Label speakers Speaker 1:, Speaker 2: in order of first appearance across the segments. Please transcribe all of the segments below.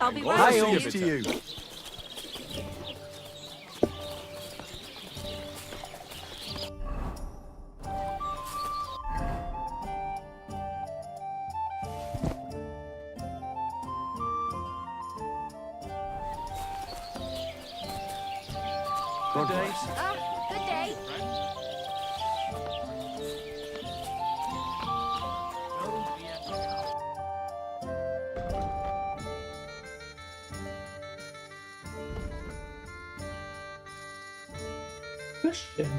Speaker 1: I'll be
Speaker 2: Hey,
Speaker 1: right
Speaker 2: off
Speaker 1: with
Speaker 2: to
Speaker 1: you.
Speaker 2: you.
Speaker 3: Good day.
Speaker 1: Good day.
Speaker 4: Question.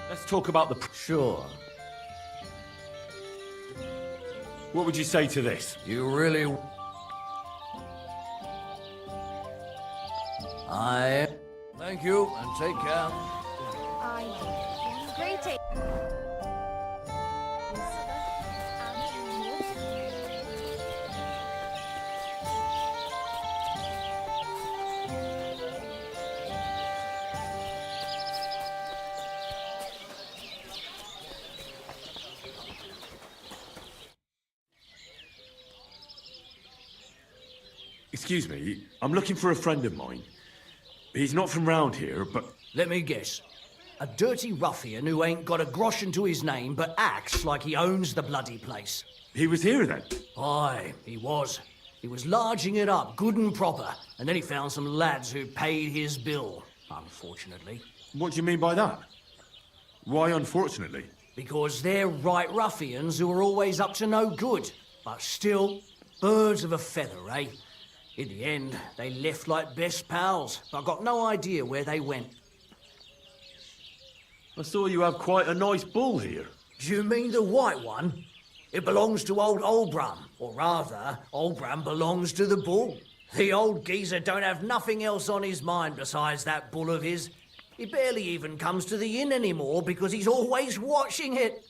Speaker 3: Let's talk about the...
Speaker 5: Sure.
Speaker 3: What would you say to this?
Speaker 5: You really... Thank you, and take care.
Speaker 1: Great day.
Speaker 3: Excuse me, I'm looking for a friend of mine. He's not from round here, but...
Speaker 5: Let me guess. A dirty ruffian who ain't got a groschen to his name but acts like he owns the bloody place.
Speaker 3: He was here then?
Speaker 5: Aye, he was. He was larging it up good and proper, and then he found some lads who paid his bill, unfortunately.
Speaker 3: What do you mean by that? Why unfortunately?
Speaker 5: Because they're right ruffians who are always up to no good, but still birds of a feather, eh? In the end, they left like best pals, but I got no idea where they went.
Speaker 3: I saw you have quite a nice bull here.
Speaker 5: Do you mean the white one? It belongs to old Olbram, or rather, Olbram belongs to the bull. The old geezer don't have nothing else on his mind besides that bull of his. He barely even comes to the inn anymore because he's always watching it.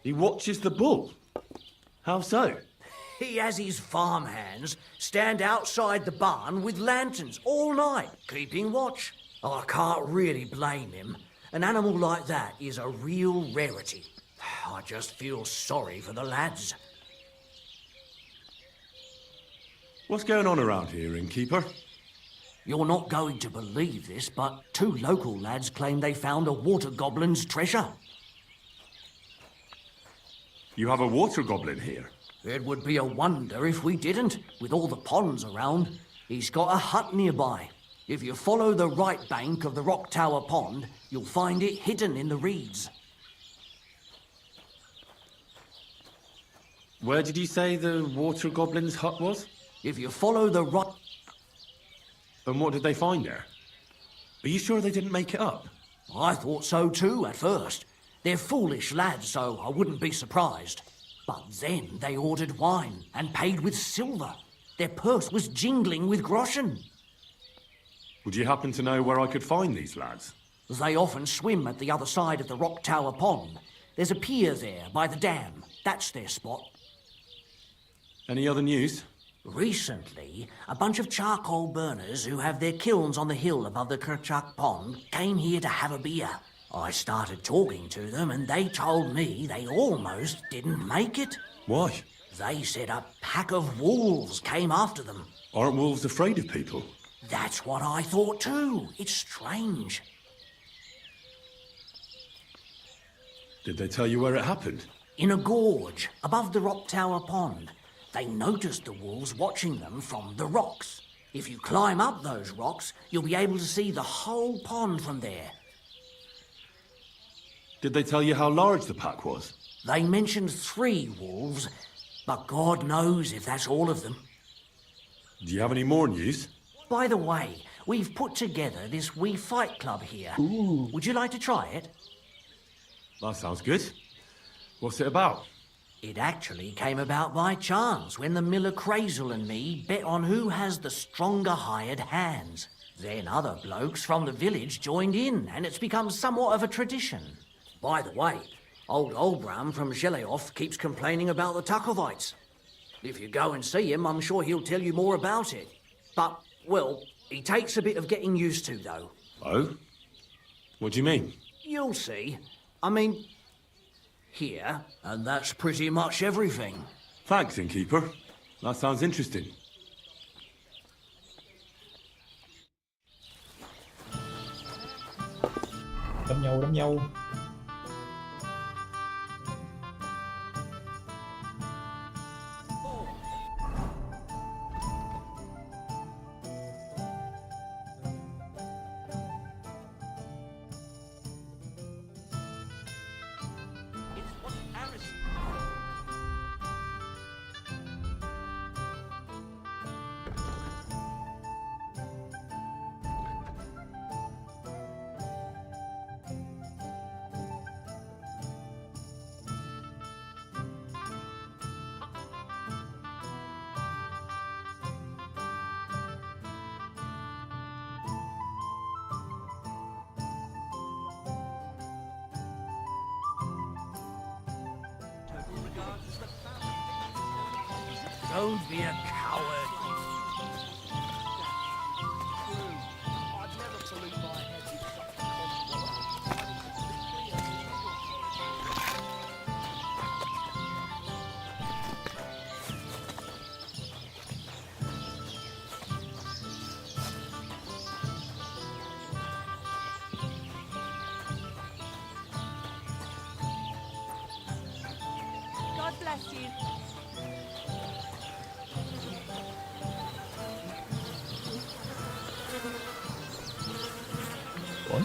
Speaker 3: He watches the bull? How so?
Speaker 5: He has his farmhands stand outside the barn with lanterns all night, keeping watch. Oh, I can't really blame him. An animal like that is a real rarity. I just feel sorry for the lads.
Speaker 3: What's going on around here, innkeeper?
Speaker 5: You're not going to believe this, but 2 local lads claim they found a water goblin's treasure.
Speaker 3: You have a water goblin here?
Speaker 5: It would be a wonder if we didn't, with all the ponds around. He's got a hut nearby. If you follow the right bank of the Rock Tower Pond, you'll find it hidden in the reeds.
Speaker 3: Where did you say the water goblin's hut was?
Speaker 5: If you follow the right...
Speaker 3: And what did they find there? Are you sure they didn't make it up?
Speaker 5: I thought so too at first. They're foolish lads, so I wouldn't be surprised. But then they ordered wine and paid with silver. Their purse was jingling with groschen.
Speaker 3: Would you happen to know where I could find these lads?
Speaker 5: They often swim at the other side of the Rock Tower Pond. There's a pier there by the dam. That's their spot.
Speaker 3: Any other news?
Speaker 5: Recently, a bunch of charcoal burners who have their kilns on the hill above the Kerchak Pond came here to have a beer. I started talking to them and they told me they almost didn't make it.
Speaker 3: Why?
Speaker 5: They said a pack of wolves came after them.
Speaker 3: Aren't wolves afraid of people?
Speaker 5: That's what I thought too. It's strange.
Speaker 3: Did they tell you where it happened?
Speaker 5: In a gorge above the Rock Tower Pond. They noticed the wolves watching them from the rocks. If you climb up those rocks, you'll be able to see the whole pond from there.
Speaker 3: Did they tell you how large the pack was?
Speaker 5: They mentioned 3 wolves, but God knows if that's all of them.
Speaker 3: Do you have any more news?
Speaker 5: By the way, we've put together this wee fight club here. Ooh. Would you like to try it?
Speaker 3: That sounds good. What's it about?
Speaker 5: It actually came about by chance when the Miller Crazel and me bet on who has the stronger hired hands. Then other blokes from the village joined in, and it's become somewhat of a tradition. By the way, old Olbram from Sheleoth keeps complaining about the Tuckovites. If you go and see him, I'm sure he'll tell you more about it. But, well, he takes a bit of getting used to, though.
Speaker 3: Oh? What do you mean?
Speaker 5: You'll see. I mean, here, and that's pretty much everything.
Speaker 3: Thanks, innkeeper. That sounds interesting.
Speaker 1: Đấm nhau, đấm nhau.
Speaker 5: Don't be a coward.
Speaker 2: God bless you.
Speaker 1: Ủa?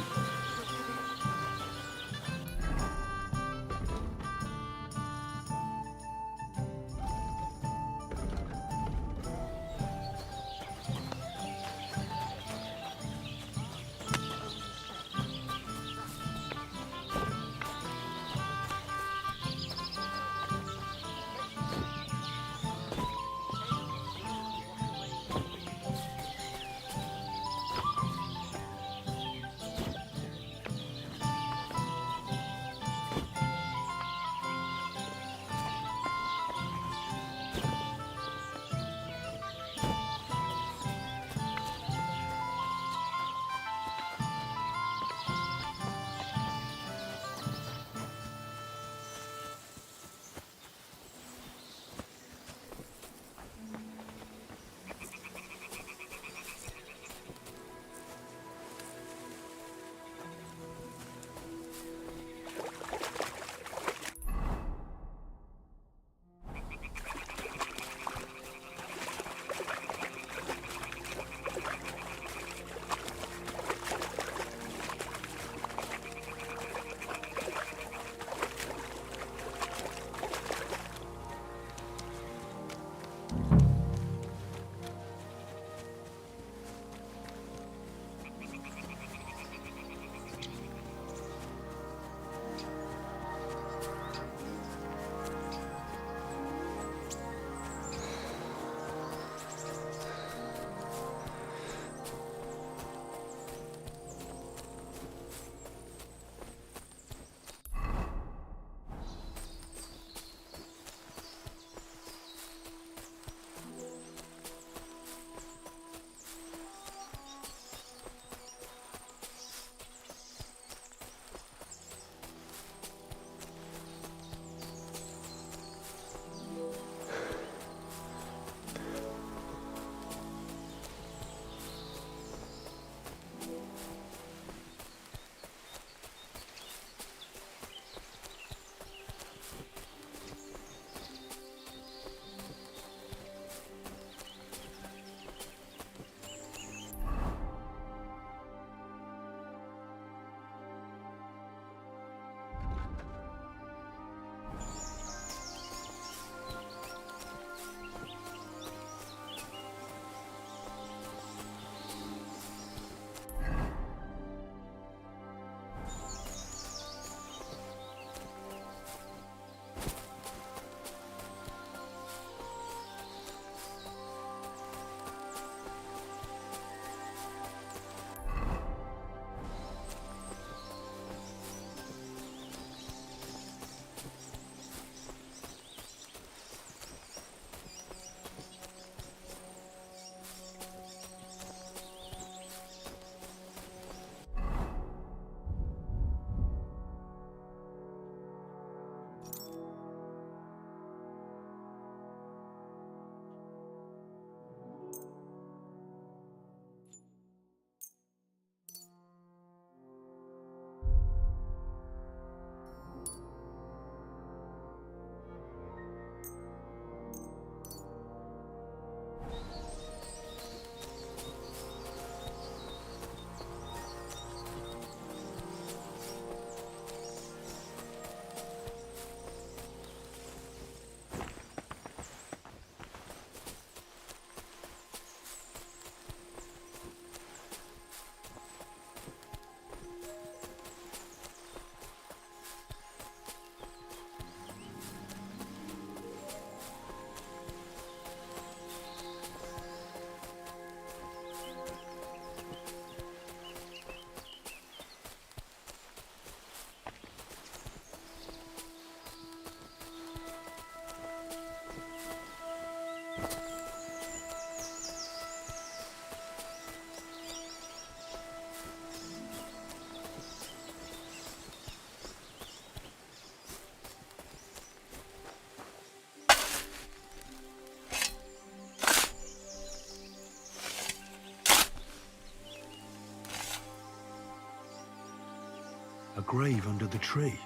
Speaker 2: grave under the tree,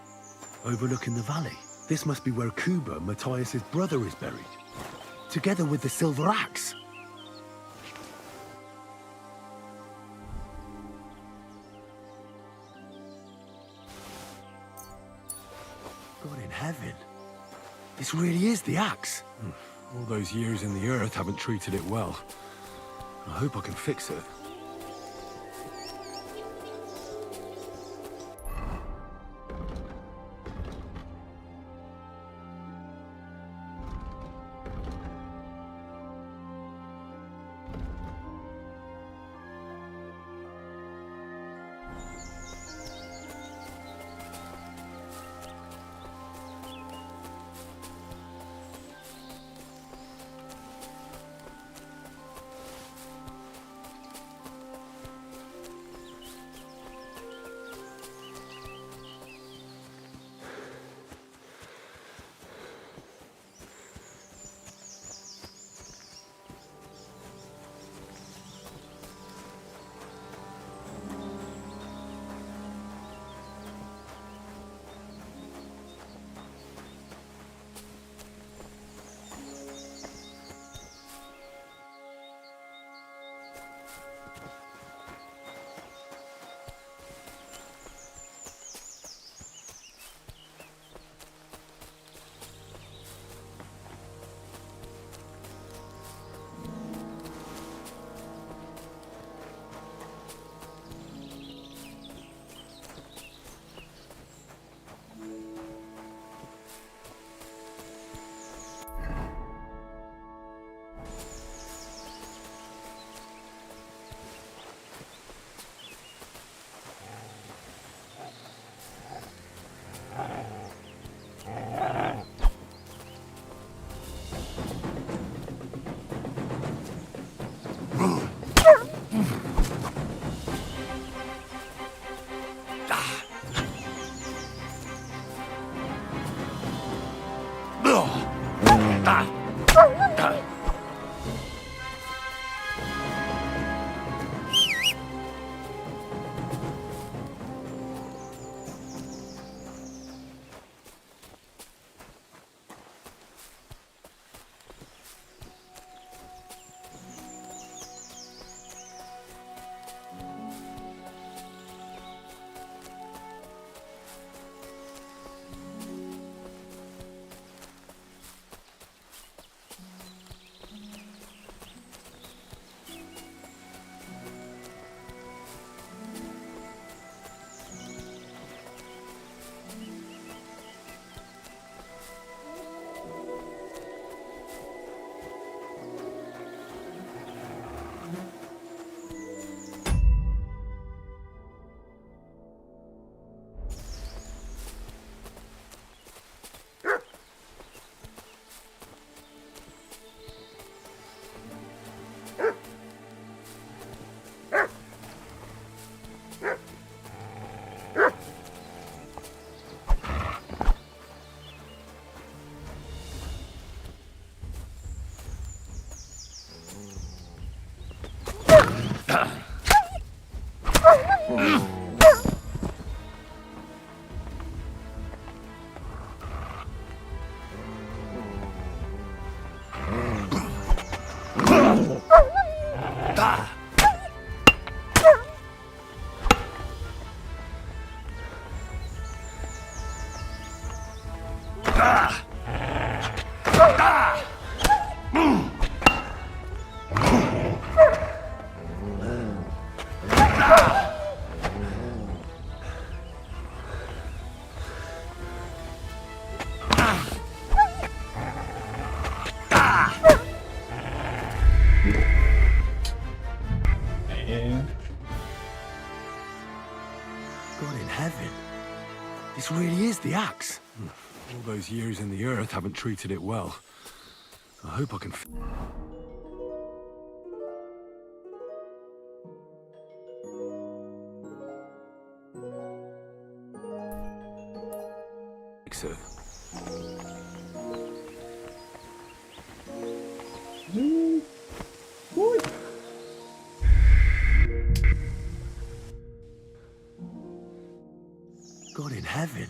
Speaker 2: overlooking the valley. This must be where Kuba, Matthias's brother, is buried, together with the silver axe. God in heaven. This really is the axe.
Speaker 4: All those years in the earth haven't treated it well. I hope I can fix it.
Speaker 2: This really is the axe.
Speaker 4: All those years in the earth haven't treated it well. I hope I can fix it.
Speaker 2: in heaven.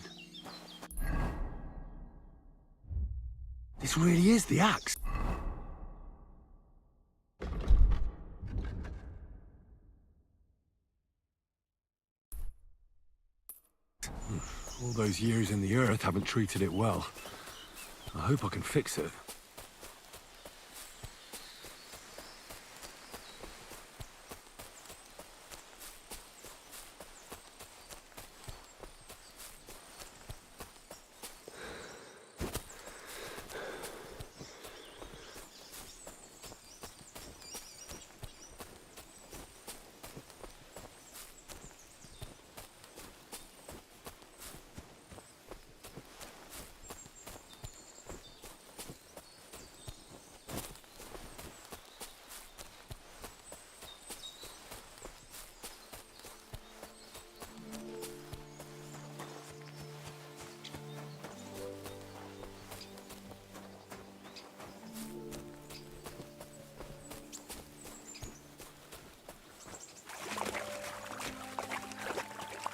Speaker 2: This really is the axe.
Speaker 4: All those years in the earth haven't treated it well. I hope I can fix it.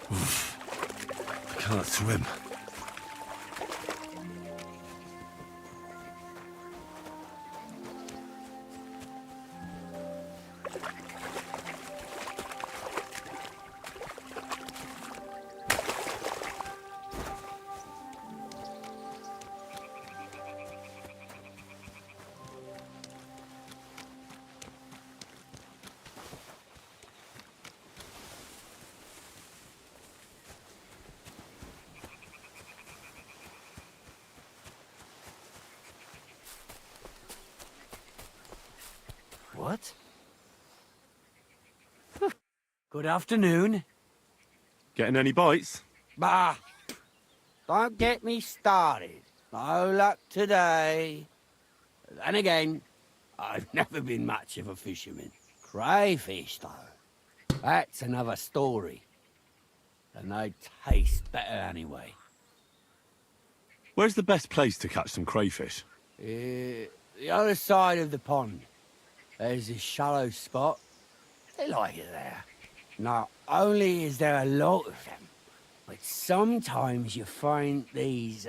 Speaker 4: I can't swim.
Speaker 5: What? Good afternoon.
Speaker 3: Getting any bites?
Speaker 6: Bah! Don't get me started. No luck today. Then again, I've never been much of a fisherman. Crayfish, though. That's another story. And they taste better anyway.
Speaker 3: Where's the best place to catch some crayfish?
Speaker 6: The other side of the pond. There's this shallow spot. They like it there. Not only is there a lot of them, but sometimes you find these,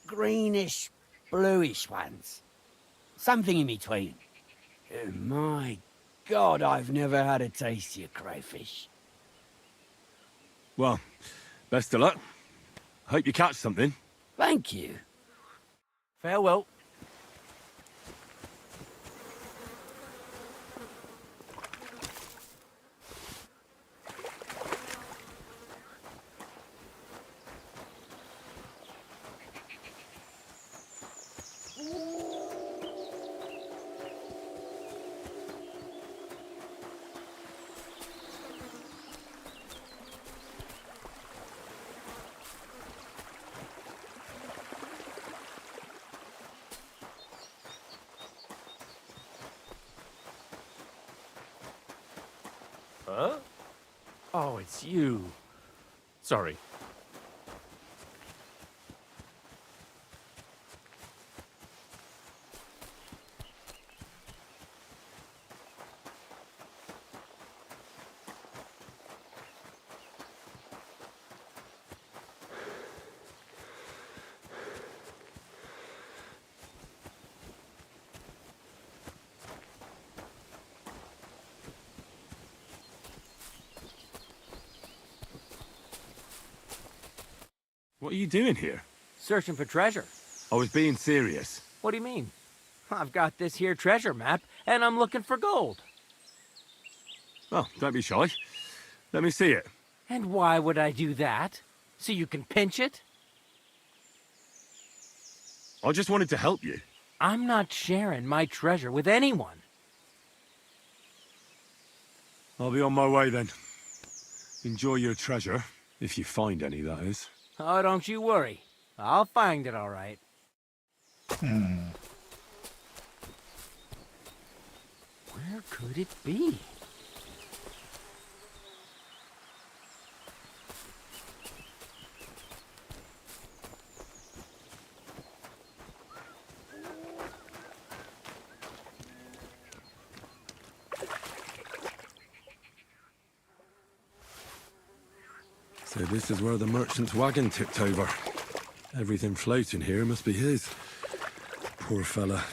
Speaker 6: greenish, bluish ones. Something in between. My God, I've never had a tastier crayfish.
Speaker 3: Well, best of luck. Hope you catch something.
Speaker 6: Thank you. Farewell.
Speaker 7: Huh? Oh, it's you. Sorry.
Speaker 3: What are you doing here?
Speaker 7: Searching for treasure.
Speaker 3: I was being serious.
Speaker 7: What do you mean? I've got this here treasure map, and I'm looking for gold.
Speaker 3: Well, don't be shy. Let me see it.
Speaker 7: And why would I do that? So you can pinch it?
Speaker 3: I just wanted to help you.
Speaker 7: I'm not sharing my treasure with anyone.
Speaker 3: I'll be on my way then. Enjoy your treasure, if you find any, that is.
Speaker 7: Oh, don't you worry. I'll find it all right. Where could it be?
Speaker 4: So So this is where the merchant's wagon tipped over. Everything floating here must be his. Poor fella.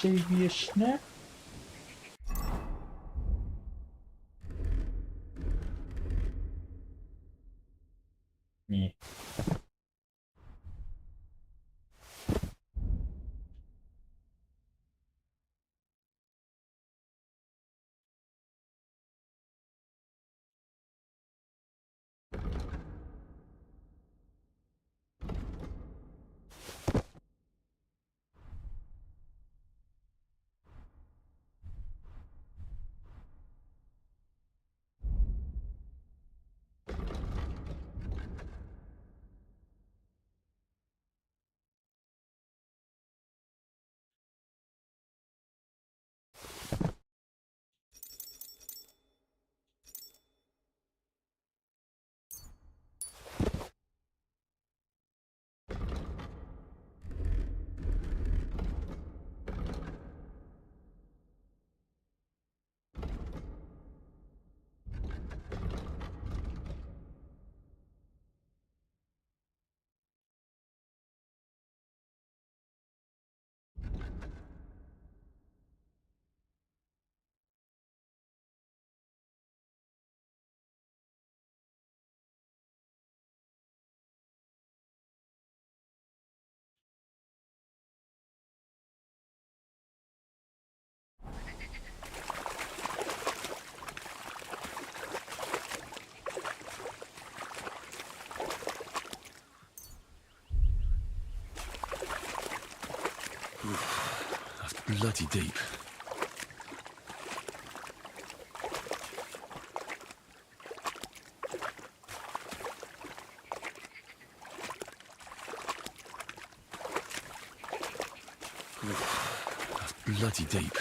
Speaker 1: Śmieszne? Nie.
Speaker 4: That's bloody deep. That's bloody deep.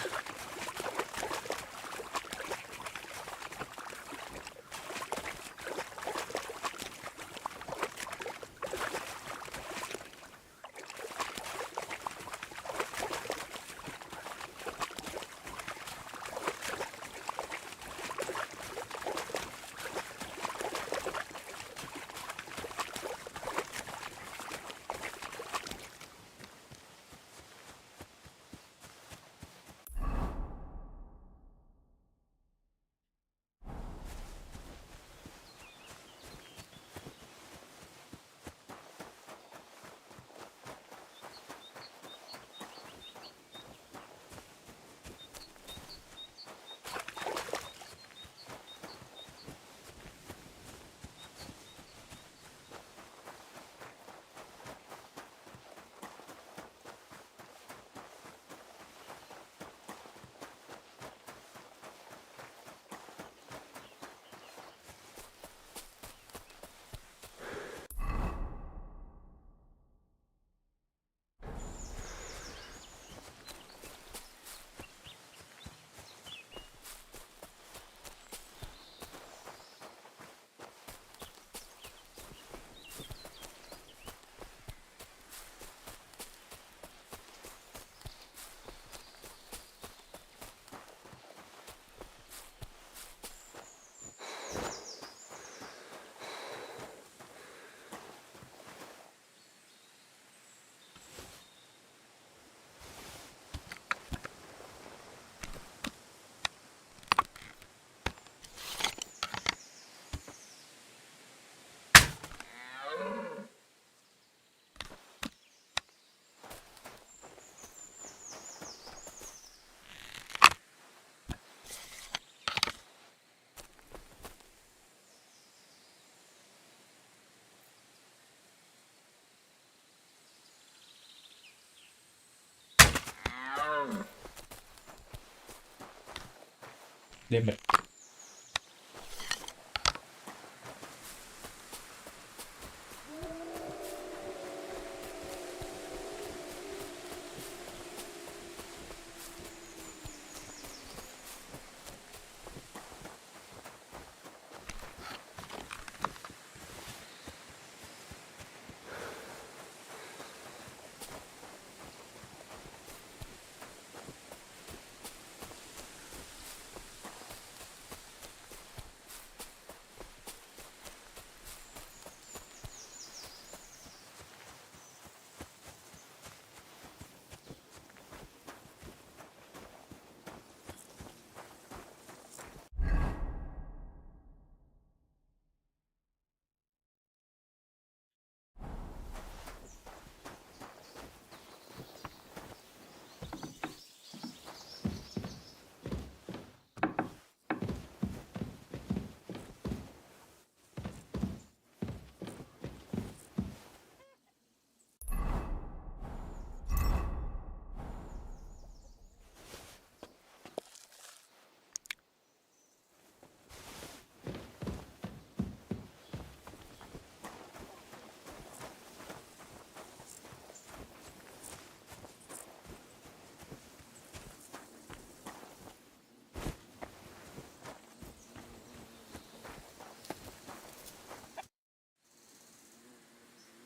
Speaker 1: Damn it.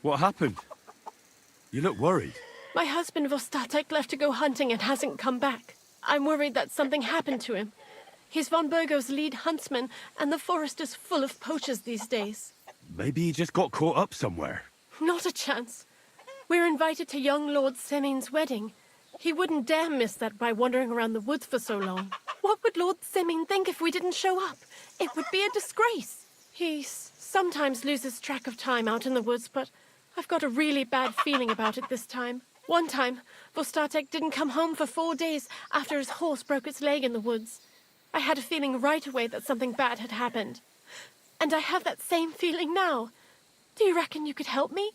Speaker 3: What happened? You look worried.
Speaker 8: My husband Vostatek left to go hunting and hasn't come back. I'm worried that something happened to him. He's von Burgo's lead huntsman, and the forest is full of poachers these days.
Speaker 3: Maybe he just got caught up somewhere.
Speaker 8: Not a chance. We're invited to young Lord Semin's wedding. He wouldn't dare miss that by wandering around the woods for so long. What would Lord Semin think if we didn't show up? It would be a disgrace. He sometimes loses track of time out in the woods, but I've got a really bad feeling about it this time. One time, Vostatek didn't come home for 4 days after his horse broke its leg in the woods. I had a feeling right away that something bad had happened. And I have that same feeling now. Do you reckon you could help me?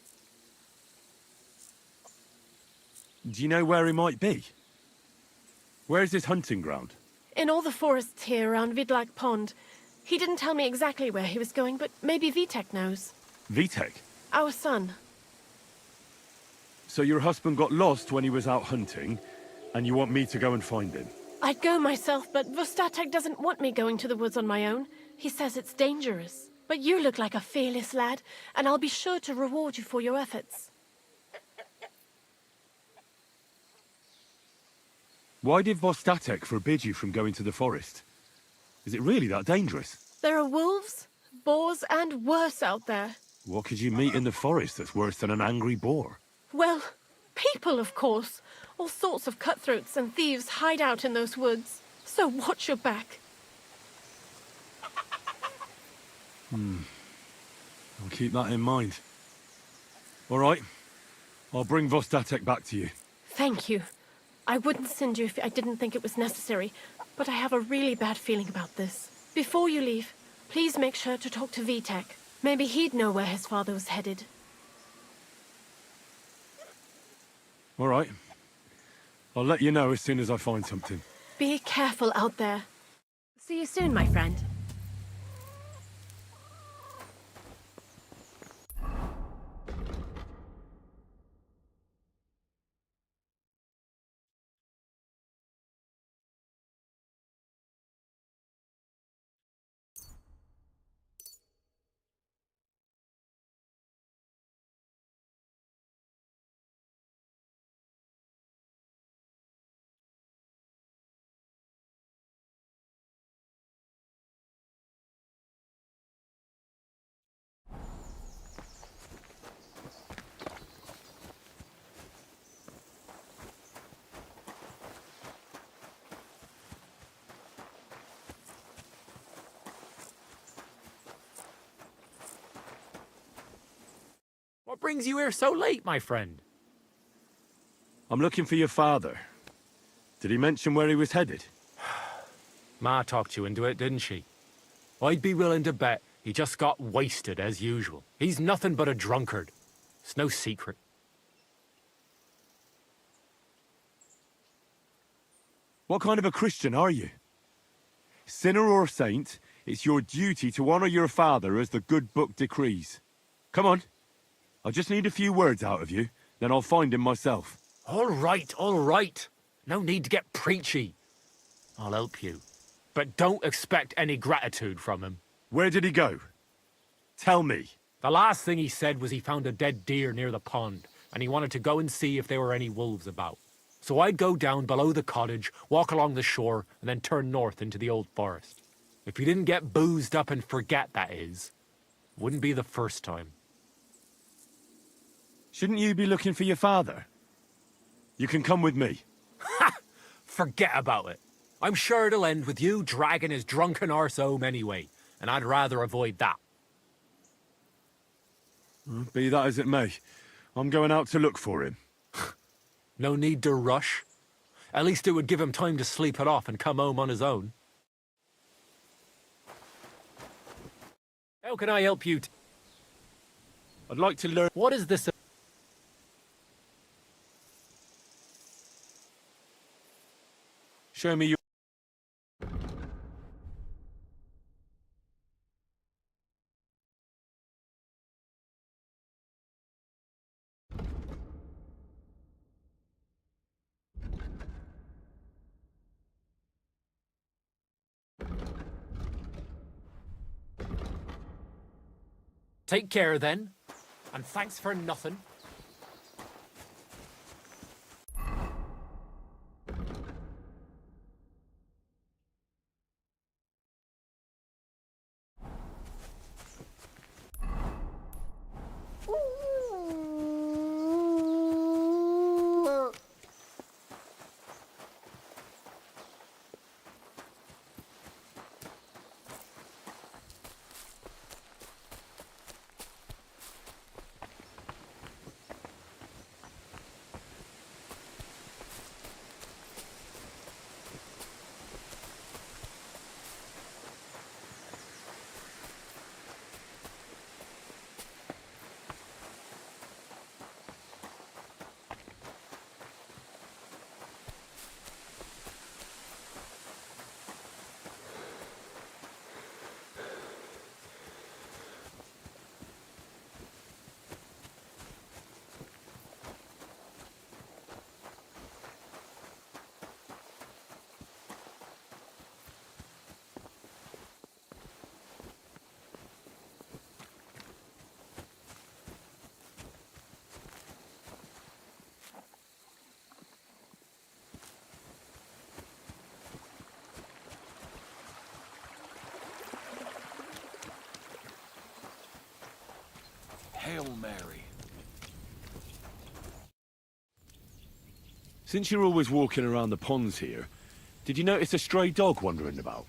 Speaker 3: Do you know where he might be? Where's his hunting ground?
Speaker 8: In all the forests here around Vidlak Pond. He didn't tell me exactly where he was going, but maybe Vitek knows.
Speaker 3: Vitek?
Speaker 8: Our son.
Speaker 3: So your husband got lost when he was out hunting, and you want me to go and find him?
Speaker 8: I'd go myself, but Vostatek doesn't want me going to the woods on my own. He says it's dangerous. But you look like a fearless lad, and I'll be sure to reward you for your efforts.
Speaker 3: Why did Vostatek forbid you from going to the forest? Is it really that dangerous?
Speaker 8: There are wolves, boars, and worse out there.
Speaker 3: What could you meet in the forest that's worse than an angry boar?
Speaker 8: Well, people, of course. All sorts of cutthroats and thieves hide out in those woods. So watch your back.
Speaker 3: I'll keep that in mind. All right. I'll bring Vostatek back to you.
Speaker 8: Thank you. I wouldn't send you if I didn't think it was necessary, but I have a really bad feeling about this. Before you leave, please make sure to talk to Vitek. Maybe he'd know where his father was headed.
Speaker 3: All right. I'll let you know as soon as I find something.
Speaker 8: Be careful out there. See you soon, my friend.
Speaker 7: What brings you here so late, my friend?
Speaker 3: I'm looking for your father. Did he mention where he was headed?
Speaker 7: Ma talked you into it, didn't she? I'd be willing to bet he just got wasted as usual. He's nothing but a drunkard. It's no secret.
Speaker 3: What kind of a Christian are you? Sinner or saint, it's your duty to honor your father as the good book decrees. Come on. I just need a few words out of you, then I'll find him myself.
Speaker 7: All right. No need to get preachy. I'll help you. But don't expect any gratitude from him.
Speaker 3: Where did he go? Tell me.
Speaker 7: The last thing he said was he found a dead deer near the pond, and he wanted to go and see if there were any wolves about. So I'd go down below the cottage, walk along the shore, and then turn north into the old forest. If he didn't get boozed up and forget, that is. Wouldn't be the first time.
Speaker 3: Shouldn't you be looking for your father? You can come with me.
Speaker 7: Ha! Forget about it. I'm sure it'll end with you dragging his drunken arse home anyway, and I'd rather avoid that.
Speaker 3: Be that as it may, I'm going out to look for him.
Speaker 7: No need to rush. At least it would give him time to sleep it off and come home on his own. How can I help you?
Speaker 3: I'd like to learn...
Speaker 7: What is this?
Speaker 3: Show me your...
Speaker 7: Take care then. And thanks for nothing.
Speaker 3: Hail Mary. Since you're always walking around the ponds here, did you notice a stray dog wandering about?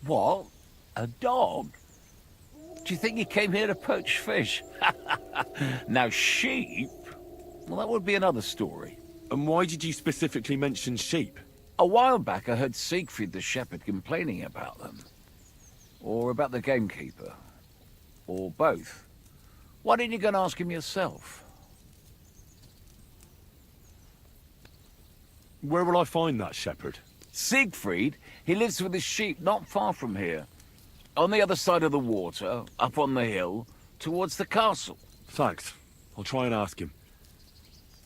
Speaker 9: What? A dog? Do you think he came here to poach fish? Now, sheep? Well, that would be another story.
Speaker 3: And why did you specifically mention sheep?
Speaker 9: A while back, I heard Siegfried the shepherd complaining about them. Or about the gamekeeper. Or both. Why didn't you go and ask him yourself?
Speaker 3: Where will I find that shepherd?
Speaker 9: Siegfried? He lives with his sheep not far from here. On the other side of the water, up on the hill, towards the castle.
Speaker 3: Thanks. I'll try and ask him.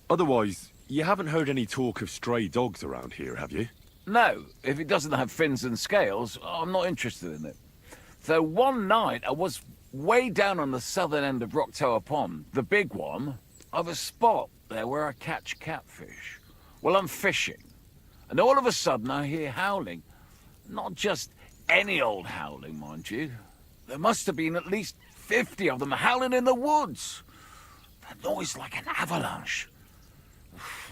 Speaker 3: Otherwise, you haven't heard any talk of stray dogs around here, have you?
Speaker 9: No, if it doesn't have fins and scales, I'm not interested in it. Though one night I was way down on the southern end of Rock Tower Pond, the big one, I've a spot there where I catch catfish. Well, I'm fishing, and all of a sudden I hear howling. Not just any old howling, mind you. There must have been at least 50 of them howling in the woods. A noise like an avalanche.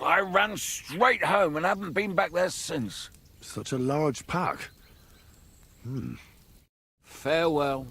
Speaker 9: I ran straight home and haven't been back there since.
Speaker 3: Such a large pack.
Speaker 9: Farewell.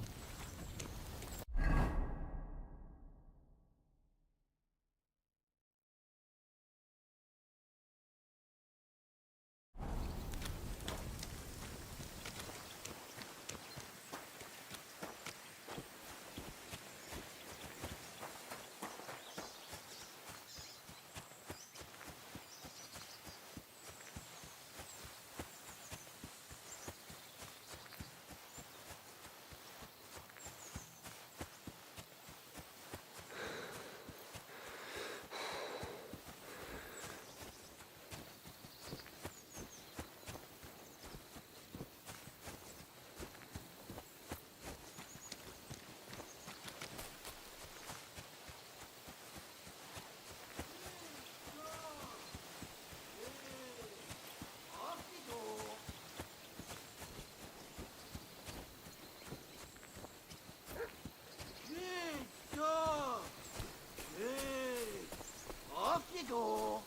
Speaker 6: Off you go.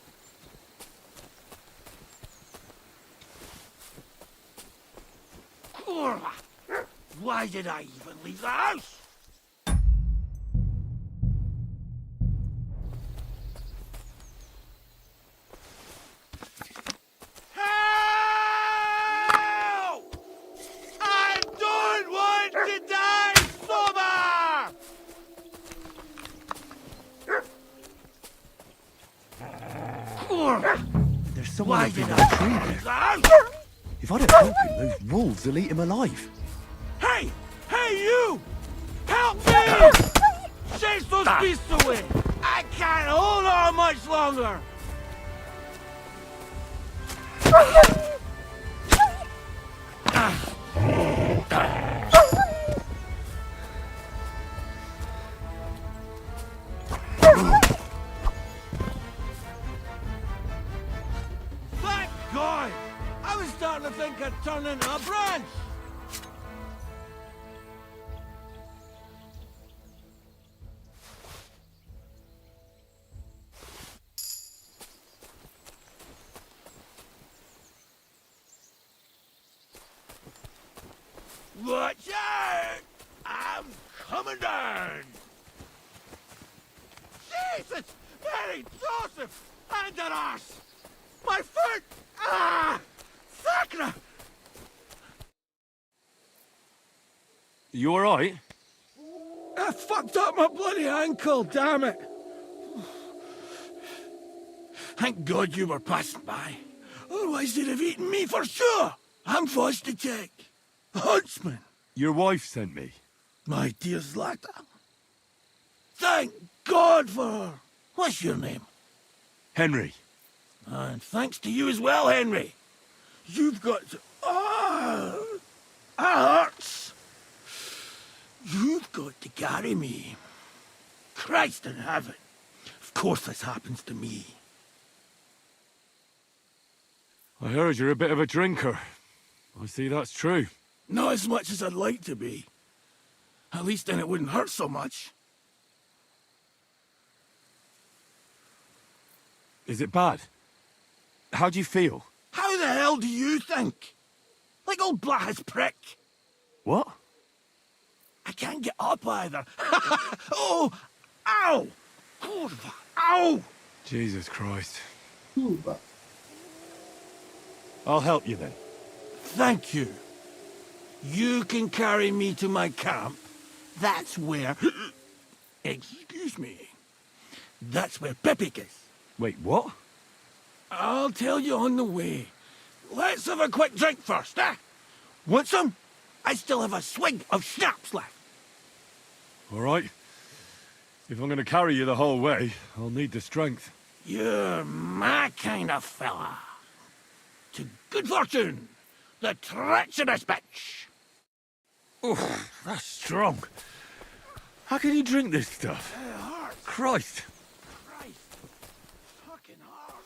Speaker 6: Why did I even leave the house? Help! I don't want to die sober!
Speaker 2: There's someone
Speaker 6: Why
Speaker 2: up
Speaker 6: did
Speaker 2: in
Speaker 6: I
Speaker 2: that tree
Speaker 6: leave
Speaker 2: there.
Speaker 6: the house?
Speaker 2: If I don't help him, those wolves will eat him alive.
Speaker 6: Hey! Hey, you! Help me! Chase those beasts away! I can't hold on much longer! think I'd turn into a branch? Watch out! I'm coming down! Jesus! Mary, Joseph! And an arse! My foot! Ah! Sacra!
Speaker 3: You alright?
Speaker 6: I fucked up my bloody ankle, damn it! Thank God you were passing by. Otherwise they'd have eaten me for sure! I'm forced to check. Huntsman!
Speaker 3: Your wife sent me.
Speaker 6: My dear Zlata. Thank God for her. What's your name?
Speaker 3: Henry.
Speaker 6: And thanks to you as well, Henry. You've got to... Ah! That hurts. You've got to carry me. Christ in heaven. Of course this happens to me.
Speaker 3: I heard you're a bit of a drinker. I see that's true.
Speaker 6: Not as much as I'd like to be. At least then it wouldn't hurt so much.
Speaker 3: Is it bad? How do you feel?
Speaker 6: How the hell do you think? Like old Blaha's prick.
Speaker 3: What?
Speaker 6: I can't get up either. Oh! Ow! Kurwa! Ow!
Speaker 3: Jesus Christ.
Speaker 1: Kurwa.
Speaker 3: I'll help you then.
Speaker 6: Thank you. You can carry me to my camp. That's where... Excuse me. That's where Pepik is.
Speaker 3: Wait, what?
Speaker 6: I'll tell you on the way. Let's have a quick drink first, eh? Want some? I still have a swig of schnapps left.
Speaker 3: All right. If I'm going to carry you the whole way, I'll need the strength.
Speaker 6: You're my kind of fella. To good fortune, the treacherous bitch.
Speaker 3: Oh, that's strong. How can you drink this stuff? Christ.
Speaker 6: Christ. Fucking hard.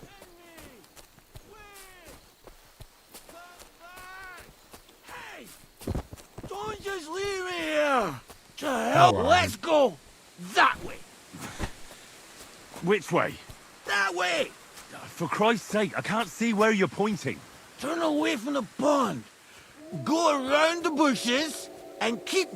Speaker 6: Henry! Wait! Come back! Hey! Don't just leave me here! To hell,
Speaker 1: All right.
Speaker 6: let's go! That way!
Speaker 3: Which way?
Speaker 6: That way!
Speaker 3: For Christ's sake, I can't see where you're pointing.
Speaker 6: Turn away from the pond. Go around the bushes and keep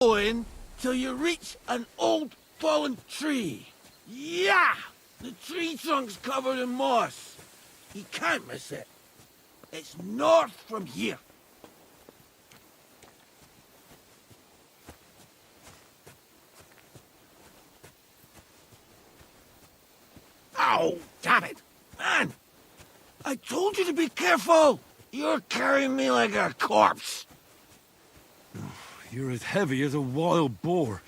Speaker 6: going till you reach an old fallen tree. Yeah! The tree trunk's covered in moss. You can't miss it. It's north from here. Ow! Damn it! Man! I told you to be careful! You're carrying me like a corpse!
Speaker 3: You're as heavy as a wild boar.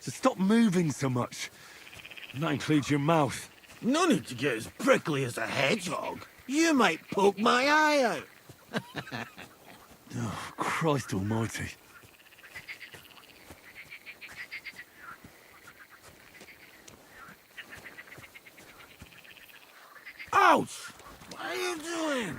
Speaker 3: So stop moving so much. And that includes your mouth.
Speaker 6: No need to get as prickly as a hedgehog. You might poke my eye out.
Speaker 3: Oh, Christ almighty.
Speaker 6: Ouch! What are you doing?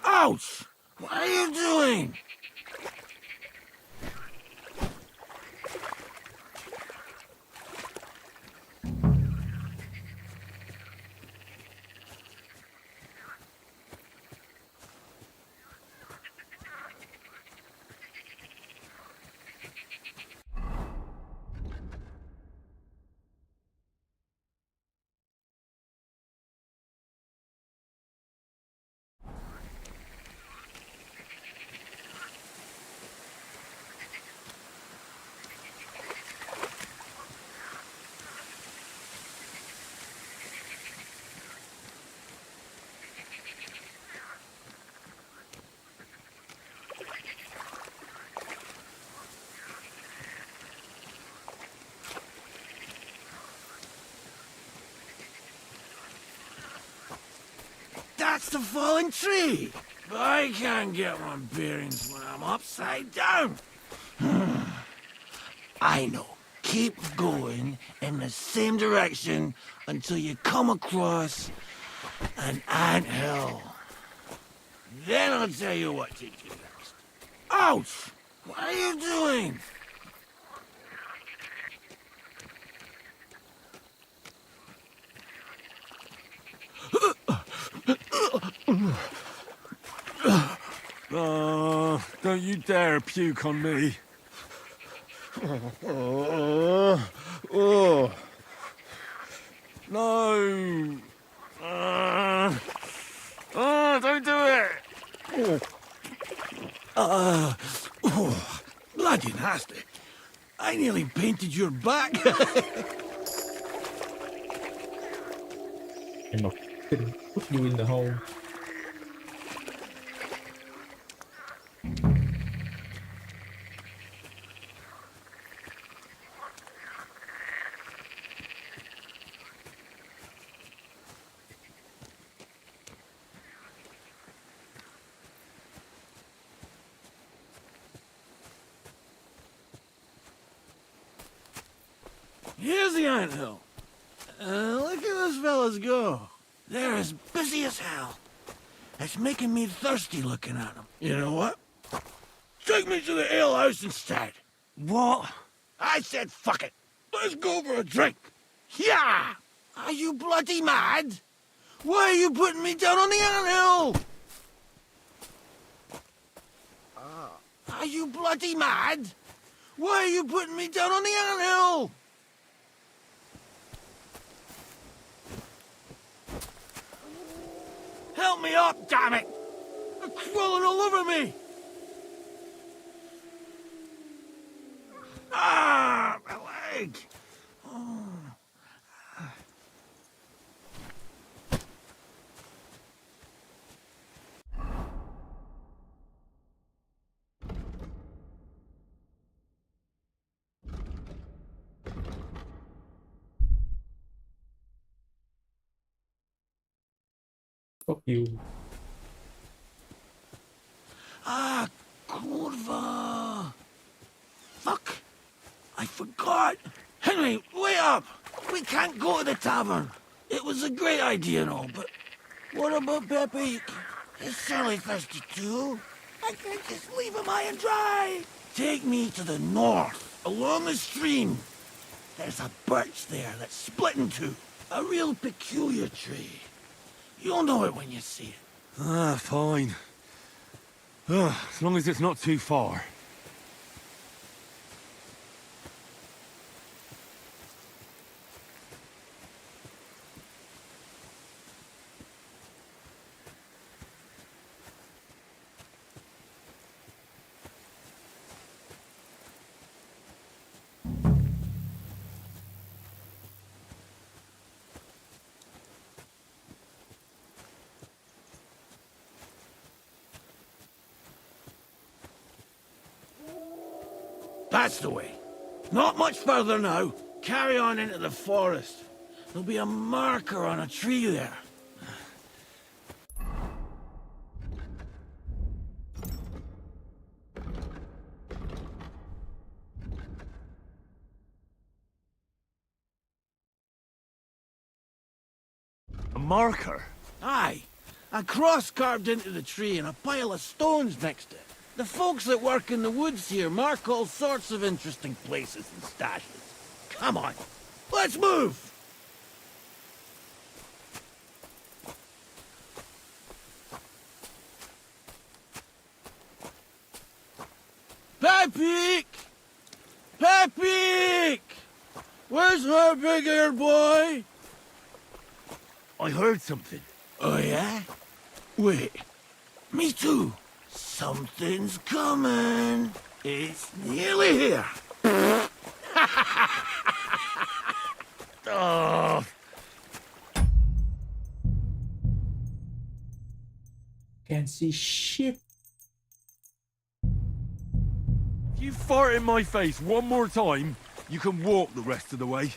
Speaker 6: Ouch! What are you doing? It's a fallen tree. I can't get my bearings when I'm upside down. I know. Keep going in the same direction until you come across an anthill. Then I'll tell you what to do next. Ouch! What are you doing?
Speaker 3: Don't you dare puke on me. No. Don't do it.
Speaker 6: Bloody nasty. I nearly painted your back.
Speaker 1: And I'll put you in the hole.
Speaker 6: Here's the anthill. Look at those fellas go. They're as busy as hell. It's making me thirsty looking at them. You know what? Take me to the alehouse instead. What? I said fuck it. Let's go for a drink. Yeah! Are you bloody mad? Why are you putting me down on the anthill? Are you bloody mad? Why are you putting me down on the anthill? Help me up, damn it! They're crawling all over me! Ah, my leg! Oh.
Speaker 1: Fuck you.
Speaker 6: Ah, kurva! Fuck! I forgot! Henry, wait up! We can't go to the tavern! It was a great idea and all, but what about Pepe? He's surely thirsty too. I can't just leave him high and dry! Take me to the north, along the stream. There's a birch there that's split in two. A real peculiar tree. You'll know it when you see it.
Speaker 3: Ah, fine. As long as it's not too far.
Speaker 6: That's the way. Not much further now. Carry on into the forest. There'll be a marker on a tree there.
Speaker 3: A marker?
Speaker 6: Aye. A cross carved into the tree and a pile of stones next to it. The folks that work in the woods here mark all sorts of interesting places and stashes. Come on, let's move! Pepik! Pepik! Where's my big-eared boy?
Speaker 3: I heard something.
Speaker 6: Oh, yeah? Wait. Me too. Something's coming. It's nearly here.
Speaker 3: Oh.
Speaker 1: Can't see shit.
Speaker 3: If you fart in my face one more time, you can walk the rest of the way.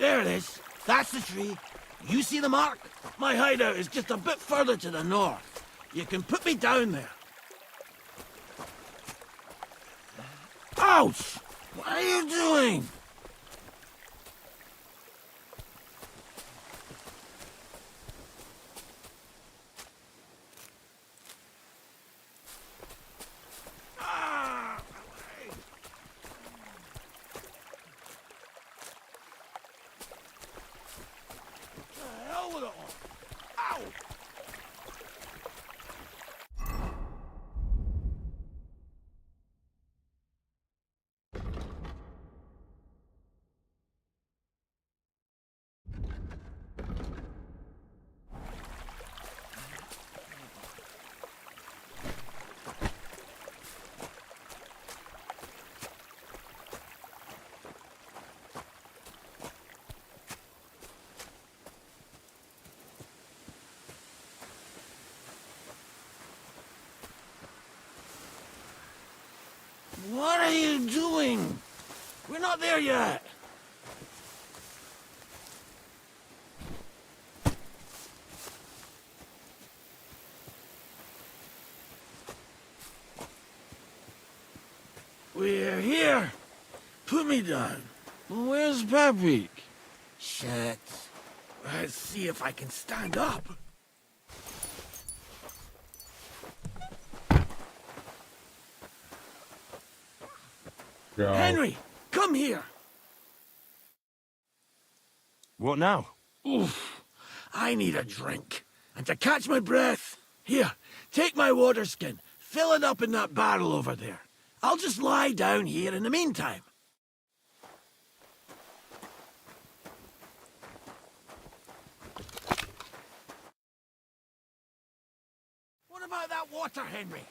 Speaker 6: There it is. That's the tree. You see the mark? My hideout is just a bit further to the north. You can put me down there. Ouch! What are you doing? What are you doing? We're not there yet. We're here. Put me down. Where's Pappy? Shit. Let's see if I can stand up.
Speaker 1: Go.
Speaker 6: Henry, come here.
Speaker 3: What now?
Speaker 6: Oof. I need a drink. And to catch my breath, here, take my water skin. Fill it up in that barrel over there. I'll just lie down here in the meantime. What about that water, Henry?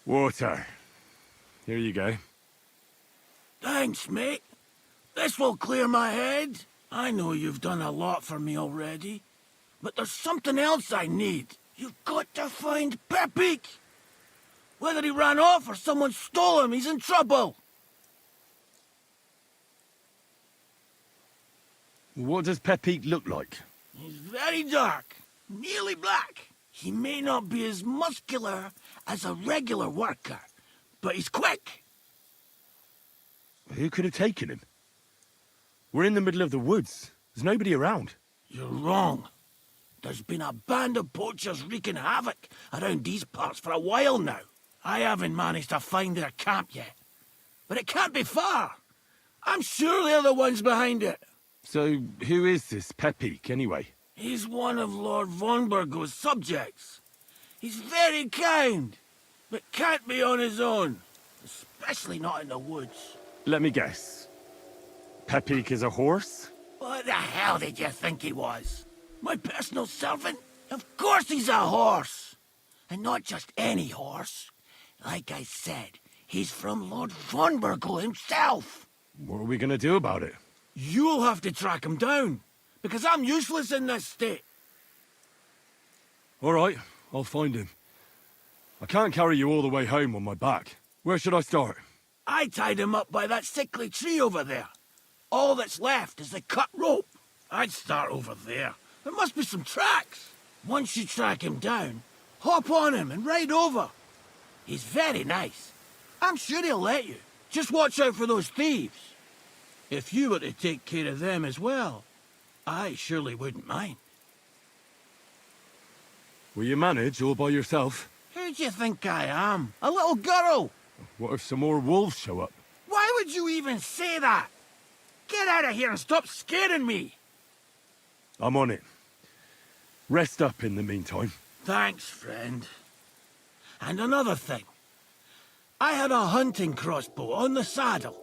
Speaker 3: Water. Here you go.
Speaker 6: Thanks, mate. This will clear my head. I know you've done a lot for me already, but there's something else I need. You've got to find Pepic. Whether he ran off or someone stole him, he's in trouble.
Speaker 3: What does Pepic look like?
Speaker 6: He's very dark, nearly black. He may not be as muscular as a regular worker, but he's quick.
Speaker 3: Who could have taken him? We're in the middle of the woods. There's nobody around.
Speaker 6: You're wrong. There's been a band of poachers wreaking havoc around these parts for a while now. I haven't managed to find their camp yet. But it can't be far. I'm sure they're the ones behind it.
Speaker 3: So, who is this Pepic, anyway?
Speaker 6: He's one of Lord von Burgo's subjects. He's very kind, but can't be on his own. Especially not in the woods.
Speaker 3: Let me guess. Pepic is a horse?
Speaker 6: What the hell did you think he was? My personal servant? Of course he's a horse. And not just any horse. Like I said, he's from Lord von Burgo himself.
Speaker 3: What are we gonna do about it?
Speaker 6: You'll have to track him down, because I'm useless in this state.
Speaker 3: All right, I'll find him. I can't carry you all the way home on my back. Where should I start?
Speaker 6: I tied him up by that sickly tree over there. All that's left is the cut rope. I'd start over there. There must be some tracks. Once you track him down, hop on him and ride over. He's very nice. I'm sure he'll let you. Just watch out for those thieves. If you were to take care of them as well, I surely wouldn't mind.
Speaker 3: Will you manage all by yourself?
Speaker 6: Who do you think I am? A little girl?
Speaker 3: What if some more wolves show up?
Speaker 6: Why would you even say that? Get out of here and stop scaring me.
Speaker 3: I'm on it. Rest up in the meantime.
Speaker 6: Thanks, friend. And another thing. I had a hunting crossbow on the saddle.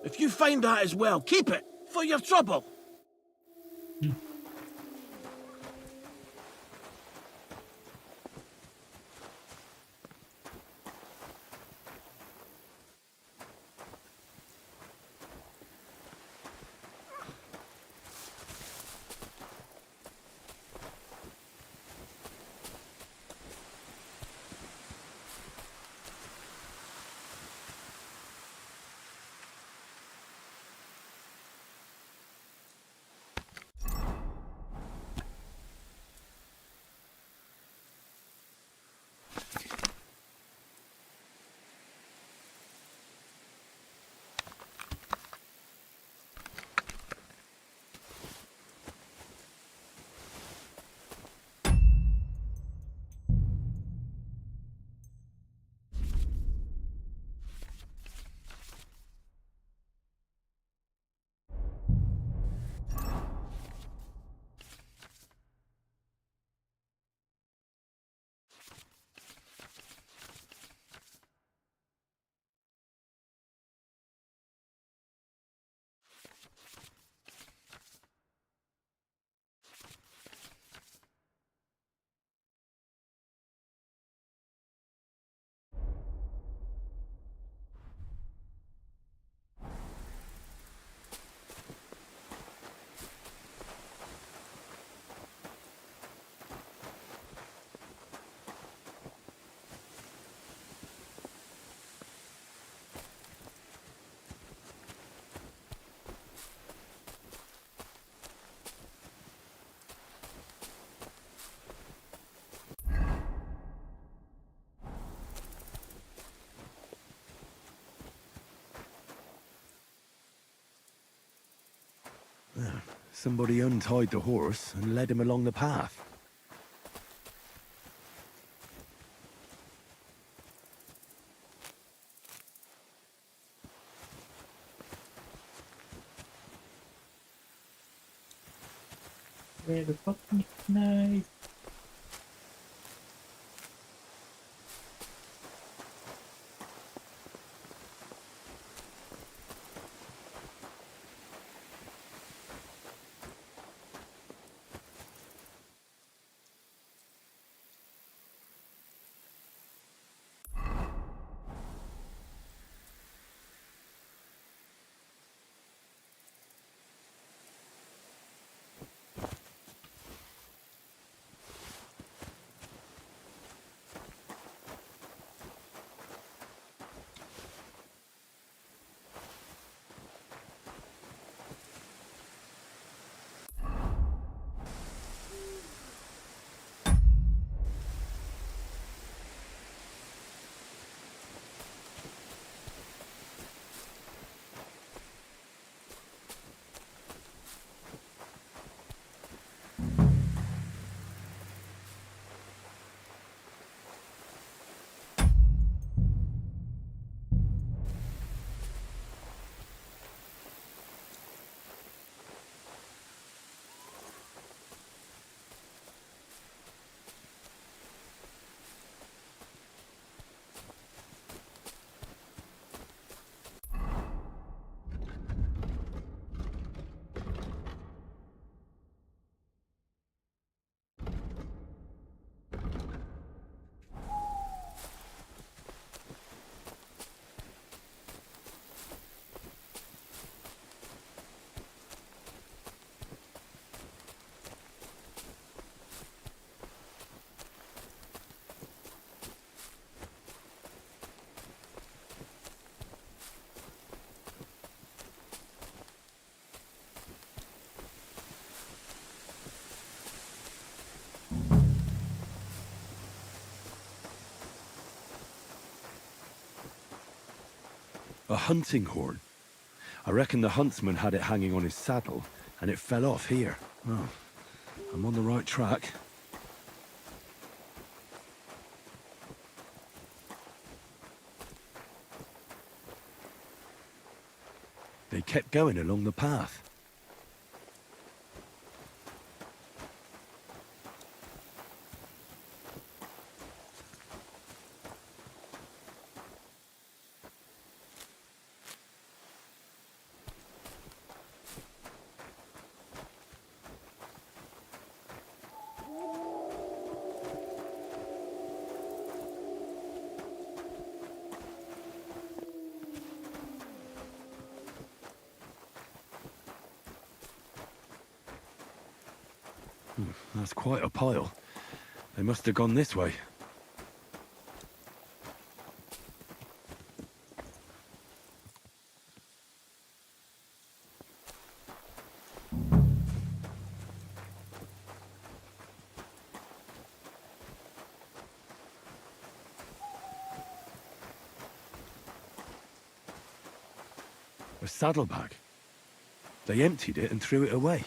Speaker 6: If you find that as well, keep it, for your trouble.
Speaker 2: Somebody untied the horse and led him along the path.
Speaker 1: Where the fucking knife?
Speaker 2: A hunting horn. I reckon the huntsman had it hanging on his saddle, and it fell off here. Oh, I'm on the right track. They kept going along the path. That's quite a pile. They must have gone this way. A saddlebag. They emptied it and threw it away.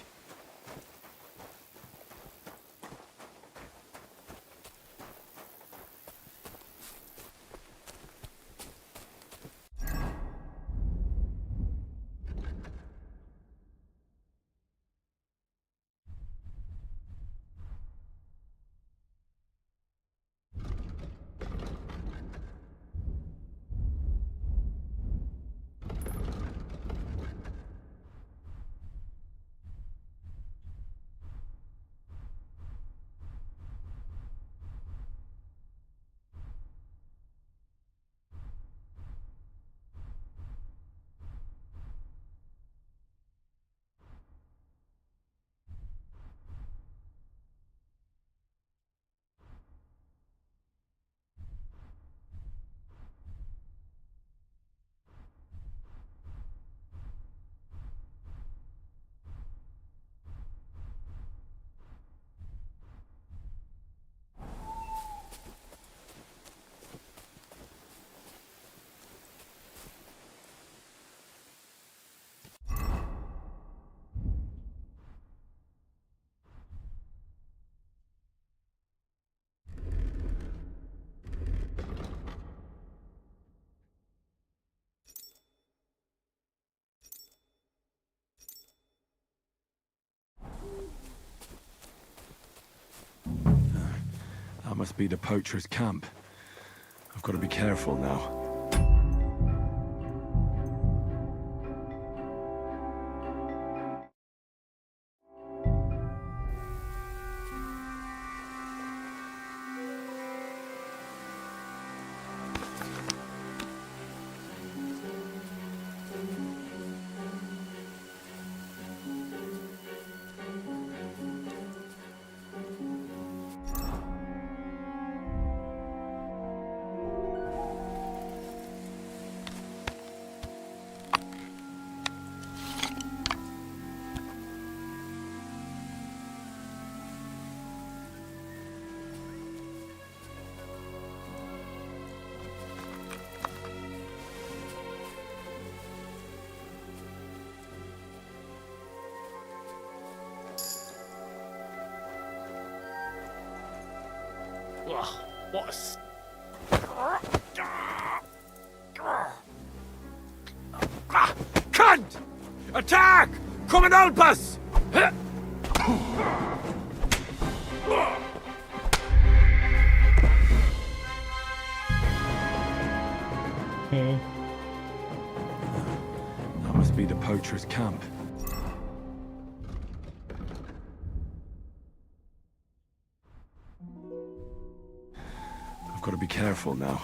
Speaker 3: must be the poacher's camp. I've got to be careful now.
Speaker 7: Ugh, what a... s-
Speaker 3: Cunt! Attack! Come and help us! That must be the poacher's camp. I've got to be careful now.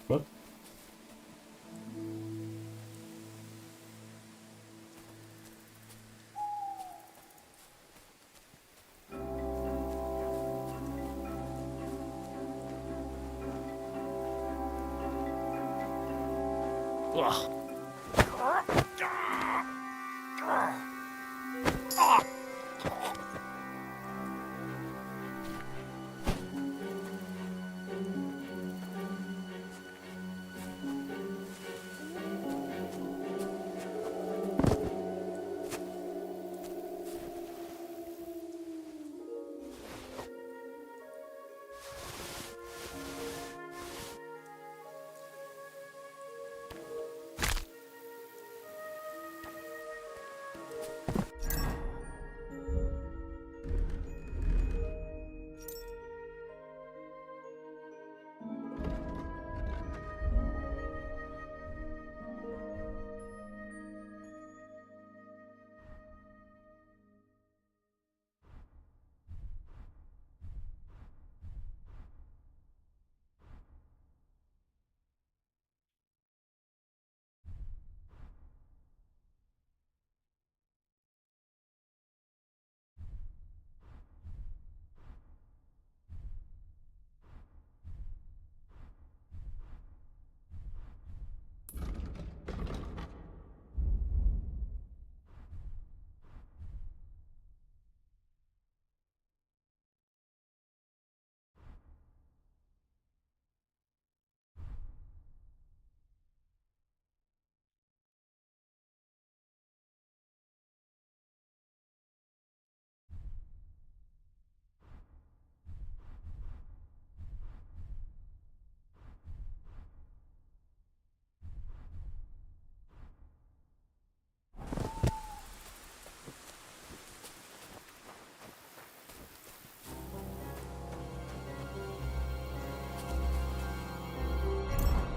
Speaker 1: What?
Speaker 7: Ugh.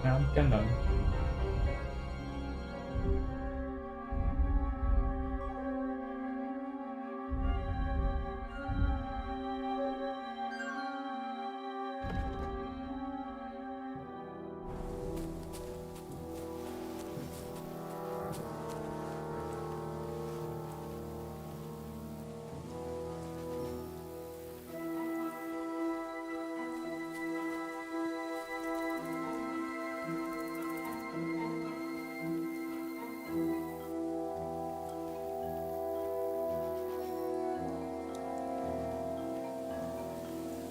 Speaker 1: Ngắm cái nợ.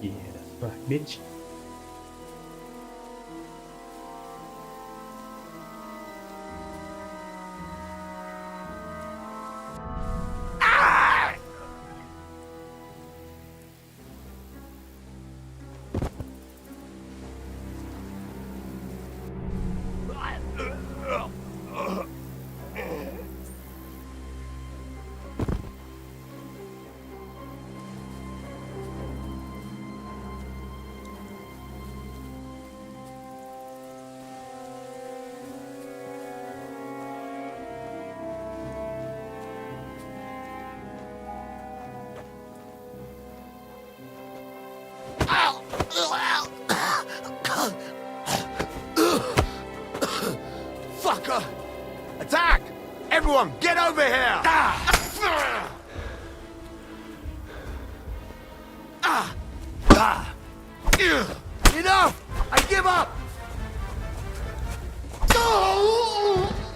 Speaker 1: Yeah, that's right, bitch.
Speaker 2: Fucker! Attack! Everyone, get over here! Enough! I give up!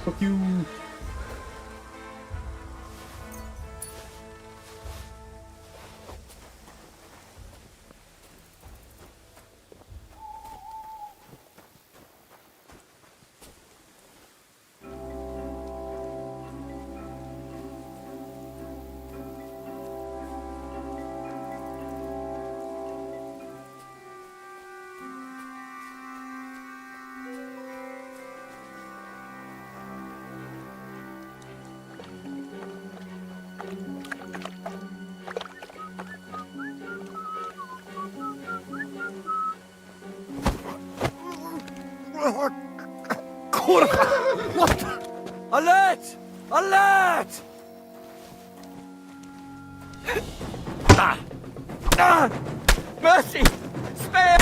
Speaker 1: Fuck you.
Speaker 6: What? Alert! Alert! Mercy! Spare!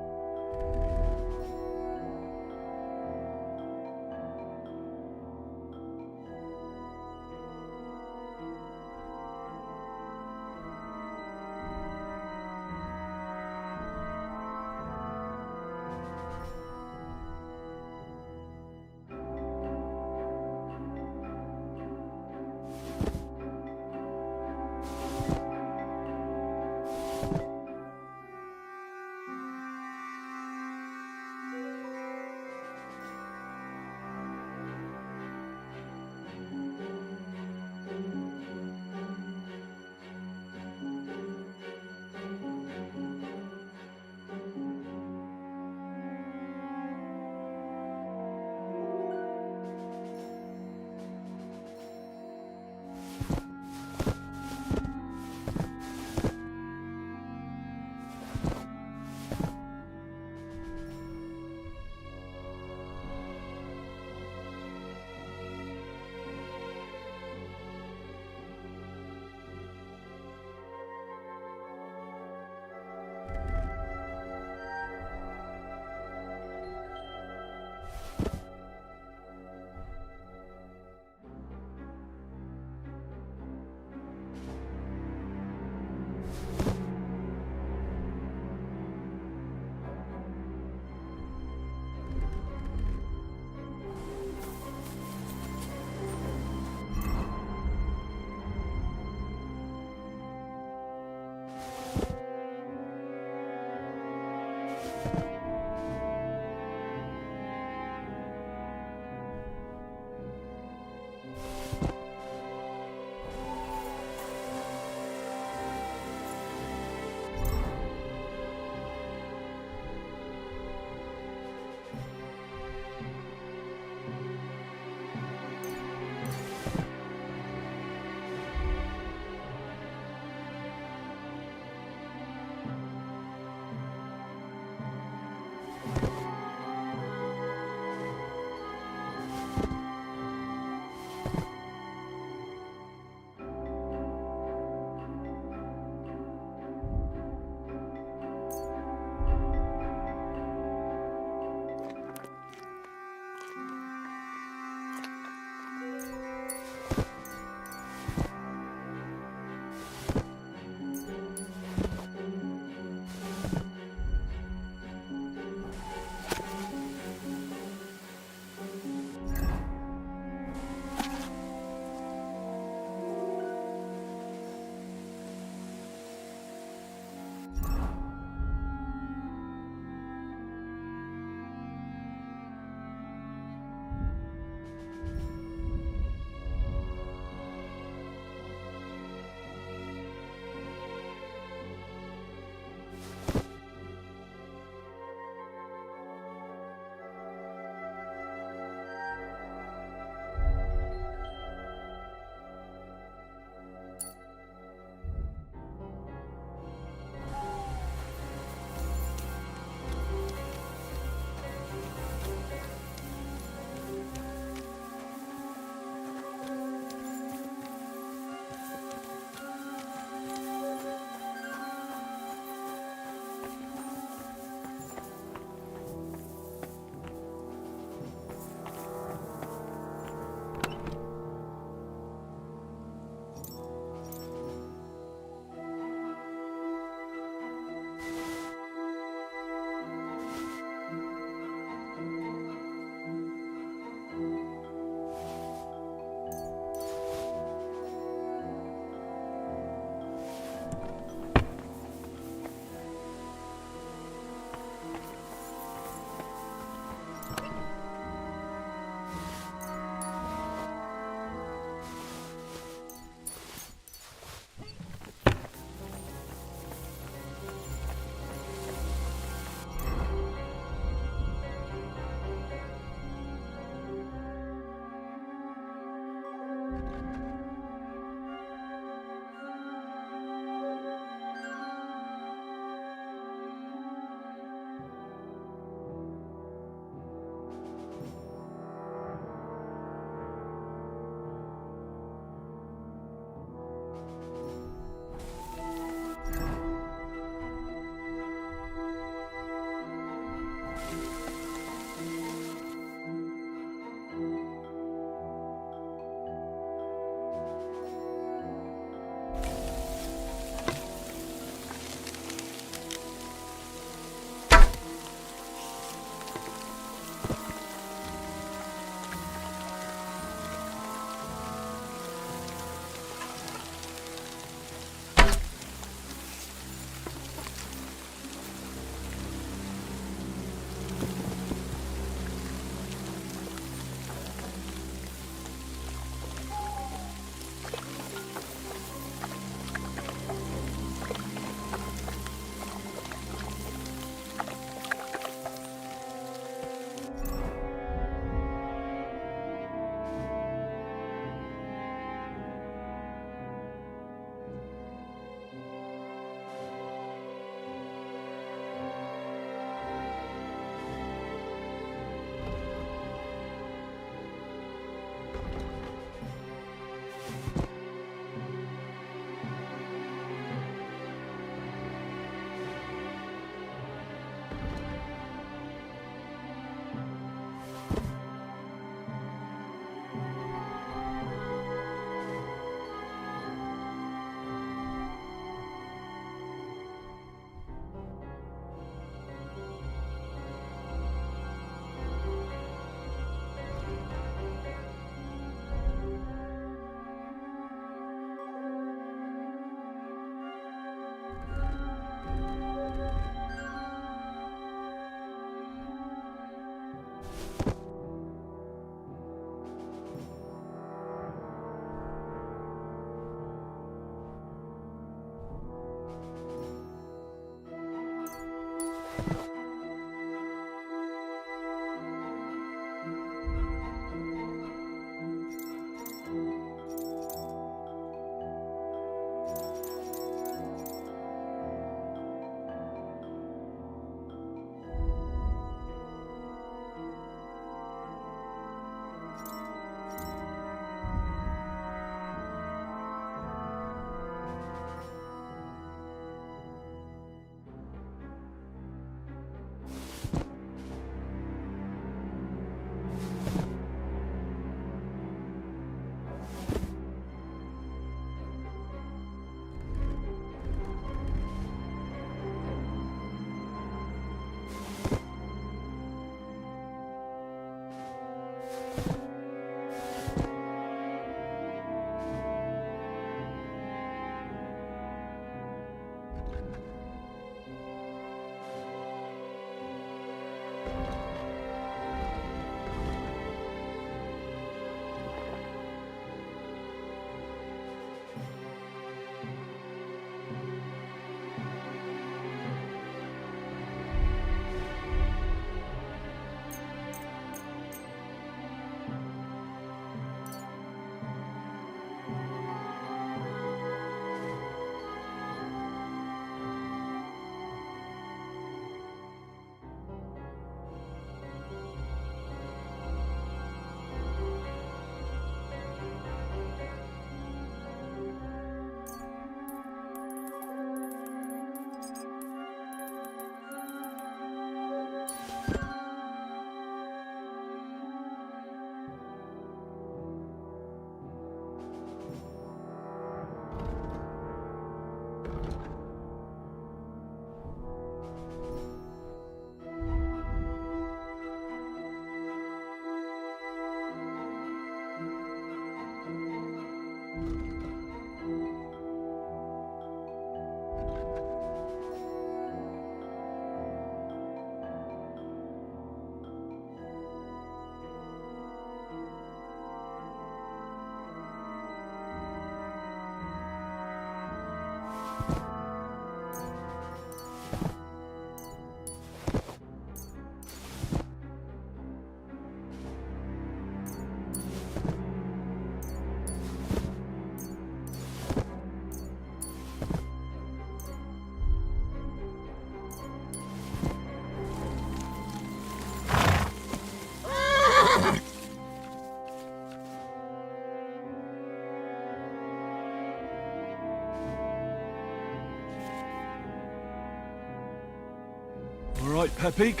Speaker 3: All right, Pepik.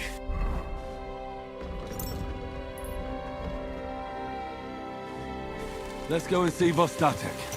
Speaker 3: Let's go and see Vostatek.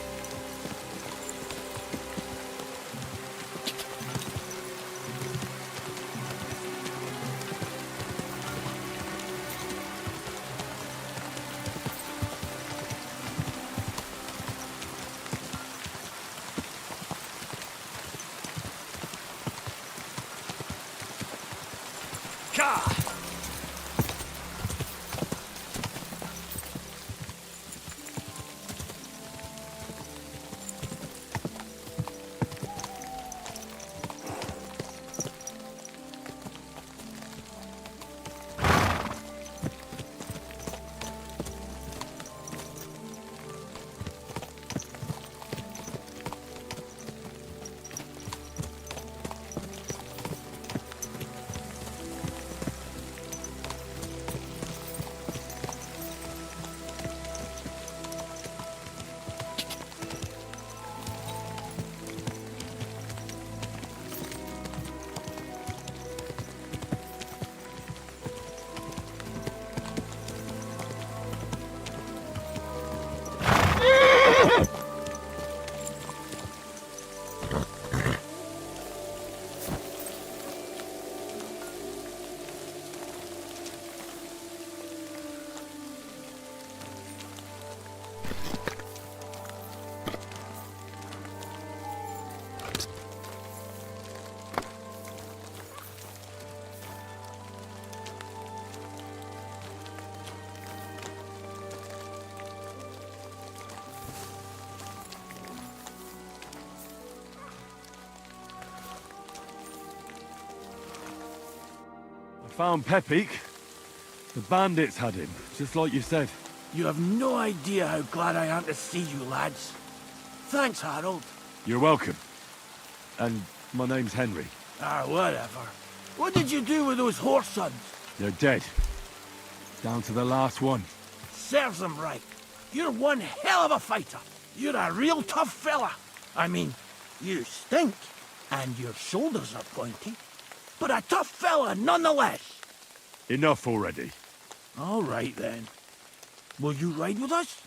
Speaker 3: Found Pepik. The bandits had him, just like you said.
Speaker 6: You have no idea how glad I am to see you, lads. Thanks, Harold.
Speaker 3: You're welcome. And my name's Henry.
Speaker 6: Whatever. What did you do with those horse sons?
Speaker 3: They're dead. Down to the last one.
Speaker 6: Serves them right. You're one hell of a fighter. You're a real tough fella. I mean, you stink, and your shoulders are pointy. But a tough fella nonetheless.
Speaker 3: Enough already.
Speaker 6: All right, then. Will you ride with us?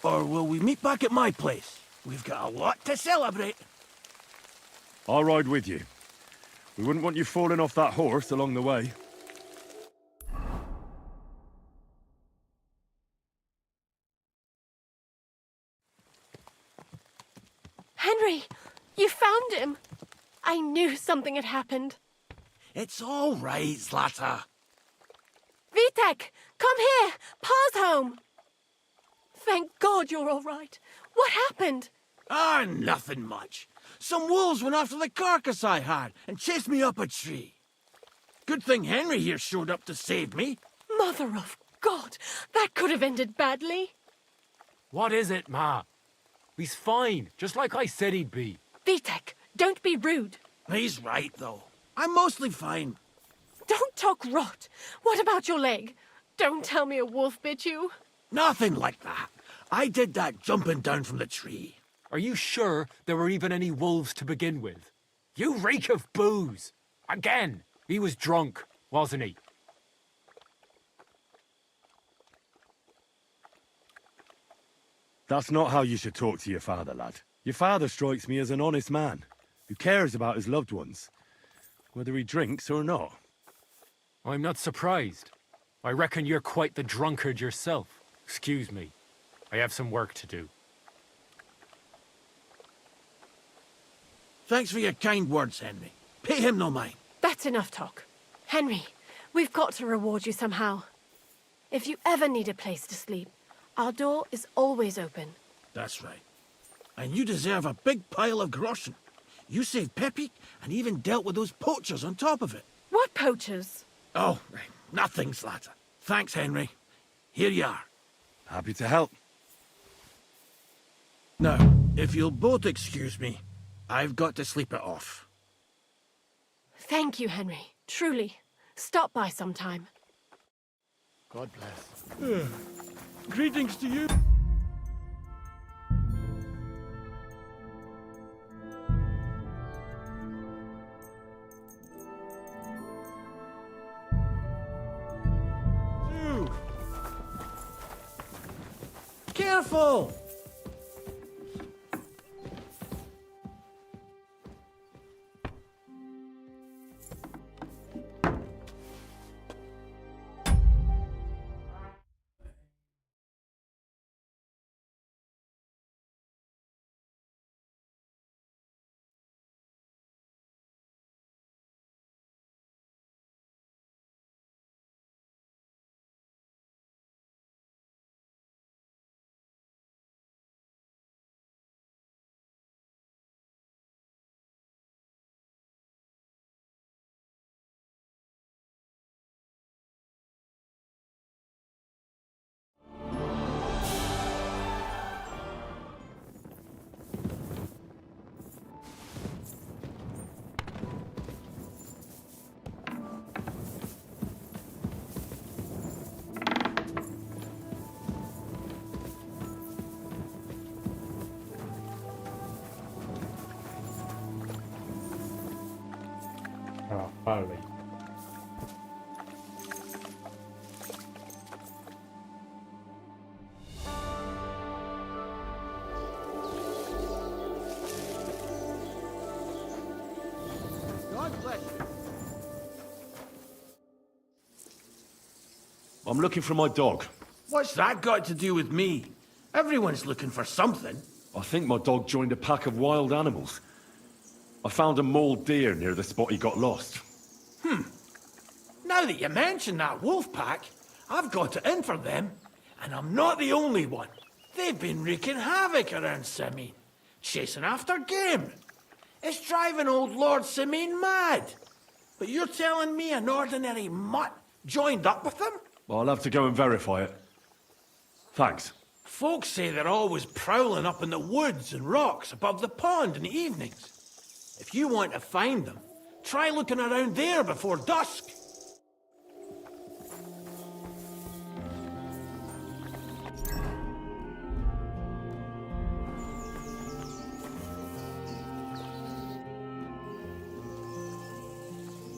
Speaker 6: Or will we meet back at my place? We've got a lot to celebrate.
Speaker 3: I'll ride with you. We wouldn't want you falling off that horse along the way.
Speaker 8: Henry, you found him. I knew something had happened.
Speaker 6: It's all right, Zlata.
Speaker 8: Vitek, come here. Pa's home. Thank God you're all right. What happened?
Speaker 6: Nothing much. Some wolves went after the carcass I had and chased me up a tree. Good thing Henry here showed up to save me.
Speaker 8: Mother of God, that could have ended badly.
Speaker 7: What is it, Ma? He's fine, just like I said he'd be.
Speaker 8: Vitek, don't be rude.
Speaker 6: He's right, though. I'm mostly fine.
Speaker 8: Don't talk rot. What about your leg? Don't tell me a wolf bit you.
Speaker 6: Nothing like that. I did that jumping down from the tree.
Speaker 7: Are you sure there were even any wolves to begin with? You reek of booze! Again! He was drunk, wasn't he?
Speaker 3: That's not how you should talk to your father, lad. Your father strikes me as an honest man, who cares about his loved ones, whether he drinks or not.
Speaker 7: I'm not surprised. I reckon you're quite the drunkard yourself. Excuse me. I have some work to do.
Speaker 6: Thanks for your kind words, Henry. Pay him no mind.
Speaker 8: That's enough talk. Henry, we've got to reward you somehow. If you ever need a place to sleep, our door is always open.
Speaker 6: That's right. And you deserve a big pile of groschen. You saved Peppy and even dealt with those poachers on top of it.
Speaker 8: What poachers?
Speaker 6: Oh, nothing, Slatter. Thanks, Henry. Here you are.
Speaker 3: Happy to help.
Speaker 6: Now, if you'll both excuse me, I've got to sleep it off.
Speaker 8: Thank you, Henry. Truly. Stop by sometime.
Speaker 6: God bless. Greetings to you. Careful!
Speaker 1: Ah, finally.
Speaker 6: God bless you.
Speaker 3: I'm looking for my dog.
Speaker 6: What's that got to do with me? Everyone's looking for something.
Speaker 3: I think my dog joined a pack of wild animals. I found a mauled deer near the spot he got lost.
Speaker 6: Now that you mention that wolf pack, I've got it in for them. And I'm not the only one. They've been wreaking havoc around Simene, chasing after game. It's driving old Lord Simene mad. But you're telling me an ordinary mutt joined up with them?
Speaker 3: Well, I'll have to go and verify it. Thanks.
Speaker 6: Folks say they're always prowling up in the woods and rocks above the pond in the evenings. If you want to find them, try looking around there before dusk.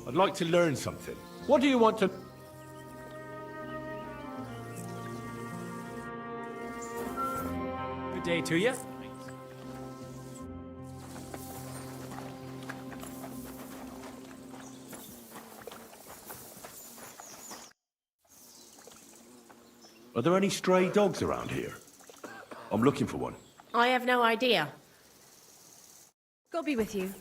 Speaker 3: I'd like to learn something.
Speaker 6: What do you want to...
Speaker 7: Good day to you.
Speaker 3: Are there any stray dogs around here? I'm looking for one.
Speaker 10: I have no idea. God be with you.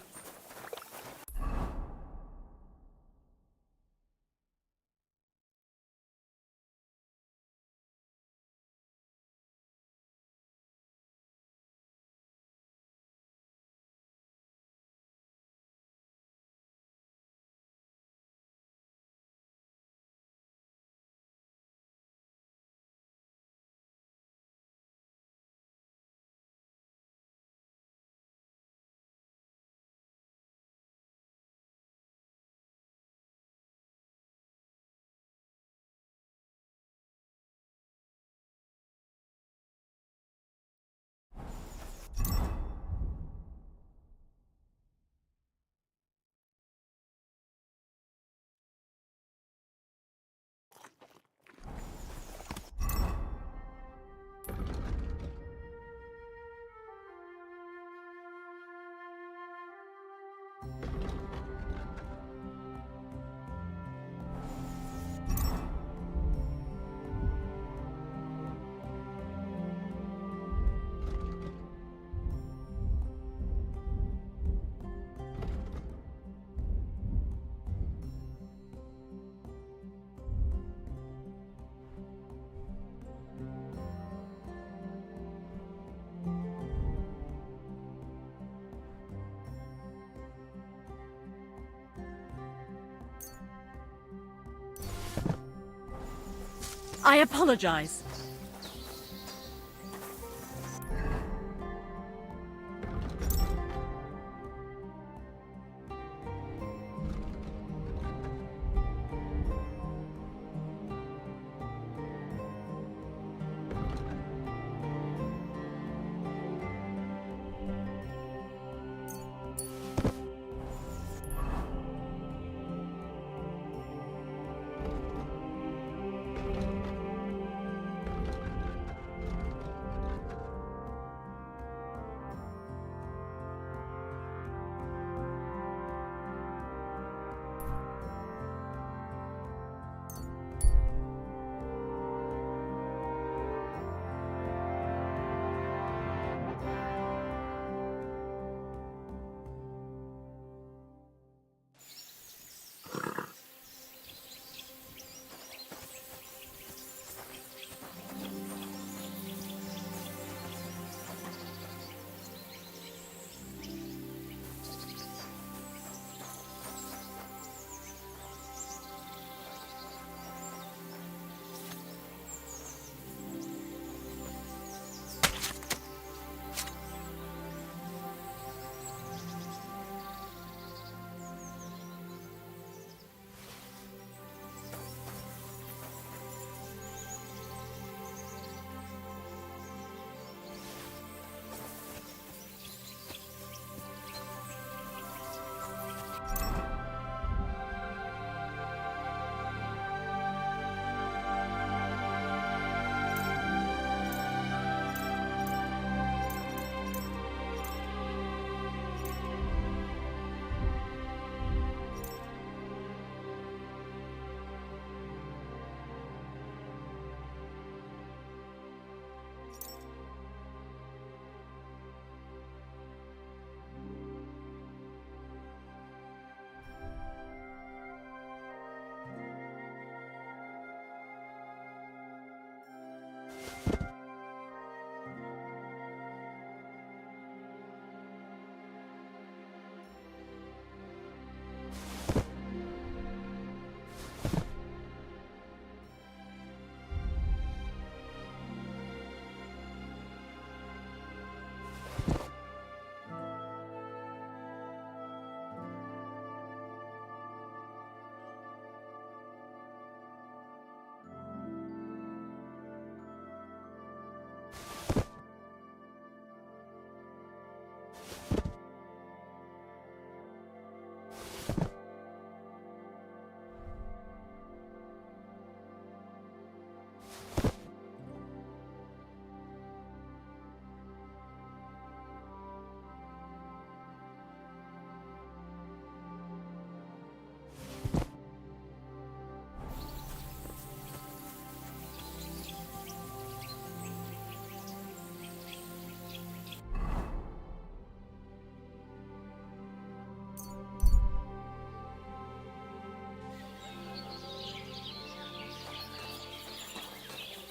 Speaker 10: I apologize.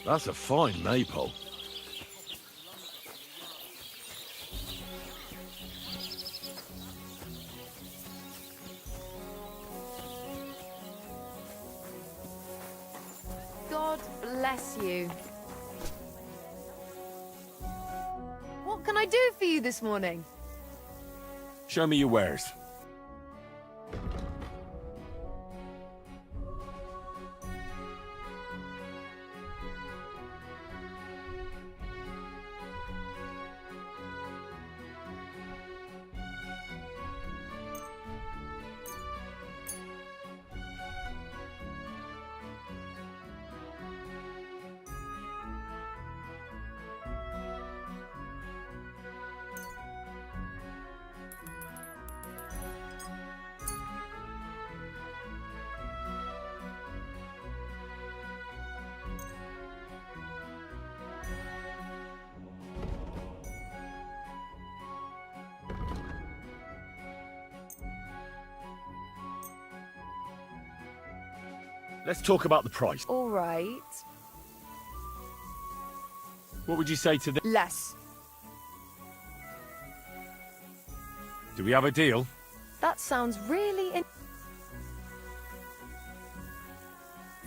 Speaker 4: That's a fine maypole.
Speaker 11: God bless you. What can I do for you this morning?
Speaker 3: Show me your wares. Let's talk about the price.
Speaker 11: All right.
Speaker 3: What would you say to the...
Speaker 11: Less.
Speaker 3: Do we have a deal?
Speaker 11: That sounds really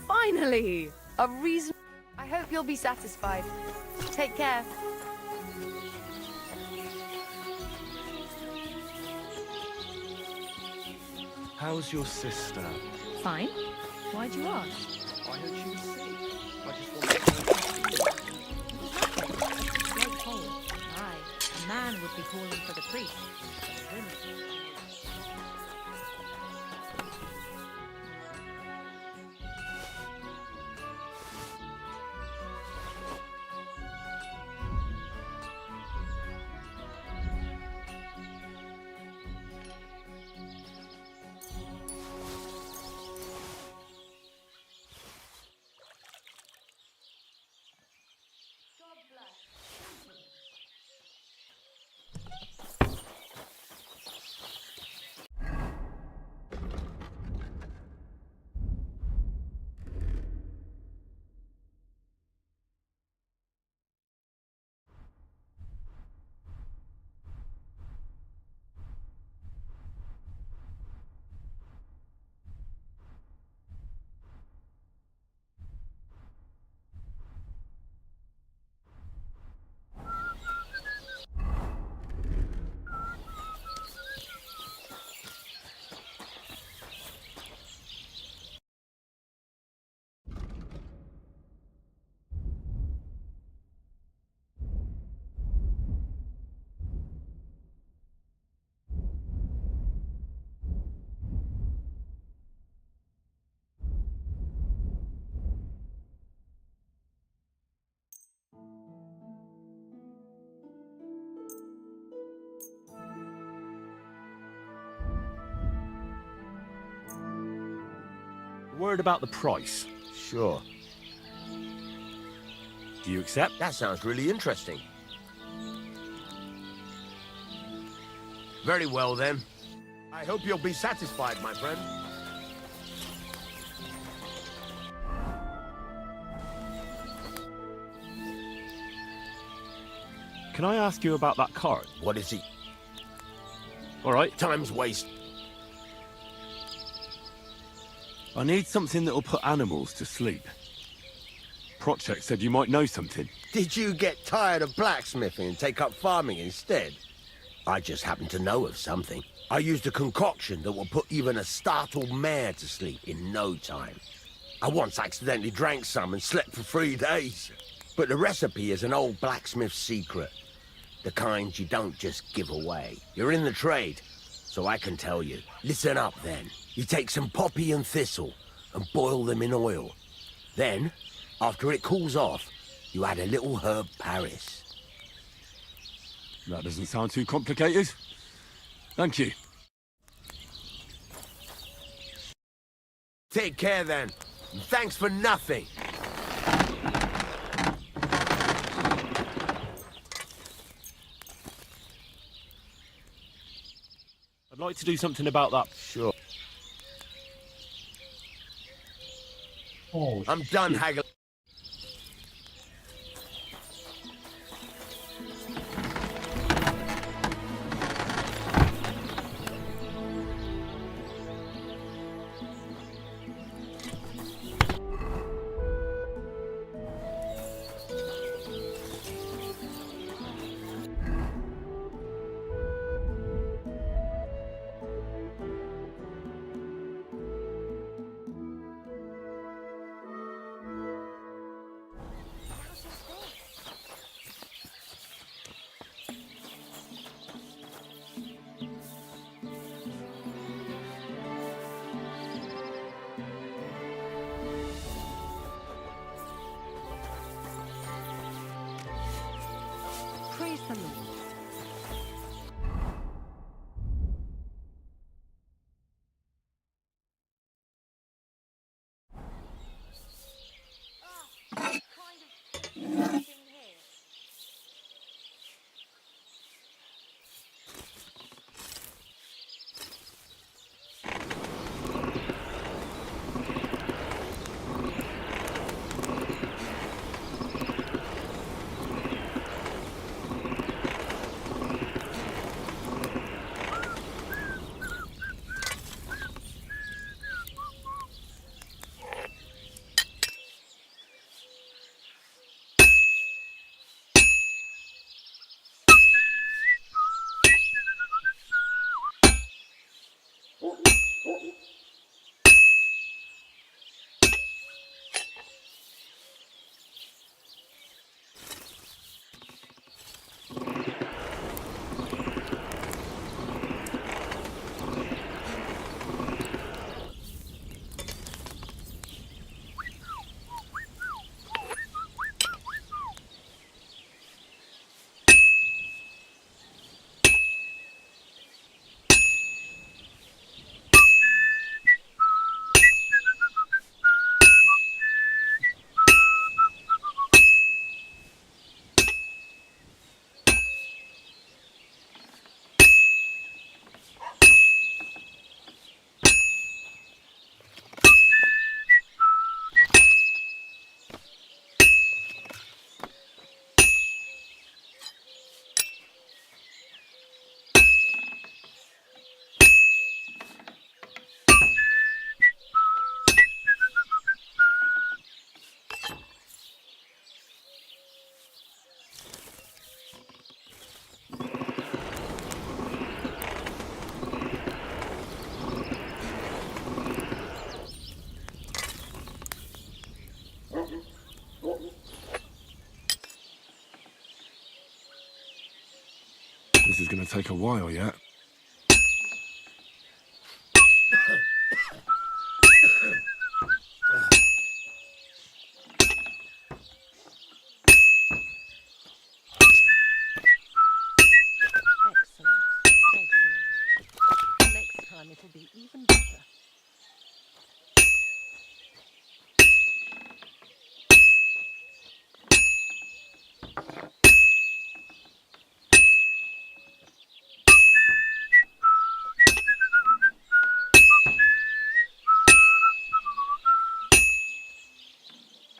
Speaker 11: Finally! A reason. I hope you'll be satisfied. Take care.
Speaker 3: How's your sister?
Speaker 11: Fine. Why'd you ask?
Speaker 3: I heard she was sick. I just wanted to know.
Speaker 10: Great hole. Aye, a man would be calling for the priest. But women.
Speaker 3: Word about the price.
Speaker 12: Sure.
Speaker 3: Do you accept?
Speaker 12: That sounds really interesting. Very well, then. I hope you'll be satisfied, my friend.
Speaker 3: Can I ask you about that cart?
Speaker 12: What is he?
Speaker 3: All right.
Speaker 12: Time's waste.
Speaker 3: I need something that'll put animals to sleep. Project said you might know something.
Speaker 12: Did you get tired of blacksmithing and take up farming instead? I just happen to know of something. I used a concoction that will put even a startled mare to sleep in no time. I once accidentally drank some and slept for 3 days. But the recipe is an old blacksmith's secret. The kind you don't just give away. You're in the trade, so I can tell you. Listen up, then. You take some poppy and thistle and boil them in oil. Then, after it cools off, you add a little herb Paris.
Speaker 3: That doesn't sound too complicated. Thank you.
Speaker 12: Take care, then. And thanks for nothing.
Speaker 3: I'd like to do something about that.
Speaker 12: Sure.
Speaker 1: Oh,
Speaker 12: I'm done haggling.
Speaker 4: this is going to take a while yet.
Speaker 10: Excellent. Excellent. Next time it'll be even better.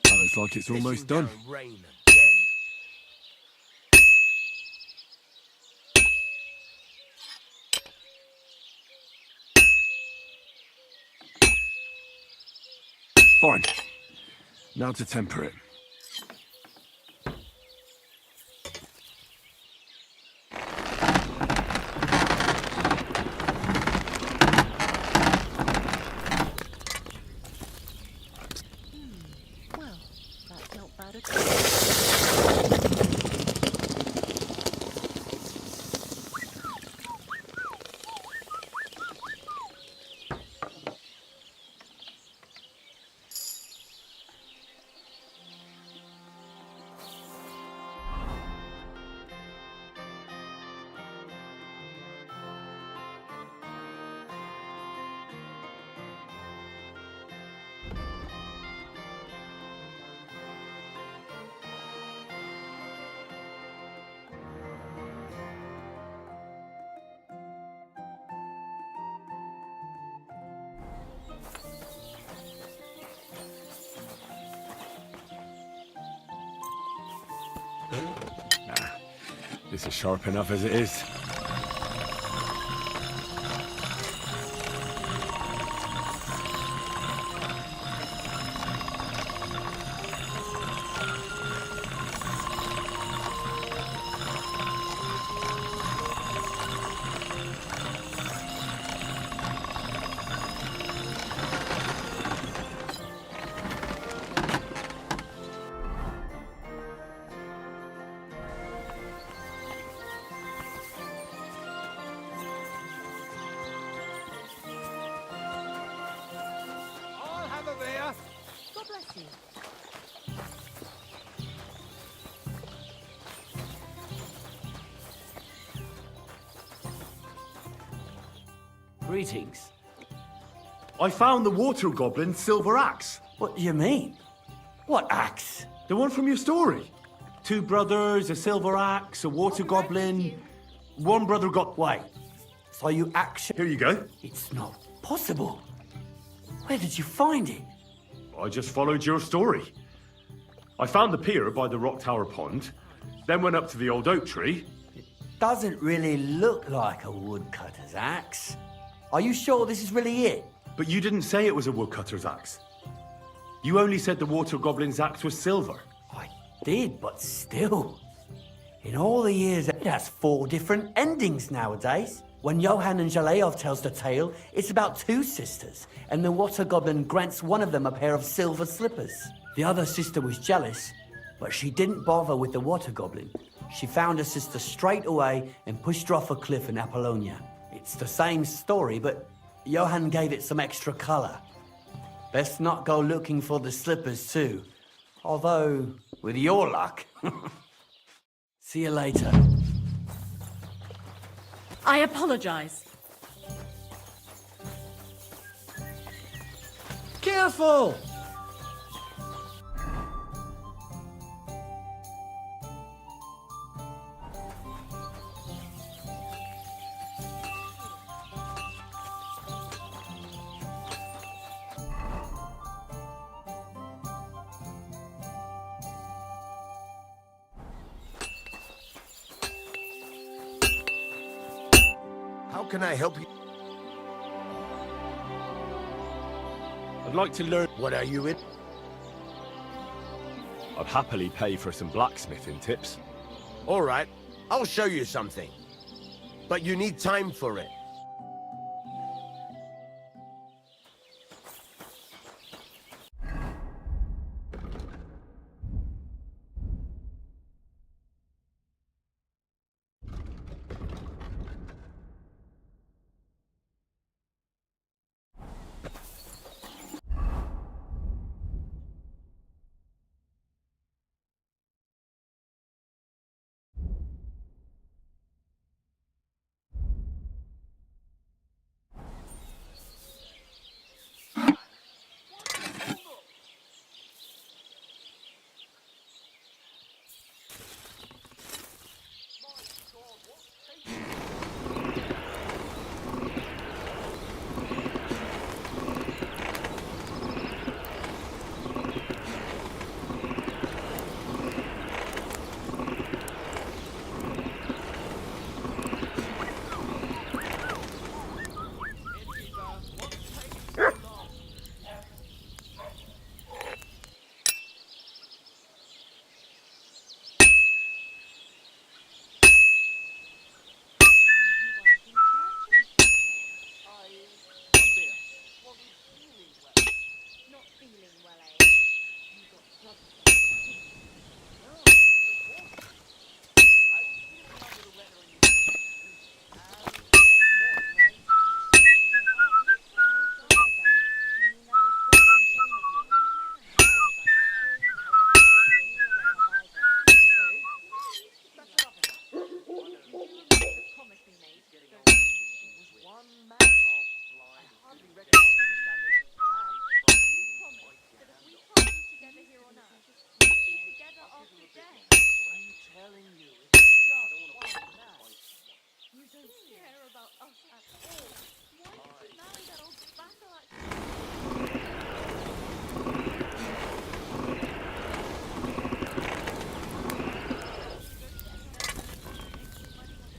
Speaker 4: That looks like it's almost done.
Speaker 12: Rain again.
Speaker 4: Fine. Now to temper it.
Speaker 10: Well, that's not bad at all.
Speaker 4: This is sharp enough as it is.
Speaker 6: I'll have a beer.
Speaker 10: God bless you.
Speaker 6: Greetings.
Speaker 3: I found the water goblin's silver axe.
Speaker 6: What do you mean? What axe?
Speaker 3: The one from your story. Two brothers, a silver axe, a water goblin. One brother got...
Speaker 6: Wait. So you actually...
Speaker 3: Here you go.
Speaker 6: It's not possible. Where did you find it?
Speaker 3: I just followed your story. I found the pier by the rock tower pond, then went up to the old oak tree.
Speaker 6: Doesn't really look like a woodcutter's axe. Are you sure this is really it?
Speaker 3: But you didn't say it was a woodcutter's axe. You only said the water goblin's axe was silver.
Speaker 6: I did, but still. In all the years, it has 4 different endings nowadays. When Johann and Jaleov tells the tale, it's about 2 sisters, and the water goblin grants one of them a pair of silver slippers. The other sister was jealous, but she didn't bother with the water goblin. She found her sister straight away and pushed her off a cliff in Apollonia. It's the same story, but Johann gave it some extra colour. Best not go looking for the slippers too. Although, with your luck. See you later.
Speaker 8: I apologize.
Speaker 6: Careful!
Speaker 12: How can I help you?
Speaker 3: I'd like to learn...
Speaker 12: What are you in?
Speaker 3: I'd happily pay for some blacksmithing tips.
Speaker 12: All right, I'll show you something. But you need time for it.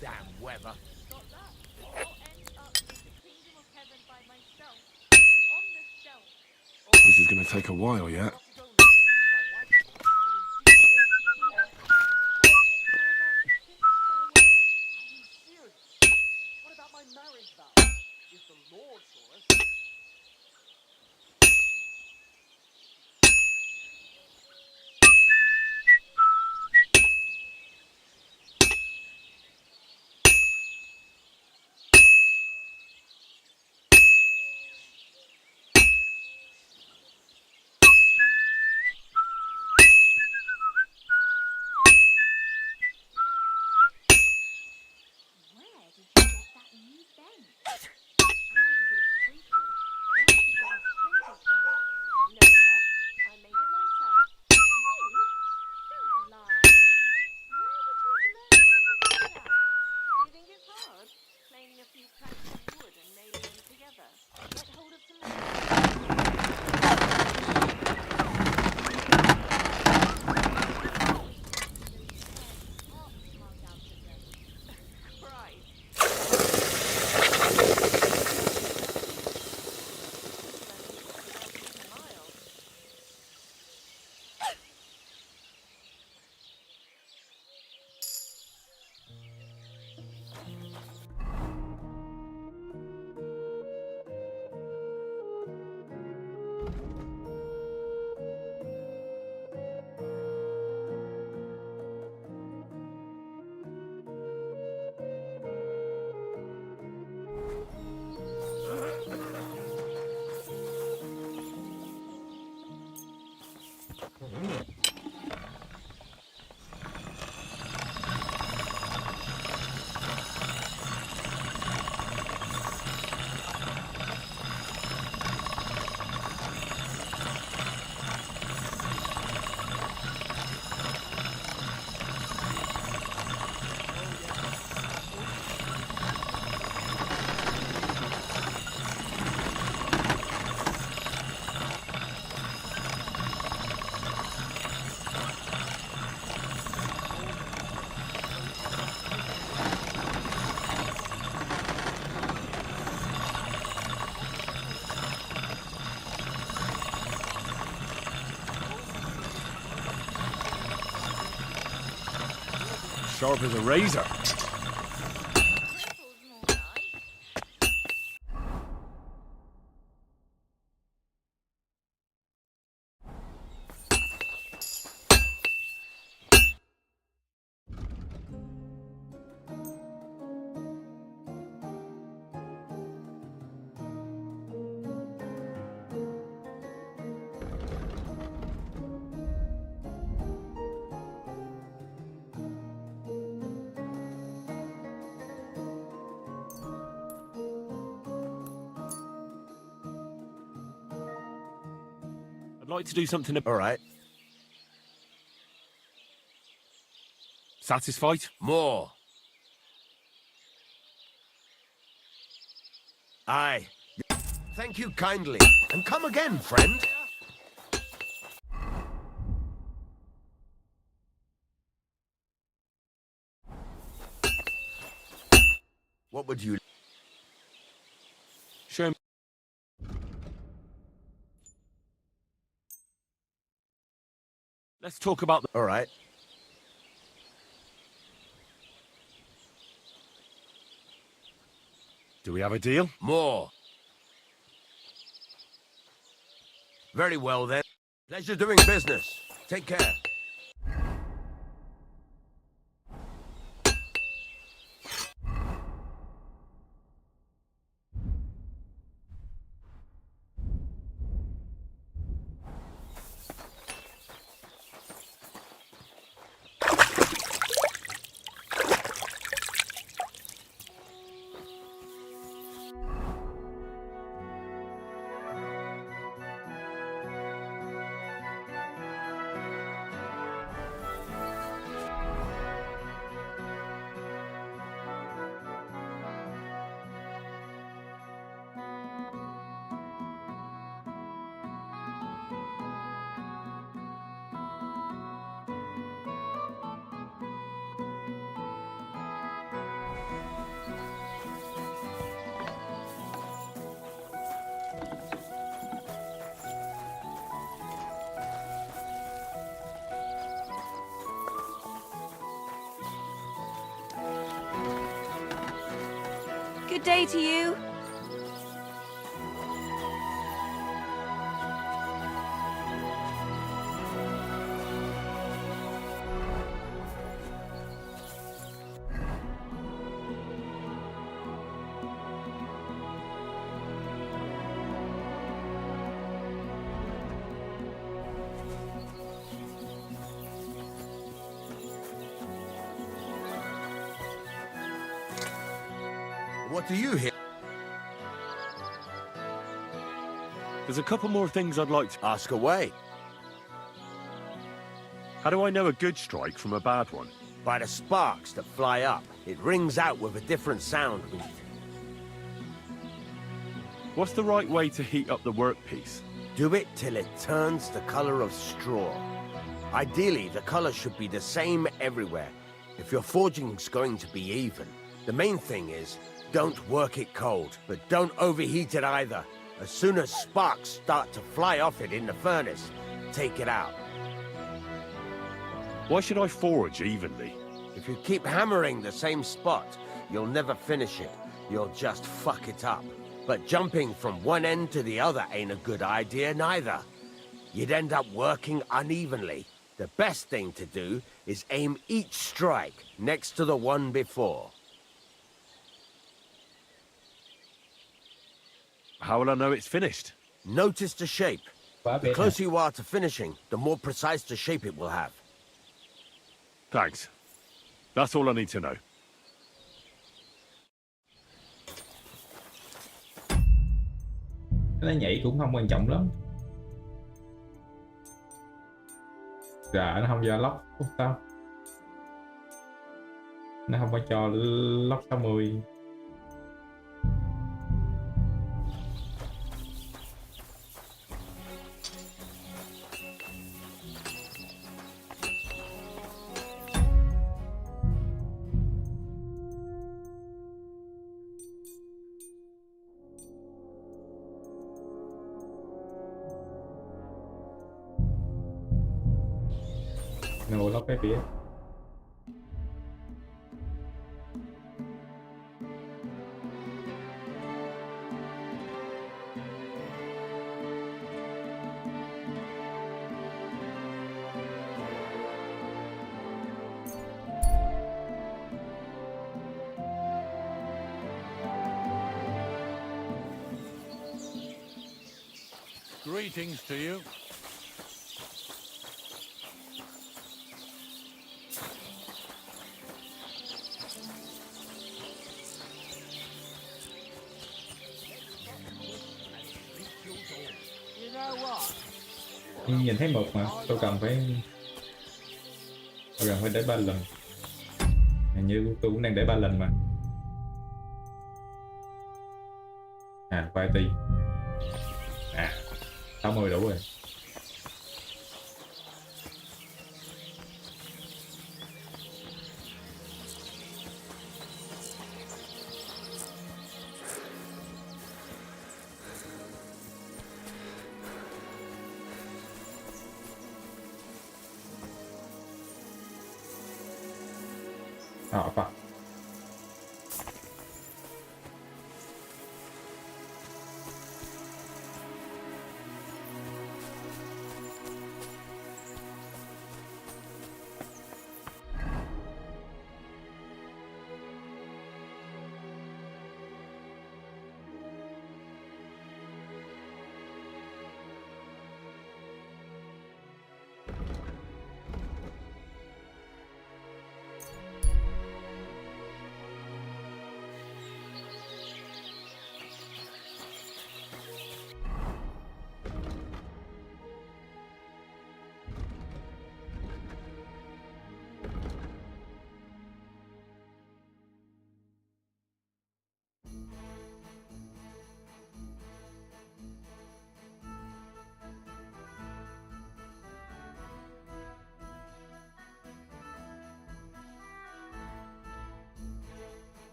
Speaker 12: Damn weather.
Speaker 4: This is gonna take a while yet. Sharp as a razor.
Speaker 3: I'd like to do something.
Speaker 12: All right.
Speaker 3: Satisfied?
Speaker 12: More. Aye. Thank you kindly. And come again, friend. What would you...
Speaker 3: Show me. Let's talk about the...
Speaker 12: All right.
Speaker 3: Do we have a deal?
Speaker 12: More. Very well then. Pleasure doing business. Take care.
Speaker 11: Good day to you.
Speaker 12: What do you hear?
Speaker 3: There's a couple more things I'd like to...
Speaker 12: Ask away.
Speaker 3: How do I know a good strike from a bad one?
Speaker 12: By the sparks that fly up. It rings out with a different sound.
Speaker 3: What's the right way to heat up the workpiece?
Speaker 12: Do it till it turns the color of straw. Ideally, the color should be the same everywhere. If your forging's going to be even, the main thing is, don't work it cold, but don't overheat it either. As soon as sparks start to fly off it in the furnace, take it out.
Speaker 3: Why should I forge evenly?
Speaker 12: If you keep hammering the same spot, you'll never finish it. You'll just fuck it up. But jumping from one end to the other ain't a good idea neither. You'd end up working unevenly. The best thing to do is aim each strike next to the one before.
Speaker 3: How will I know it's finished?
Speaker 12: Notice the shape.
Speaker 1: Quá
Speaker 12: The
Speaker 1: biết
Speaker 12: closer you are to finishing, the more precise the shape it will have.
Speaker 3: Thanks. That's all I need to know.
Speaker 1: Cái nhảy cũng không quan trọng lắm. Dạ nó không cho lock không sao. Nó không có cho lock 60. Ngồi lóc cái phía.
Speaker 4: Greetings to you.
Speaker 1: Nhìn thấy một mà tôi cần phải để 3 lần. Hình như tôi cũng đang để 3 lần mà. À vài tỷ. À 60 đủ rồi. Apa?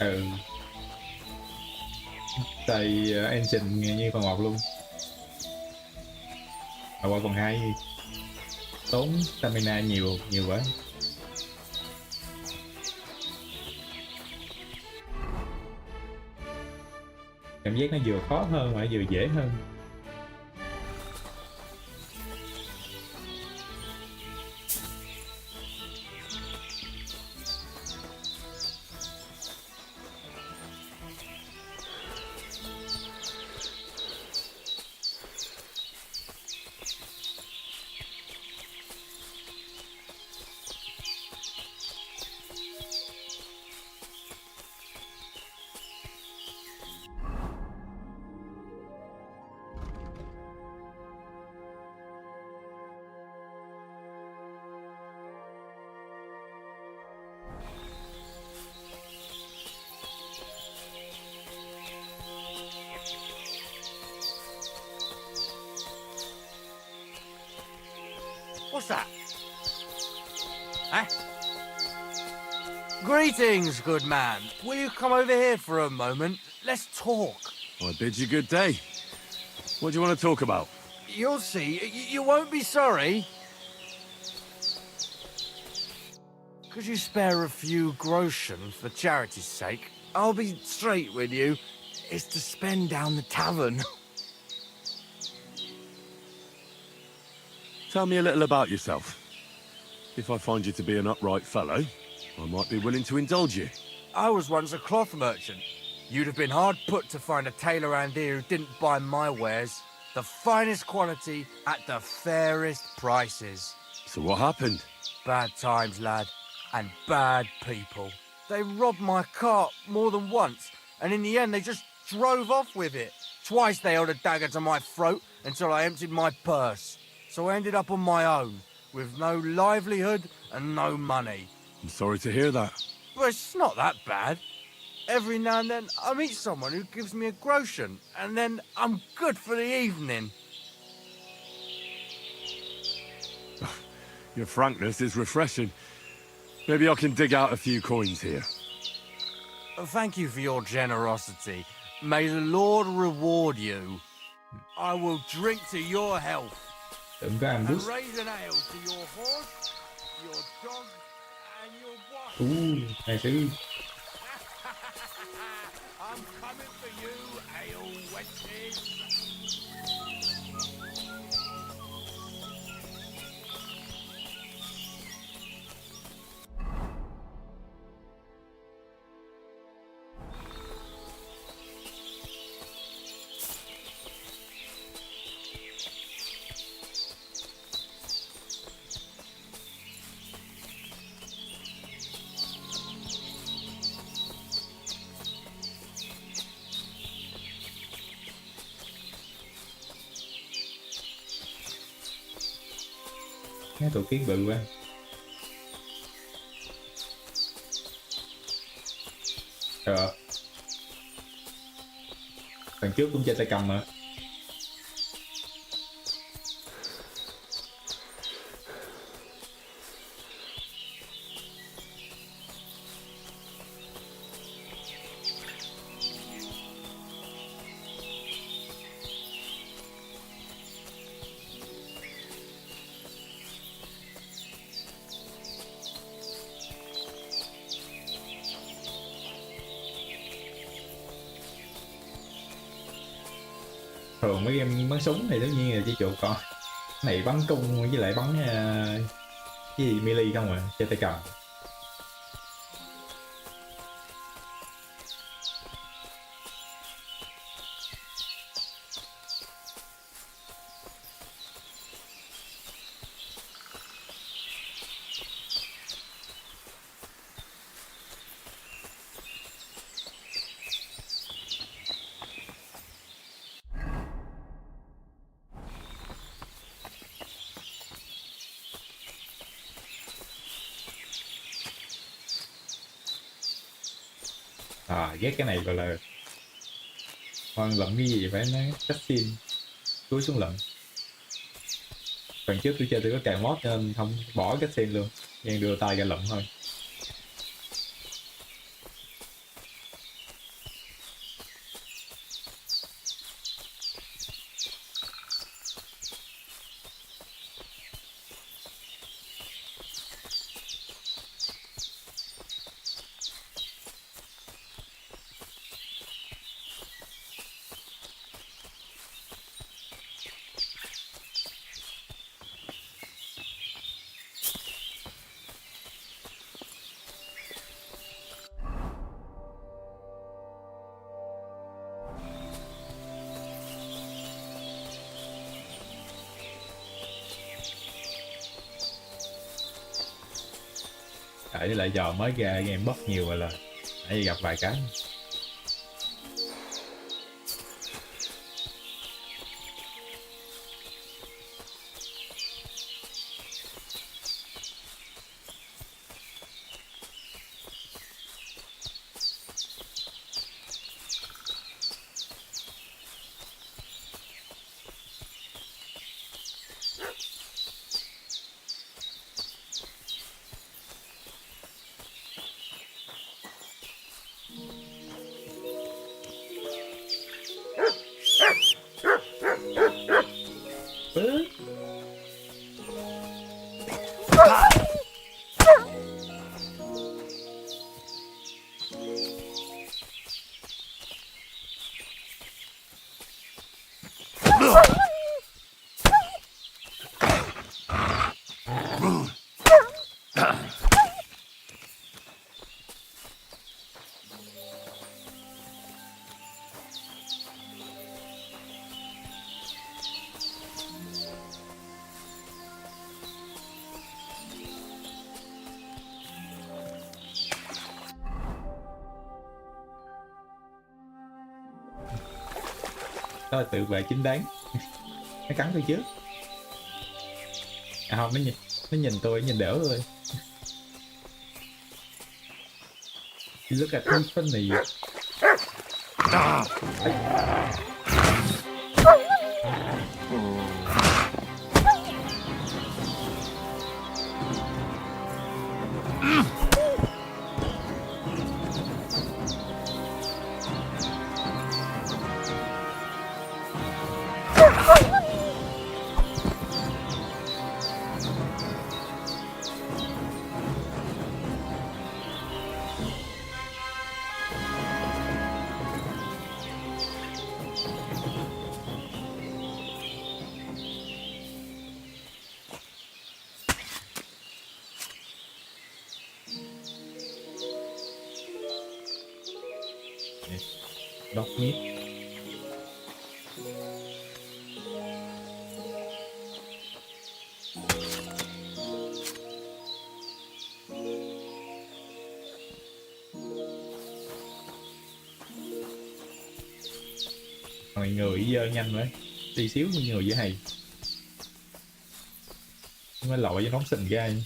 Speaker 1: Ừ. Tay engine như phần 1 luôn. Mà qua phần 2 tốn stamina nhiều quá. Cảm giác nó vừa khó hơn mà vừa dễ hơn.
Speaker 6: What's that? Eh? Greetings, good man. Will you come over here for a moment? Let's talk.
Speaker 3: I bid you good day. What do you want to talk about?
Speaker 6: You'll see. You won't be sorry. Could you spare a few groschen for charity's sake? I'll be straight with you. It's to spend down the tavern.
Speaker 3: Tell me a little about yourself. If I find you to be an upright fellow, I might be willing to indulge you.
Speaker 6: I was once a cloth merchant. You'd have been hard put to find a tailor around here who didn't buy my wares. The finest quality at the fairest prices.
Speaker 3: So what happened?
Speaker 6: Bad times, lad. And bad people. They robbed my cart more than once, and in the end they just drove off with it. Twice they held a dagger to my throat until I emptied my purse. So I ended up on my own, with no livelihood and no money.
Speaker 3: I'm sorry to hear that.
Speaker 6: But it's not that bad. Every now and then I meet someone who gives me a groschen, and then I'm good for the evening.
Speaker 3: Your frankness is refreshing. Maybe I can dig out a few coins here.
Speaker 6: Thank you for your generosity. May the Lord reward you. I will drink to your health.
Speaker 1: Đừng có
Speaker 6: And
Speaker 1: ambush.
Speaker 6: raise an ale to your horse, your dog, and your wife.
Speaker 1: Này sẽ
Speaker 6: I'm coming for you, ale wenches.
Speaker 1: cái tổ kiến bự quá. Rồi. Phần trước cũng chơi tay cầm mà. Thường mấy game bắn súng thì tất nhiên là chỉ chuột, còn cái này bắn cung với lại bắn cái gì melee không à, chơi tay cầm. À, ghét cái này gọi là con lậm cái gì phải nói cutscene cúi xuống lậm. Phần trước tôi chơi tôi có cài mod nên không bỏ cutscene luôn, nhưng đưa tay ra lậm thôi. Với lại giờ mới ra game bớt nhiều rồi, là nãy giờ gặp vài cái. Đó là tự vệ chính đáng. Nó cắn tôi trước. À không, nó nhìn tôi, nhìn đểu thôi. Look at me funny. Đốt miết. Mọi người dơ nhanh vậy, đi xíu như người dễ hay. Mới lội với nón sình gai.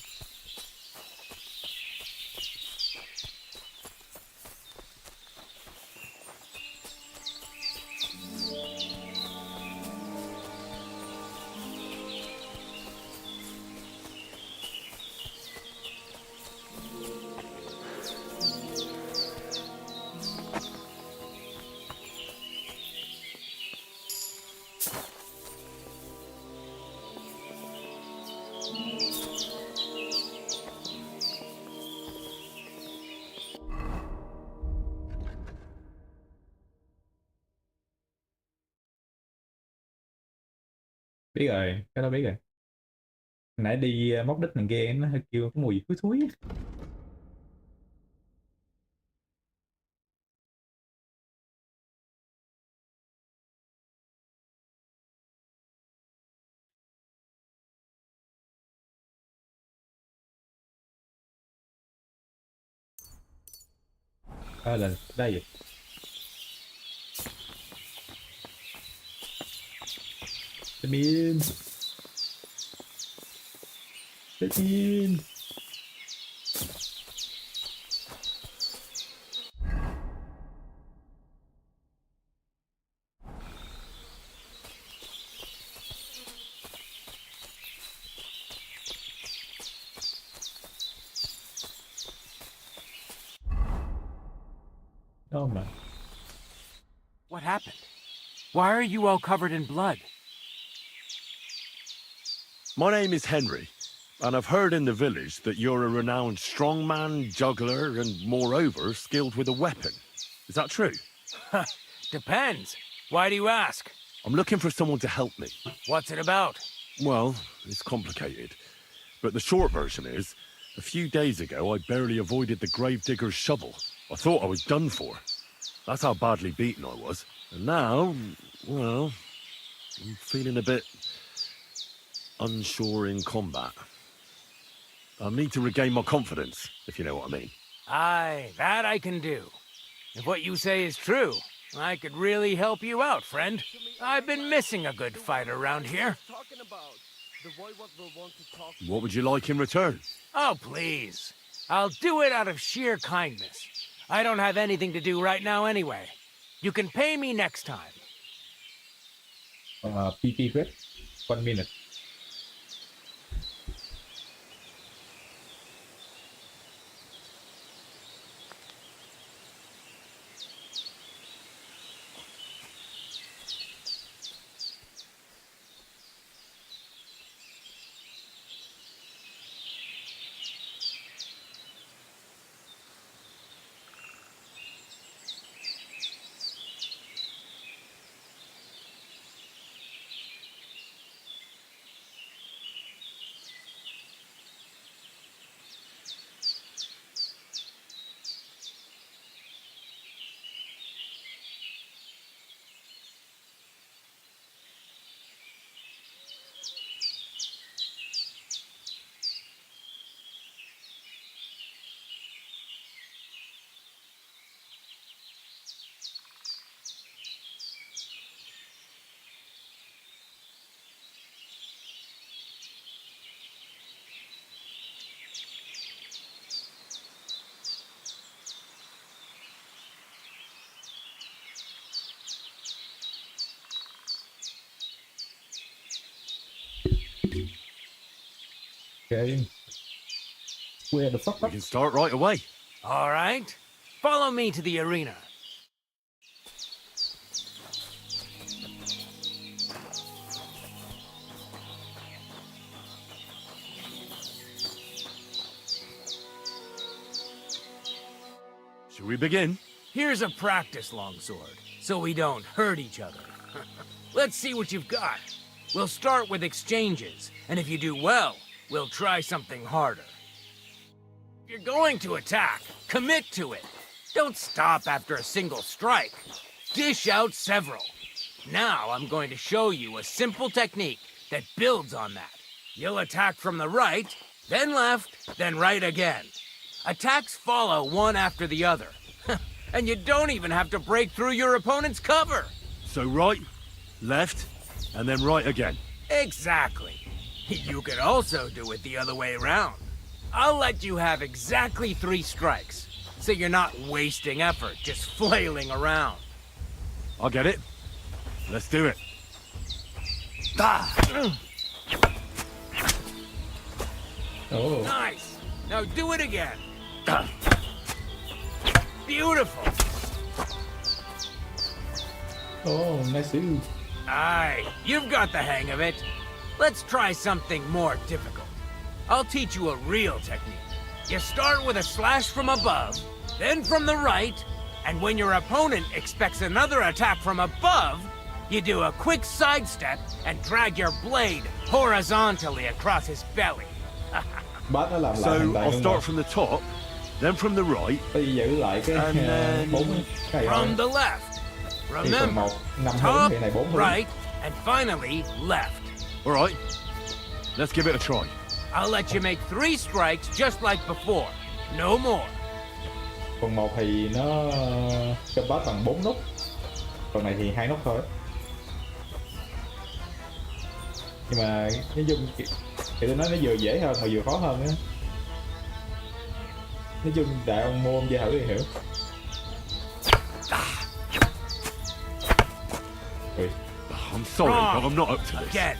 Speaker 1: Biết rồi, cái đó biết rồi. Nãy đi móc đích thằng kia nó hơi kêu có mùi thúi thúi á. Là đây vậy. Tự nhiên. Tự nhiên. Đó mà.
Speaker 3: What happened? Why are you all covered in blood?
Speaker 4: My name is Henry, and I've heard in the village that you're a renowned strongman, juggler, and moreover, skilled with a weapon. Is that true?
Speaker 6: Depends. Why do you ask?
Speaker 4: I'm looking for someone to help me.
Speaker 6: What's it about?
Speaker 4: Well, it's complicated. But the short version is, a few days ago I barely avoided the gravedigger's shovel. I thought I was done for. That's how badly beaten I was. And now, well, I'm feeling a bit unsure in combat. I'll need to regain my confidence, if you know what I mean.
Speaker 6: Aye, that I can do. If what you say is true, I could really help you out, friend. I've been missing a good fight around here.
Speaker 4: What would you like in return?
Speaker 6: Oh, please. I'll do it out of sheer kindness. I don't have anything to do right now anyway. You can pay me next time.
Speaker 1: PT quest 1 minute. Okay. Where the fuck
Speaker 4: We
Speaker 1: up?
Speaker 4: can start right away.
Speaker 6: All right. Follow me to the arena.
Speaker 4: Shall we begin?
Speaker 6: Here's a practice longsword, so we don't hurt each other. Let's see what you've got. We'll start with exchanges, and if you do well, we'll try something harder. If you're going to attack, commit to it. Don't stop after a single strike. Dish out several. Now I'm going to show you a simple technique that builds on that. You'll attack from the right, then left, then right again. Attacks follow one after the other. And you don't even have to break through your opponent's cover.
Speaker 4: So right, left, and then right again.
Speaker 6: Exactly. You could also do it the other way around. I'll let you have exactly 3 strikes, so you're not wasting effort just flailing around.
Speaker 4: I'll get it. Let's do it.
Speaker 1: Oh,
Speaker 6: Nice. Now do it again. Beautiful.
Speaker 1: oh, nice.
Speaker 6: Aye, you've got the hang of it. Let's try something more difficult. I'll teach you a real technique. You start with a slash from above, then from the right, and when your opponent expects another attack from above, you do a quick sidestep and drag your blade horizontally across his belly.
Speaker 1: Bác nó làm lại
Speaker 4: So
Speaker 1: hình tại
Speaker 4: I'll
Speaker 1: không
Speaker 4: start from the top, then from the right,
Speaker 1: Tôi giữ lại cái
Speaker 4: And then
Speaker 1: 4 cái
Speaker 6: From
Speaker 1: này.
Speaker 6: the left.
Speaker 1: Thì phần
Speaker 6: Remember,
Speaker 1: 1 5 hướng
Speaker 6: top,
Speaker 1: thì này 4 hướng.
Speaker 6: right, and finally left.
Speaker 4: All right. Let's give it a try.
Speaker 6: I'll let you make 3 strikes just like before. No more.
Speaker 1: Phần 1 thì nó cho bác bằng 4 nút. Phần này thì 2 nút thôi. Nhưng mà nói chung thì tôi nói nó vừa dễ hơn mà vừa khó hơn á. Nói chung đại ông mua ông chơi thử thì hiểu. Ui,
Speaker 4: I'm sorry, but I'm not up to this.
Speaker 6: Again.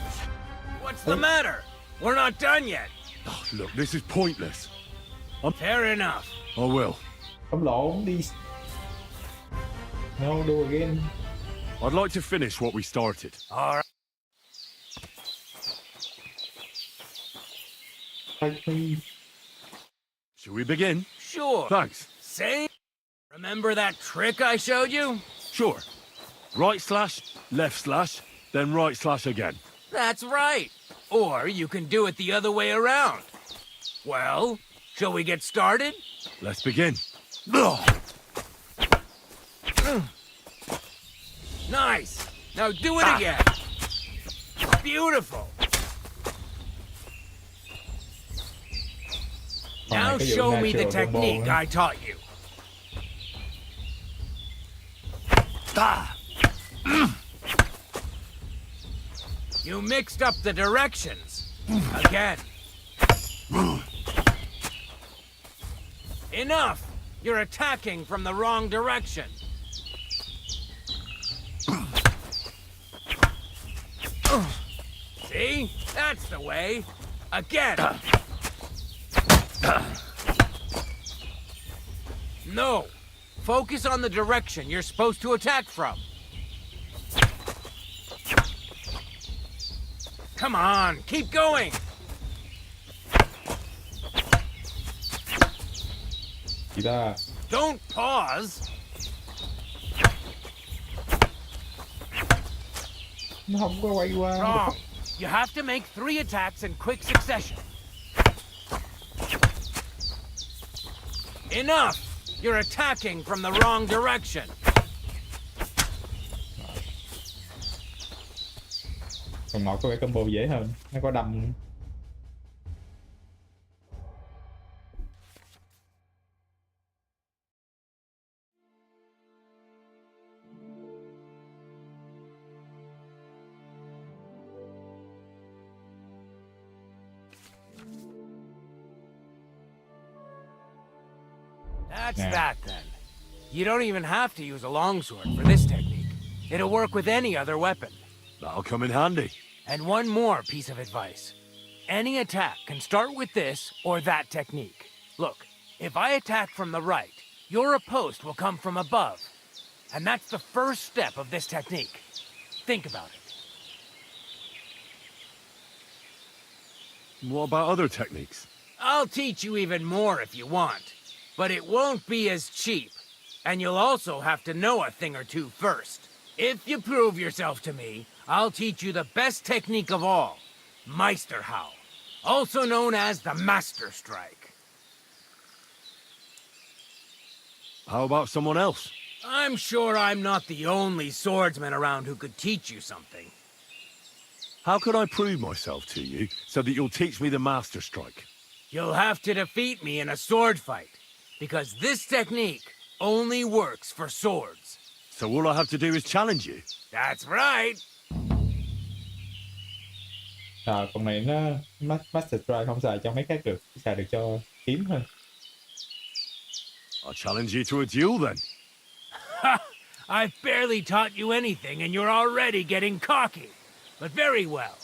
Speaker 6: What's the matter? We're not done yet.
Speaker 4: Look, this is pointless.
Speaker 6: Fair enough.
Speaker 4: I will.
Speaker 1: ông lộn đi. No, do again.
Speaker 4: I'd like to finish what we started.
Speaker 6: All right.
Speaker 1: Fight me.
Speaker 4: Shall we begin?
Speaker 6: Sure.
Speaker 4: Thanks.
Speaker 6: Same. Remember that trick I showed you?
Speaker 4: Sure. Right slash, left slash, then right slash again.
Speaker 6: That's right. Or you can do it the other way around. Well, shall we get started?
Speaker 4: Let's begin.
Speaker 6: Nice. Now do it again. Beautiful.
Speaker 1: Phần này
Speaker 6: Now
Speaker 1: có vụ
Speaker 6: show me the
Speaker 1: natural combo
Speaker 6: technique
Speaker 1: nữa.
Speaker 6: I taught you. You mixed up the directions. Again. Enough! You're attacking from the wrong direction. See? That's the way. Again. No. Focus on the direction you're supposed to attack from. Come on, keep going.
Speaker 1: Chị ta
Speaker 6: Don't pause.
Speaker 1: nó không có quay qua.
Speaker 6: Wrong. You have to make 3 attacks in quick succession. Enough! You're attacking from the wrong direction.
Speaker 1: Phần 1 có vẻ combo dễ hơn, nó có đâm nữa.
Speaker 6: That's
Speaker 1: Yeah.
Speaker 6: that then. You don't even have to use a longsword for this technique. It'll work with any other weapon.
Speaker 3: That'll come in handy.
Speaker 6: And one more piece of advice. Any attack can start with this or that technique. Look, if I attack from the right, your oppost will come from above. And that's the first step of this technique. Think about it.
Speaker 3: What about other techniques?
Speaker 6: I'll teach you even more if you want. But it won't be as cheap. And you'll also have to know a thing or two first. If you prove yourself to me, I'll teach you the best technique of all. Meisterhau. Also known as the Master Strike.
Speaker 3: How about someone else?
Speaker 6: I'm sure I'm not the only swordsman around who could teach you something.
Speaker 3: How could I prove myself to you so that you'll teach me the Master Strike?
Speaker 6: You'll have to defeat me in a sword fight. Because this technique only works for swords.
Speaker 3: So all I have to do is challenge you?
Speaker 6: That's right.
Speaker 1: Còn này nó Master Strike không xài cho mấy khác được, chỉ xài được cho kiếm thôi.
Speaker 3: I'll challenge you to a duel then.
Speaker 6: Ha! I've barely taught you anything and you're already getting cocky. But very well.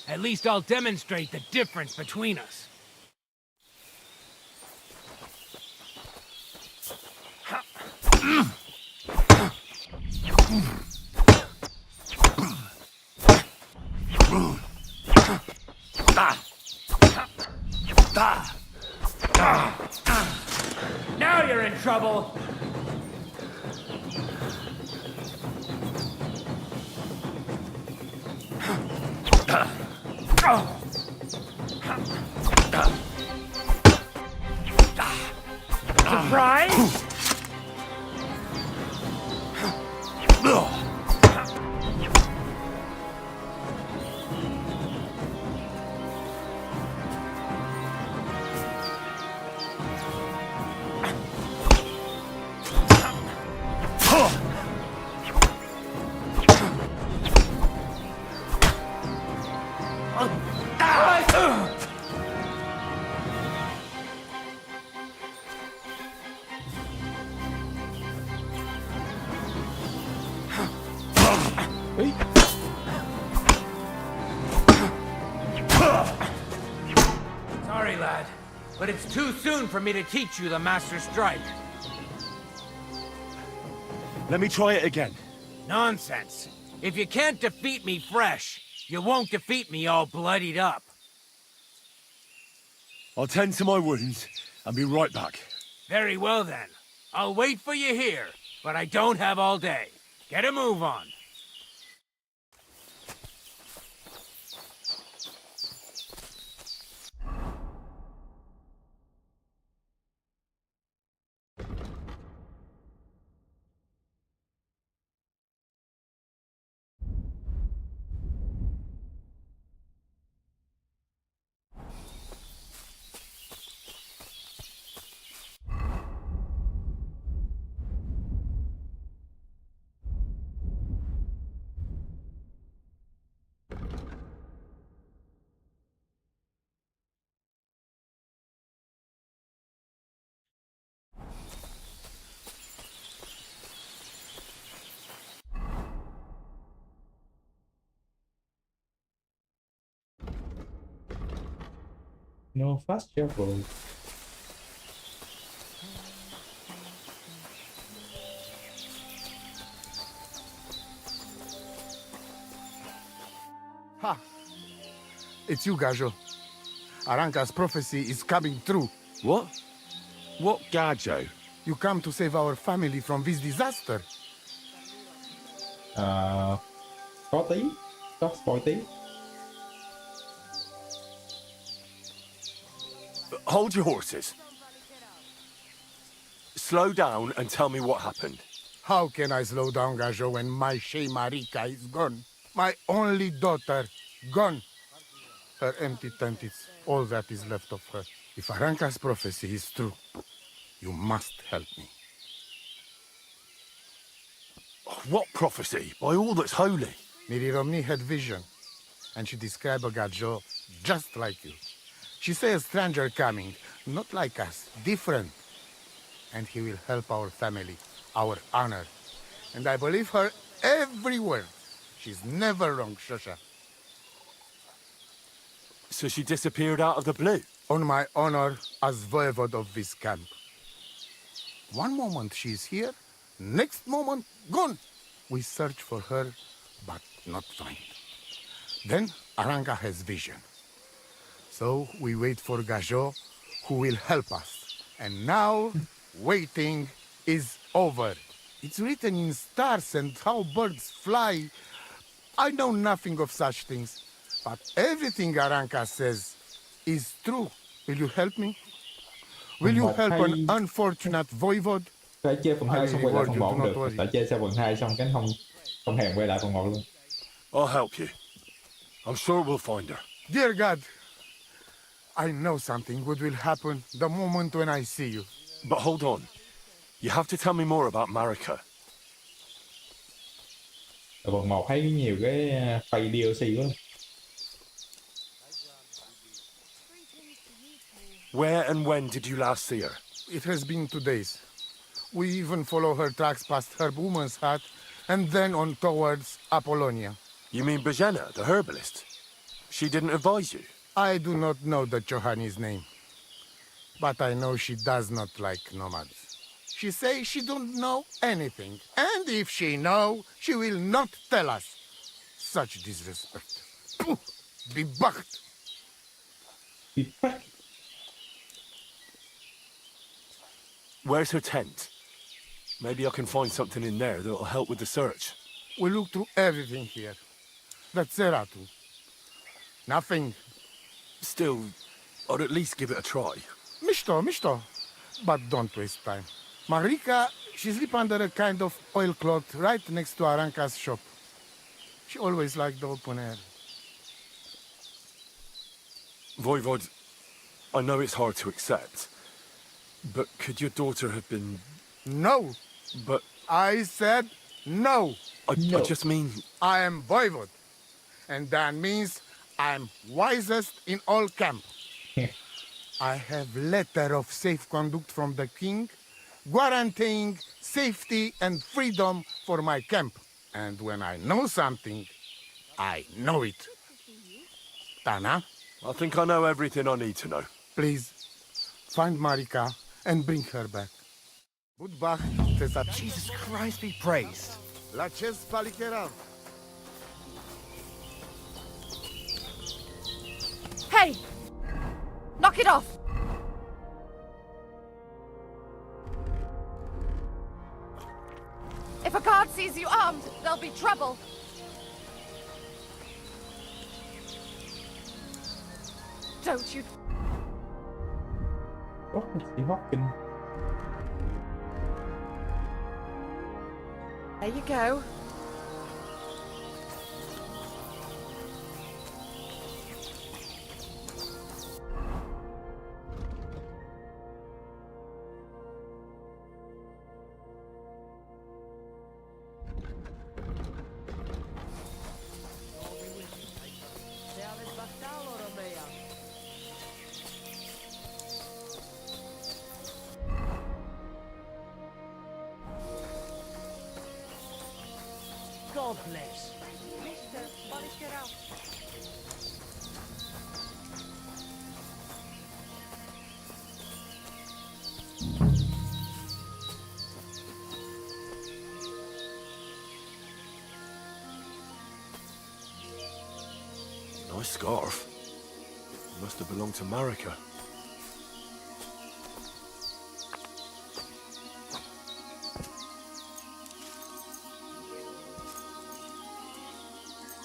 Speaker 6: At least I'll demonstrate the difference between us. Now you're in trouble. Surprise? Sorry, lad, but it's too soon for me to teach you the Master Strike.
Speaker 3: Let me try it again.
Speaker 6: Nonsense. If you can't defeat me fresh, you won't defeat me all bloodied up.
Speaker 3: I'll tend to my wounds and be right back.
Speaker 6: Very well then. I'll wait for you here, but I don't have all day. Get a move on.
Speaker 1: No fast travel.
Speaker 2: Ha! It's you, Gajo. Aranka's prophecy is coming true.
Speaker 3: What? What Gajo?
Speaker 2: You come to save our family from this disaster.
Speaker 1: Có tí, có spoil tí.
Speaker 3: Hold your horses. Slow down and tell me what happened.
Speaker 2: How can I slow down, Gajo, when my Shea Marika is gone? My only daughter, gone. Her empty tent is all that is left of her. If Aranka's prophecy is true, you must help me.
Speaker 3: What prophecy? By all that's holy.
Speaker 2: Miri Romney had vision, and she described a Gajo just like you. She says a stranger coming, not like us, different. And he will help our family, our honor. And I believe her every word. She's never wrong, Shosha.
Speaker 3: So she disappeared out of the blue?
Speaker 2: On my honor as voivode of this camp. One moment she's here, next moment gone. We search for her, but not find. Then Aranka has vision. So we wait for Gajo, who will help us. And now, waiting is over. It's written in stars and how birds fly. I know nothing of such things, but everything Aranka says is true. Will you help me? Will you help an unfortunate voivode?
Speaker 1: Phải chơi phần 2 xong quay lại phần 1 cũng được. Tại chơi sau phần 2 xong cái không hẹn quay lại phần 1 luôn.
Speaker 3: I'll help you. I'm sure we'll find her.
Speaker 2: Dear God, I know something good will happen the moment when I see you.
Speaker 3: But hold on. You have to tell me more about Marika.
Speaker 1: Ở phần 1 thấy nhiều cái phay DLC quá.
Speaker 3: Where and when did you last see her?
Speaker 2: It has been 2 days. We even follow her tracks past her woman's hut and then on towards Apollonia.
Speaker 3: You mean Bajena, the herbalist? She didn't advise you?
Speaker 2: I do not know the Johanni's name, but I know she does not like nomads. She says she don't know anything, and if she know, she will not tell us. Such disrespect. Pooh! Be bucked!
Speaker 1: Be back.
Speaker 3: Where's her tent? Maybe I can find something in there that'll help with the search.
Speaker 2: We look through everything here. The Ceratu. Nothing.
Speaker 3: Still, I'd at least give it a try.
Speaker 2: Misto. But don't waste time. Marika, she sleep under a kind of oilcloth right next to Aranka's shop. She always liked the open air.
Speaker 3: Voivod, I know it's hard to accept, but could your daughter have been...
Speaker 2: No.
Speaker 3: But...
Speaker 2: I said no.
Speaker 3: I just mean...
Speaker 2: I am voivode. And that means I'm wisest in all camp. I have letter of safe conduct from the king, guaranteeing safety and freedom for my camp. And when I know something, I know it. Tana?
Speaker 3: I think I know everything I need to know.
Speaker 2: Please, find Marika and bring her back. Budbach,
Speaker 13: Jesus Christ be praised.
Speaker 2: La Ches Paliquera.
Speaker 11: Hey! Knock it off! If a guard sees you armed, there'll be trouble. Don't you...
Speaker 1: What is he hocking?
Speaker 11: There you go.
Speaker 5: God bless.
Speaker 3: Nice scarf. Must have belonged to Marika.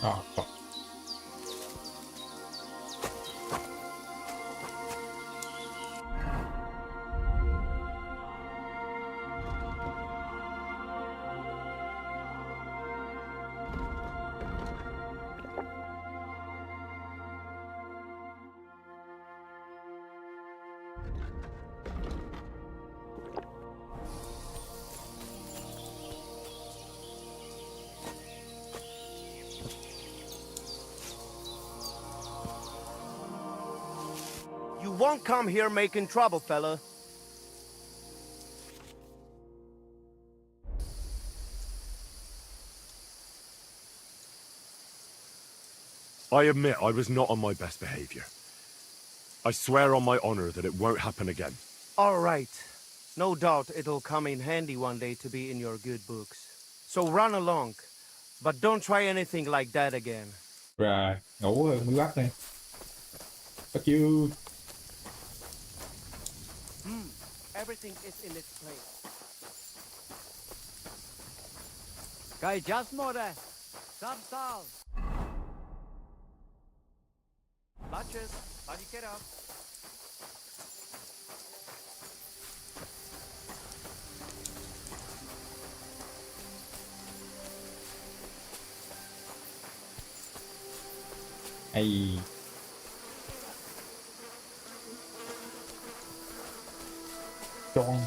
Speaker 1: Oh, fuck.
Speaker 13: You won't come here making trouble, fella.
Speaker 3: I admit I was not on my best behavior. I swear on my honor that it won't happen again.
Speaker 13: All right. No doubt it'll come in handy one day to be in your good books. So run along. But don't try anything like that again.
Speaker 1: Rồi, ngủ rồi mới bắt này. Fuck you.
Speaker 13: Everything is in its place.
Speaker 6: Cái just more. Sub sal.
Speaker 13: Latches, how do you get up?
Speaker 1: Hay. Con.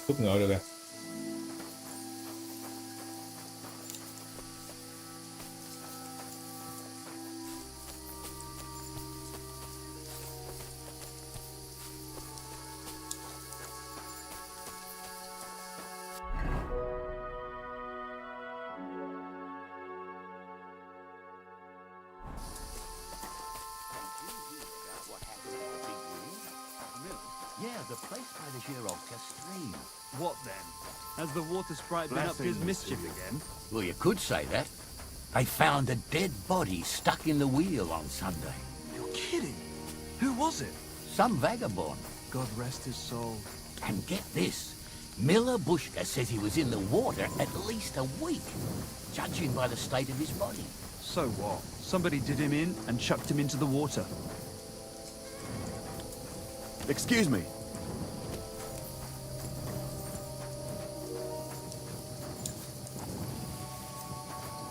Speaker 1: Xúc ngựa được rồi.
Speaker 14: Yeah, the place by the Gironka stream.
Speaker 15: What then? Has the water sprite been up to his mischief again?
Speaker 14: Well, you could say that. They found a dead body stuck in the wheel on Sunday.
Speaker 15: You're kidding. Who was it?
Speaker 14: Some vagabond.
Speaker 15: God rest his soul.
Speaker 14: And get this. Miller Bushka says he was in the water at least a week, judging by the state of his body.
Speaker 15: So what? Somebody did him in and chucked him into the water.
Speaker 3: Excuse me.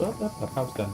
Speaker 1: Up the house then.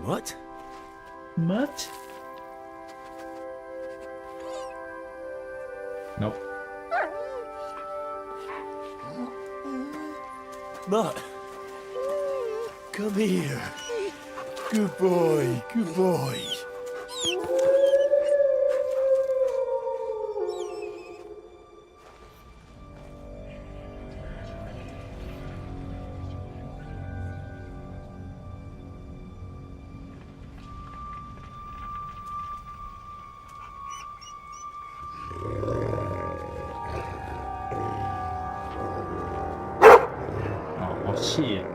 Speaker 3: What?
Speaker 1: What? Nope.
Speaker 3: Mutt, come here. Good boy, good boy.
Speaker 1: Oh shit.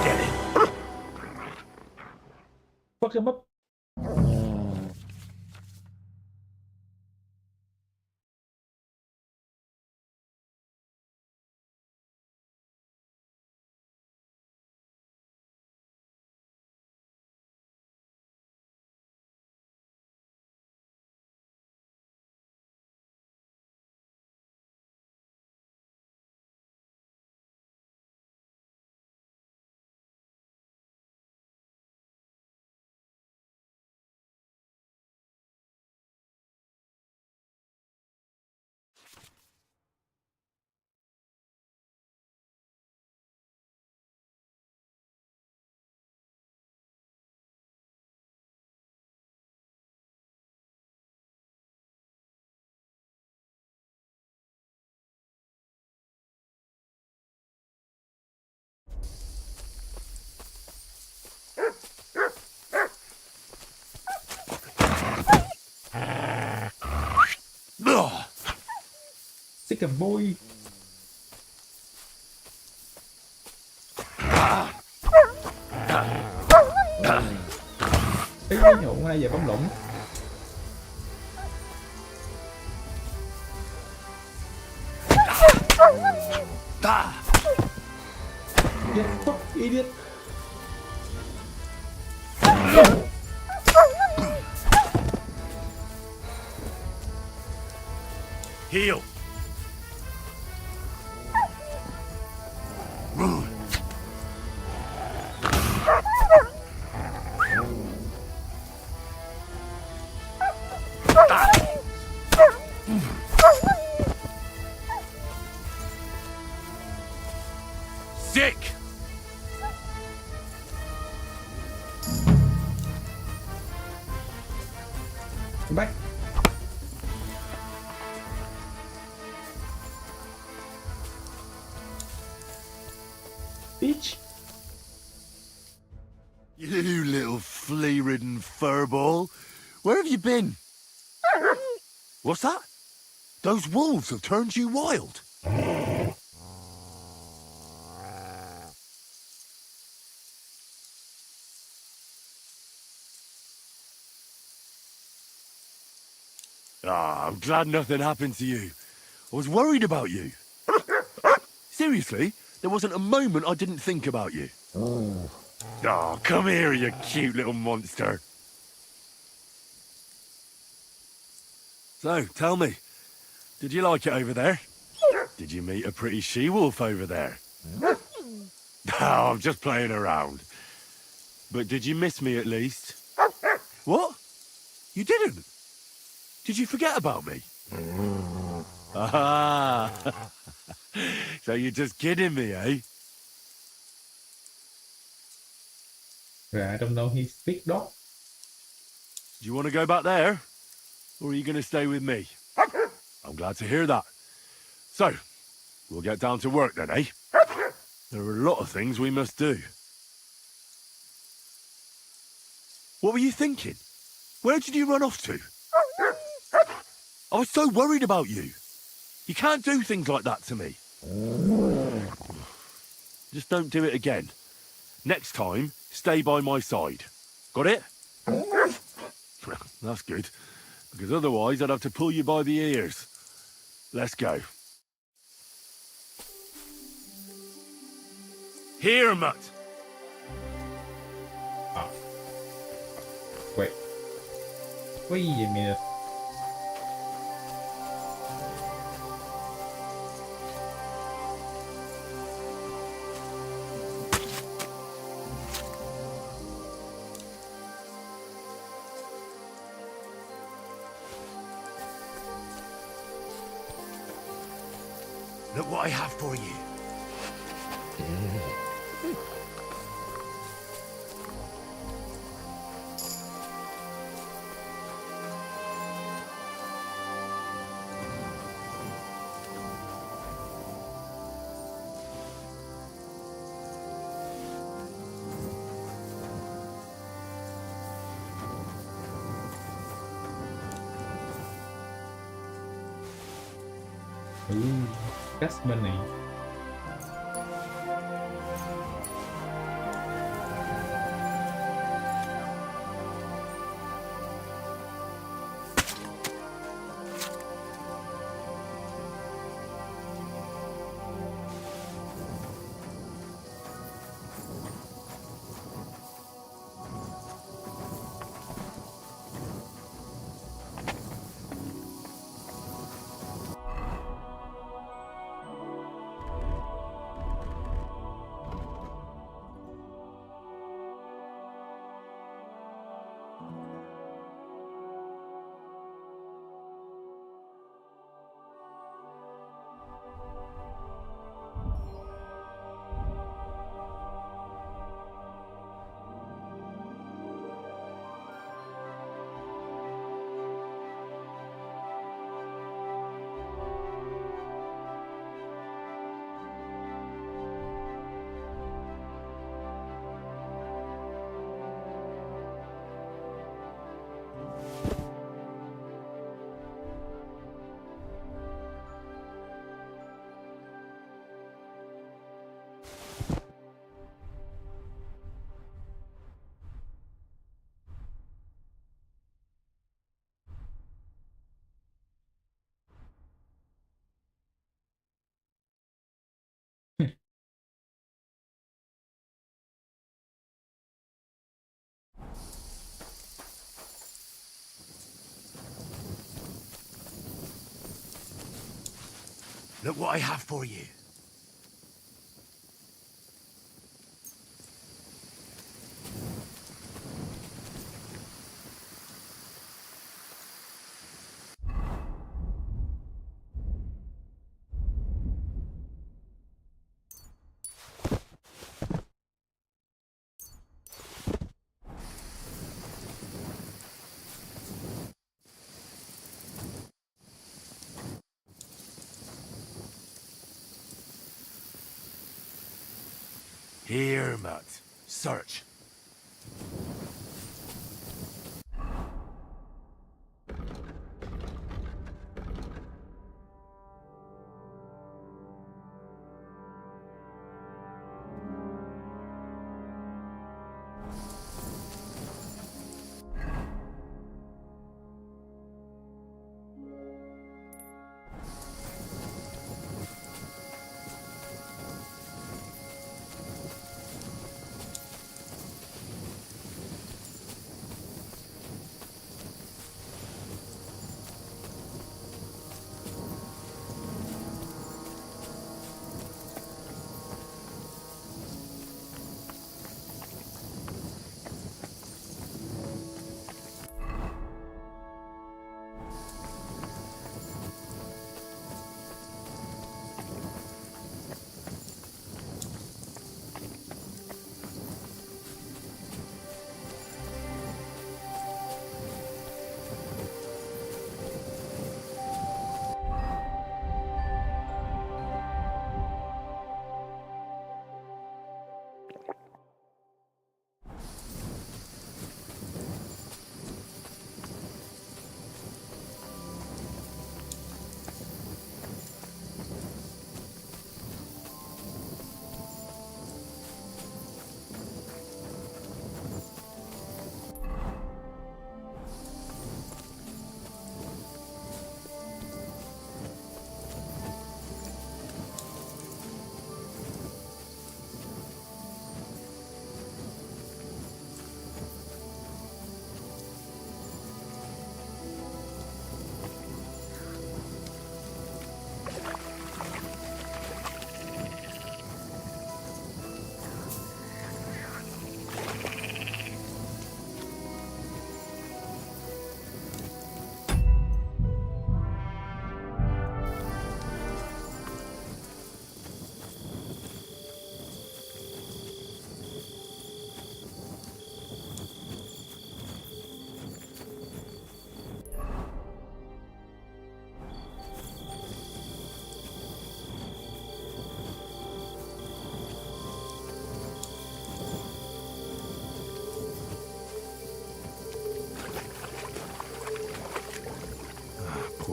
Speaker 3: Get it.
Speaker 1: Fuck him up.
Speaker 3: Ugh.
Speaker 1: Sick a boy. Ý nhậu ngay giờ bấm lũng. You fuck idiot.
Speaker 3: Heal. Sick.
Speaker 1: Come back. Bitch.
Speaker 3: You little flea-ridden furball. Where have you been? What's that? Those wolves have turned you wild. Ah, I'm glad nothing happened to you. I was worried about you. Seriously, there wasn't a moment I didn't think about you. Oh, come here, you cute little monster. So, tell me, did you like it over there? Did you meet a pretty she-wolf over there? Oh, I'm just playing around. But did you miss me at least? What? You didn't? Did you forget about me? Ah, so you're just kidding me, eh?
Speaker 1: I don't know he speak dog.
Speaker 3: Do you want to go back there? Or are you going to stay with me? I'm glad to hear that. So, we'll get down to work then, eh? There are a lot of things we must do. What were you thinking? Where did you run off to? I was so worried about you. You can't do things like that to me. Just don't do it again. Next time, stay by my side. Got it? That's good, because otherwise I'd have to pull you by the ears. Let's go. Here, mutt!
Speaker 1: Wait. Wait a minute.
Speaker 3: Look what I have for you.
Speaker 1: Cash money.
Speaker 3: Look what I have for you. Here, mutt. Search.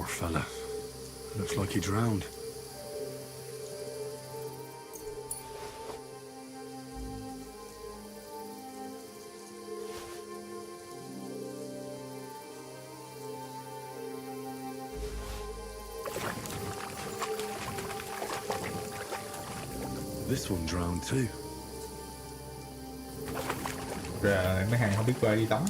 Speaker 3: Poor fella. Looks like he drowned. This one drowned too.
Speaker 1: Rồi mấy hàng không biết bơi đi tắm.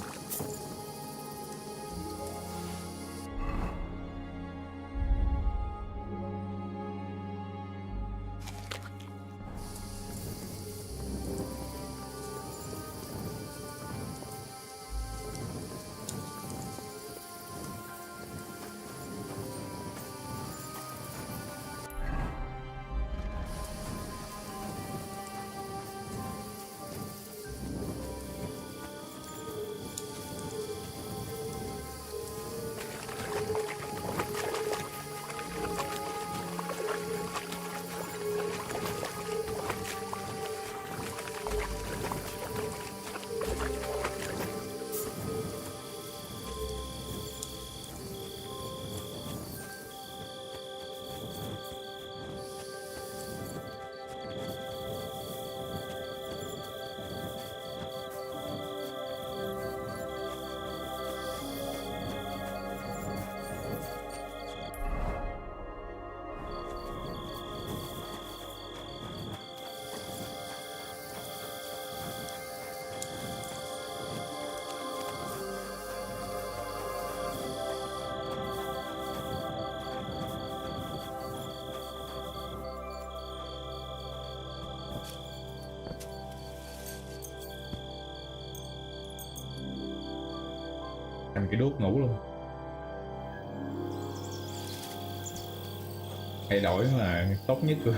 Speaker 1: Thành cái đốt ngủ luôn. Thay đổi là tốt nhất của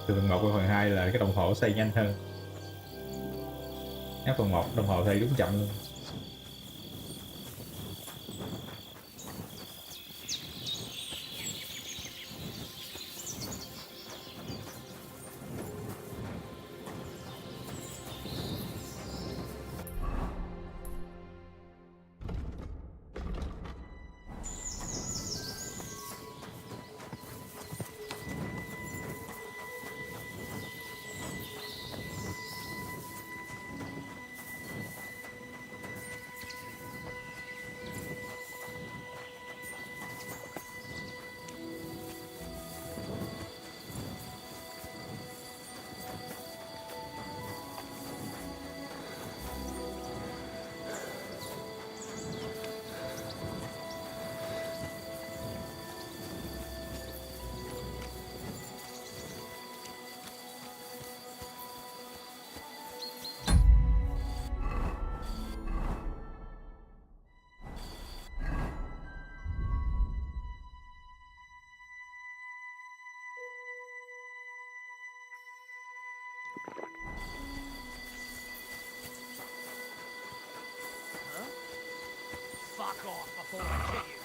Speaker 1: từ phần 1 qua phần 2 là cái đồng hồ xây nhanh hơn. Nhắc phần 1 đồng hồ xây đúng chậm luôn.
Speaker 5: Fuck off before I kill you.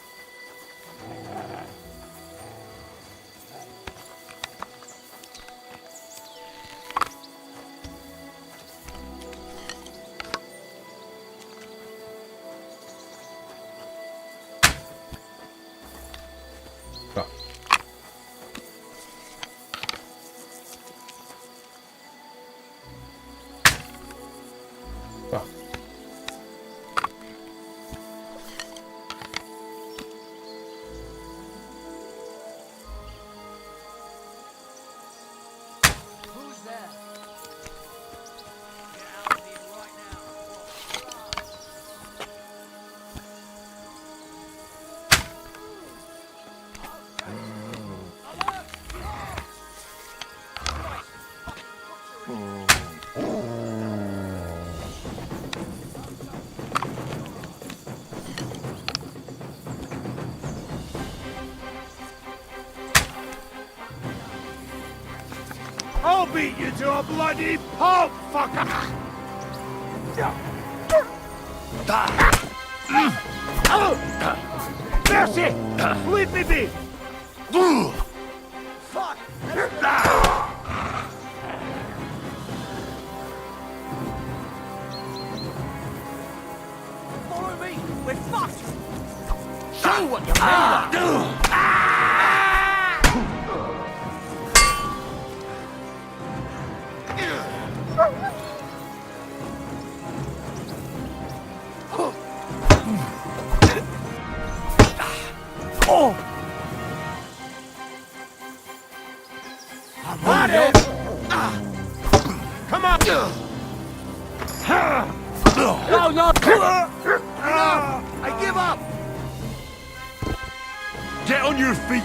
Speaker 3: I'll beat you to a bloody pulp, fucker! Mercy! Leave me be!
Speaker 5: Fuck! Follow me! We're fucked!
Speaker 14: Show what you're made of!
Speaker 3: Got it! Come on!
Speaker 12: No, no! Enough! I give up!
Speaker 3: Get on your feet!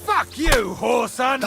Speaker 3: Fuck you, whoreson!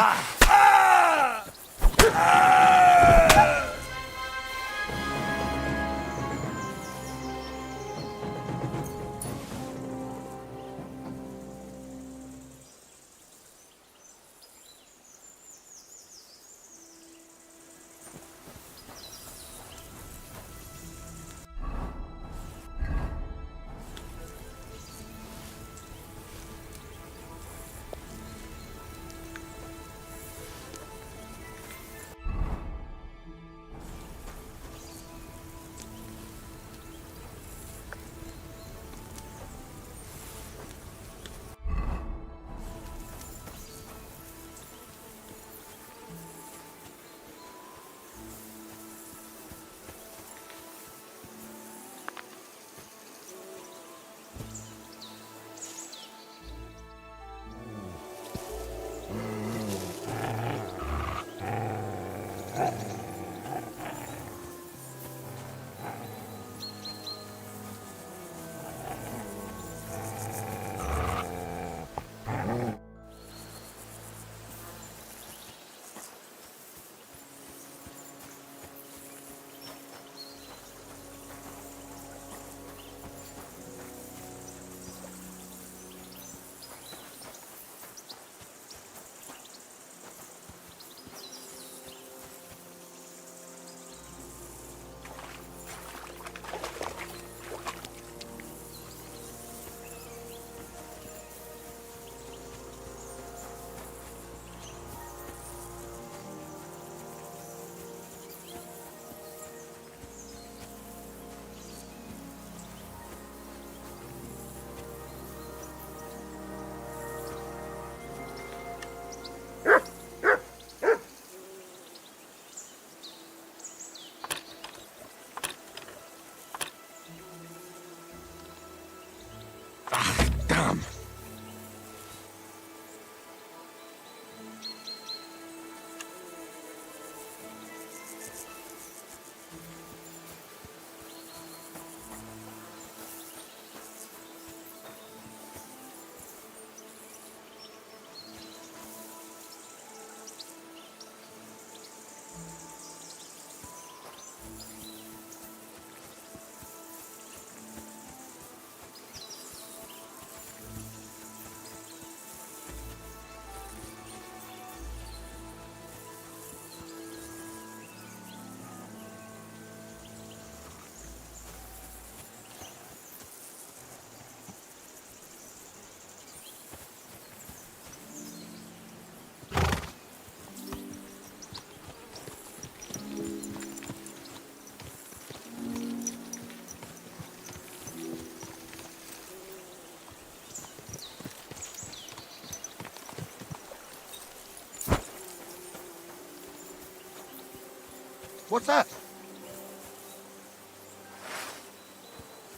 Speaker 12: What's that?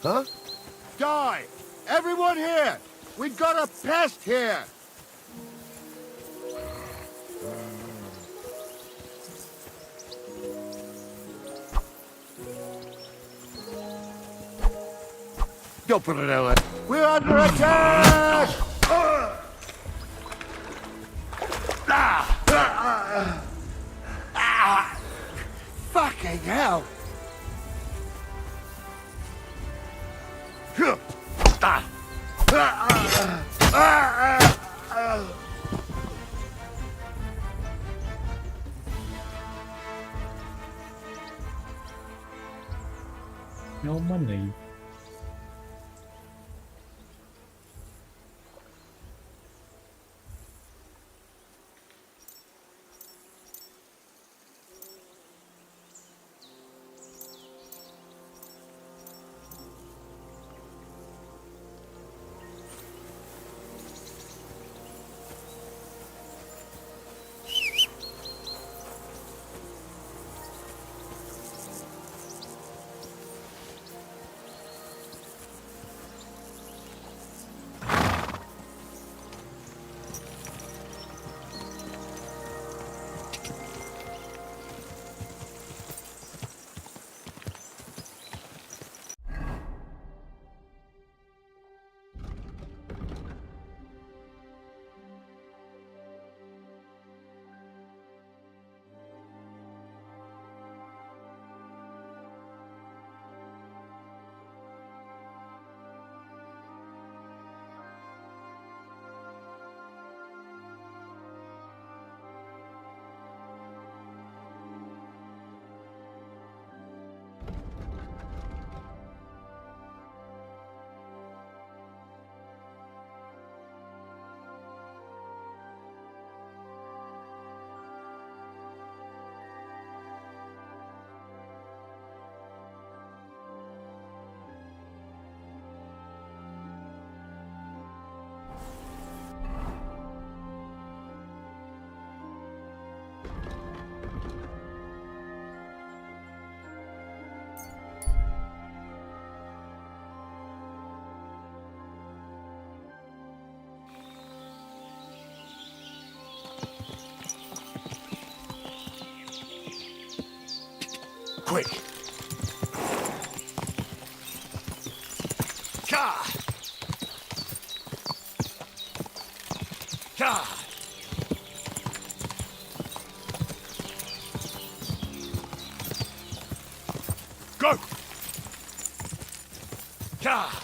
Speaker 12: Huh?
Speaker 2: Die! Everyone here! We got a pest here! We're under attack! Fucking hell!
Speaker 1: No money.
Speaker 12: Quick! Ka! Ka! Go! Ka!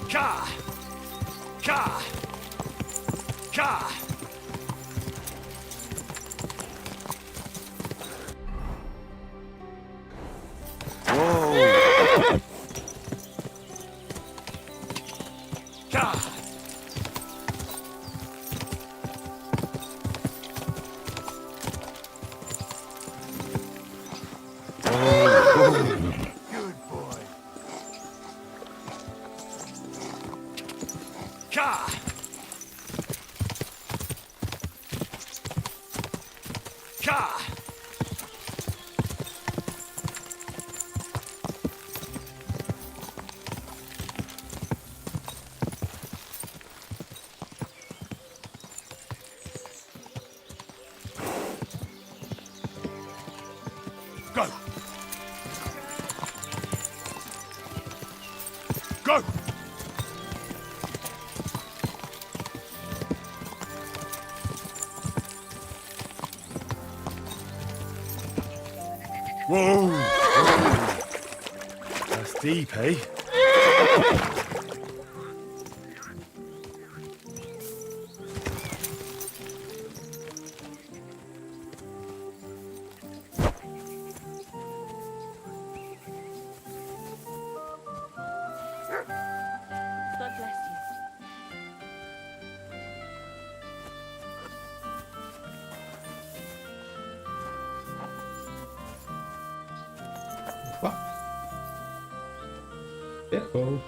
Speaker 12: Ka! Ka! Ka!
Speaker 3: Whoa!
Speaker 12: Ka! Good boy. Ka! Ka! Go! Go!
Speaker 3: Whoa! That's deep, eh?
Speaker 11: God bless you.
Speaker 1: Careful.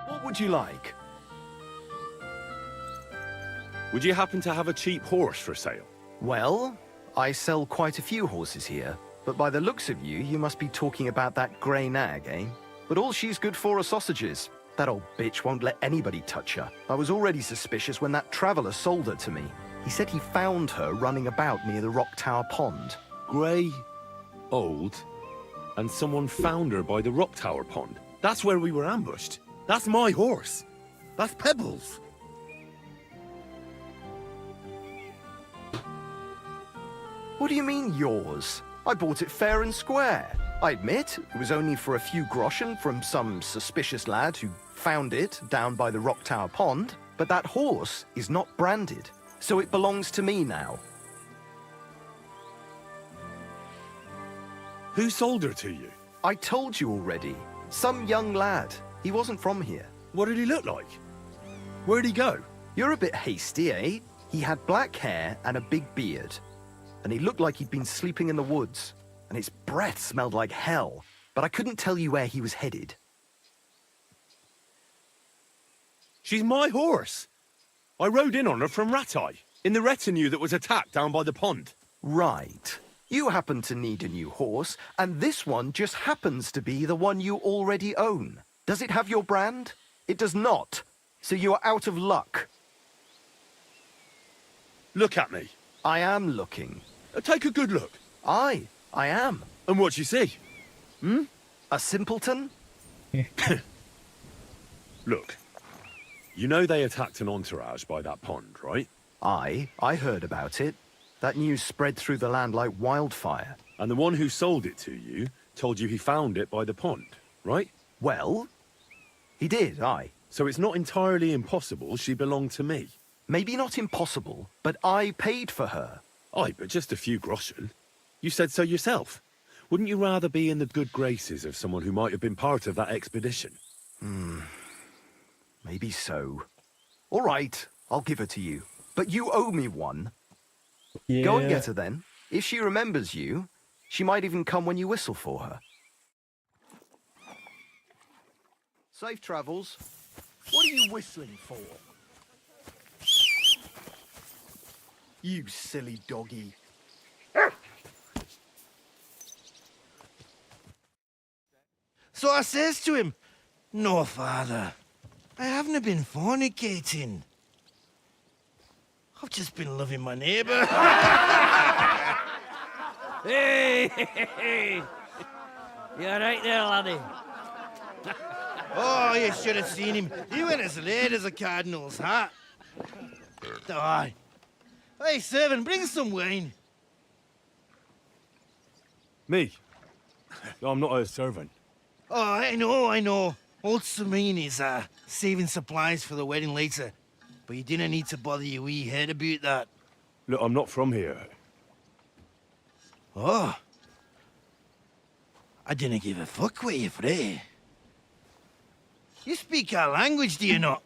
Speaker 16: What would you like?
Speaker 3: Would you happen to have a cheap horse for sale?
Speaker 16: Well, I sell quite a few horses here, but by the looks of you, you must be talking about that grey nag, eh? But all she's good for are sausages. That old bitch won't let anybody touch her. I was already suspicious when that traveller sold her to me. He said he found her running about near the Rock Tower Pond.
Speaker 3: Grey, old, and someone found her by the Rock Tower Pond. That's where we were ambushed. That's my horse. That's Pebbles.
Speaker 16: What do you mean, yours? I bought it fair and square. I admit, it was only for a few groschen from some suspicious lad who found it down by the Rock Tower Pond, but that horse is not branded, so it belongs to me now.
Speaker 3: Who sold her to you?
Speaker 16: I told you already. Some young lad. He wasn't from here.
Speaker 3: What did he look like? Where'd he go?
Speaker 16: You're a bit hasty, eh? He had black hair and a big beard. And he looked like he'd been sleeping in the woods. And his breath smelled like hell. But I couldn't tell you where he was headed.
Speaker 3: She's my horse. I rode in on her from Ratai, in the retinue that was attacked down by the pond.
Speaker 16: Right. You happen to need a new horse, and this one just happens to be the one you already own. Does it have your brand? It does not. So you are out of luck.
Speaker 3: Look at me.
Speaker 16: I am looking.
Speaker 3: Take a good look.
Speaker 16: I am.
Speaker 3: And what you see?
Speaker 16: A simpleton?
Speaker 3: Look. You know they attacked an entourage by that pond, right?
Speaker 16: I heard about it. That news spread through the land like wildfire.
Speaker 3: And the one who sold it to you told you he found it by the pond, right?
Speaker 16: Well, he did, aye.
Speaker 3: So it's not entirely impossible she belonged to me.
Speaker 16: Maybe not impossible, but I paid for her.
Speaker 3: Aye, but just a few groschen. You said so yourself. Wouldn't you rather be in the good graces of someone who might have been part of that expedition?
Speaker 16: Maybe so. All right, I'll give her to you. But you owe me one.
Speaker 1: Yeah.
Speaker 16: Go and get her then. If she remembers you, she might even come when you whistle for her. Safe travels.
Speaker 17: What are you whistling for? You silly doggy. So I says to him, "No, father, I haven't been fornicating. I've just been loving my neighbour."
Speaker 6: Hey! You all right there, laddie?
Speaker 17: Oh, you should have seen him. He went as late as a cardinal's hat. Aye. Hey, servant, bring some wine.
Speaker 3: Me? I'm not a servant.
Speaker 17: Oh, I know. Old Samine is saving supplies for the wedding later. But you didn't need to bother your wee head about that.
Speaker 3: Look, I'm not from here.
Speaker 17: Oh. I didn't give a fuck what you frae. You speak our language, do you not?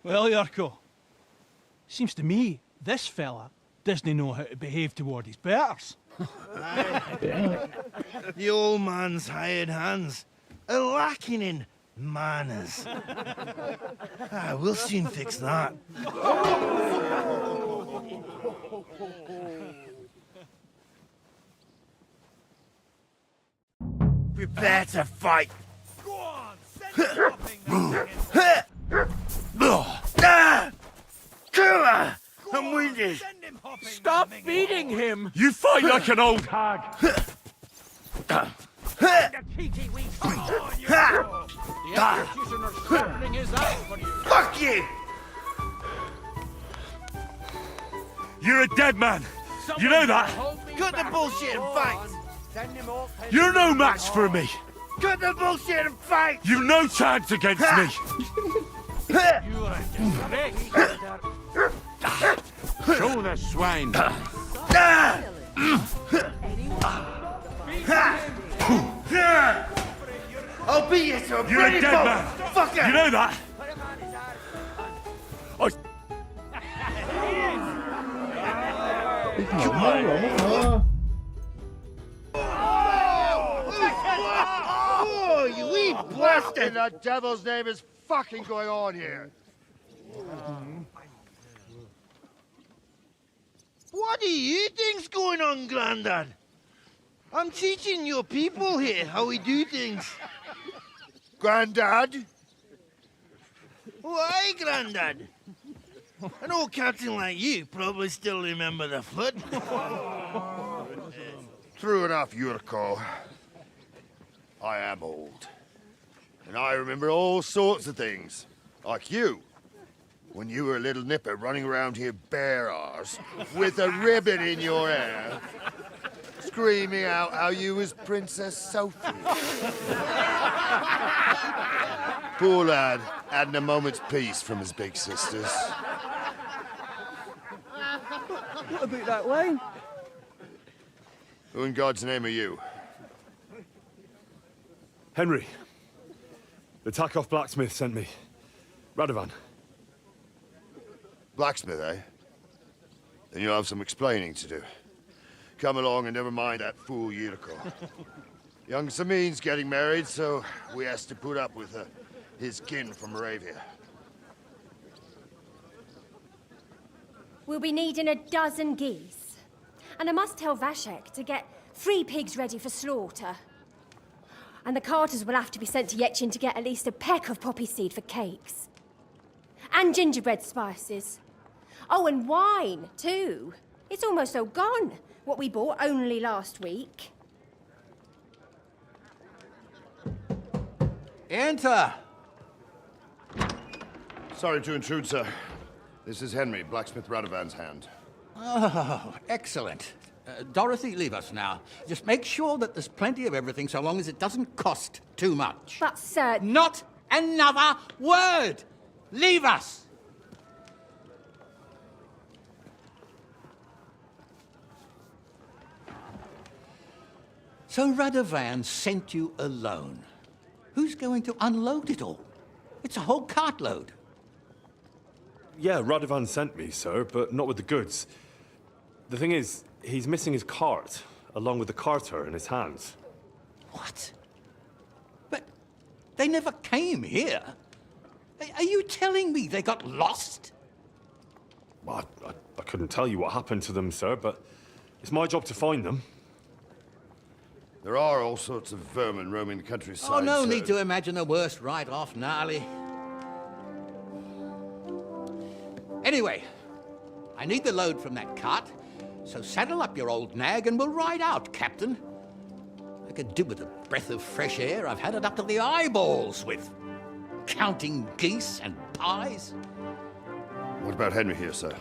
Speaker 15: Well, Yarko, seems to me this fella doesn't know how to behave toward his betters.
Speaker 17: The old man's hired hands are lacking in manners. We'll soon fix that. Prepare to fight.
Speaker 15: Go on, send him hopping.
Speaker 17: I'm winded.
Speaker 7: Stop beating him!
Speaker 3: You fight like an old hag!
Speaker 6: The cheeky wee
Speaker 7: The executioner's sharpening his axe for you.
Speaker 17: Fuck you!
Speaker 3: You're a dead man! You know that?
Speaker 17: Cut the bullshit and fight!
Speaker 3: You're no match for me!
Speaker 17: Cut the bullshit and fight!
Speaker 3: You've no chance against me!
Speaker 15: You're a disgrace.
Speaker 3: Show the swine!
Speaker 17: I'll beat you to a
Speaker 3: You're a dead man!
Speaker 17: Fucker!
Speaker 3: You know that?
Speaker 17: Oh, you wee blasted! The devil's name is fucking going on here? What do you think's going on, Grandad? I'm teaching your people here how we do things. Grandad? Why, Grandad? An old captain like you probably still remember the flood.
Speaker 2: True enough, Yurko. I am old. And I remember all sorts of things. Like you. When you were a little nipper running around here bare arse, with a ribbon in your hair, screaming out how you was Princess Sophie. Poor lad, hadn't a moment's peace from his big sisters.
Speaker 18: What about that wine?
Speaker 2: Who in God's name are you?
Speaker 3: Henry. The Takoff blacksmith sent me. Radovan.
Speaker 2: Blacksmith, eh? Then you'll have some explaining to do. Come along and never mind that fool Yurko. Young Samin's getting married, so we has to put up with his kin from Moravia.
Speaker 19: We'll be needing a dozen geese. And I must tell Vashek to get 3 pigs ready for slaughter. And the carters will have to be sent to Yetchin to get at least a peck of poppy seed for cakes. And gingerbread spices. Oh, and wine, too. It's almost all gone, what we bought only last week.
Speaker 14: Enter!
Speaker 2: Sorry to intrude, sir. This is Henry, blacksmith Radovan's hand.
Speaker 14: Oh, excellent. Dorothy, leave us now. Just make sure that there's plenty of everything so long as it doesn't cost too much.
Speaker 19: But, sir...
Speaker 14: Not another word! Leave us! So Radovan sent you alone. Who's going to unload it all? It's a whole cartload.
Speaker 3: Yeah, Radovan sent me, sir, but not with the goods. The thing is, he's missing his cart, along with the carter in his hands.
Speaker 14: What? But they never came here. Are you telling me they got lost?
Speaker 3: Well, I couldn't tell you what happened to them, sir, but it's my job to find them.
Speaker 2: There are all sorts of vermin roaming the countryside.
Speaker 14: Oh, no
Speaker 2: sir.
Speaker 14: need to imagine the worst right off, gnarly. Anyway, I need the load from that cart, so saddle up your old nag and we'll ride out, Captain. I could do with a breath of fresh air. I've had it up to the eyeballs with counting geese and pies.
Speaker 2: What about Henry here, sir?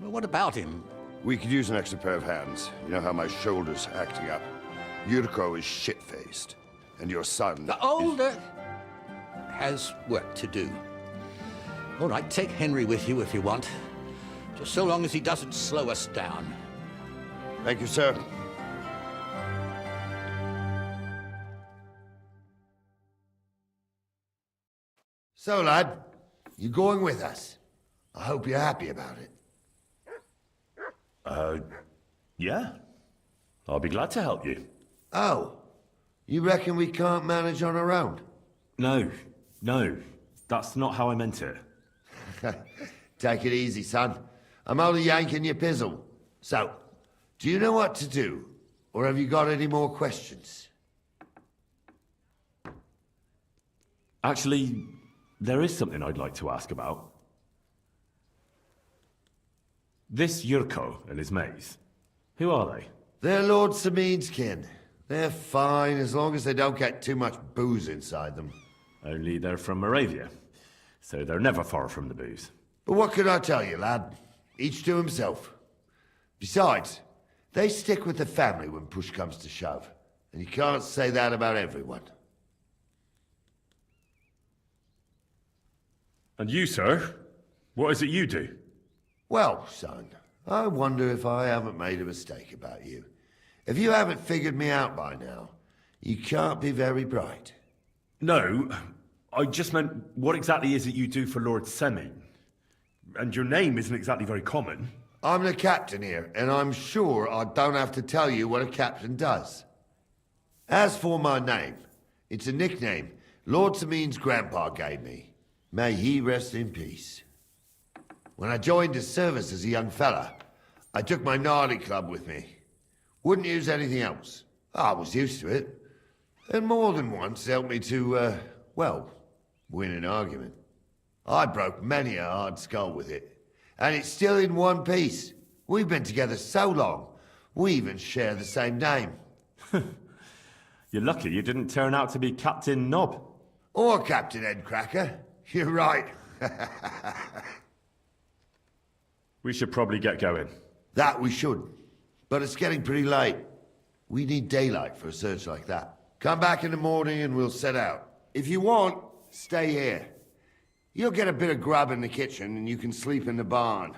Speaker 14: Well, what about him?
Speaker 2: We could use an extra pair of hands. You know how my shoulder's acting up. Yurko is shit-faced, and your son...
Speaker 14: The older has work to do. All right, take Henry with you if you want. Just so long as he doesn't slow us down.
Speaker 2: Thank you, sir. So, lad, you going with us? I hope you're happy about it.
Speaker 4: Yeah. I'll be glad to help you.
Speaker 12: Oh, you reckon we can't manage on our own?
Speaker 4: No, that's not how I meant it.
Speaker 12: Take it easy, son. I'm only yanking your pizzle. So, do you know what to do? Or have you got any more questions?
Speaker 4: Actually, there is something I'd like to ask about. This Yurko and his mates, who are they?
Speaker 12: They're Lord Samin's kin. They're fine as long as they don't get too much booze inside them.
Speaker 4: Only they're from Moravia, so they're never far from the booze.
Speaker 12: But what can I tell you, lad? Each to himself. Besides, they stick with the family when push comes to shove. And you can't say that about everyone.
Speaker 4: And you, sir? What is it you do?
Speaker 12: Well, son, I wonder if I haven't made a mistake about you. If you haven't figured me out by now, you can't be very bright.
Speaker 4: No, I just meant, what exactly is it you do for Lord Semin? And your name isn't exactly very common.
Speaker 20: I'm the captain here, and I'm sure I don't have to tell you what a captain does. As for my name, it's a nickname Lord Samin's grandpa gave me. May he rest in peace. When I joined his service as a young fella, I took my gnarly club with me. Wouldn't use anything else. I was used to it. And more than once helped me to, well, win an argument. I broke many a hard skull with it. And it's still in one piece. We've been together so long, we even share the same name.
Speaker 3: You're lucky you didn't turn out to be Captain Knob.
Speaker 20: Or Captain Headcracker. You're right.
Speaker 3: We should probably get going.
Speaker 20: That we should. But it's getting pretty late. We need daylight for a search like that. Come back in the morning and we'll set out. If you want, stay here. You'll get a bit of grub in the kitchen and you can sleep in the barn.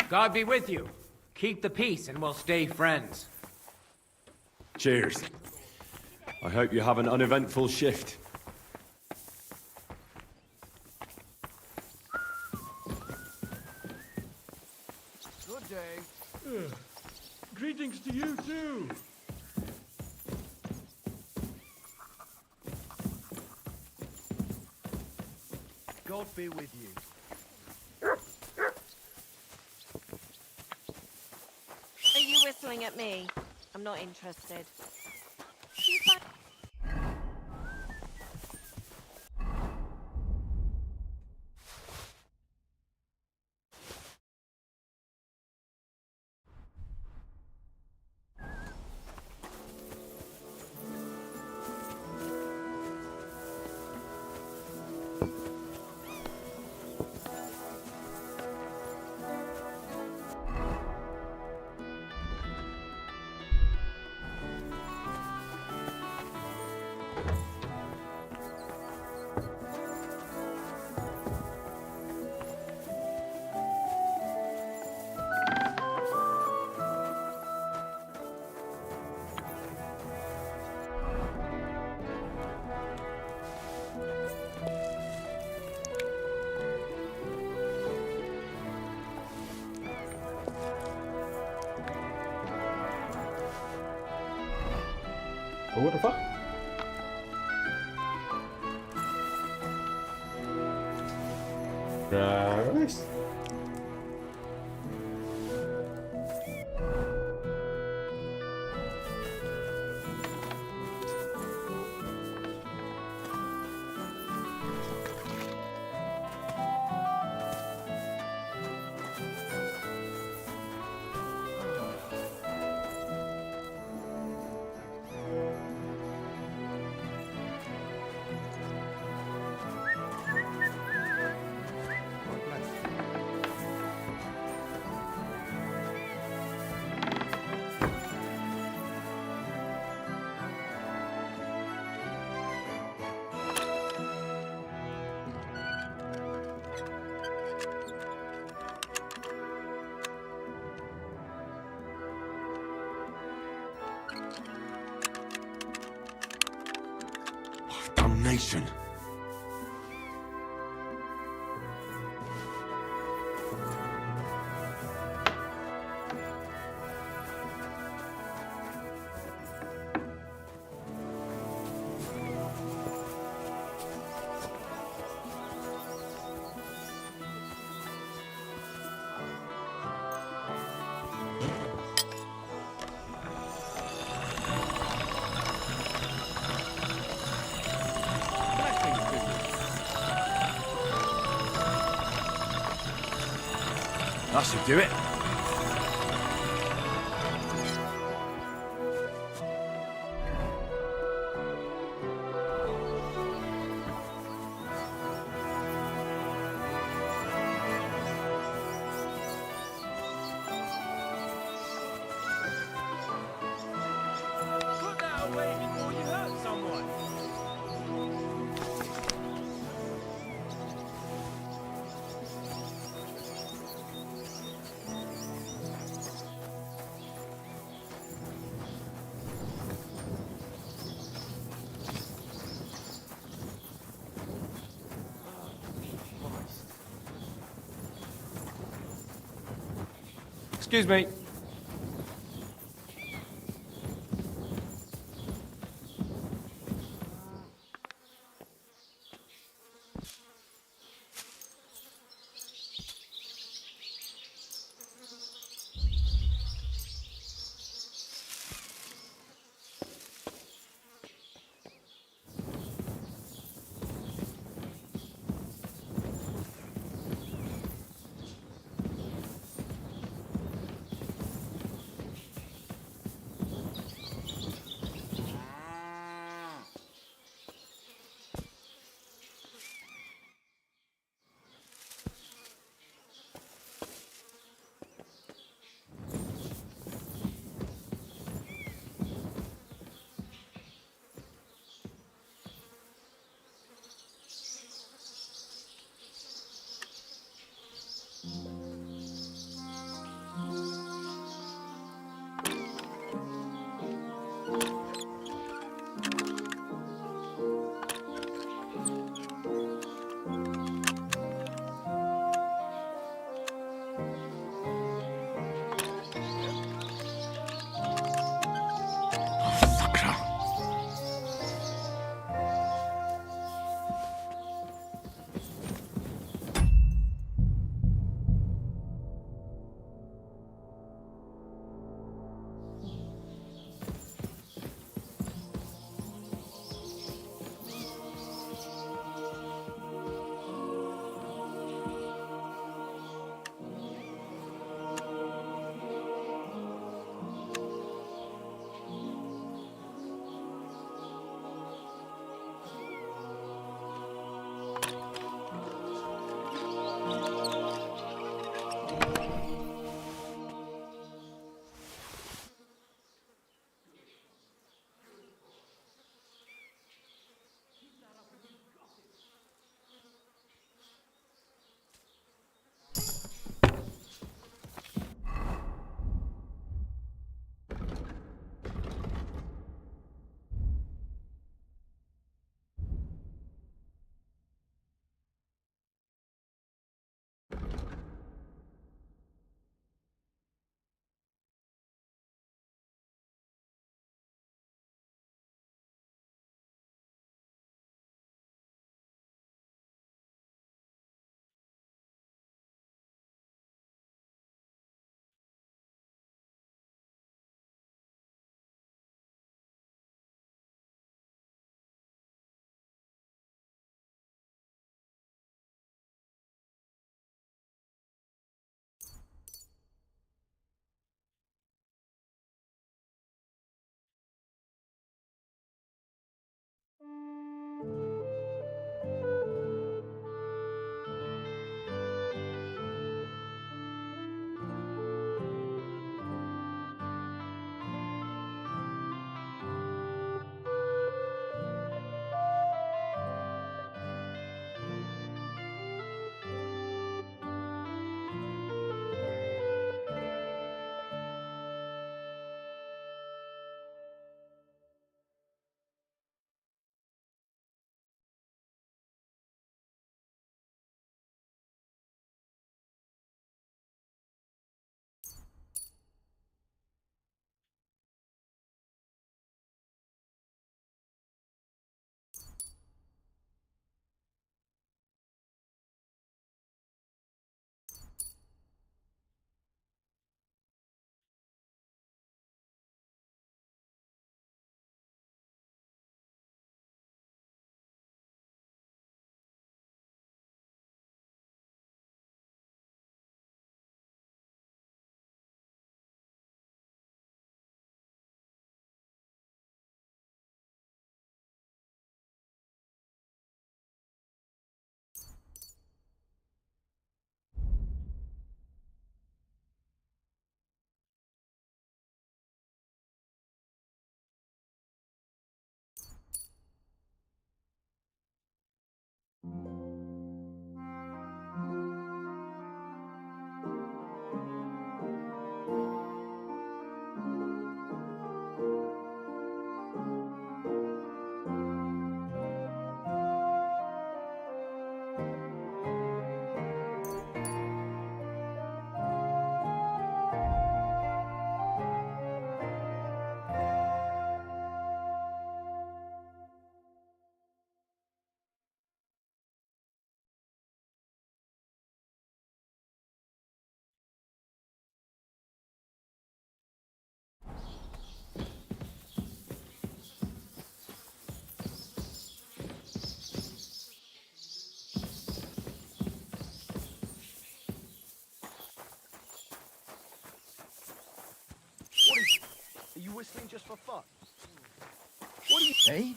Speaker 21: God be with you. Keep the peace and we'll stay friends.
Speaker 3: Cheers. I hope you have an uneventful shift.
Speaker 13: Good day.
Speaker 3: Greetings to you too.
Speaker 13: God be with you.
Speaker 10: Are you whistling at me? I'm not interested. Do you find-
Speaker 1: Ủa, what the fuck? Right.
Speaker 3: Damnation.
Speaker 13: That should do it.
Speaker 9: Excuse me.
Speaker 16: Are you whistling just for fun? What do you... Eh?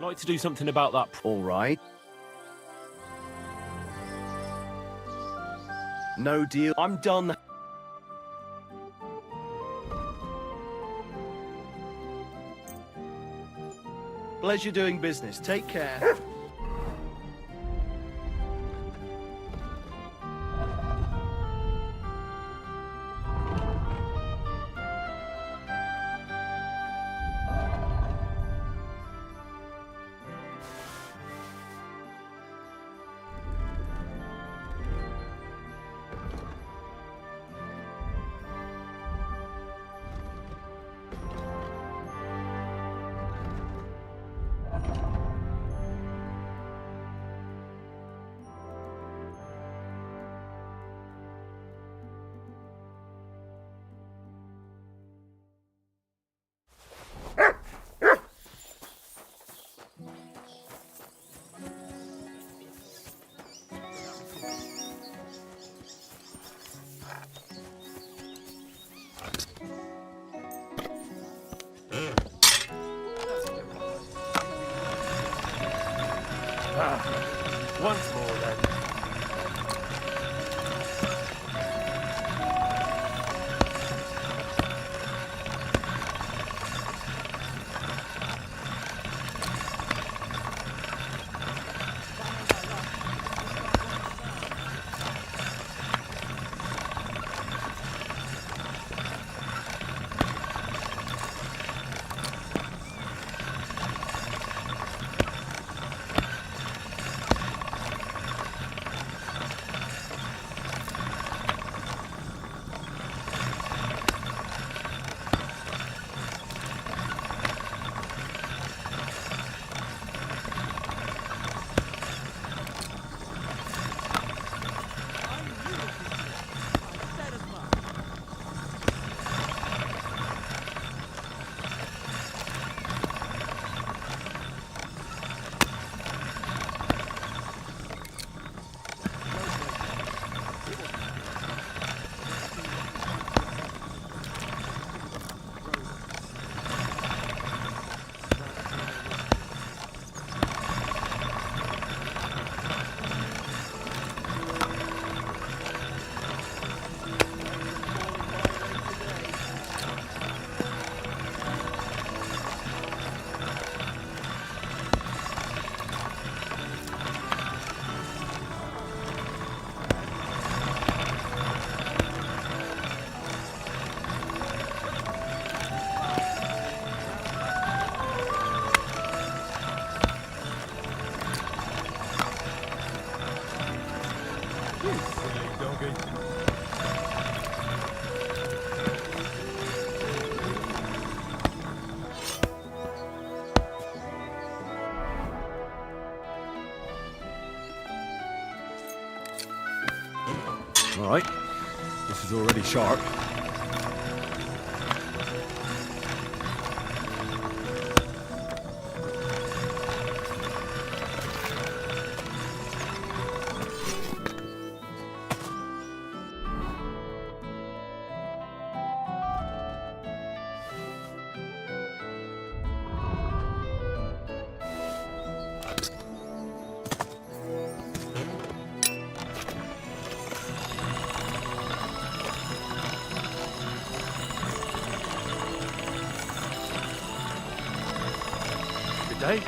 Speaker 3: I'd like to do something about that.
Speaker 16: All right. No deal. I'm done. Pleasure doing business. Take care.
Speaker 3: Once more, then. doggy.
Speaker 4: All right. This is already sharp. Good day.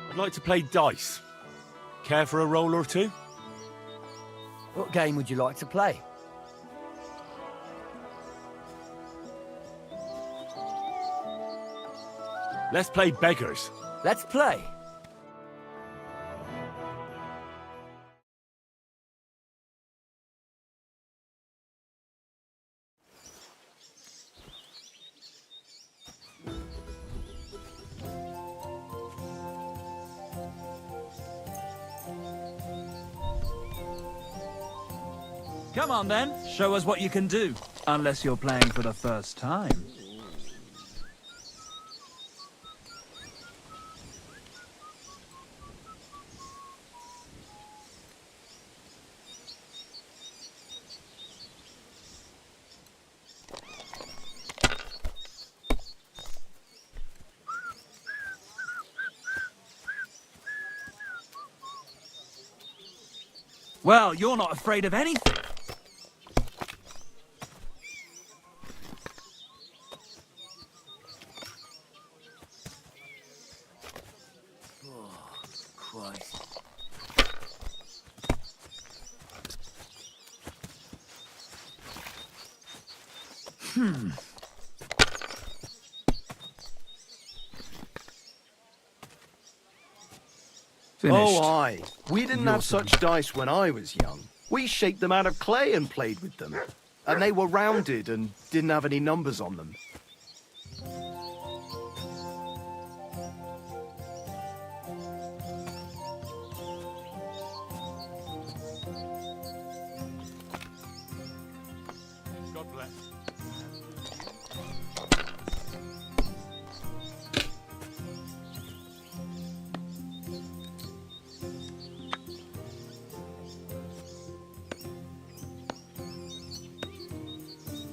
Speaker 4: I'd like to play dice. Care for a roll or two?
Speaker 6: What game would you like to play?
Speaker 3: Let's play beggars.
Speaker 6: Let's play.
Speaker 18: Come on then, show us what you can do. Unless you're playing for the first time. Well, you're not afraid of anything.
Speaker 16: Oh, aye. We didn't have such dice when I was young. We shaped them out of clay and played with them. And they were rounded and didn't have any numbers on them.
Speaker 3: God bless.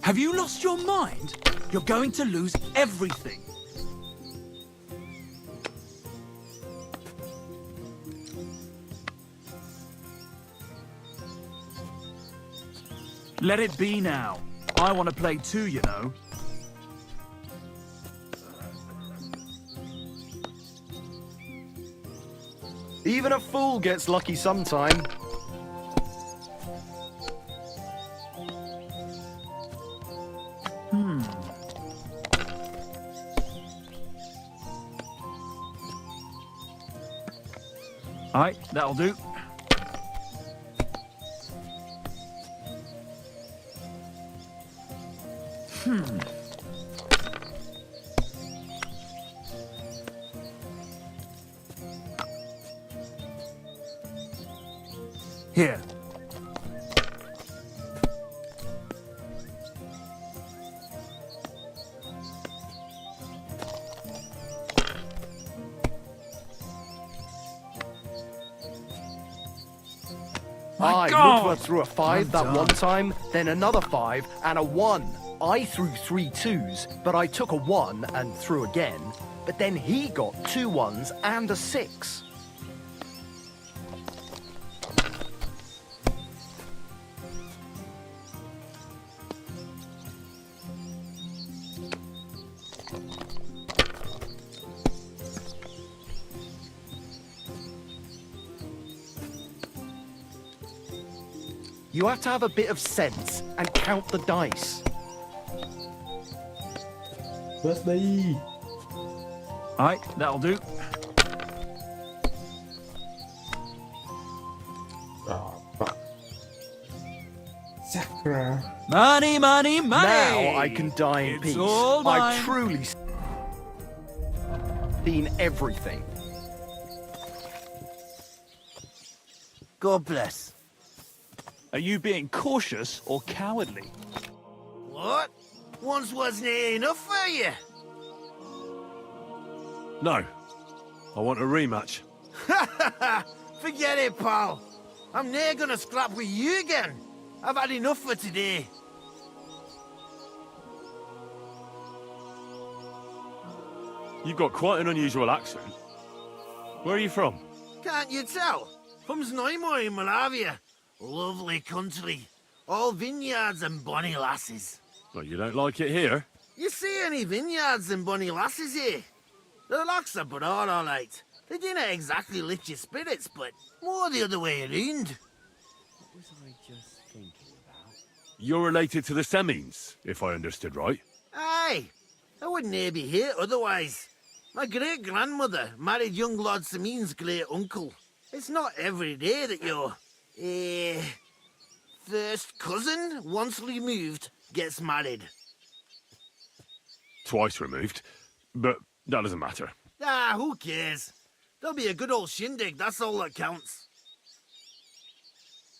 Speaker 18: Have you lost your mind? You're going to lose everything. Let it be now. I want to play too, you know.
Speaker 16: Even a fool gets lucky sometime.
Speaker 18: Alright, that'll do. Here.
Speaker 16: I
Speaker 15: God!
Speaker 16: Ludwig threw a 5 that one time, then another 5 and a 1. I threw 3 2s, but I took a 1 and threw again. But then he got 2 1s and a 6. You have to have a bit of sense and count the dice.
Speaker 1: Let's đi.
Speaker 18: Aye, that'll do.
Speaker 1: Oh, fuck. Sakura.
Speaker 18: Money, money, money!
Speaker 16: Now I can die in
Speaker 18: It's
Speaker 16: peace.
Speaker 18: all
Speaker 16: I've
Speaker 18: mine.
Speaker 16: truly seen everything.
Speaker 17: God bless.
Speaker 18: Are you being cautious or cowardly?
Speaker 17: What? Once wasn't it enough for you?
Speaker 4: No. I want a rematch.
Speaker 17: Forget it, pal. I'm never gonna scrap with you again. I've had enough for today.
Speaker 4: You've got quite an unusual accent. Where are you from?
Speaker 17: Can't you tell? From Znojmo in Moravia. Lovely country. All vineyards and bonny lasses.
Speaker 4: Well, you don't like it here?
Speaker 17: You see any vineyards and bonny lasses here? The locks are broad, all right. They didn't exactly lift your spirits, but more the other way around.
Speaker 6: What was I just thinking about?
Speaker 4: You're related to the Semines, if I understood right.
Speaker 17: Aye, I wouldn't e'er be here otherwise. My great-grandmother married young Lord Semin's great-uncle. It's not every day that your, first cousin, once removed, gets married.
Speaker 4: Twice removed. But that doesn't matter.
Speaker 17: Ah, who cares? There'll be a good old shindig, that's all that counts.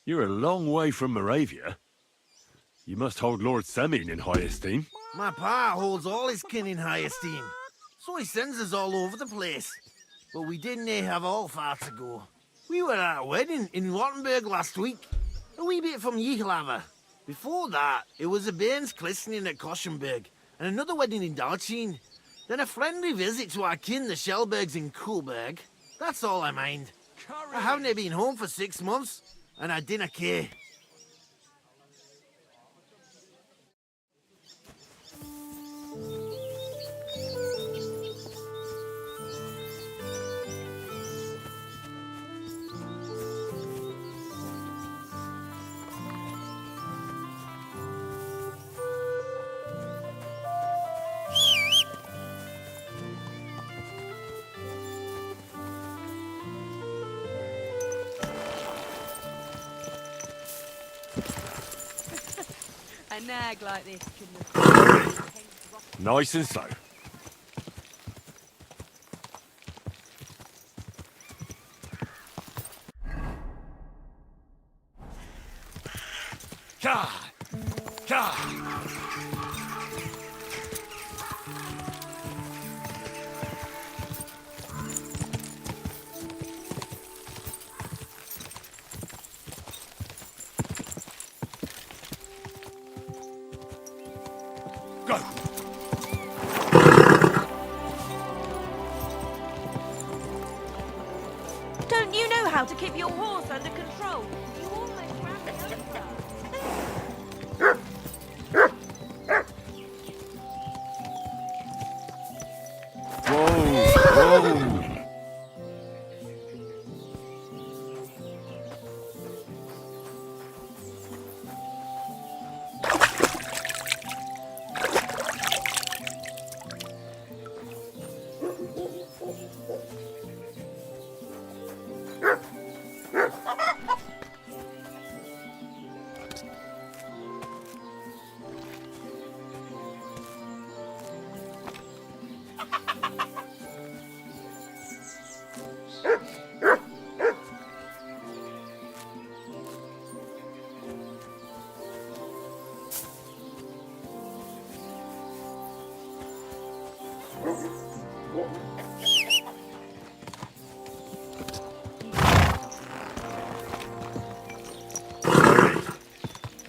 Speaker 4: You're a long way from Moravia. You must hold Lord Semin in high esteem.
Speaker 17: My pa holds all his kin in high esteem, so he sends us all over the place. But we didn't have all far to go. We were at a wedding in Rottenburg last week, a wee bit from Yichlava. Before that, it was a bairn's christening at Koschenberg, and another wedding in Dalchin. Then a friendly visit to our kin, the Shellbergs in Kuhlberg. That's all I mind. I haven't been home for 6 months, and I didn't care.
Speaker 10: A nag like this couldn't have...
Speaker 4: Nice and slow.
Speaker 3: God! God! Go!
Speaker 10: Don't you know how to keep your horse under control? You almost ran me over.
Speaker 4: Whoa!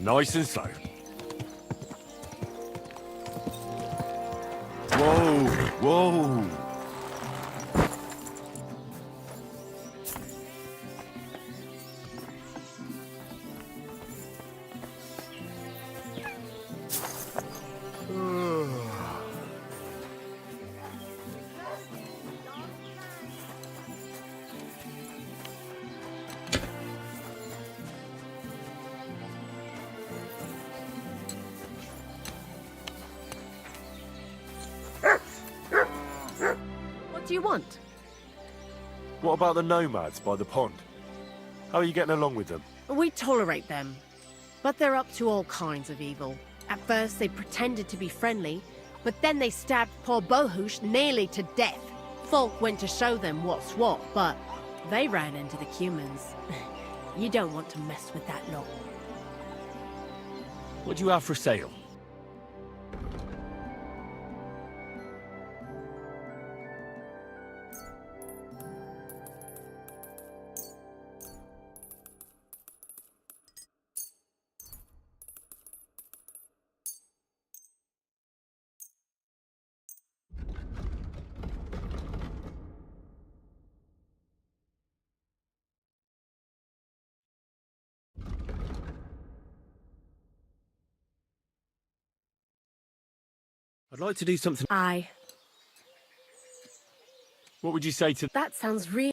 Speaker 4: Nice and slow. Whoa, whoa.
Speaker 8: What do you want?
Speaker 4: What about the nomads by the pond? How are you getting along with them?
Speaker 9: We tolerate them, but they're up to all kinds of evil. At first, they pretended to be friendly, but then they stabbed poor Bohush nearly to death. Folk went to show them what's what, but they ran into the humans. You don't want to mess with that lot.
Speaker 4: What do you have for sale? I'd like to do something.
Speaker 9: Aye.
Speaker 4: What would you say to...
Speaker 9: That sounds real.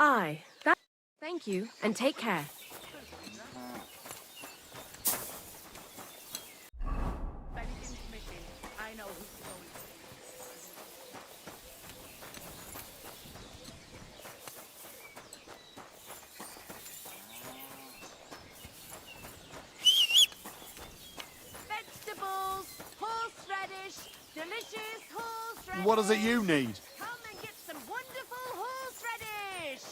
Speaker 9: Aye. That... Thank you, and take care.
Speaker 11: Vegetables, horseradish, delicious horseradish.
Speaker 3: What is it you need?
Speaker 11: Come and get some wonderful horseradish.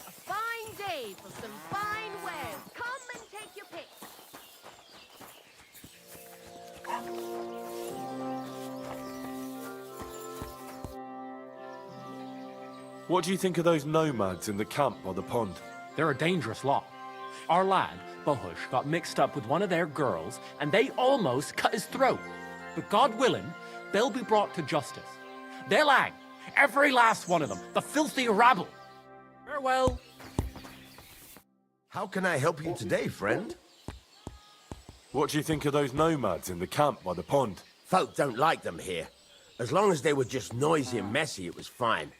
Speaker 11: A fine day for some fine wares. Come and take your pick.
Speaker 4: What do you think of those nomads in the camp by the pond?
Speaker 7: They're a dangerous lot. Our lad, Bohush, got mixed up with one of their girls, and they almost cut his throat. But God willing, they'll be brought to justice. They'll hang, every last one of them, the filthy rabble. Farewell.
Speaker 12: How can I help you today, friend?
Speaker 4: What do you think of those nomads in the camp by the pond?
Speaker 12: Folk don't like them here. As long as they were just noisy and messy, it was fine.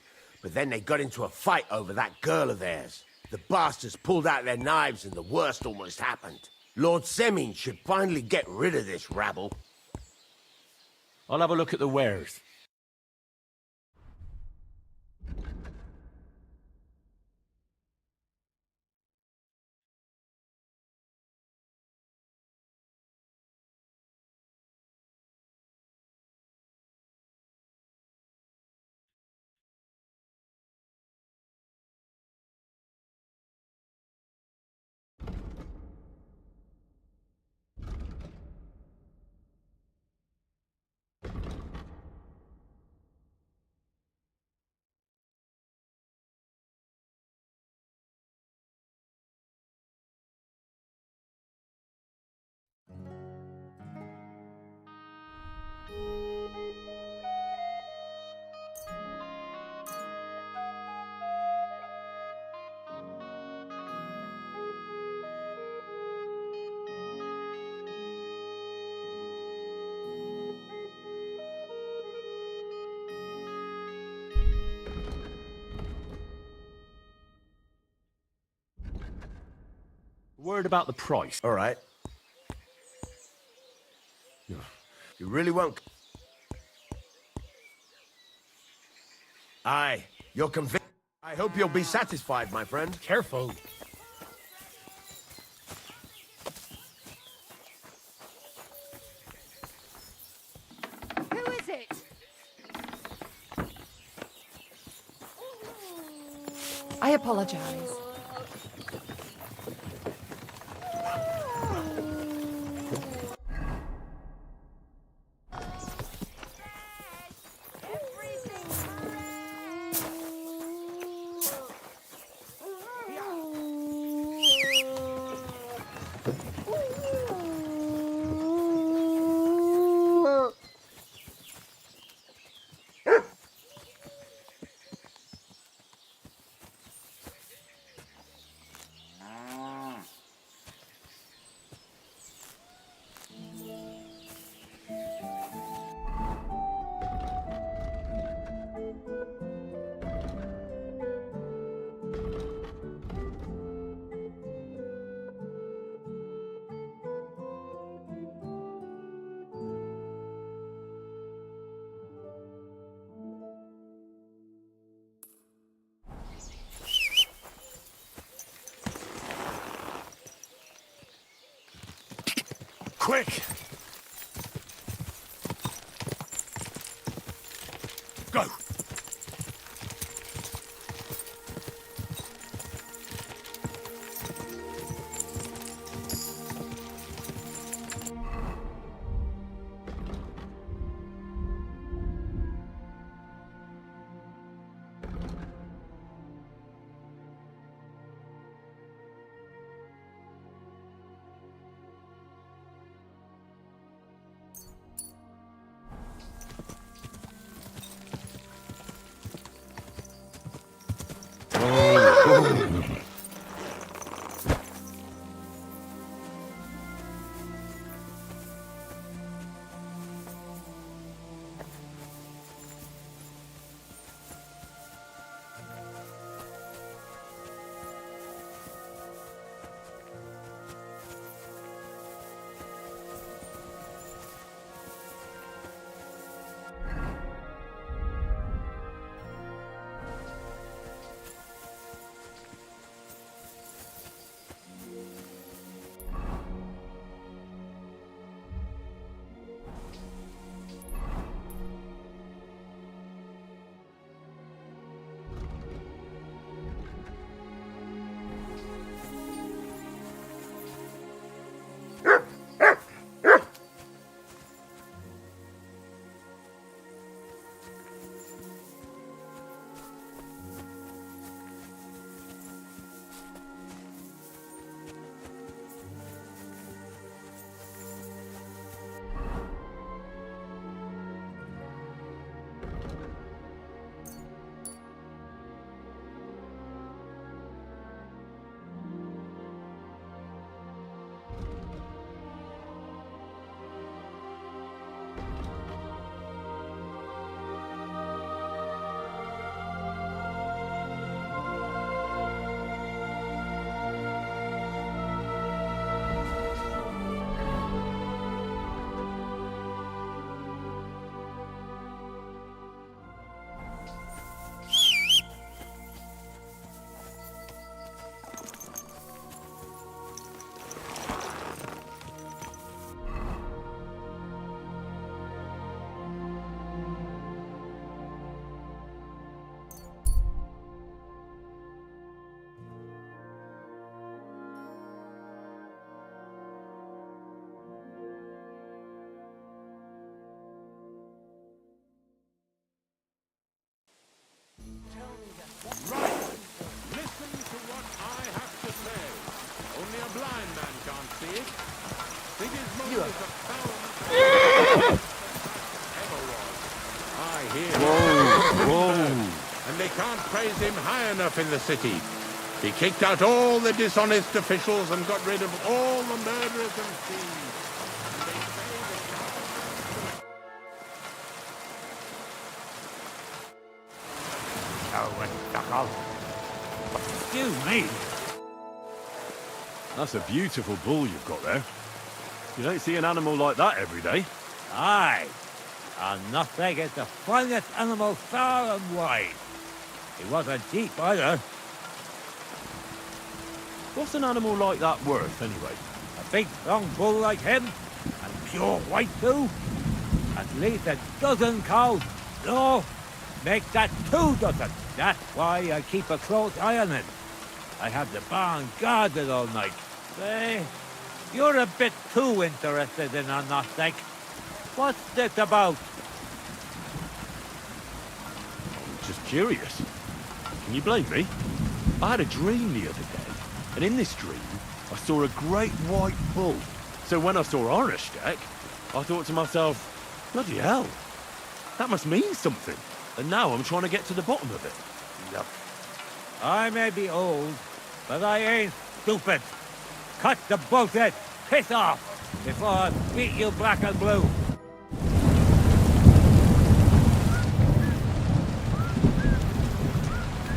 Speaker 12: But then they got into a fight over that girl of theirs. The bastards pulled out their knives and the worst almost happened. Lord Semin should finally get rid of this rabble.
Speaker 4: I'll have a look at the wares. Word about the price.
Speaker 12: All right. You really won't... Aye, you're convinced. I hope you'll be satisfied, my friend.
Speaker 7: Careful.
Speaker 11: Who is it? I apologize.
Speaker 3: Quick! Go!
Speaker 4: Listen to what I have to say. Only a blind man can't see it. Sigismund is a foul ever was. I hear and they can't praise him high enough in the city. He kicked out all the dishonest officials and got rid of all the murderers and thieves.
Speaker 3: Excuse me. That's a beautiful bull you've got there. You don't see an animal like that every day.
Speaker 5: Aye, and nothing is the finest animal far and wide. He wasn't cheap either.
Speaker 3: What's an animal like that worth, anyway?
Speaker 5: A big, strong bull like him, and pure white too. At least a dozen cows. No, make that 2 dozen. That's why I keep a close eye on him. I have the barn guarded all night. Say, you're a bit too interested in a nutsack. What's this about?
Speaker 3: Just curious. Can you blame me? I had a dream the other day, and in this dream, I saw a great white bull. So when I saw Orishtek, I thought to myself, bloody hell, that must mean something. And now I'm trying to get to the bottom of it.
Speaker 5: Look, I may be old, but I ain't stupid. Cut the bullshit. Piss off before I beat you black and blue.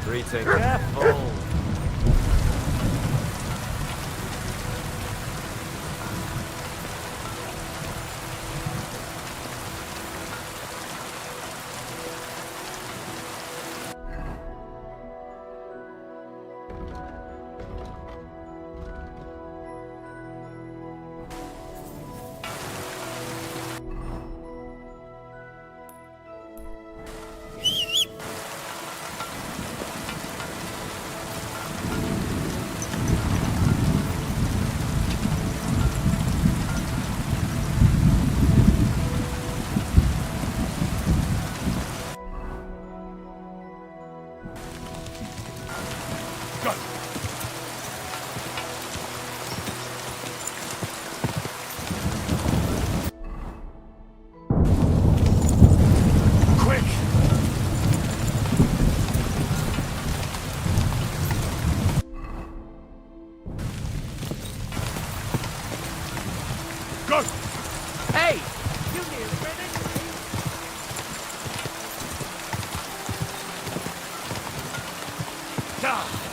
Speaker 22: Greetings.
Speaker 5: Careful.
Speaker 3: Go!
Speaker 21: Hey! You nearly ran into me.
Speaker 3: Ah!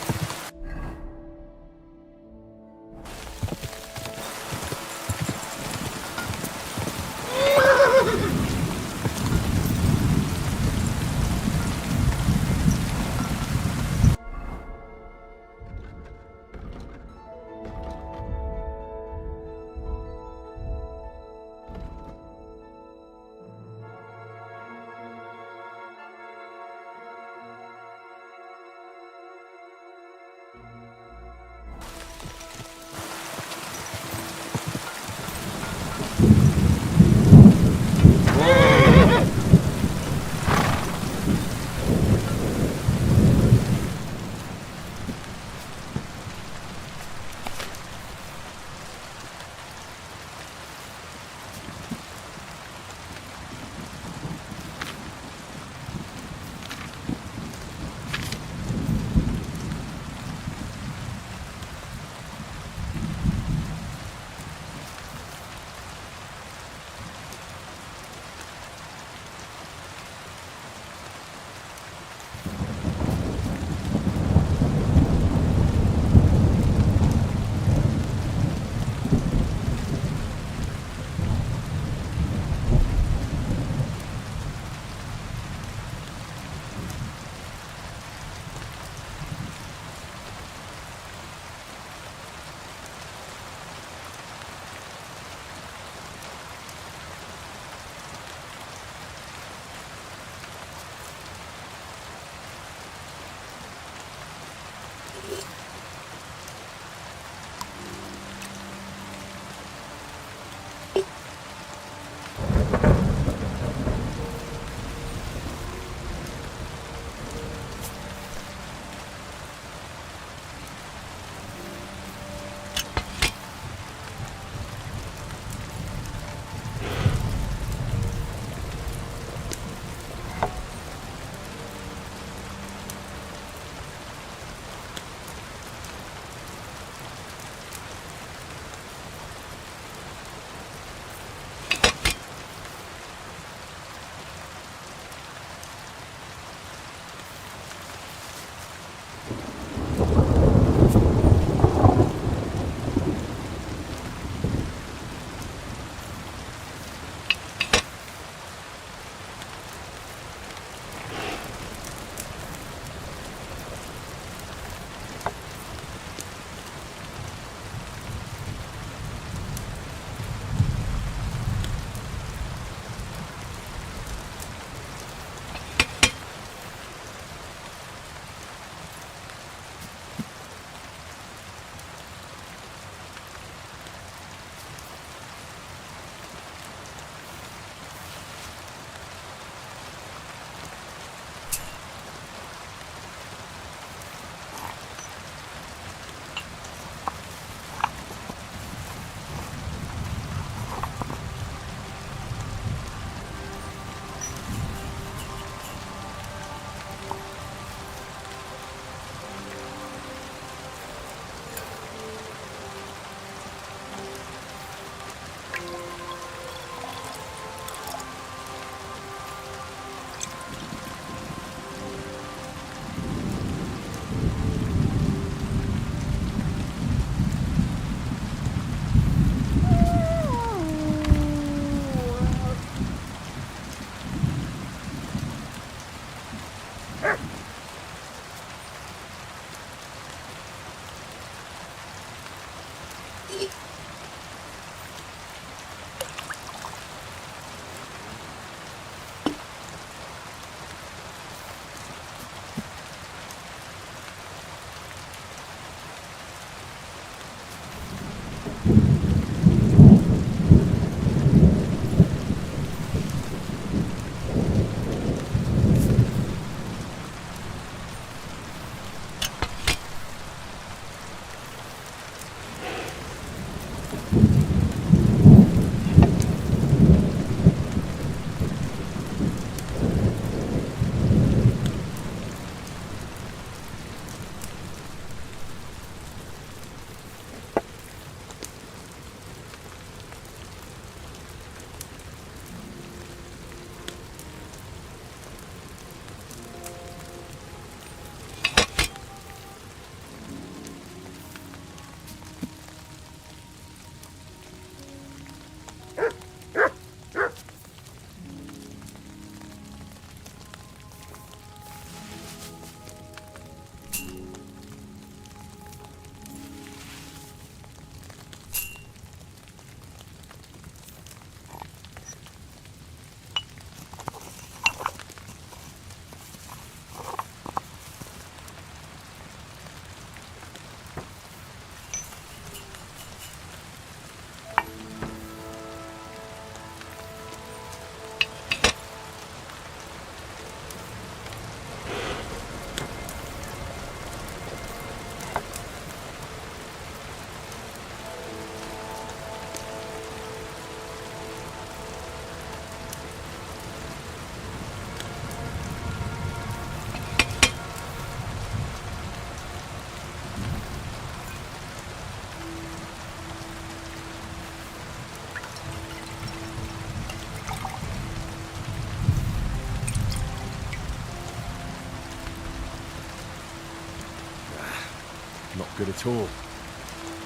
Speaker 4: good at all.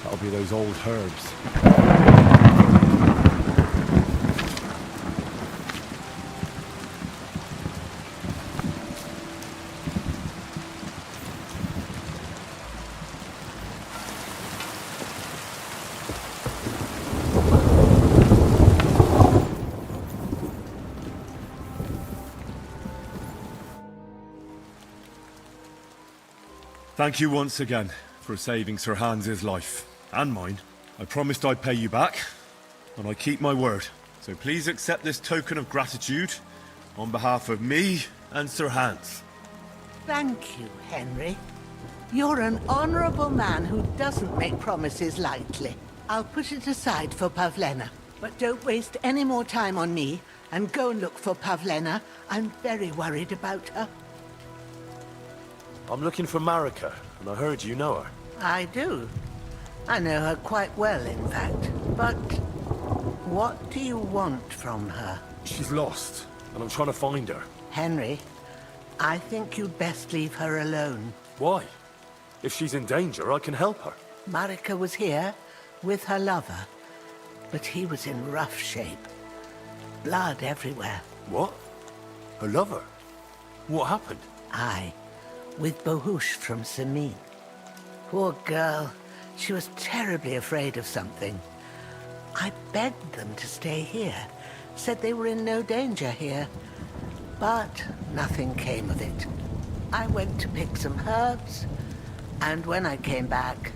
Speaker 4: That'll be those old herbs. Thank you once again for saving Sir Hans's life, and mine. I promised I'd pay you back, and I keep my word. So please accept this token of gratitude on behalf of me and Sir Hans.
Speaker 19: Thank you, Henry. You're an honorable man who doesn't make promises lightly. I'll put it aside for Pavlena, but don't waste any more time on me, and go and look for Pavlena. I'm very worried about her.
Speaker 4: I'm looking for Marika, and I heard you know her.
Speaker 19: I do. I know her quite well, in fact. But what do you want from her?
Speaker 4: She's lost, and I'm trying to find her.
Speaker 19: Henry, I think you'd best leave her alone.
Speaker 4: Why? If she's in danger, I can help her.
Speaker 19: Marika was here with her lover, but he was in rough shape. Blood everywhere.
Speaker 4: What? Her lover? What happened?
Speaker 19: Aye, with Bohush from Samin. Poor girl. She was terribly afraid of something. I begged them to stay here, said they were in no danger here. But nothing came of it. I went to pick some herbs, and when I came back,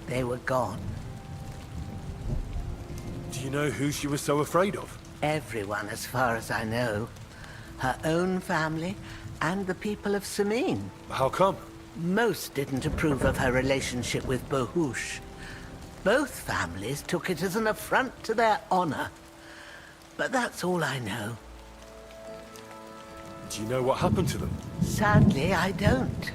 Speaker 19: they were gone.
Speaker 4: Do you know who she was so afraid of?
Speaker 19: Everyone, as far as I know. Her own family, and the people of Samin.
Speaker 4: How come?
Speaker 19: Most didn't approve of her relationship with Bohush. Both families took it as an affront to their honor. But that's all I know.
Speaker 4: Do you know what happened to them?
Speaker 19: Sadly, I don't.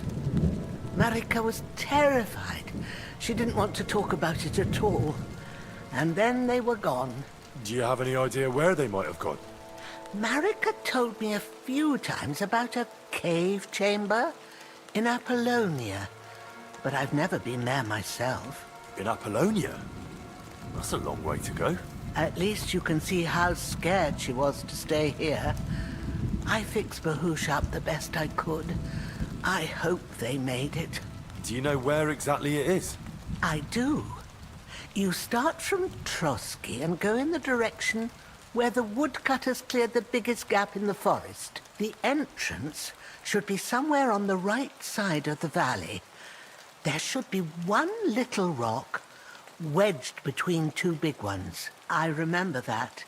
Speaker 19: Marika was terrified. She didn't want to talk about it at all. And then they were gone.
Speaker 4: Do you have any idea where they might have gone?
Speaker 19: Marika told me a few times about a cave chamber in Apollonia, but I've never been there myself.
Speaker 4: In Apollonia? That's a long way to go.
Speaker 19: At least you can see how scared she was to stay here. I fixed Bahush up the best I could. I hope they made it.
Speaker 4: Do you know where exactly it is?
Speaker 19: I do. You start from Trotsky and go in the direction where the woodcutters cleared the biggest gap in the forest. The entrance should be somewhere on the right side of the valley. There should be one little rock wedged between two big ones. I remember that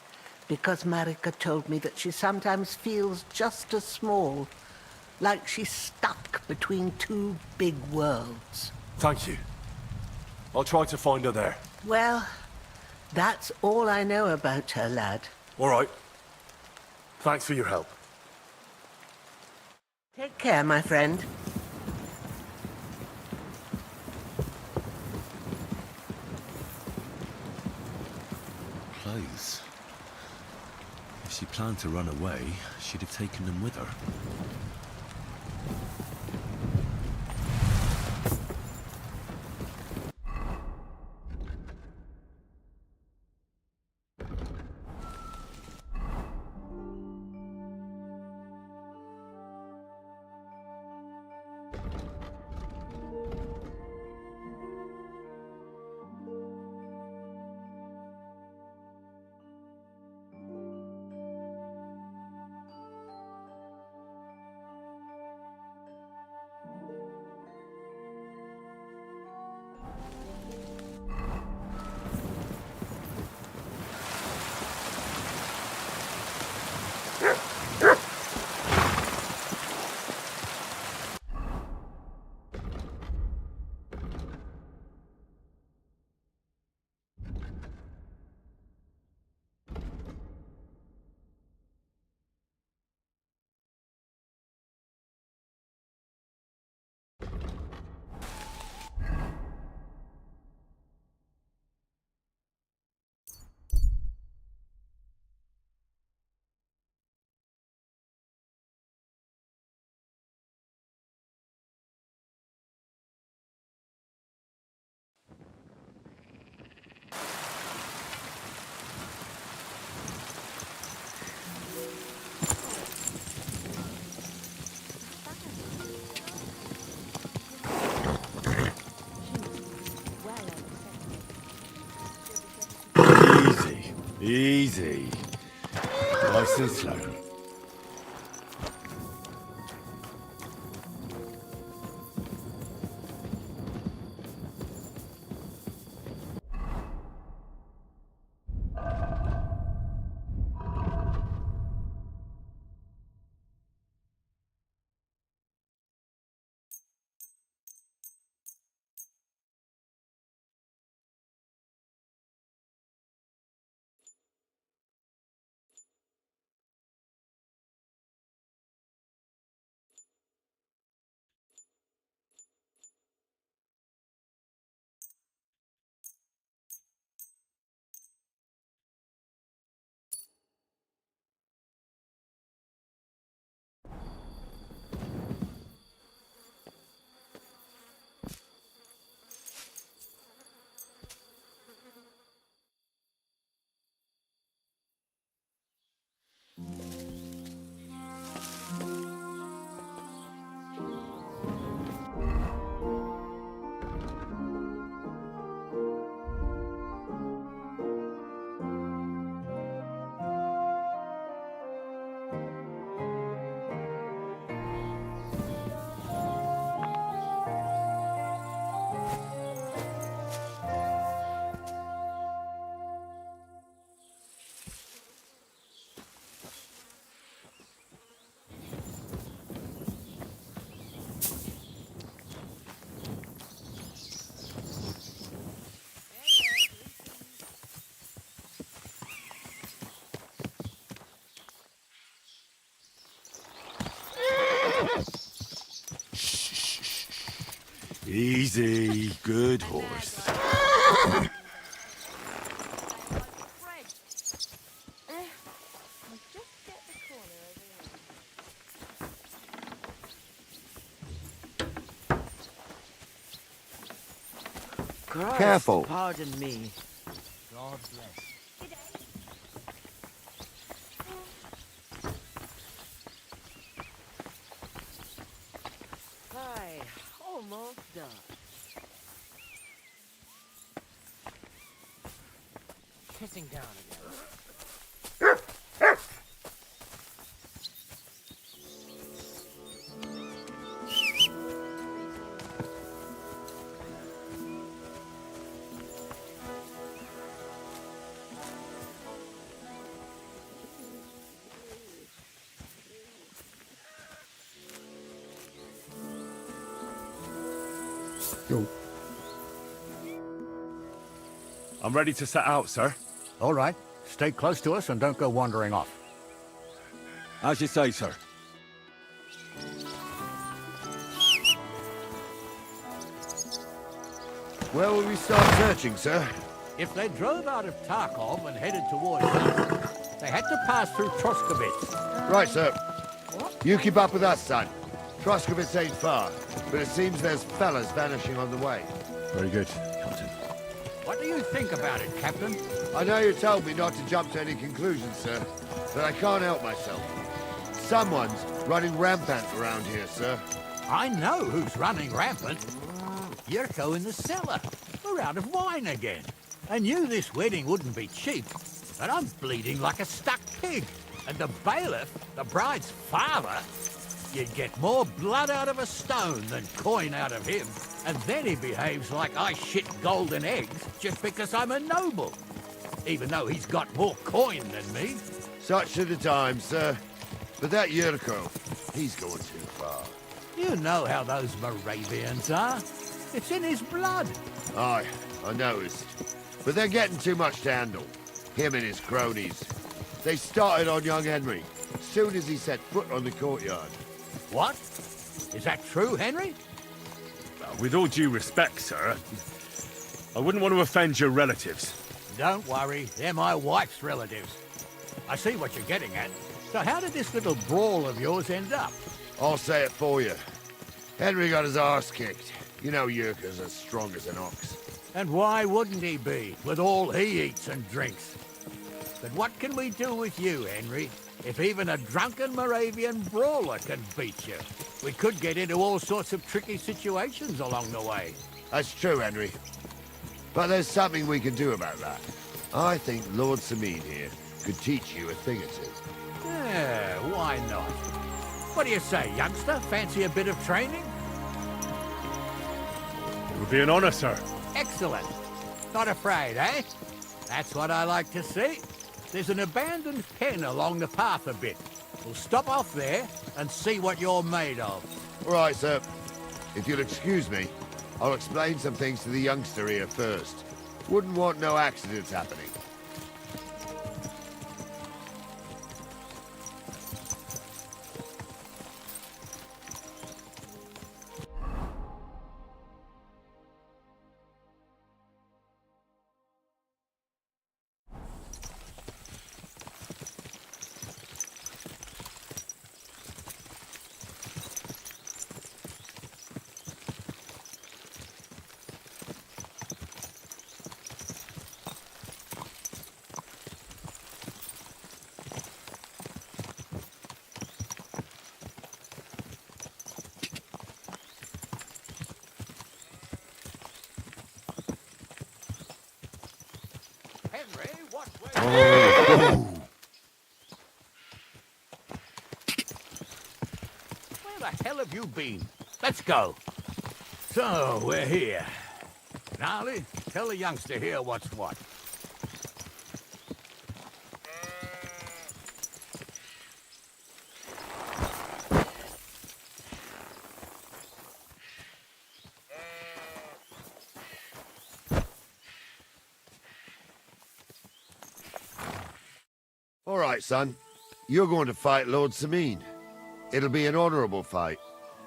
Speaker 19: because Marika told me that she sometimes feels just as small, like she's stuck between two big worlds.
Speaker 4: Thank you. I'll try to find her there.
Speaker 19: Well, that's all I know about her, lad.
Speaker 4: All right. Thanks for your help.
Speaker 19: Take care, my friend.
Speaker 4: Clothes. If she planned to run away, she'd have taken them with her. Easy. Nice and slow. Easy. Good horse.
Speaker 6: Christ,
Speaker 14: Careful.
Speaker 6: Pardon me.
Speaker 14: God bless.
Speaker 6: Hi, almost done.
Speaker 14: Pissing down again.
Speaker 4: I'm ready to set out, sir.
Speaker 22: All right. Stay close to us and don't go wandering off.
Speaker 3: As you say, sir.
Speaker 20: Where will we start searching, sir?
Speaker 17: If they drove out of Tarkov and headed towards us, they had to pass through Troskovitz.
Speaker 20: Right, sir. You keep up with us, son. Troskovitz ain't far, but it seems there's fellas vanishing on the way.
Speaker 4: Very good, Captain.
Speaker 17: What do you think about it, Captain?
Speaker 20: I know you told me not to jump to any conclusions, sir, but I can't help myself. Someone's running rampant around here, sir.
Speaker 17: I know who's running rampant. Yurko in the cellar. We're out of wine again. I knew this wedding wouldn't be cheap, but I'm bleeding like a stuck pig. And the bailiff, the bride's father, you'd get more blood out of a stone than coin out of him. And then he behaves like I shit golden eggs just because I'm a noble. Even though he's got more coin than me.
Speaker 20: Such are the times, sir. But that Yurko, he's going too far.
Speaker 17: You know how those Moravians are. It's in his blood.
Speaker 20: Aye, I noticed. But they're getting too much to handle. Him and his cronies. They started on young Henry, as soon as he set foot on the courtyard.
Speaker 17: What? Is that true, Henry?
Speaker 4: With all due respect, sir, I wouldn't want to offend your relatives.
Speaker 17: Don't worry, they're my wife's relatives. I see what you're getting at. So how did this little brawl of yours end up?
Speaker 20: I'll say it for you. Henry got his arse kicked. You know Yurka's as strong as an ox.
Speaker 17: And why wouldn't he be, with all he eats and drinks? But what can we do with you, Henry? If even a drunken Moravian brawler can beat you, we could get into all sorts of tricky situations along the way.
Speaker 20: That's true, Henry. But there's something we can do about that. I think Lord Sameen here could teach you a thing or two.
Speaker 2: Yeah, why not? What do you say, youngster? Fancy a bit of training?
Speaker 3: It would be an honor, sir.
Speaker 2: Excellent. Not afraid, eh? That's what I like to see. There's an abandoned pen along the path a bit. We'll stop off there and see what you're made of.
Speaker 20: All right, sir. If you'll excuse me, I'll explain some things to the youngster here first. Wouldn't want no accidents happening.
Speaker 2: Henry, what way? Where the hell have you been? Let's go. So, we're here. Gnarly, tell the youngster here what's what.
Speaker 20: All right, son. You're going to fight Lord Sameen. It'll be an honorable fight,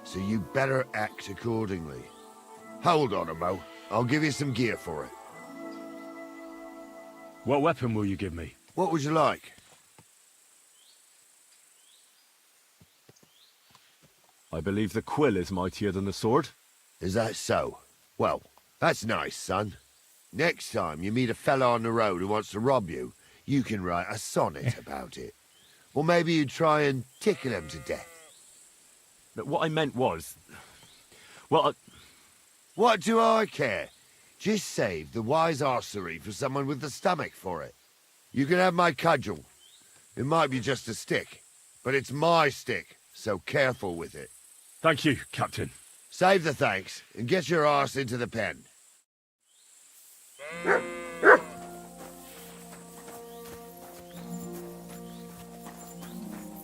Speaker 20: so you better act accordingly. Hold on a mo. I'll give you some gear for it.
Speaker 3: What weapon will you give me?
Speaker 20: What would you like?
Speaker 3: I believe the quill is mightier than the sword.
Speaker 20: Is that so? Well, that's nice, son. Next time you meet a fella on the road who wants to rob you, you can write a sonnet about it. Or maybe you try and tickle him to death.
Speaker 3: But what I meant was... Well,
Speaker 20: What do I care? Just save the wise arsery for someone with the stomach for it. You can have my cudgel. It might be just a stick, but it's my stick, so careful with it.
Speaker 3: Thank you, Captain.
Speaker 20: Save the thanks, and get your arse into the pen.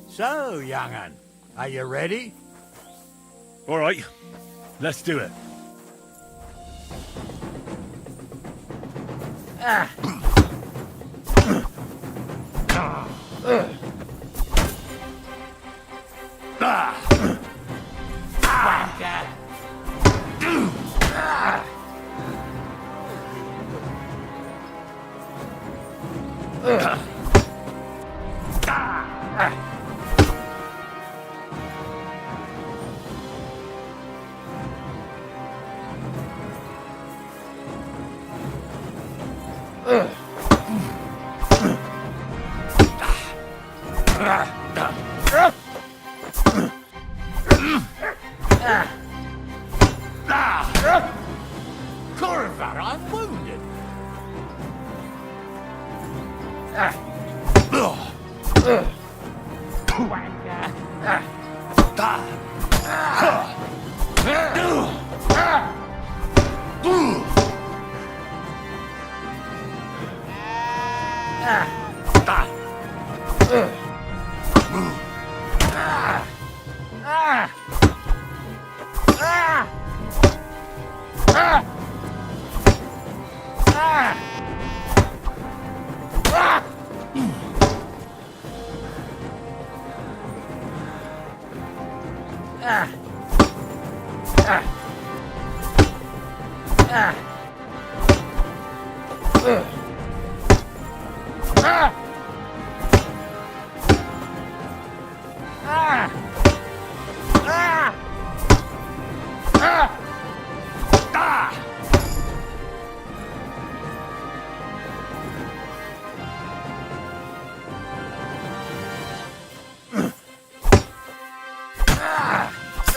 Speaker 2: So, young'un, are you ready?
Speaker 3: All right, let's do it.
Speaker 2: Corvar, I'm wounded.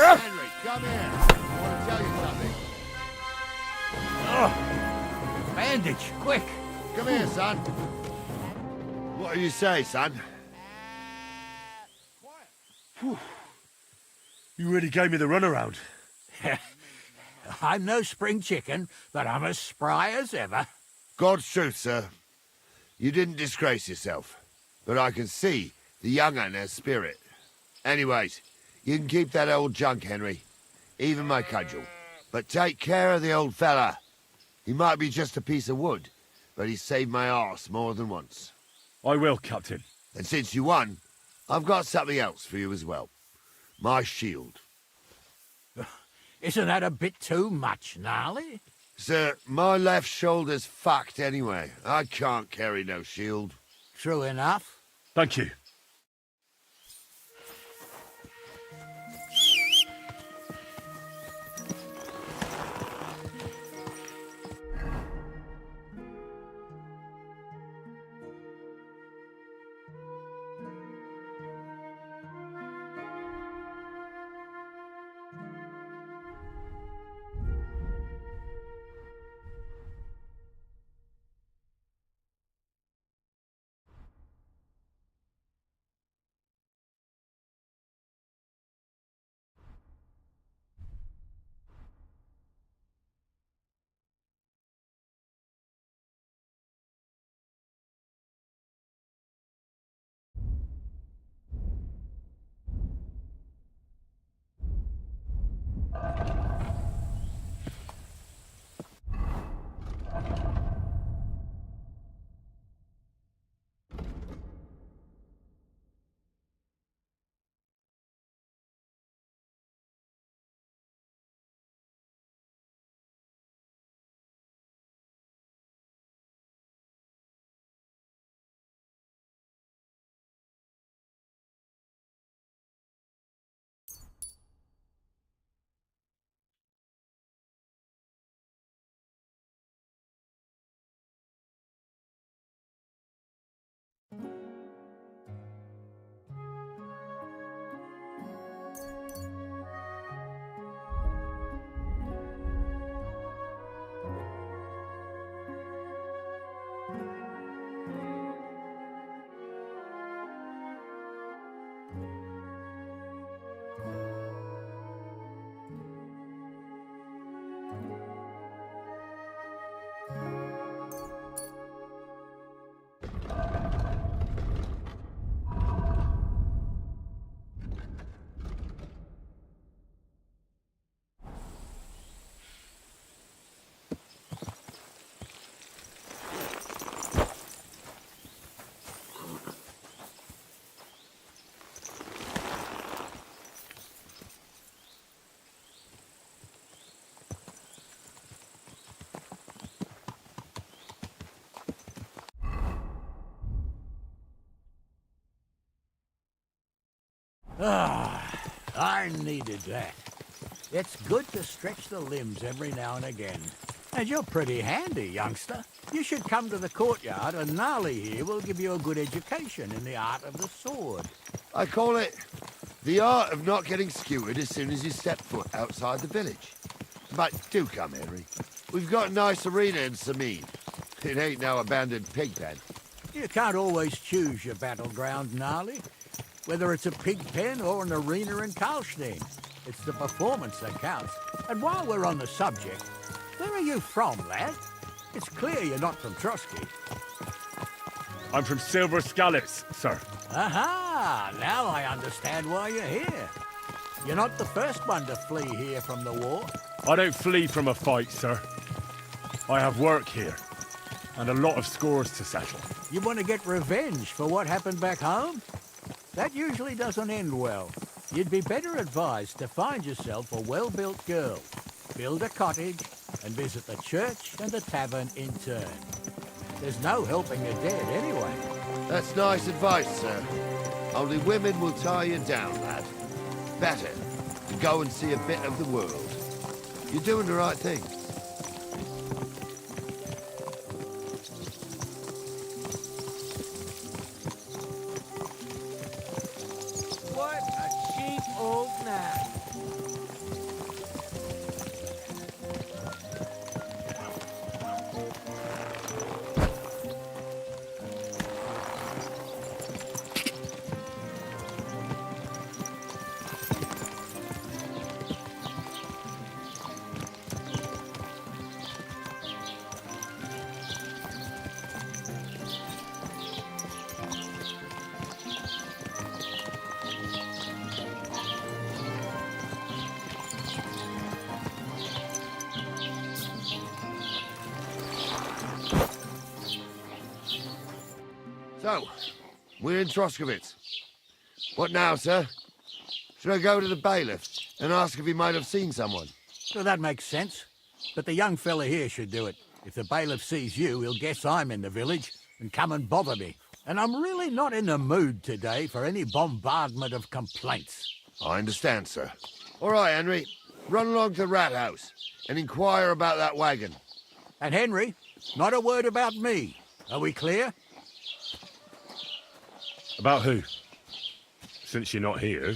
Speaker 20: Henry, come here. I want to tell you something.
Speaker 2: Bandage, quick.
Speaker 20: Come here, son. What do you say, son?
Speaker 3: Whew. You really gave me the runaround.
Speaker 2: I'm no spring chicken, but I'm as spry as ever.
Speaker 20: God's truth, sir. You didn't disgrace yourself, but I can see the young un has spirit. Anyways, you can keep that old junk, Henry. Even my cudgel. But take care of the old fella. He might be just a piece of wood, but he saved my arse more than once.
Speaker 3: I will, Captain.
Speaker 20: And since you won, I've got something else for you as well. My shield.
Speaker 2: Isn't that a bit too much, Gnarly?
Speaker 20: Sir, my left shoulder's fucked anyway. I can't carry no shield.
Speaker 2: True enough.
Speaker 3: Thank you.
Speaker 2: Ah, I needed that. It's good to stretch the limbs every now and again. And you're pretty handy, youngster. You should come to the courtyard, and Gnarly here will give you a good education in the art of the sword.
Speaker 20: I call it the art of not getting skewered as soon as you step foot outside the village. But do come, Henry. We've got a nice arena in Sameen. It ain't no abandoned pig pen.
Speaker 2: You can't always choose your battleground, Gnarly. Whether it's a pig pen or an arena in Karlstein, it's the performance that counts. And while we're on the subject, where are you from, lad? It's clear you're not from Trotsky.
Speaker 3: I'm from Silver Scallops, sir.
Speaker 2: Aha! Now I understand why you're here. You're not the first one to flee here from the war.
Speaker 3: I don't flee from a fight, sir. I have work here, and a lot of scores to settle.
Speaker 2: You want to get revenge for what happened back home? That usually doesn't end well. You'd be better advised to find yourself a well-built girl, build a cottage, and visit the church and the tavern in turn. There's no helping the dead anyway.
Speaker 20: That's nice advice, sir. Only women will tie you down, lad. Better to go and see a bit of the world. You're doing the right thing.
Speaker 6: What a cheap old man.
Speaker 20: So, we're in Troskovitz. What now, sir? Should I go to the bailiff and ask if he might have seen someone?
Speaker 2: Well, that makes sense. But the young fella here should do it. If the bailiff sees you, he'll guess I'm in the village and come and bother me. And I'm really not in the mood today for any bombardment of complaints.
Speaker 20: I understand, sir. All right, Henry. Run along to the rat house and inquire about that wagon.
Speaker 2: And Henry, not a word about me. Are we clear?
Speaker 4: About who? Since you're not here,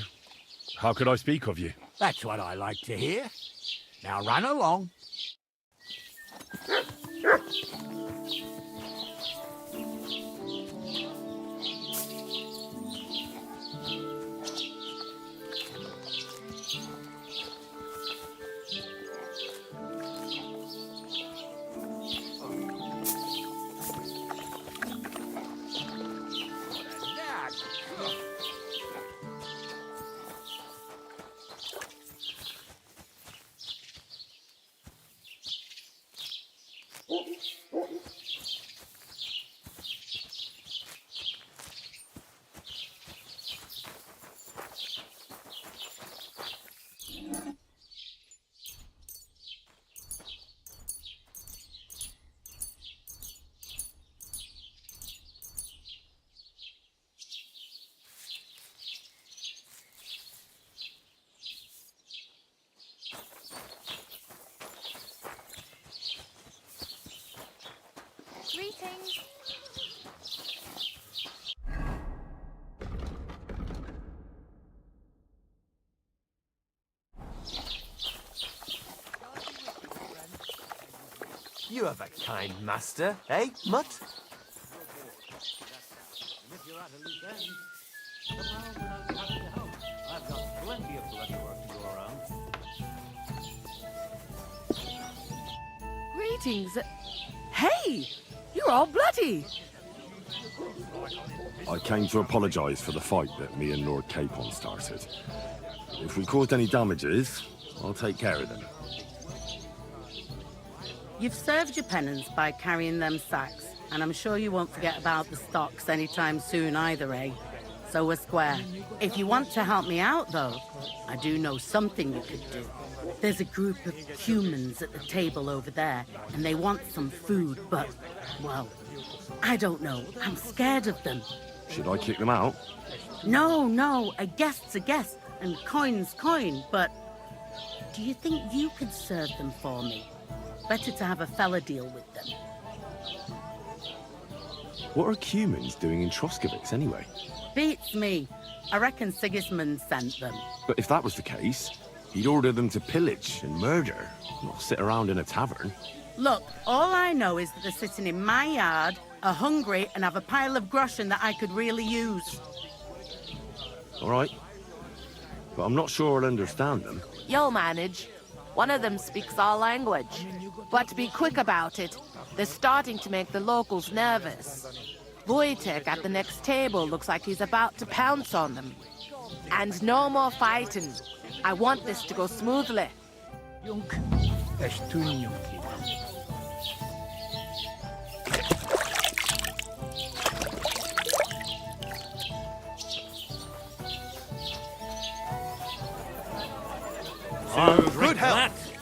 Speaker 4: how could I speak of you?
Speaker 2: That's what I like to hear. Now run along.
Speaker 10: Greetings.
Speaker 13: You have a kind master, eh, Mutt?
Speaker 5: If you're at a loose end, come round and I'll be happy to help. I've got plenty of bloody work to go around.
Speaker 11: Greetings. Hey! You're all bloody!
Speaker 4: I came to apologise for the fight that me and Lord Capon started. If we caused any damages, I'll take care of them.
Speaker 15: You've served your penance by carrying them sacks, and I'm sure you won't forget about the stocks anytime soon either, eh? So we're square. If you want to help me out, though, I do know something you could do. There's a group of humans at the table over there, and they want some food, but, well, I don't know. I'm scared of them.
Speaker 4: Should I kick them out?
Speaker 15: No, a guest's a guest, and coin's coin, but do you think you could serve them for me? Better to have a fella deal with them.
Speaker 4: What are humans doing in Troskovitz anyway?
Speaker 15: Beats me. I reckon Sigismund sent them.
Speaker 4: But if that was the case, he'd order them to pillage and murder, not sit around in a tavern.
Speaker 15: Look, all I know is that they're sitting in my yard, are hungry, and have a pile of groschen that I could really use.
Speaker 4: All right. But I'm not sure I'll understand them.
Speaker 11: You'll manage. One of them speaks our language. But be quick about it. They're starting to make the locals nervous. Wojtek at the next table looks like he's about to pounce on them. And no more fighting. I want this to go smoothly.
Speaker 13: Good health.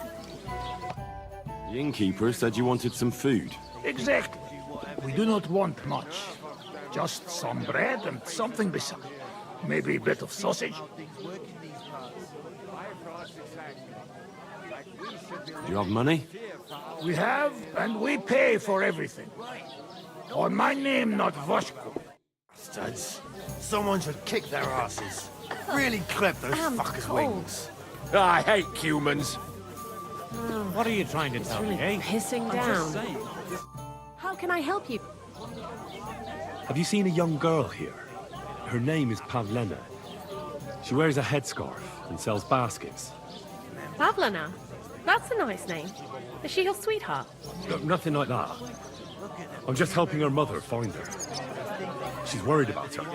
Speaker 4: The innkeeper said you wanted some food.
Speaker 23: Exactly. We do not want much. Just some bread and something beside. Maybe a bit of sausage.
Speaker 4: Do you have money?
Speaker 23: We have, and we pay for everything. On my name, not Voshko.
Speaker 17: Studs. Someone should kick their asses. Really clip those fuckers' wings.
Speaker 13: I hate humans.
Speaker 7: What are you trying to tell me, eh?
Speaker 8: Pissing
Speaker 7: I'm just
Speaker 8: down.
Speaker 7: saying.
Speaker 8: How can I help you?
Speaker 3: Have you seen a young girl here? Her name is Pavlena. She wears a headscarf and sells baskets.
Speaker 8: Pavlina. That's a nice name. Is she your sweetheart?
Speaker 3: No, nothing like that. I'm just helping her mother find her. She's worried about her.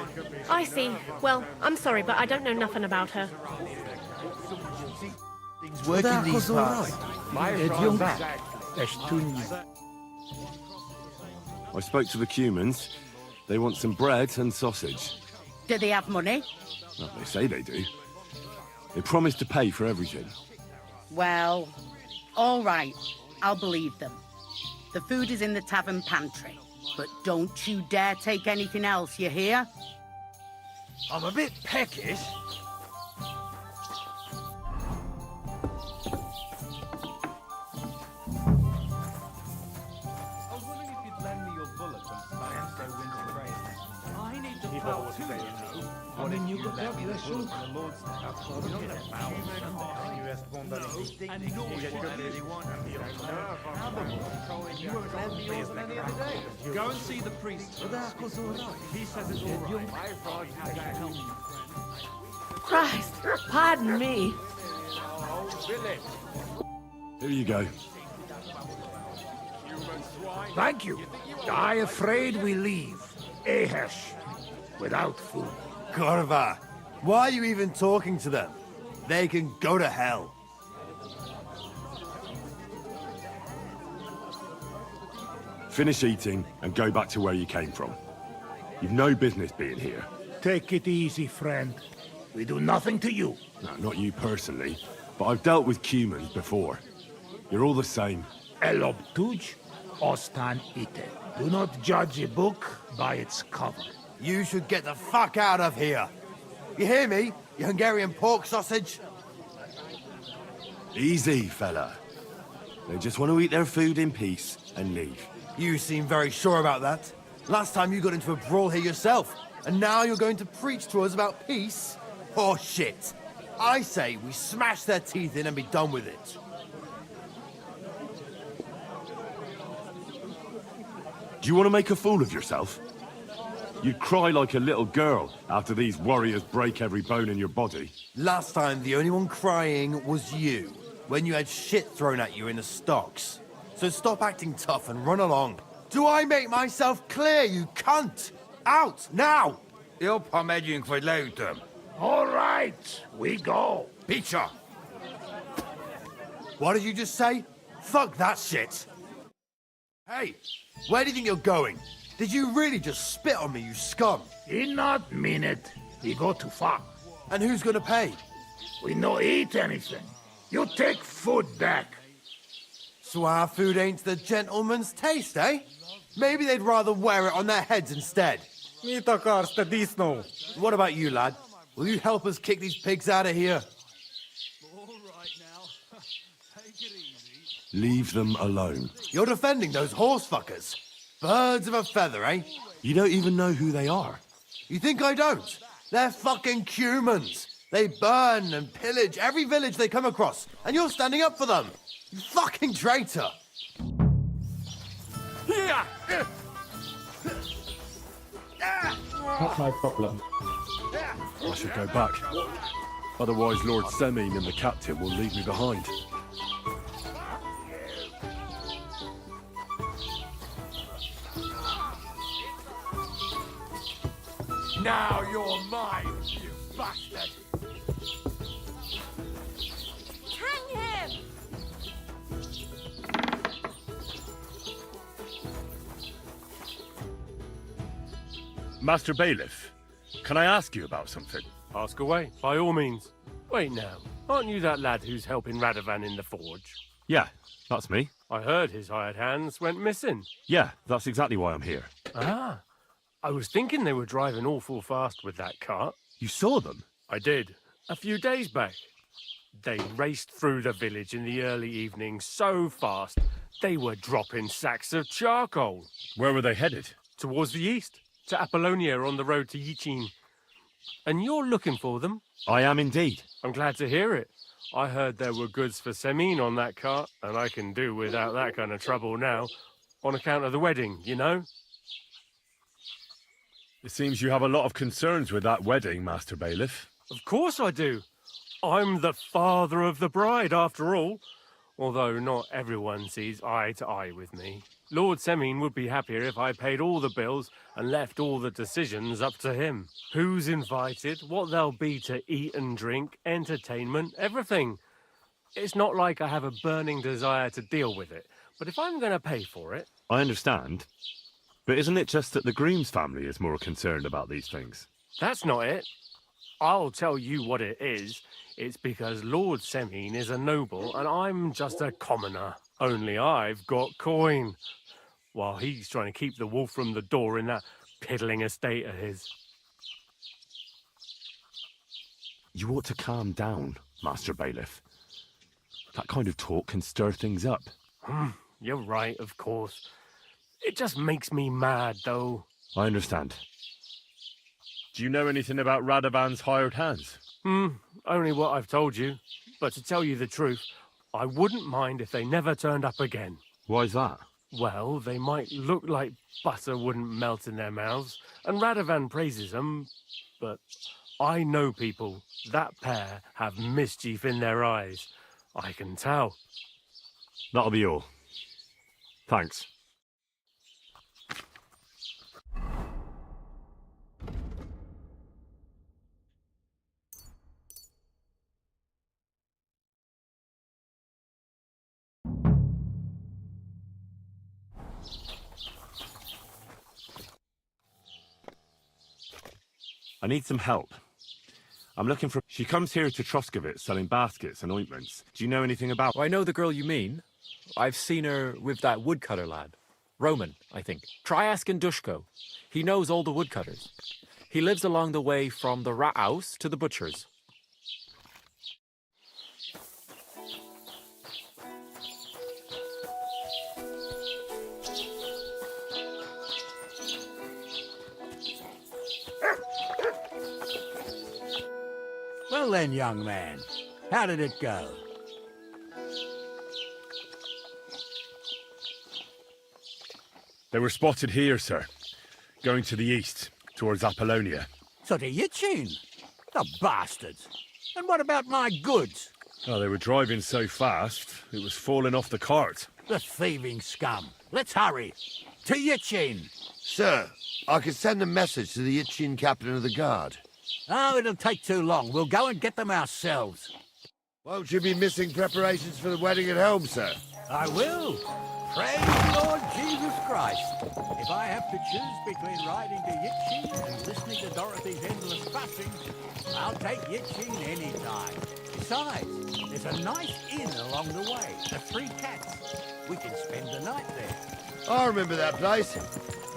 Speaker 8: I see. Well, I'm sorry, but I don't know nothing about her.
Speaker 17: Things work in these parts.
Speaker 4: I spoke to the Cumans. They want some bread and sausage.
Speaker 15: Do they have money?
Speaker 4: Well, they say they do. They promise to pay for everything.
Speaker 15: Well, all right. I'll believe them. The food is in the tavern pantry. But don't you dare take anything else, you hear?
Speaker 13: I'm a bit peckish.
Speaker 1: Go and see the priest. He says it's all right.
Speaker 11: Christ, pardon me.
Speaker 4: Here you go.
Speaker 23: Thank you. I afraid we leave. Ahesh. Without food.
Speaker 16: Corva, why are you even talking to them? They can go to hell.
Speaker 4: Finish eating and go back to where you came from. You've no business being here.
Speaker 23: Take it easy, friend. We do nothing to you.
Speaker 4: No, not you personally, but I've dealt with humans before. You're all the same.
Speaker 23: El obtuj, ostan ite. Do not judge a book by its cover.
Speaker 16: You should get the fuck out of here. You hear me, you Hungarian pork sausage?
Speaker 4: Easy, fella. They just want to eat their food in peace and leave.
Speaker 16: You seem very sure about that. Last time you got into a brawl here yourself, and now you're going to preach to us about peace? Oh shit. I say we smash their teeth in and be done with it.
Speaker 4: Do you want to make a fool of yourself? You'd cry like a little girl after these warriors break every bone in your body.
Speaker 16: Last time, the only one crying was you, when you had shit thrown at you in the stocks. So stop acting tough and run along. Do I make myself clear, you cunt? Out, now!
Speaker 5: Jobb har megyünk, vagy leütöm.
Speaker 23: All right, we go.
Speaker 16: Picture! What did you just say? Fuck that shit! Hey, where do you think you're going? Did you really just spit on me, you scum?
Speaker 23: He not mean it. We go too far.
Speaker 16: And who's gonna pay?
Speaker 23: We no eat anything. You take food back.
Speaker 16: So our food ain't the gentleman's taste, eh? Maybe they'd rather wear it on their heads instead. What about you, lad? Will you help us kick these pigs out of here?
Speaker 4: Leave them alone.
Speaker 16: You're defending those horse fuckers. Birds of a feather, eh?
Speaker 4: You don't even know who they are.
Speaker 16: You think I don't? They're fucking humans. They burn and pillage every village they come across, and you're standing up for them. You fucking traitor.
Speaker 18: Not my problem.
Speaker 4: I should go back. Otherwise, Lord Semine and the captain will leave me behind.
Speaker 13: Now you're mine, you bastard!
Speaker 10: Hang him!
Speaker 4: Master Bailiff, can I ask you about something?
Speaker 24: Ask away, by all means. Wait now, aren't you that lad who's helping Radovan in the forge?
Speaker 4: Yeah, that's me.
Speaker 24: I heard his hired hands went missing.
Speaker 4: Yeah, that's exactly why I'm here.
Speaker 24: Ah, I was thinking they were driving awful fast with that cart.
Speaker 4: You saw them?
Speaker 24: I did, a few days back. They raced through the village in the early evening so fast, they were dropping sacks of charcoal.
Speaker 4: Where were they headed?
Speaker 24: Towards the east, to Apollonia on the road to Yichin. And you're looking for them?
Speaker 4: I am indeed.
Speaker 24: I'm glad to hear it. I heard there were goods for Semine on that cart, and I can do without that kind of trouble now, on account of the wedding, you know?
Speaker 4: It seems you have a lot of concerns with that wedding, Master Bailiff.
Speaker 24: Of course I do. I'm the father of the bride, after all. Although not everyone sees eye to eye with me. Lord Semine would be happier if I paid all the bills and left all the decisions up to him. Who's invited, what there'll be to eat and drink, entertainment, everything. It's not like I have a burning desire to deal with it, but if I'm going to pay for it...
Speaker 4: I understand. But isn't it just that the groom's family is more concerned about these things?
Speaker 24: That's not it. I'll tell you what it is. It's because Lord Semine is a noble and I'm just a commoner. Only I've got coin, while he's trying to keep the wolf from the door in that piddling estate of his.
Speaker 4: You ought to calm down, Master Bailiff. That kind of talk can stir things up.
Speaker 24: You're right, of course. It just makes me mad, though.
Speaker 4: I understand. Do you know anything about Radovan's hired hands?
Speaker 24: Only what I've told you. But to tell you the truth, I wouldn't mind if they never turned up again.
Speaker 4: Why's that?
Speaker 24: Well, they might look like butter wouldn't melt in their mouths, and Radovan praises them, but I know people. That pair have mischief in their eyes. I can tell.
Speaker 4: That'll be all. Thanks. I need some help. I'm looking for... She comes here to Troskovitz selling baskets and ointments. Do you know anything about...
Speaker 7: I know the girl you mean. I've seen her with that woodcutter lad. Roman, I think. Try asking Dushko. He knows all the woodcutters. He lives along the way from the rat house to the butcher's.
Speaker 2: Well then, young man, how did it go?
Speaker 4: They were spotted here, sir. Going to the east, towards Apollonia.
Speaker 2: So to Yitchin? The bastards! And what about my goods?
Speaker 4: Oh, they were driving so fast, it was falling off the cart.
Speaker 2: The thieving scum. Let's hurry. To Yitchin!
Speaker 20: Sir, I could send a message to the Yitchin captain of the guard.
Speaker 2: Oh, it'll take too long. We'll go and get them ourselves.
Speaker 20: Won't you be missing preparations for the wedding at home, sir?
Speaker 2: I will. Praise Lord Jesus Christ. If I have to choose between riding to Yitchin and listening to Dorothy's endless fussing, I'll take Yitchin any time. Besides, there's a nice inn along the way, the Three Cats. We can spend the night there.
Speaker 20: I remember that place,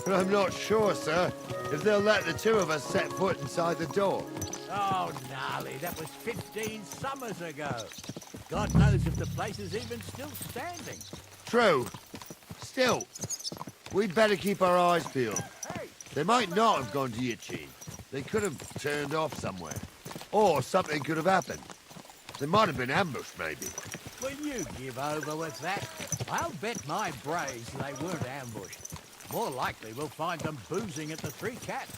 Speaker 20: but I'm not sure, sir, if they'll let the two of us set foot inside the door.
Speaker 2: Oh, gnarly, that was 15 summers ago. God knows if the place is even still standing.
Speaker 20: True. Still, we'd better keep our eyes peeled. They might not have gone to Yitchin. They could have turned off somewhere. Or something could have happened. They might have been ambushed, maybe.
Speaker 2: Will you give over with that? I'll bet my braves they weren't ambushed. More likely we'll find them boozing at the Three Cats.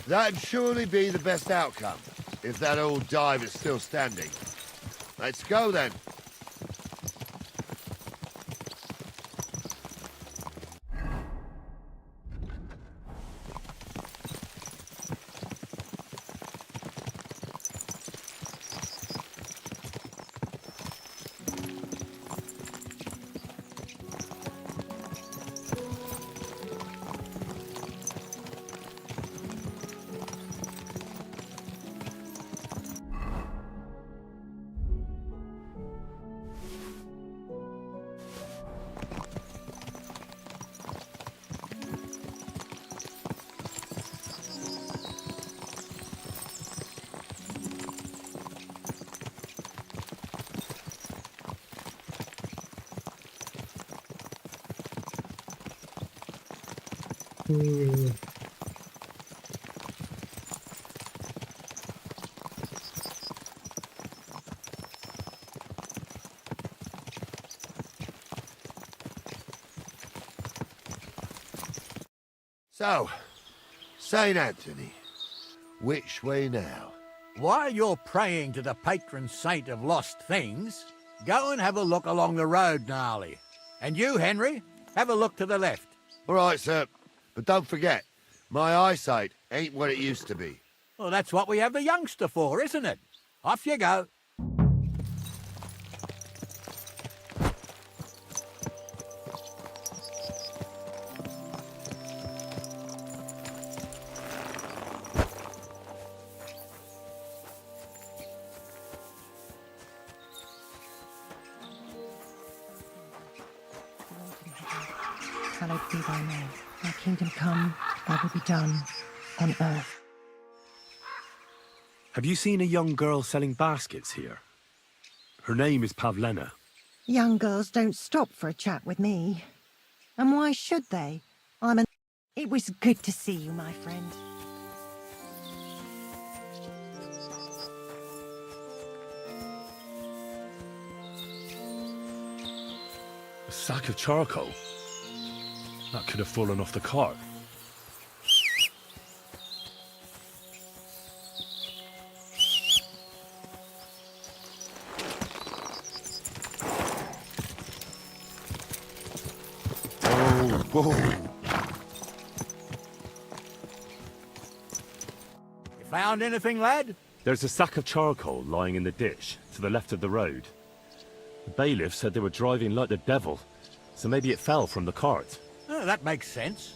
Speaker 20: That'd surely be the best outcome, if that old dive is still standing. Let's go, then. So, St. Anthony, which way now?
Speaker 2: While you're praying to the patron saint of lost things, go and have a look along the road, Gnarly. And you, Henry, have a look to the left.
Speaker 20: All right, sir. But don't forget, my eyesight ain't what it used to be.
Speaker 2: Well, that's what we have the youngster for, isn't it? Off you go.
Speaker 9: hallowed be thy name. Thy kingdom come, thy will be done, on earth.
Speaker 4: Have you seen a young girl selling baskets here? Her name is Pavlena.
Speaker 9: Young girls don't stop for a chat with me. And why should they? It was good to see you, my friend.
Speaker 4: A sack of charcoal? That could have fallen off the cart.
Speaker 20: Whoa.
Speaker 2: You found anything, lad?
Speaker 4: There's a sack of charcoal lying in the ditch to the left of the road. The bailiff said they were driving like the devil, so maybe it fell from the cart.
Speaker 2: Oh, that makes sense.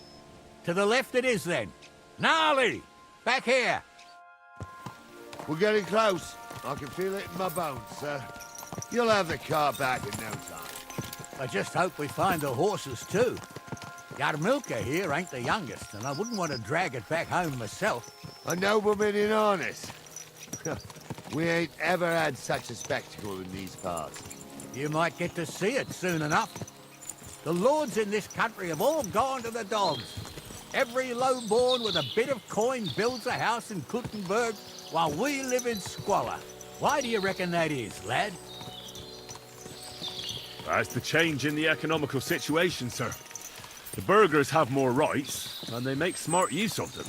Speaker 2: To the left it is, then. Gnarly! Back here!
Speaker 20: We're getting close. I can feel it in my bones, sir. You'll have the car back in no time.
Speaker 2: I just hope we find the horses, too. Yarmilka here ain't the youngest, and I wouldn't want to drag it back home myself.
Speaker 20: A nobleman in harness. We ain't ever had such a spectacle in these parts.
Speaker 2: You might get to see it soon enough. The lords in this country have all gone to the dogs. Every lowborn with a bit of coin builds a house in Kuttenberg while we live in squalor. Why do you reckon that is, lad?
Speaker 4: That's the change in the economical situation, sir. The burghers have more rights, and they make smart use of them.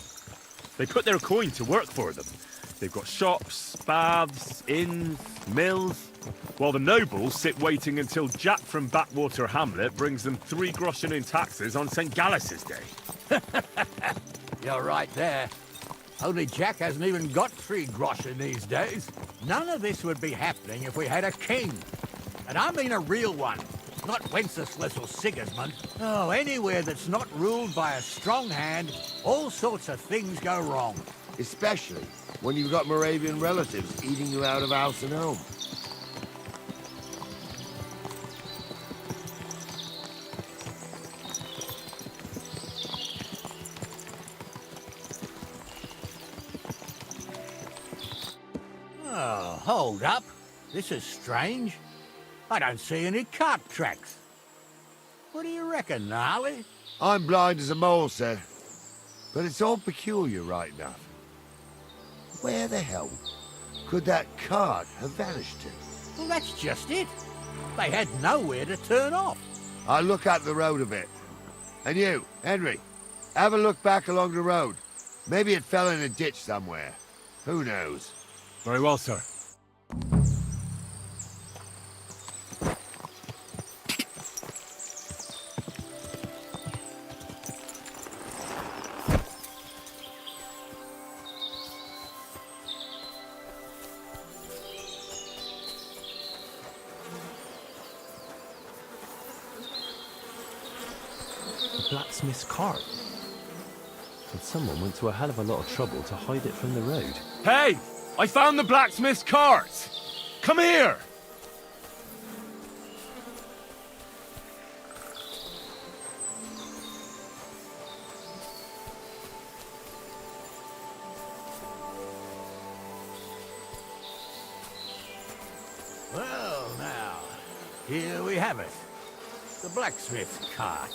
Speaker 4: They put their coin to work for them. They've got shops, baths, inns, mills, while the nobles sit waiting until Jack from Backwater Hamlet brings them 3 groschen in taxes on St. Gallus's Day.
Speaker 2: You're right there. Only Jack hasn't even got 3 groschen these days. None of this would be happening if we had a king. And I mean a real one, not Wenceslas or Sigismund. Oh, anywhere that's not ruled by a strong hand, all sorts of things go wrong.
Speaker 20: Especially when you've got Moravian relatives eating you out of house and home.
Speaker 2: Oh, hold up. This is strange. I don't see any cart tracks. What do you reckon, Gnarly?
Speaker 20: I'm blind as a mole, sir. But it's all peculiar right enough. Where the hell could that cart have vanished to?
Speaker 2: Well, that's just it. They had nowhere to turn off.
Speaker 20: I'll look up the road a bit. And you, Henry, have a look back along the road. Maybe it fell in a ditch somewhere. Who knows?
Speaker 4: Very well, sir.
Speaker 12: Blacksmith's cart. And someone went to a hell of a lot of trouble to hide it from the road.
Speaker 4: Hey! I found the blacksmith's cart! Come here!
Speaker 2: Well, now, here we have it. The blacksmith's cart.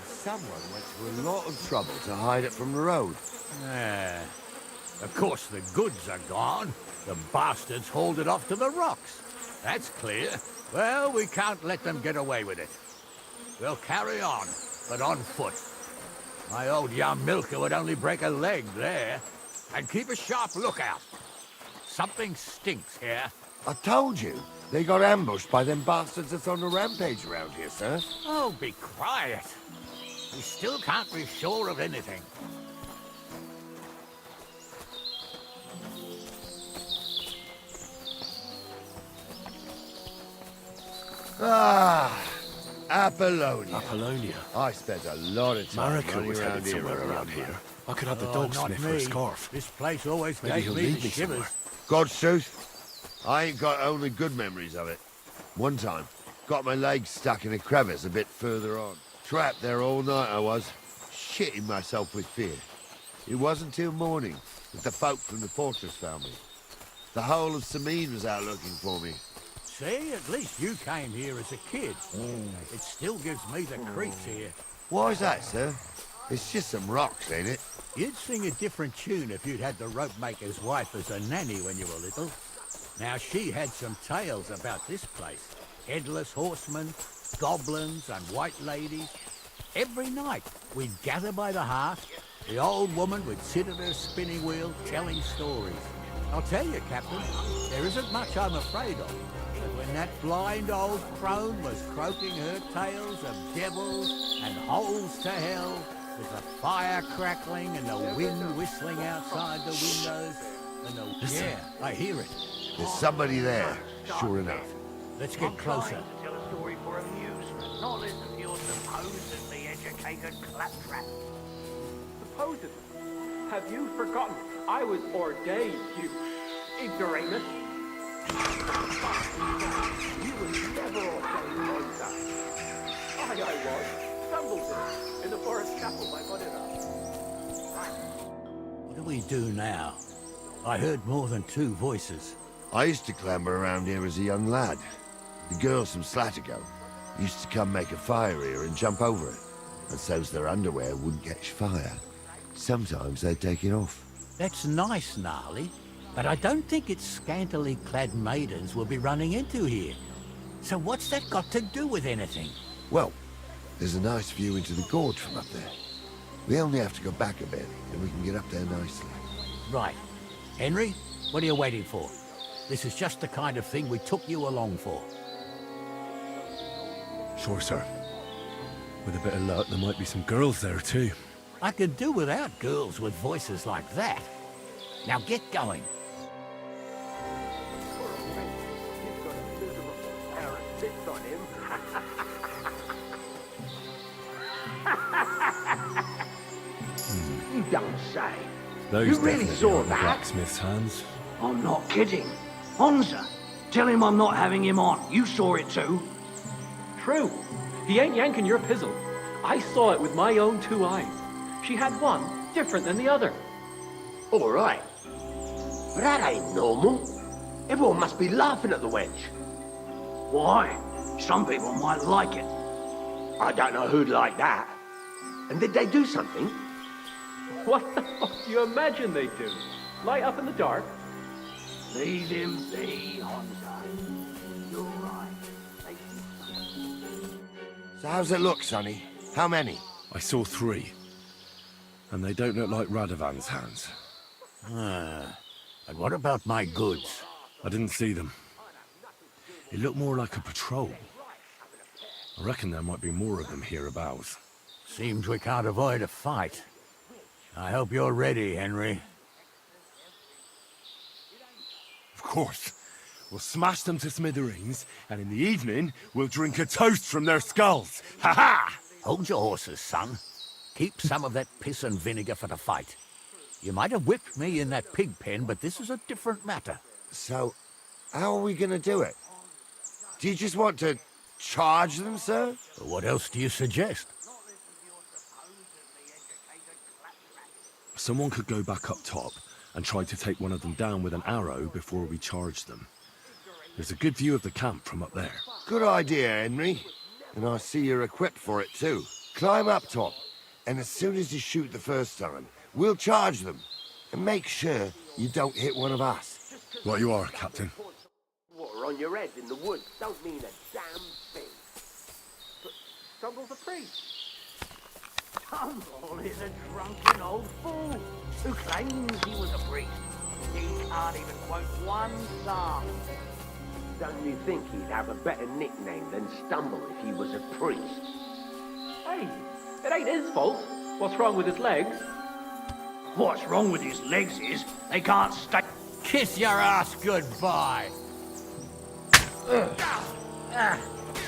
Speaker 20: Someone went to a lot of trouble to hide it from the road.
Speaker 2: Of course, the goods are gone. The bastards hauled it off to the rocks. That's clear. Well, we can't let them get away with it. We'll carry on, but on foot. My old Yarmilka would only break a leg there. And keep a sharp lookout. Something stinks here.
Speaker 20: I told you. They got ambushed by them bastards that's on the rampage around here, sir.
Speaker 2: Oh, be quiet. We still can't be sure of anything.
Speaker 20: Ah, Apollonia.
Speaker 4: Apollonia.
Speaker 20: I spent a lot of time
Speaker 4: Marika
Speaker 20: running
Speaker 4: was
Speaker 20: around
Speaker 4: headed
Speaker 20: here.
Speaker 4: somewhere around here. I could have the
Speaker 2: Oh,
Speaker 4: dog
Speaker 2: not
Speaker 4: sniff for a
Speaker 2: me.
Speaker 4: scarf.
Speaker 2: This place always
Speaker 4: Maybe
Speaker 2: gave
Speaker 4: he'll
Speaker 2: me
Speaker 4: lead
Speaker 2: the
Speaker 4: me
Speaker 2: shivers.
Speaker 4: somewhere.
Speaker 20: God's truth, I ain't got only good memories of it. One time, got my leg stuck in a crevice a bit further on. Trapped there all night I was, shitting myself with fear. It wasn't till morning that the folk from the fortress found me. The whole of Sameen was out looking for me.
Speaker 2: See, at least you came here as a kid. It still gives me the creeps here.
Speaker 20: Why is that, sir? It's just some rocks, ain't it?
Speaker 2: You'd sing a different tune if you'd had the rope maker's wife as a nanny when you were little. Now, she had some tales about this place. Headless horsemen, goblins and white ladies. Every night, we'd gather by the hearth. The old woman would sit at her spinning wheel telling stories. I'll tell you, Captain, there isn't much I'm afraid of. But when that blind old crone was croaking her tales of devils and holes to hell, with the fire crackling and the wind whistling outside the windows, and the...
Speaker 20: Listen.
Speaker 2: Yeah, I hear it.
Speaker 20: There's somebody there, sure enough.
Speaker 2: Let's get closer.
Speaker 14: Tell a story for amusement, not listen to your supposedly educated claptrap.
Speaker 1: Supposedly? Have you forgotten I was ordained, you ignoramus? You were never ordained, Monza. I was. Dumbledore, in the forest chapel by Monera.
Speaker 2: What do we do now? I heard more than two voices.
Speaker 20: I used to clamber around here as a young lad. The girls from Slattergo used to come make a fire here and jump over it. And so's their underwear wouldn't catch fire. Sometimes they'd take it off.
Speaker 2: That's nice, Gnarly, but I don't think it's scantily clad maidens we'll be running into here. So what's that got to do with anything?
Speaker 20: Well, there's a nice view into the gorge from up there. We only have to go back a bit, and we can get up there nicely.
Speaker 2: Right. Henry, what are you waiting for? This is just the kind of thing we took you along for.
Speaker 4: Sure, sir. With a bit of luck, there might be some girls there, too.
Speaker 2: I could do without girls with voices like that. Now get going.
Speaker 14: You don't say.
Speaker 4: Those
Speaker 14: You really
Speaker 4: definitely
Speaker 14: saw
Speaker 4: aren't the
Speaker 14: that?
Speaker 4: blacksmith's hands.
Speaker 14: I'm not kidding. Honza, tell him I'm not having him on. You saw it too.
Speaker 1: True. He ain't yanking your pizzle. I saw it with my own two eyes. She had one different than the other.
Speaker 14: All right. But that ain't normal. Everyone must be laughing at the wench. Why? Some people might like it. I don't know who'd like that. And did they do something?
Speaker 1: What the fuck do you imagine they do? Light up in the dark?
Speaker 14: Leave him be, Honza. You're right.
Speaker 20: So how's it look, Sonny? How many?
Speaker 4: I saw 3. And they don't look like Radovan's hands.
Speaker 2: And what about my goods?
Speaker 4: I didn't see them. It looked more like a patrol. I reckon there might be more of them hereabouts.
Speaker 2: Seems we can't avoid a fight. I hope you're ready, Henry.
Speaker 4: Of course. We'll smash them to smithereens, and in the evening, we'll drink a toast from their skulls. Ha-ha!
Speaker 2: Hold your horses, son. Keep some of that piss and vinegar for the fight. You might have whipped me in that pig pen, but this is a different matter.
Speaker 20: So, how are we gonna do it? Do you just want to charge them, sir?
Speaker 2: What else do you suggest?
Speaker 4: Someone could go back up top and try to take one of them down with an arrow before we charge them. There's a good view of the camp from up there.
Speaker 20: Good idea, Henry. And I see you're equipped for it too. Climb up top, and as soon as you shoot the first time, we'll charge them. And make sure you don't hit one of us.
Speaker 4: Right you are, Captain.
Speaker 14: Water on your head in the woods don't mean a damn thing.
Speaker 1: But Stumble's a priest.
Speaker 14: Tumble is a drunken old fool who claims he was a priest. He can't even quote one psalm. Don't you think he'd have a better nickname than Stumble if he was a priest?
Speaker 1: Hey, it ain't his fault. What's wrong with his legs?
Speaker 14: What's wrong with his legs is they can't stay.
Speaker 2: Kiss your ass goodbye.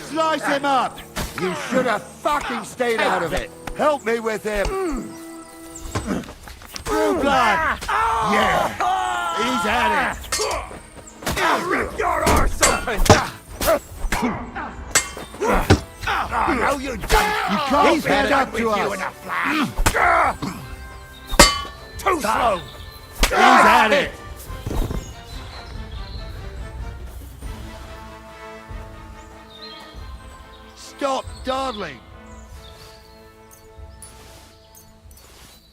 Speaker 20: Slice him up! You should have fucking stayed out of it. Help me with him. True blood. Yeah, he's at it.
Speaker 14: Rip your arse open!
Speaker 17: Oh, no, you don't! You can't
Speaker 2: He's head up to
Speaker 17: you
Speaker 2: us.
Speaker 17: in a flash! Too slow!
Speaker 3: He's at it!
Speaker 20: Stop dawdling!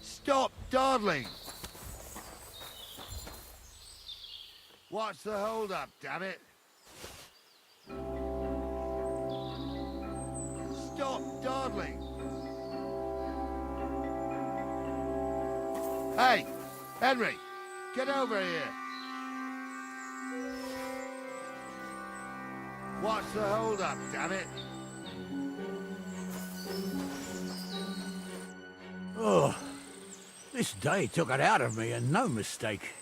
Speaker 20: Stop dawdling! What's the hold up, damn it? Stop dawdling! Hey, Henry, get over here. What's the hold up, damn it?
Speaker 2: Oh, this day took it out of me, and no mistake.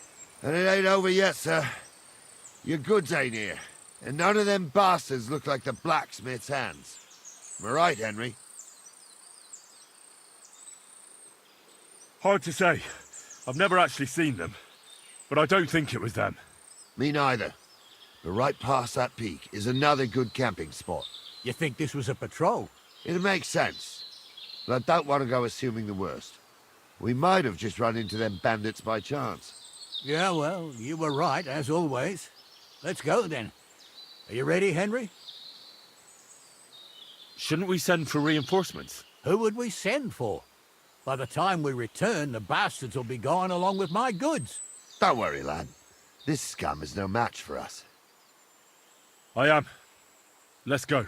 Speaker 20: And it ain't over yet, sir. Your goods ain't here, and none of them bastards look like the blacksmith's hands. Am I right, Henry?
Speaker 3: Hard to say. I've never actually seen them, but I don't think it was them.
Speaker 20: Me neither. But right past that peak is another good camping spot.
Speaker 2: You think this was a patrol?
Speaker 20: It makes sense, but I don't want to go assuming the worst. We might have just run into them bandits by chance.
Speaker 2: Yeah, well, you were right, as always. Let's go, then. Are you ready, Henry?
Speaker 3: Shouldn't we send for reinforcements?
Speaker 2: Who would we send for? By the time we return, the bastards will be gone along with my goods.
Speaker 20: Don't worry, lad. This scum is no match for us.
Speaker 3: I am. Let's go.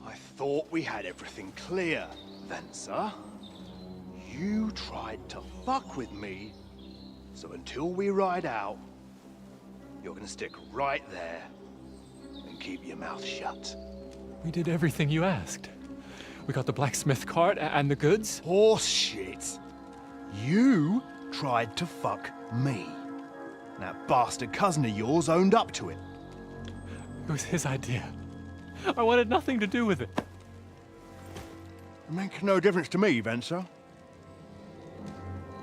Speaker 18: I thought we had everything clear, then, sir. You tried to fuck with me, so until we ride out, you're gonna stick right there and keep your mouth shut.
Speaker 7: We did everything you asked. We got the blacksmith cart and the goods.
Speaker 18: Horse shit. You tried to fuck me. That bastard cousin of yours owned up to it.
Speaker 7: It was his idea. I wanted nothing to do with it.
Speaker 18: It makes no difference to me, Venser.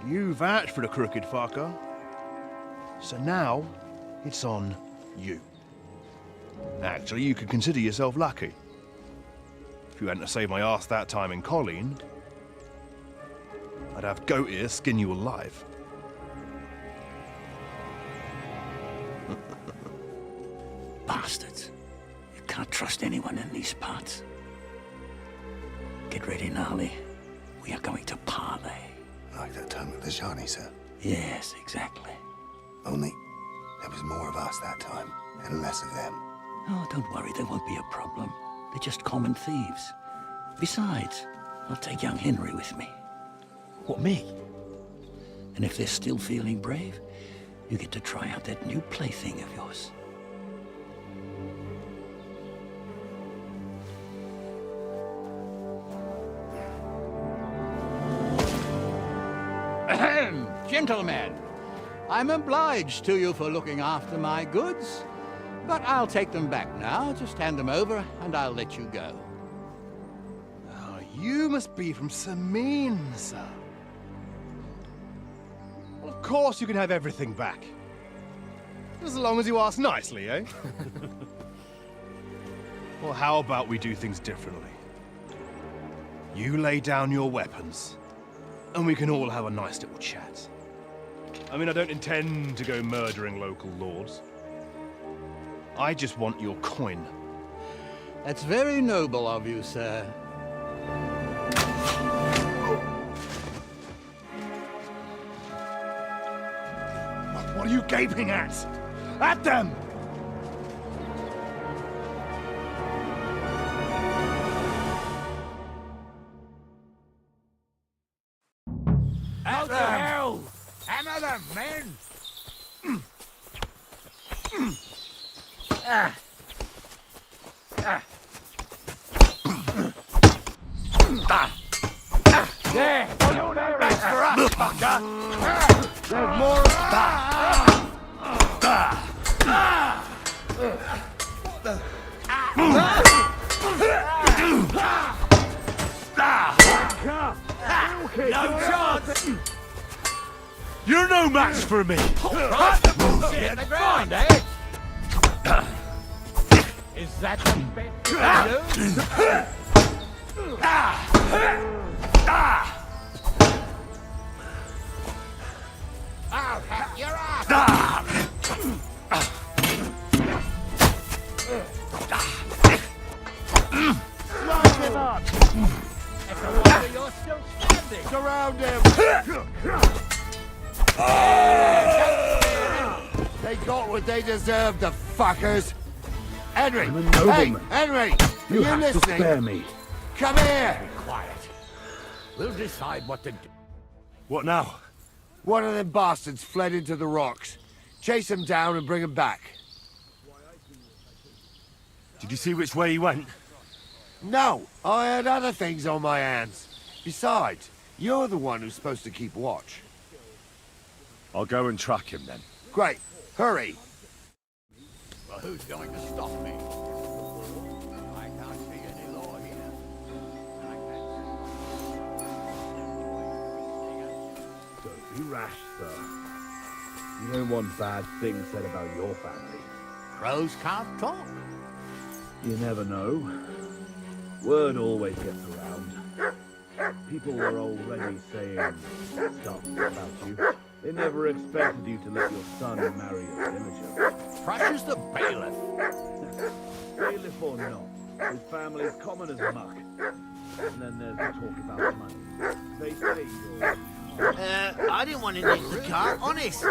Speaker 18: You vouched for the crooked fucker. So now, it's on you. Actually, you could consider yourself lucky. If you hadn't saved my ass that time in Colleen, I'd have goat ear skin you alive.
Speaker 19: Bastards. You can't trust anyone in these parts. Get ready, Gnarly. We are going to parley.
Speaker 21: Like that time with the Shani, sir?
Speaker 19: Yes, exactly.
Speaker 21: Only there was more of us that time, and less of them.
Speaker 19: Oh, don't worry, there won't be a problem. They're just common thieves. Besides, I'll take young Henry with me.
Speaker 21: What, me?
Speaker 19: And if they're still feeling brave, you get to try out that new plaything of yours.
Speaker 2: Ahem, gentlemen. I'm obliged to you for looking after my goods, but I'll take them back now. Just hand them over, and I'll let you go.
Speaker 18: Oh, you must be from Samin, sir. Well, of course you can have everything back. As long as you ask nicely, eh? Well, how about we do things differently? You lay down your weapons, and we can all have a nice little chat. I mean, I don't intend to go murdering local lords. I just want your coin.
Speaker 2: That's very noble of you, sir.
Speaker 18: What are you gaping at? At them!
Speaker 2: Out the hell! Hammer them, men!
Speaker 13: There! That's for us, fucker!
Speaker 18: There's more of
Speaker 13: No chance!
Speaker 3: You're no match for me!
Speaker 2: Right the bullshit at the ground, eh? Is that the best you can do? I'll hack your ass!
Speaker 13: Slice him up!
Speaker 2: It's a wonder you're still standing!
Speaker 20: Surround him! They got what they deserved, the fuckers! Henry!
Speaker 23: I'm a
Speaker 20: Hey,
Speaker 23: nobleman.
Speaker 20: Henry!
Speaker 23: You
Speaker 20: Are
Speaker 23: have
Speaker 20: you
Speaker 23: to
Speaker 20: listening?
Speaker 23: spare me.
Speaker 20: Come here!
Speaker 2: Be quiet. We'll decide what to do.
Speaker 3: What now?
Speaker 20: One of them bastards fled into the rocks. Chase him down and bring him back.
Speaker 3: Did you see which way he went?
Speaker 20: No, I had other things on my hands. Besides, you're the one who's supposed to keep watch.
Speaker 3: I'll go and track him then.
Speaker 20: Great. Hurry.
Speaker 2: Well, who's going to stop me? I can't see any law here.
Speaker 23: Don't be rash, sir. You don't want bad things said about your family.
Speaker 2: Crows can't talk.
Speaker 23: You never know. Word always gets around. People were already saying stuff about you. They never expected you to let your son marry a villager.
Speaker 2: Prussia's the bailiff.
Speaker 23: Bailiff or not, his family's common as muck. And then there's the talk about money. They say you're...
Speaker 17: I didn't want to nick the car, honest.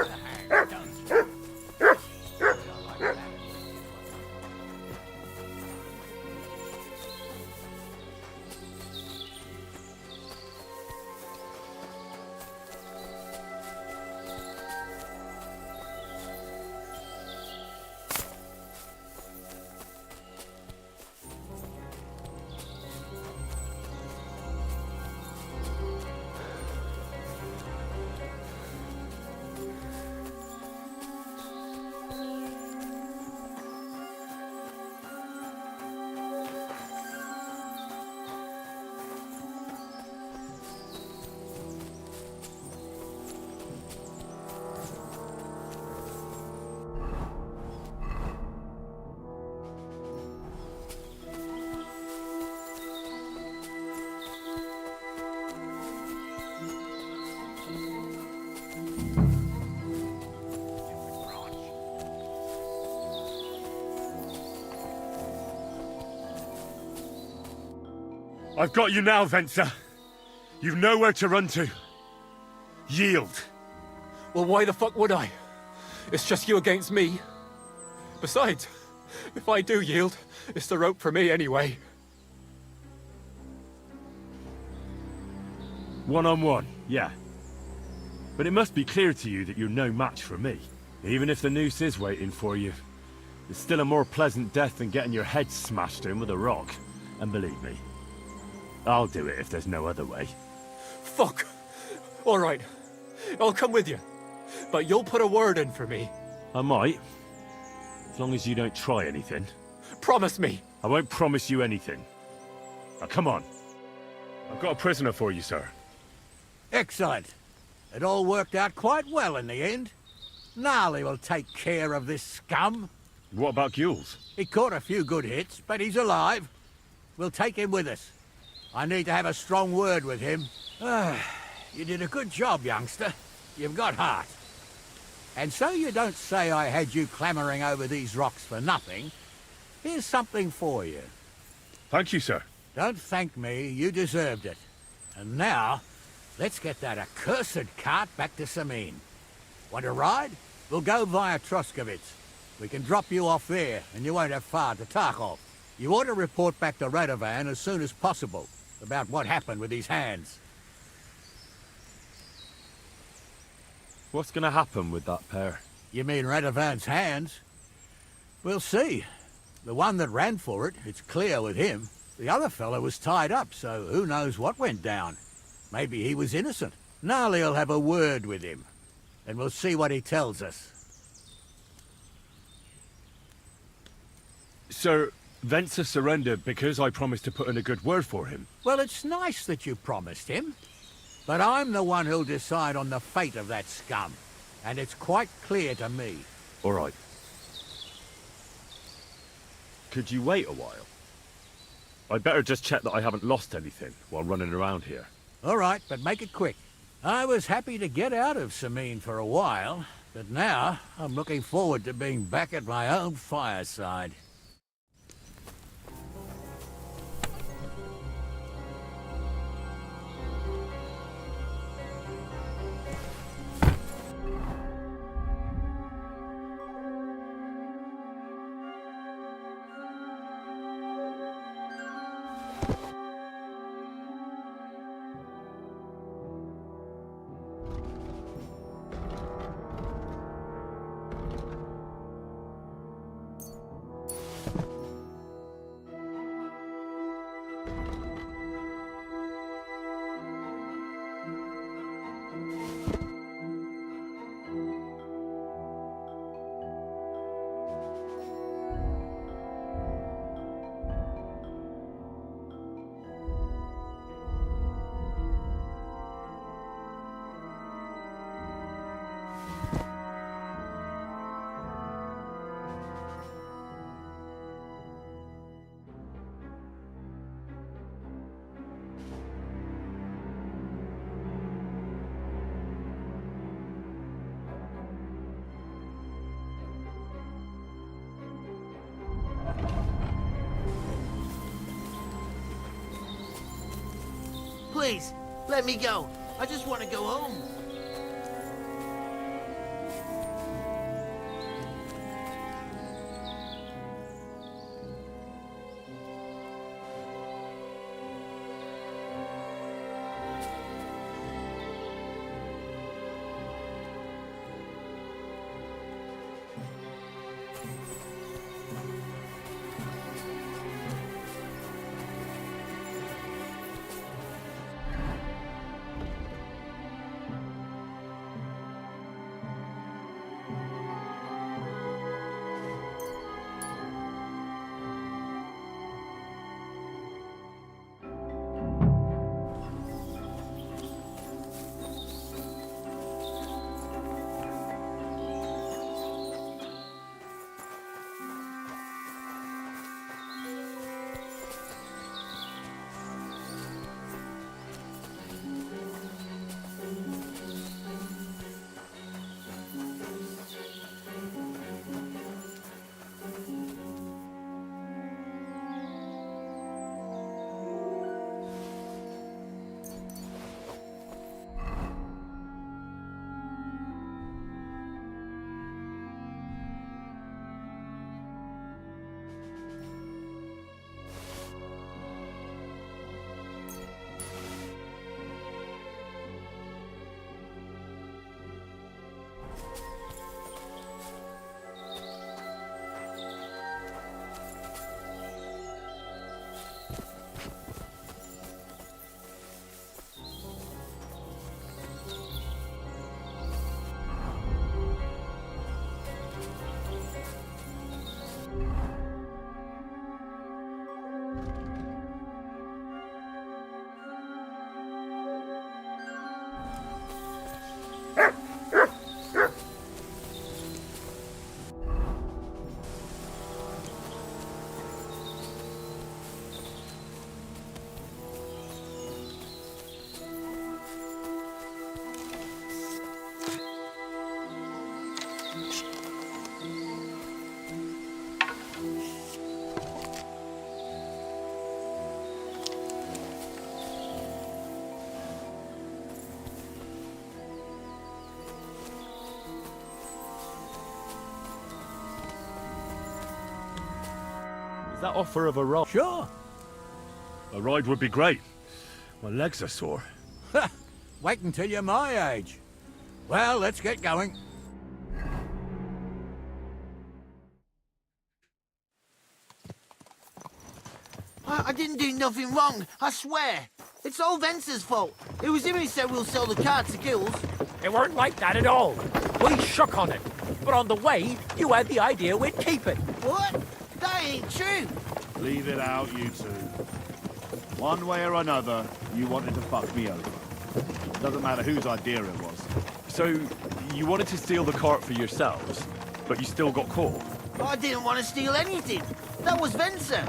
Speaker 3: I've got you now, Venser. You've nowhere to run to. Yield.
Speaker 7: Well, why the fuck would I? It's just you against me. Besides, if I do yield, it's the rope for me anyway.
Speaker 3: One-on-one, yeah. But it must be clear to you that you're no match for me. Even if the noose is waiting for you, it's still a more pleasant death than getting your head smashed in with a rock. And believe me, I'll do it if there's no other way.
Speaker 7: Fuck! All right, I'll come with you. But you'll put a word in for me.
Speaker 3: I might. As long as you don't try anything.
Speaker 7: Promise me.
Speaker 3: I won't promise you anything. Now come on. I've got a prisoner for you, sir.
Speaker 2: Excellent. It all worked out quite well in the end. Gnarly will take care of this scum.
Speaker 3: What about Gules?
Speaker 2: He caught a few good hits, but he's alive. We'll take him with us. I need to have a strong word with him. You did a good job, youngster. You've got heart. And so you don't say I had you clambering over these rocks for nothing. Here's something for you.
Speaker 3: Thank you, sir.
Speaker 2: Don't thank me. You deserved it. And now, let's get that accursed cart back to Samine. Want to ride? We'll go via Troskovitz. We can drop you off there, and you won't have far to Tarkov. You ought to report back to Radovan as soon as possible about what happened with these hands.
Speaker 3: What's going to happen with that pair?
Speaker 2: You mean Radovan's hands? We'll see. The one that ran for it, it's clear with him. The other fellow was tied up, so who knows what went down. Maybe he was innocent. Gnarly'll have a word with him, and we'll see what he tells us.
Speaker 3: Sir, Venser surrendered because I promised to put in a good word for him.
Speaker 2: Well, it's nice that you promised him, but I'm the one who'll decide on the fate of that scum, and it's quite clear to me.
Speaker 3: All right.
Speaker 4: Could you wait a while? I'd better just check that I haven't lost anything while running around here.
Speaker 2: All right, but make it quick. I was happy to get out of Sameen for a while, but now I'm looking forward to being back at my own fireside.
Speaker 17: Please, let me go. I just want to go home.
Speaker 4: That offer of a ride?
Speaker 2: Sure.
Speaker 4: A ride would be great. My legs are sore.
Speaker 2: Wait until you're my age. Well, let's get going.
Speaker 17: I didn't do nothing wrong, I swear. It's all Vence's fault. It was him who said we'll sell the car to Gills.
Speaker 7: It weren't like that at all. We shook on it. But on the way, you had the idea we'd keep it.
Speaker 17: What? That ain't true.
Speaker 23: Leave it out, you two. One way or another, you wanted to fuck me over. Doesn't matter whose idea it was.
Speaker 4: So, you wanted to steal the cart for yourselves, but you still got caught?
Speaker 17: I didn't want to steal anything. That was Venser.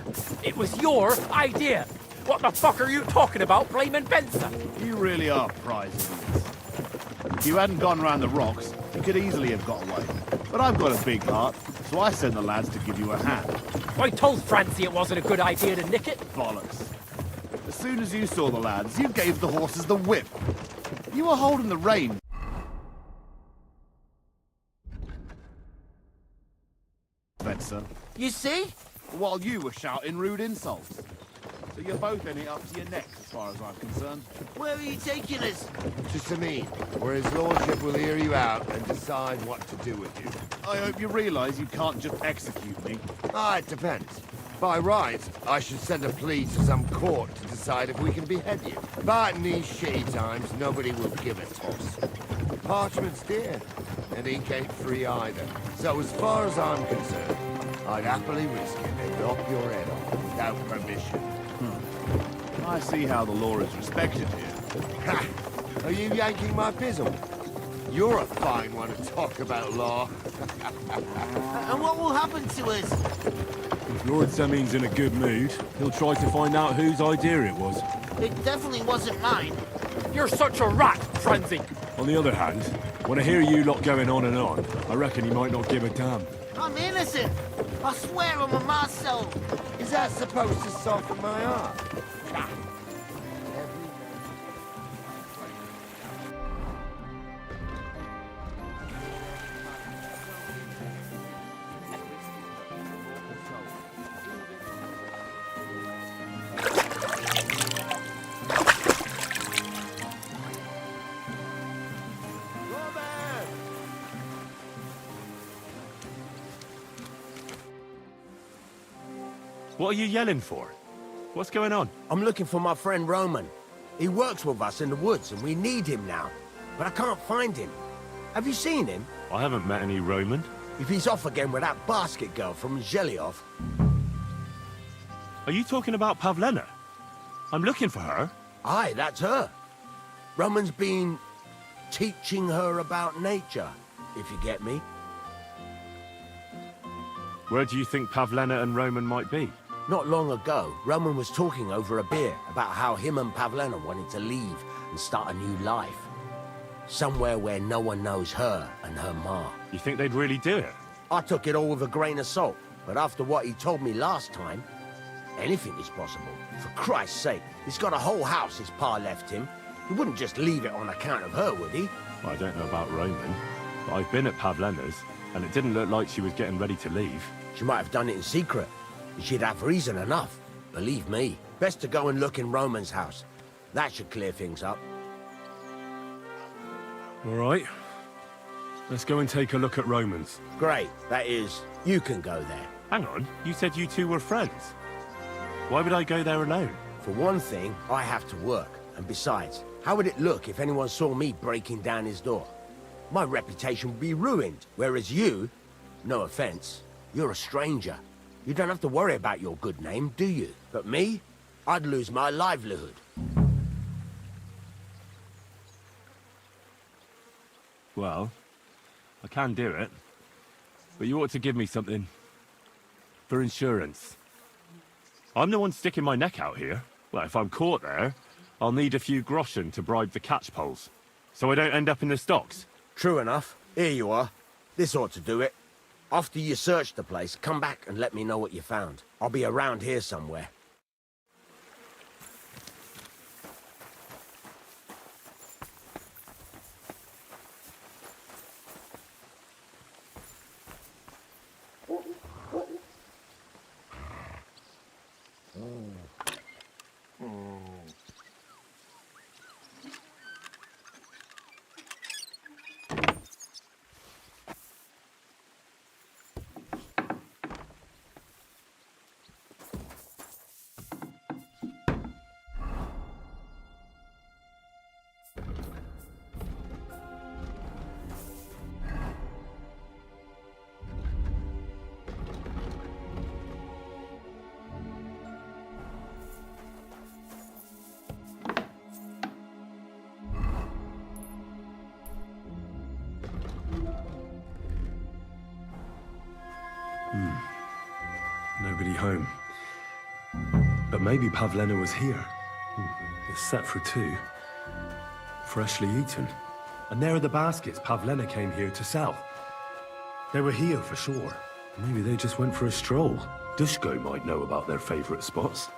Speaker 7: It was your idea. What the fuck are you talking about, blaming Benson?
Speaker 23: You really are prize idiots. If you hadn't gone round the rocks, you could easily have got away. But I've got a big heart, so I sent the lads to give you a hand.
Speaker 7: I told Francie it wasn't a good idea to nick it.
Speaker 23: Bollocks. As soon as you saw the lads, you gave the horses the whip. You were holding the rein. Spencer.
Speaker 17: You see?
Speaker 23: While you were shouting rude insults. So you're both in it up to your necks, as far as I'm concerned.
Speaker 17: Where are you taking us?
Speaker 20: To Sameen, where his lordship will hear you out and decide what to do with you.
Speaker 23: I hope you realise you can't just execute me.
Speaker 20: Ah, it depends. By rights, I should send a plea to some court to decide if we can behead you. But in these shitty times, nobody will give a toss. Parchment's dear, and ink ain't free either. So as far as I'm concerned, I'd happily risk it and knock your head off without permission.
Speaker 23: I see how the law is respected here.
Speaker 20: Ha! Are you yanking my pizzle? You're a fine one to talk about law.
Speaker 17: And what will happen to us?
Speaker 3: If Lord Seming's in a good mood, he'll try to find out whose idea it was.
Speaker 17: It definitely wasn't mine.
Speaker 7: You're such a rat, Francie.
Speaker 3: On the other hand, when I hear you lot going on and on, I reckon he might not give a damn.
Speaker 17: I'm innocent. I swear on my soul.
Speaker 20: Is that supposed to soften my heart?
Speaker 3: What are you yelling for? What's going on?
Speaker 14: I'm looking for my friend Roman. He works with us in the woods, and we need him now. But I can't find him. Have you seen him?
Speaker 3: I haven't met any Roman.
Speaker 14: If he's off again with that basket girl from Zhelyov.
Speaker 3: Are you talking about Pavlena? I'm looking for her.
Speaker 14: Aye, that's her. Roman's been teaching her about nature, if you get me.
Speaker 3: Where do you think Pavlena and Roman might be?
Speaker 14: Not long ago, Roman was talking over a beer about how him and Pavlena wanted to leave and start a new life. Somewhere where no one knows her and her ma.
Speaker 3: You think they'd really do it?
Speaker 14: I took it all with a grain of salt, but after what he told me last time, anything is possible. For Christ's sake, he's got a whole house his pa left him. He wouldn't just leave it on account of her, would he?
Speaker 3: Well, I don't know about Roman, but I've been at Pavlena's, and it didn't look like she was getting ready to leave.
Speaker 14: She might have done it in secret. She'd have reason enough, believe me. Best to go and look in Roman's house. That should clear things up.
Speaker 3: All right. Let's go and take a look at Roman's.
Speaker 14: Great. That is, you can go there.
Speaker 3: Hang on, you said you two were friends. Why would I go there alone?
Speaker 14: For one thing, I have to work. And besides, how would it look if anyone saw me breaking down his door? My reputation would be ruined, whereas you, no offense, you're a stranger. You don't have to worry about your good name, do you? But me, I'd lose my livelihood.
Speaker 3: Well, I can do it. But you ought to give me something. For insurance. I'm the one sticking my neck out here. Well, if I'm caught there, I'll need a few groschen to bribe the catchpoles. So I don't end up in the stocks.
Speaker 14: True enough. Here you are. This ought to do it. After you search the place, come back and let me know what you found. I'll be around here somewhere.
Speaker 12: Nobody home. But maybe Pavlena was here. It's set for 2. Freshly eaten. And there are the baskets Pavlena came here to sell. They were here for sure. Maybe they just went for a stroll. Dushko might know about their favorite spots.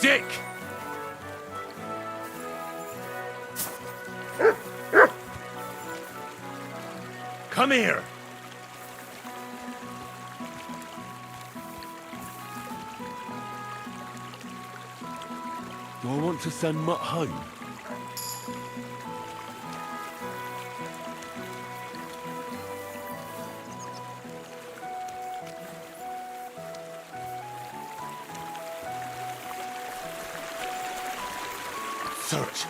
Speaker 3: Dick! Come here!
Speaker 12: Do I want to send Mutt home?
Speaker 3: Search.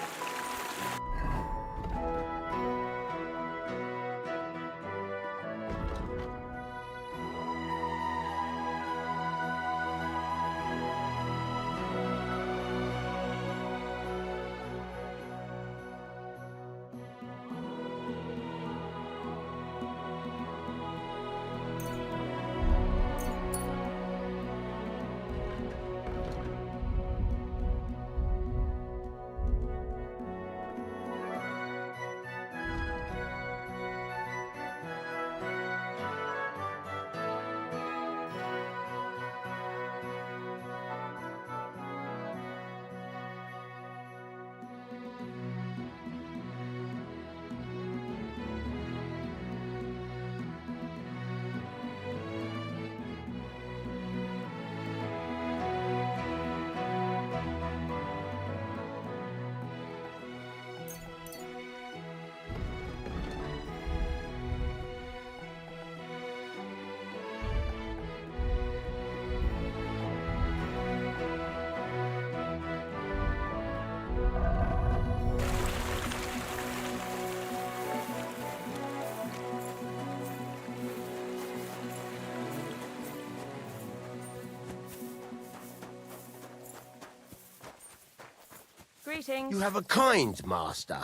Speaker 10: Greetings.
Speaker 14: You have a kind master.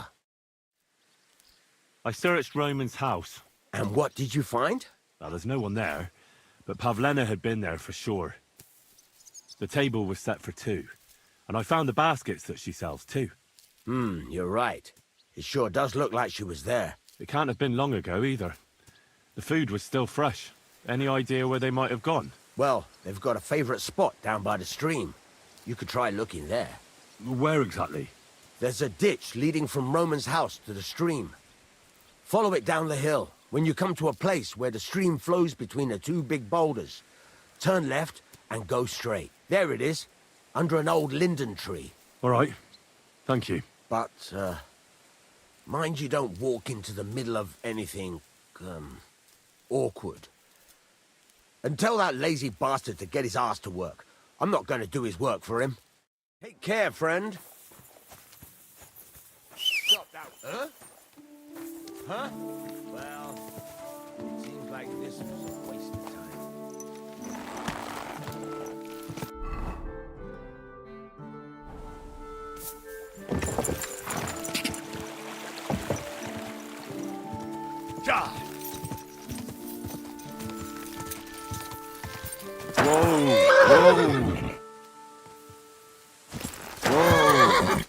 Speaker 3: I searched Roman's house.
Speaker 14: And what did you find?
Speaker 3: Well, there's no one there, but Pavlena had been there for sure. The table was set for 2, and I found the baskets that she sells too.
Speaker 14: You're right. It sure does look like she was there.
Speaker 3: It can't have been long ago either. The food was still fresh. Any idea where they might have gone?
Speaker 14: Well, they've got a favorite spot down by the stream. You could try looking there.
Speaker 3: Where exactly?
Speaker 14: There's a ditch leading from Roman's house to the stream. Follow it down the hill. When you come to a place where the stream flows between the 2 big boulders, turn left and go straight. There it is, under an old linden tree.
Speaker 3: All right. Thank you.
Speaker 14: But, Mind you don't walk into the middle of anything, awkward. And tell that lazy bastard to get his ass to work. I'm not going to do his work for him. Take care, friend. Stop that. Huh? Huh? Well, it seems like this was a waste of time. Ja!
Speaker 3: Whoa! Whoa! Whoa!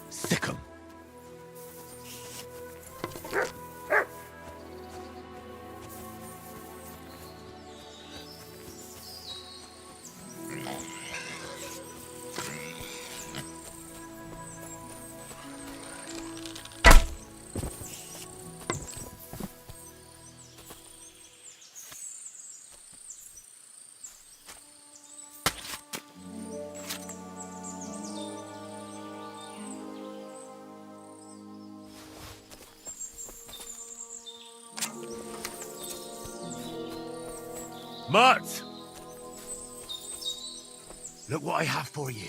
Speaker 14: Sick 'em.
Speaker 3: Mutt!
Speaker 14: Look what I have for you.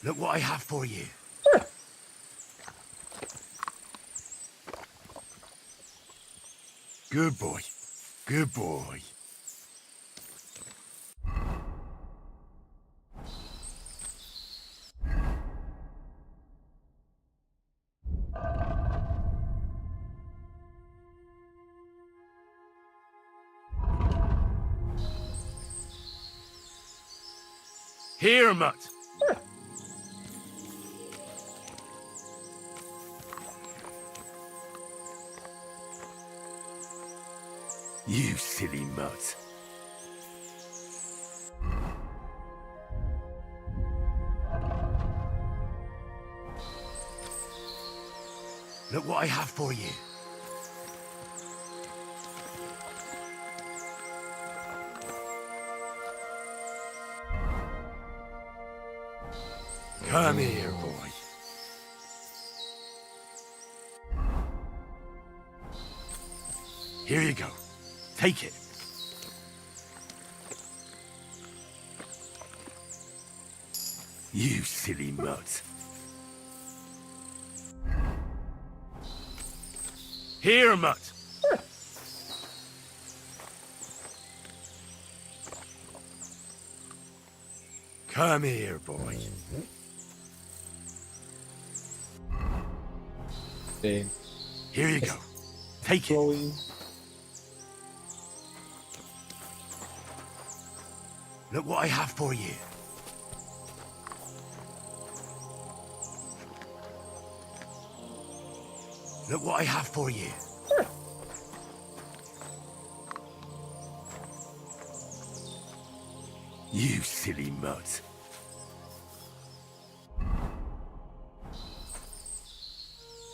Speaker 14: Look what I have for you. Good boy. Good boy.
Speaker 3: Here, Mutt!
Speaker 14: You silly mutt. Look what I have for you. Come here, boy. Here you go.
Speaker 3: Take it. You silly mutt. Here, mutt. Come here, boy.
Speaker 6: Damn.
Speaker 3: Here you go. Take it. Look what I have for you. Look what I have for you. You silly mutt.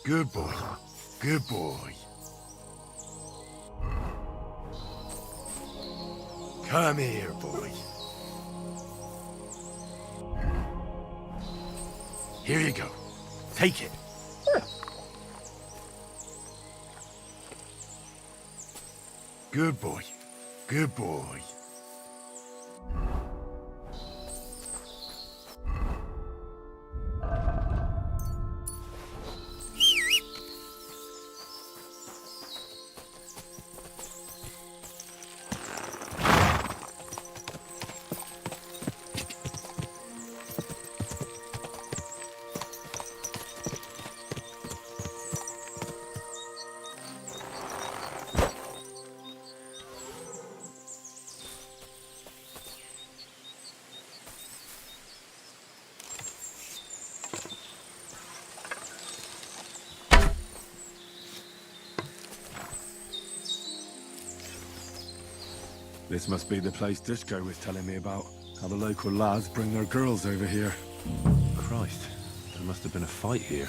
Speaker 3: Good boy. Good boy. Come here, boy. Here you go. Take it. Good boy. Good boy. This must be the place Dushko was telling me about. How the local lads bring their girls over here. Christ, there must have been a fight here.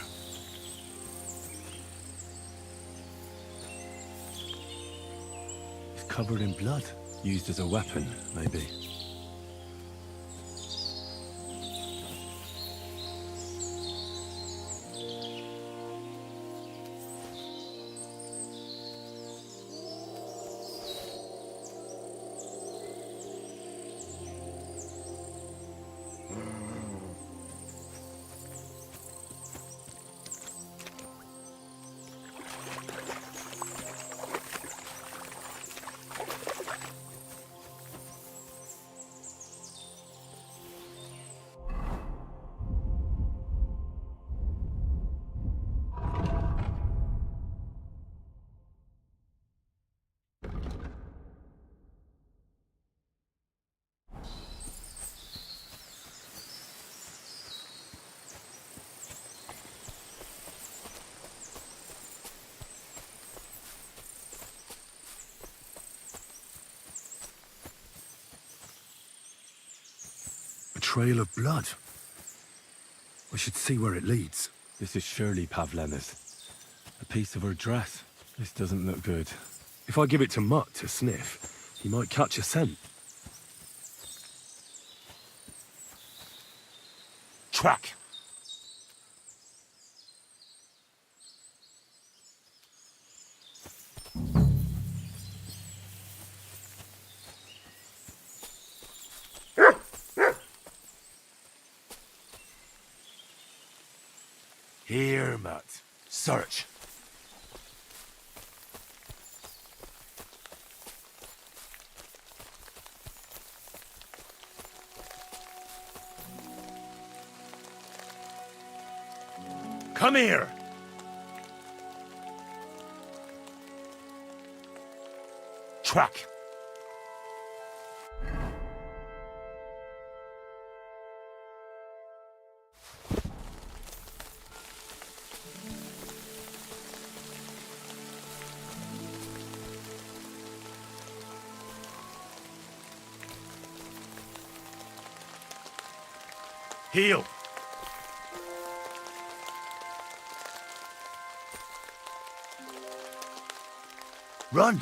Speaker 3: It's covered in blood. Used as a weapon, maybe. A trail of blood. We should see where it leads. This is surely Pavlena's. A piece of her dress. This doesn't look good. If I give it to Mutt to sniff, he might catch a scent. Track! Here, Mutt. Search. Come here! Track. Heel. Run!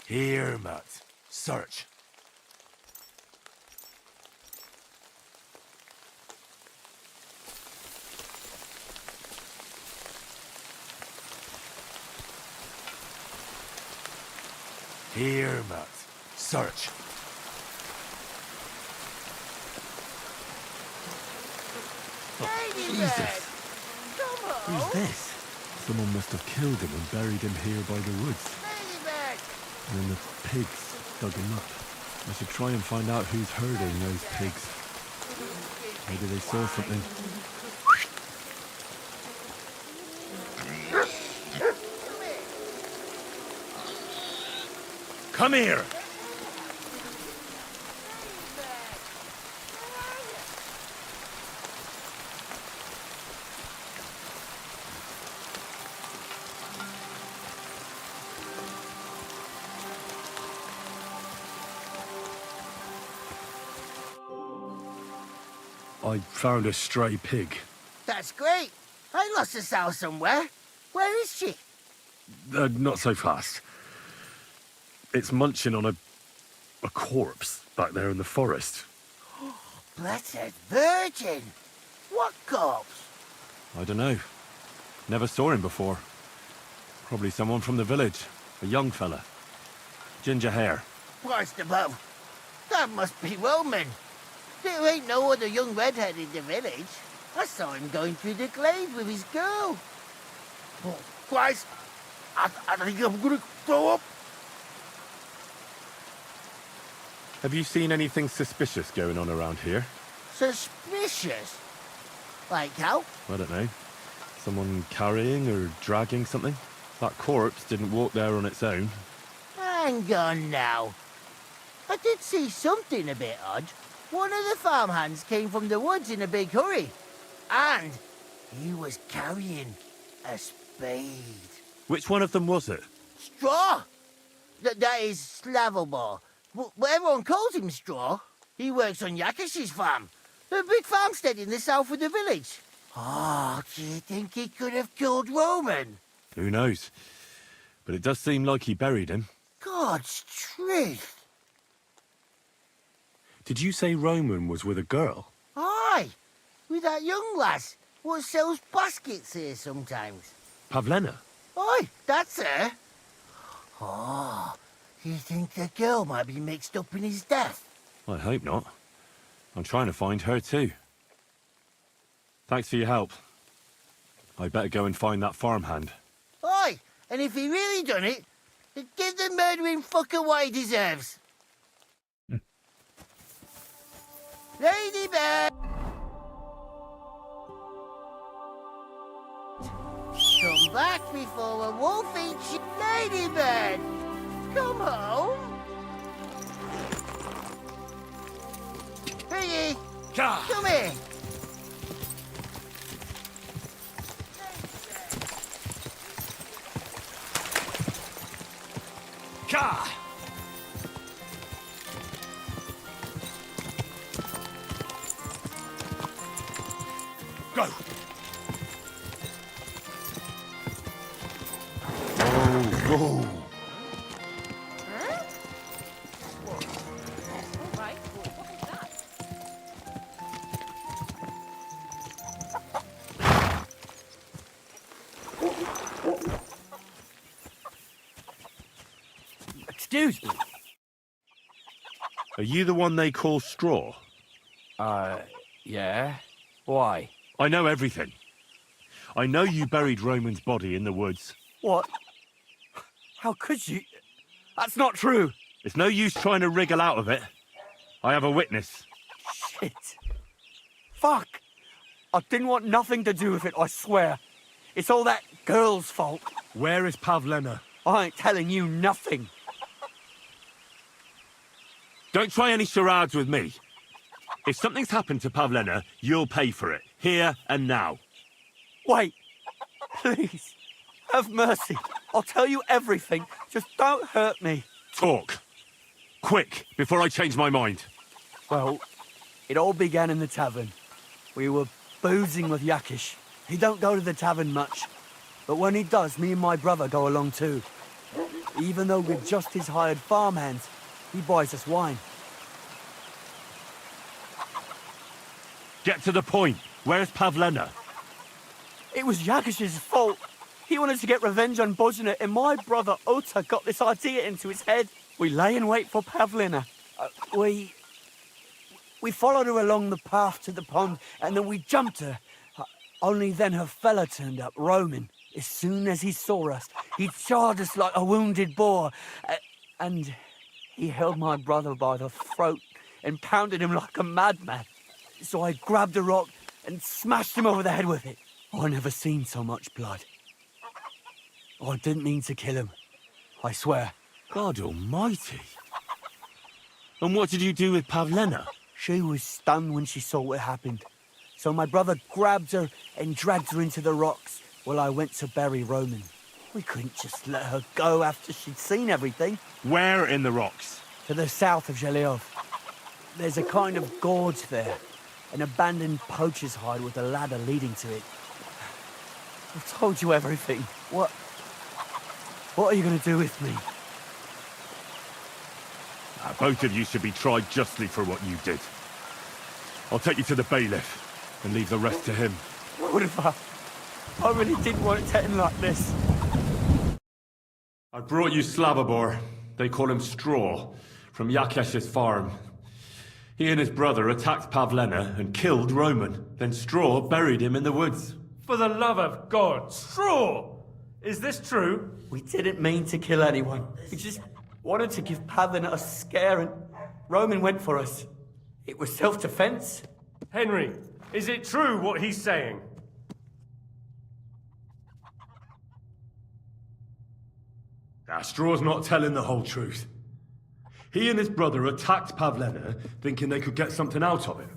Speaker 3: Here, Mutt. Search. Here, but search.
Speaker 14: Jesus!
Speaker 4: Who's this? Someone must have killed him and buried him here by the woods. And then the pigs dug him up. I should try and find out who's herding those pigs. Maybe they saw something.
Speaker 3: Come here!
Speaker 4: I found a stray pig.
Speaker 14: That's great. I lost a sow somewhere. Where is she?
Speaker 4: Not so fast. It's munching on a corpse back there in the forest.
Speaker 14: Blessed Virgin! What corpse?
Speaker 4: I don't know. Never saw him before. Probably someone from the village. A young fella. Ginger hair.
Speaker 14: Christ above. That must be Roman. There ain't no other young redhead in the village. I saw him going through the glade with his girl. Oh, Christ! I think I'm gonna throw up.
Speaker 4: Have you seen anything suspicious going on around here?
Speaker 14: Suspicious? Like how?
Speaker 4: I don't know. Someone carrying or dragging something? That corpse didn't walk there on its own.
Speaker 14: Hang on now. I did see something a bit odd. One of the farmhands came from the woods in a big hurry. And he was carrying a spade.
Speaker 4: Which one of them was it?
Speaker 14: Straw! That is Slavobor. But everyone calls him Straw. He works on Yakish's farm. A big farmstead in the south of the village. Oh, do you think he could have killed Roman?
Speaker 4: Who knows? But it does seem like he buried him.
Speaker 14: God's truth.
Speaker 4: Did you say Roman was with a girl?
Speaker 14: Aye, with that young lass what sells baskets here sometimes.
Speaker 4: Pavlena?
Speaker 14: Aye, that's her. Oh, you think the girl might be mixed up in his death?
Speaker 4: I hope not. I'm trying to find her too. Thanks for your help. I better go and find that farmhand.
Speaker 14: Aye, and if he really done it, then give the murdering fucker what he deserves. Ladybird! Come back before a wolf eats you. Ladybird! Come home! Piggy! Come here!
Speaker 3: Ka! Go!
Speaker 4: Whoa!
Speaker 6: Excuse me.
Speaker 4: Are you the one they call Straw?
Speaker 6: Yeah. Why?
Speaker 4: I know everything. I know you buried Roman's body in the woods.
Speaker 6: What? How could you? That's not true.
Speaker 4: It's no use trying to wriggle out of it. I have a witness.
Speaker 6: Shit. Fuck. I didn't want nothing to do with it, I swear. It's all that girl's fault.
Speaker 4: Where is Pavlena?
Speaker 6: I ain't telling you nothing.
Speaker 4: Don't try any charades with me. If something's happened to Pavlena, you'll pay for it. Here and now.
Speaker 6: Wait. Please. Have mercy. I'll tell you everything. Just don't hurt me.
Speaker 4: Talk. Quick, before I change my mind.
Speaker 6: Well, it all began in the tavern. We were boozing with Yakish. He don't go to the tavern much. But when he does, me and my brother go along too. Even though we're just his hired farmhands, he buys us wine.
Speaker 4: Get to the point. Where's Pavlena?
Speaker 6: It was Yakish's fault. He wanted to get revenge on Bojana, and my brother Ota got this idea into his head. We lay in wait for Pavlina. We followed her along the path to the pond, and then we jumped her. Only then her fella turned up, Roman. As soon as he saw us, he charged us like a wounded boar. And he held my brother by the throat and pounded him like a madman. So I grabbed a rock and smashed him over the head with it. I never seen so much blood. I didn't mean to kill him, I swear.
Speaker 3: God almighty. And what did you do with Pavlena?
Speaker 6: She was stunned when she saw what happened. So my brother grabbed her and dragged her into the rocks while I went to bury Roman. We couldn't just let her go after she'd seen everything.
Speaker 3: Where in the rocks?
Speaker 6: To the south of Zheleov. There's a kind of gorge there. An abandoned poacher's hide with a ladder leading to it. I've told you everything. What are you going to do with me?
Speaker 3: Both of you should be tried justly for what you did. I'll take you to the bailiff and leave the rest to him.
Speaker 6: What if I really did want it to end like this?
Speaker 3: I brought you Slavobor. They call him Straw, from Yakesh's farm. He and his brother attacked Pavlena and killed Roman. Then Straw buried him in the woods.
Speaker 24: For the love of God, Straw! Is this true?
Speaker 6: We didn't mean to kill anyone. We just wanted to give Pavlina a scare, and Roman went for us. It was self-defense.
Speaker 24: Henry, is it true what he's saying?
Speaker 3: Straw's not telling the whole truth. He and his brother attacked Pavlena, thinking they could get something out of it.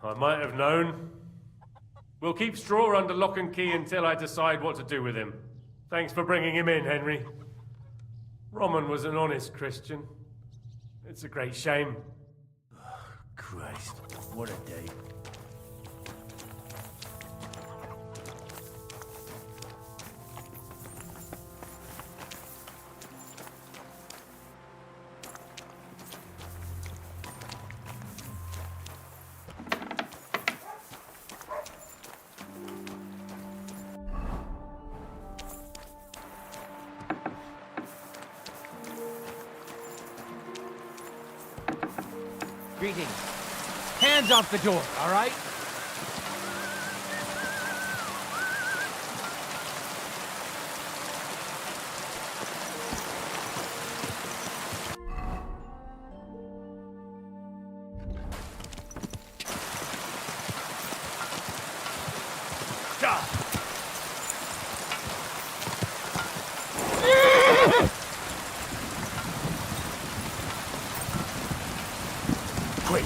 Speaker 24: I might have known. We'll keep Straw under lock and key until I decide what to do with him. Thanks for bringing him in, Henry. Roman was an honest Christian. It's a great shame.
Speaker 17: Christ, what a day.
Speaker 5: Greetings. Hands off the door, all right?
Speaker 3: Quick!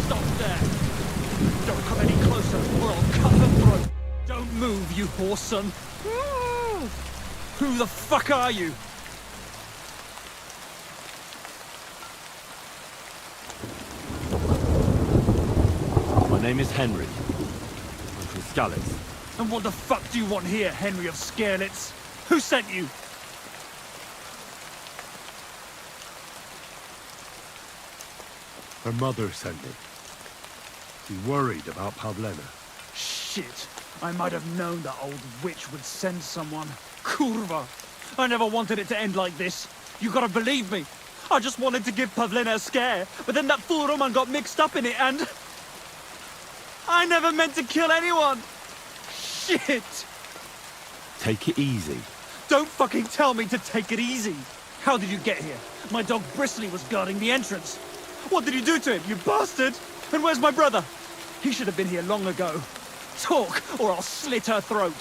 Speaker 5: Stop there! Don't come any closer, or I'll cut her throat. Don't move, you whoreson. Who the fuck are you?
Speaker 3: My name is Henry. I'm from Skalitz.
Speaker 5: And what the fuck do you want here, Henry of Skalitz? Who sent you?
Speaker 3: Her mother sent me. She's worried about Pavlena.
Speaker 5: Shit. I might have known that old witch would send someone. Kurva. I never wanted it to end like this. You gotta believe me. I just wanted to give Pavlena a scare, but then that fool Roman got mixed up in it and... I never meant to kill anyone. Shit.
Speaker 3: Take it easy.
Speaker 5: Don't fucking tell me to take it easy. How did you get here? My dog Bristly was guarding the entrance. What did you do to him, you bastard? And where's my brother? He should have been here long ago. Talk, or I'll slit her throat.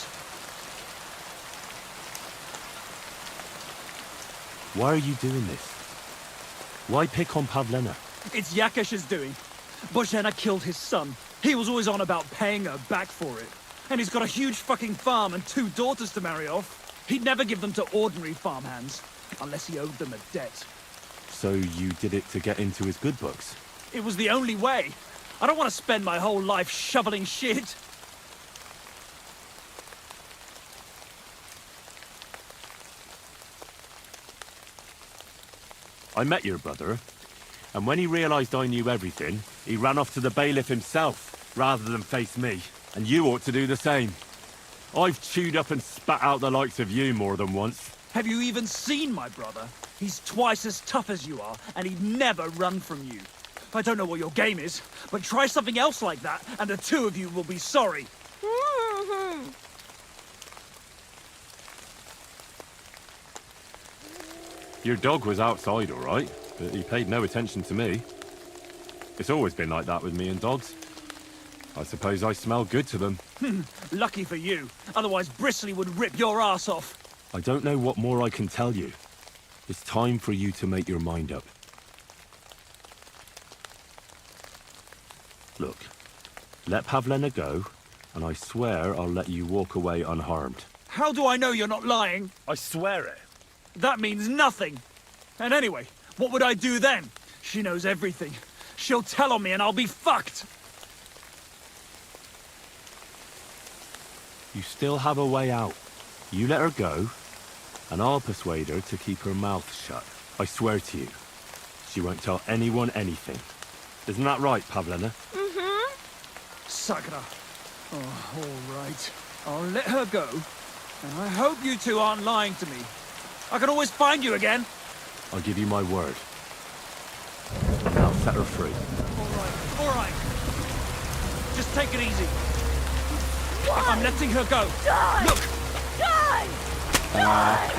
Speaker 3: Why are you doing this? Why pick on Pavlena?
Speaker 5: It's Yakish's doing. Bozhena killed his son. He was always on about paying her back for it. And he's got a huge fucking farm and 2 daughters to marry off. He'd never give them to ordinary farmhands, unless he owed them a debt.
Speaker 3: So you did it to get into his good books?
Speaker 5: It was the only way. I don't want to spend my whole life shoveling shit.
Speaker 3: I met your brother, and when he realized I knew everything, he ran off to the bailiff himself, rather than face me. And you ought to do the same. I've chewed up and spat out the likes of you more than once.
Speaker 5: Have you even seen my brother? He's twice as tough as you are, and he'd never run from you. I don't know what your game is, but try something else like that, and the 2 of you will be sorry.
Speaker 3: Your dog was outside, all right, but he paid no attention to me. It's always been like that with me and dogs. I suppose I smell good to them.
Speaker 5: Lucky for you. Otherwise, Bristly would rip your ass off.
Speaker 3: I don't know what more I can tell you. It's time for you to make your mind up. Look, let Pavlena go, and I swear I'll let you walk away unharmed.
Speaker 5: How do I know you're not lying?
Speaker 3: I swear it.
Speaker 5: That means nothing. And anyway, what would I do then? She knows everything. She'll tell on me and I'll be fucked.
Speaker 3: You still have a way out. You let her go, and I'll persuade her to keep her mouth shut. I swear to you, she won't tell anyone anything. Isn't that right, Pavlena?
Speaker 10: Mm-hmm.
Speaker 5: Sakra. Oh, all right. I'll let her go. And I hope you 2 aren't lying to me. I can always find you again.
Speaker 3: I'll give you my word. Now set her free.
Speaker 5: All right. Just take it easy.
Speaker 10: Why?
Speaker 5: I'm letting her go.
Speaker 10: Die!
Speaker 5: Look!
Speaker 10: Die! Die!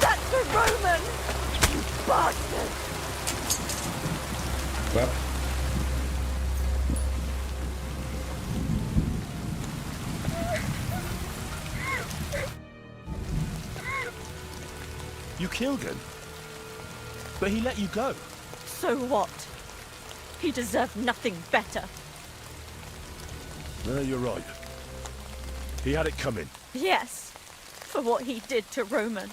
Speaker 10: That's the Roman! You bastard!
Speaker 8: Well.
Speaker 18: You killed him. But he let you go.
Speaker 10: So what? He deserved nothing better.
Speaker 18: No, you're right. He had it coming.
Speaker 10: Yes, for what he did to Roman.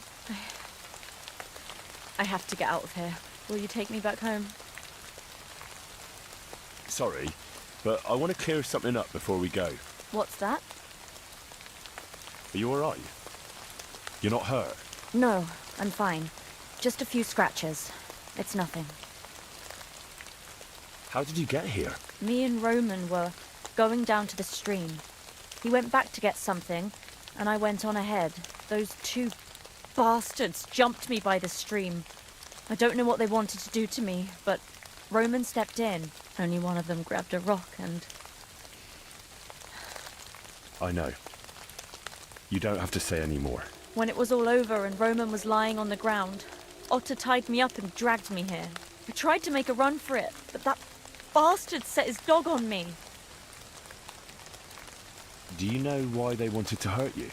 Speaker 10: I have to get out of here. Will you take me back home?
Speaker 18: Sorry, but I want to clear something up before we go.
Speaker 10: What's that?
Speaker 18: Are you alright? You're not hurt?
Speaker 11: No, I'm fine. Just a few scratches. It's nothing.
Speaker 18: How did you get here?
Speaker 11: Me and Roman were going down to the stream. He went back to get something, and I went on ahead. Those 2 bastards jumped me by the stream. I don't know what they wanted to do to me, but Roman stepped in. Only one of them grabbed a rock and...
Speaker 18: I know.
Speaker 4: You don't have to say any more.
Speaker 11: When it was all over and Roman was lying on the ground, Otter tied me up and dragged me here. I tried to make a run for it, but that bastard set his dog on me.
Speaker 4: Do you know why they wanted to hurt you?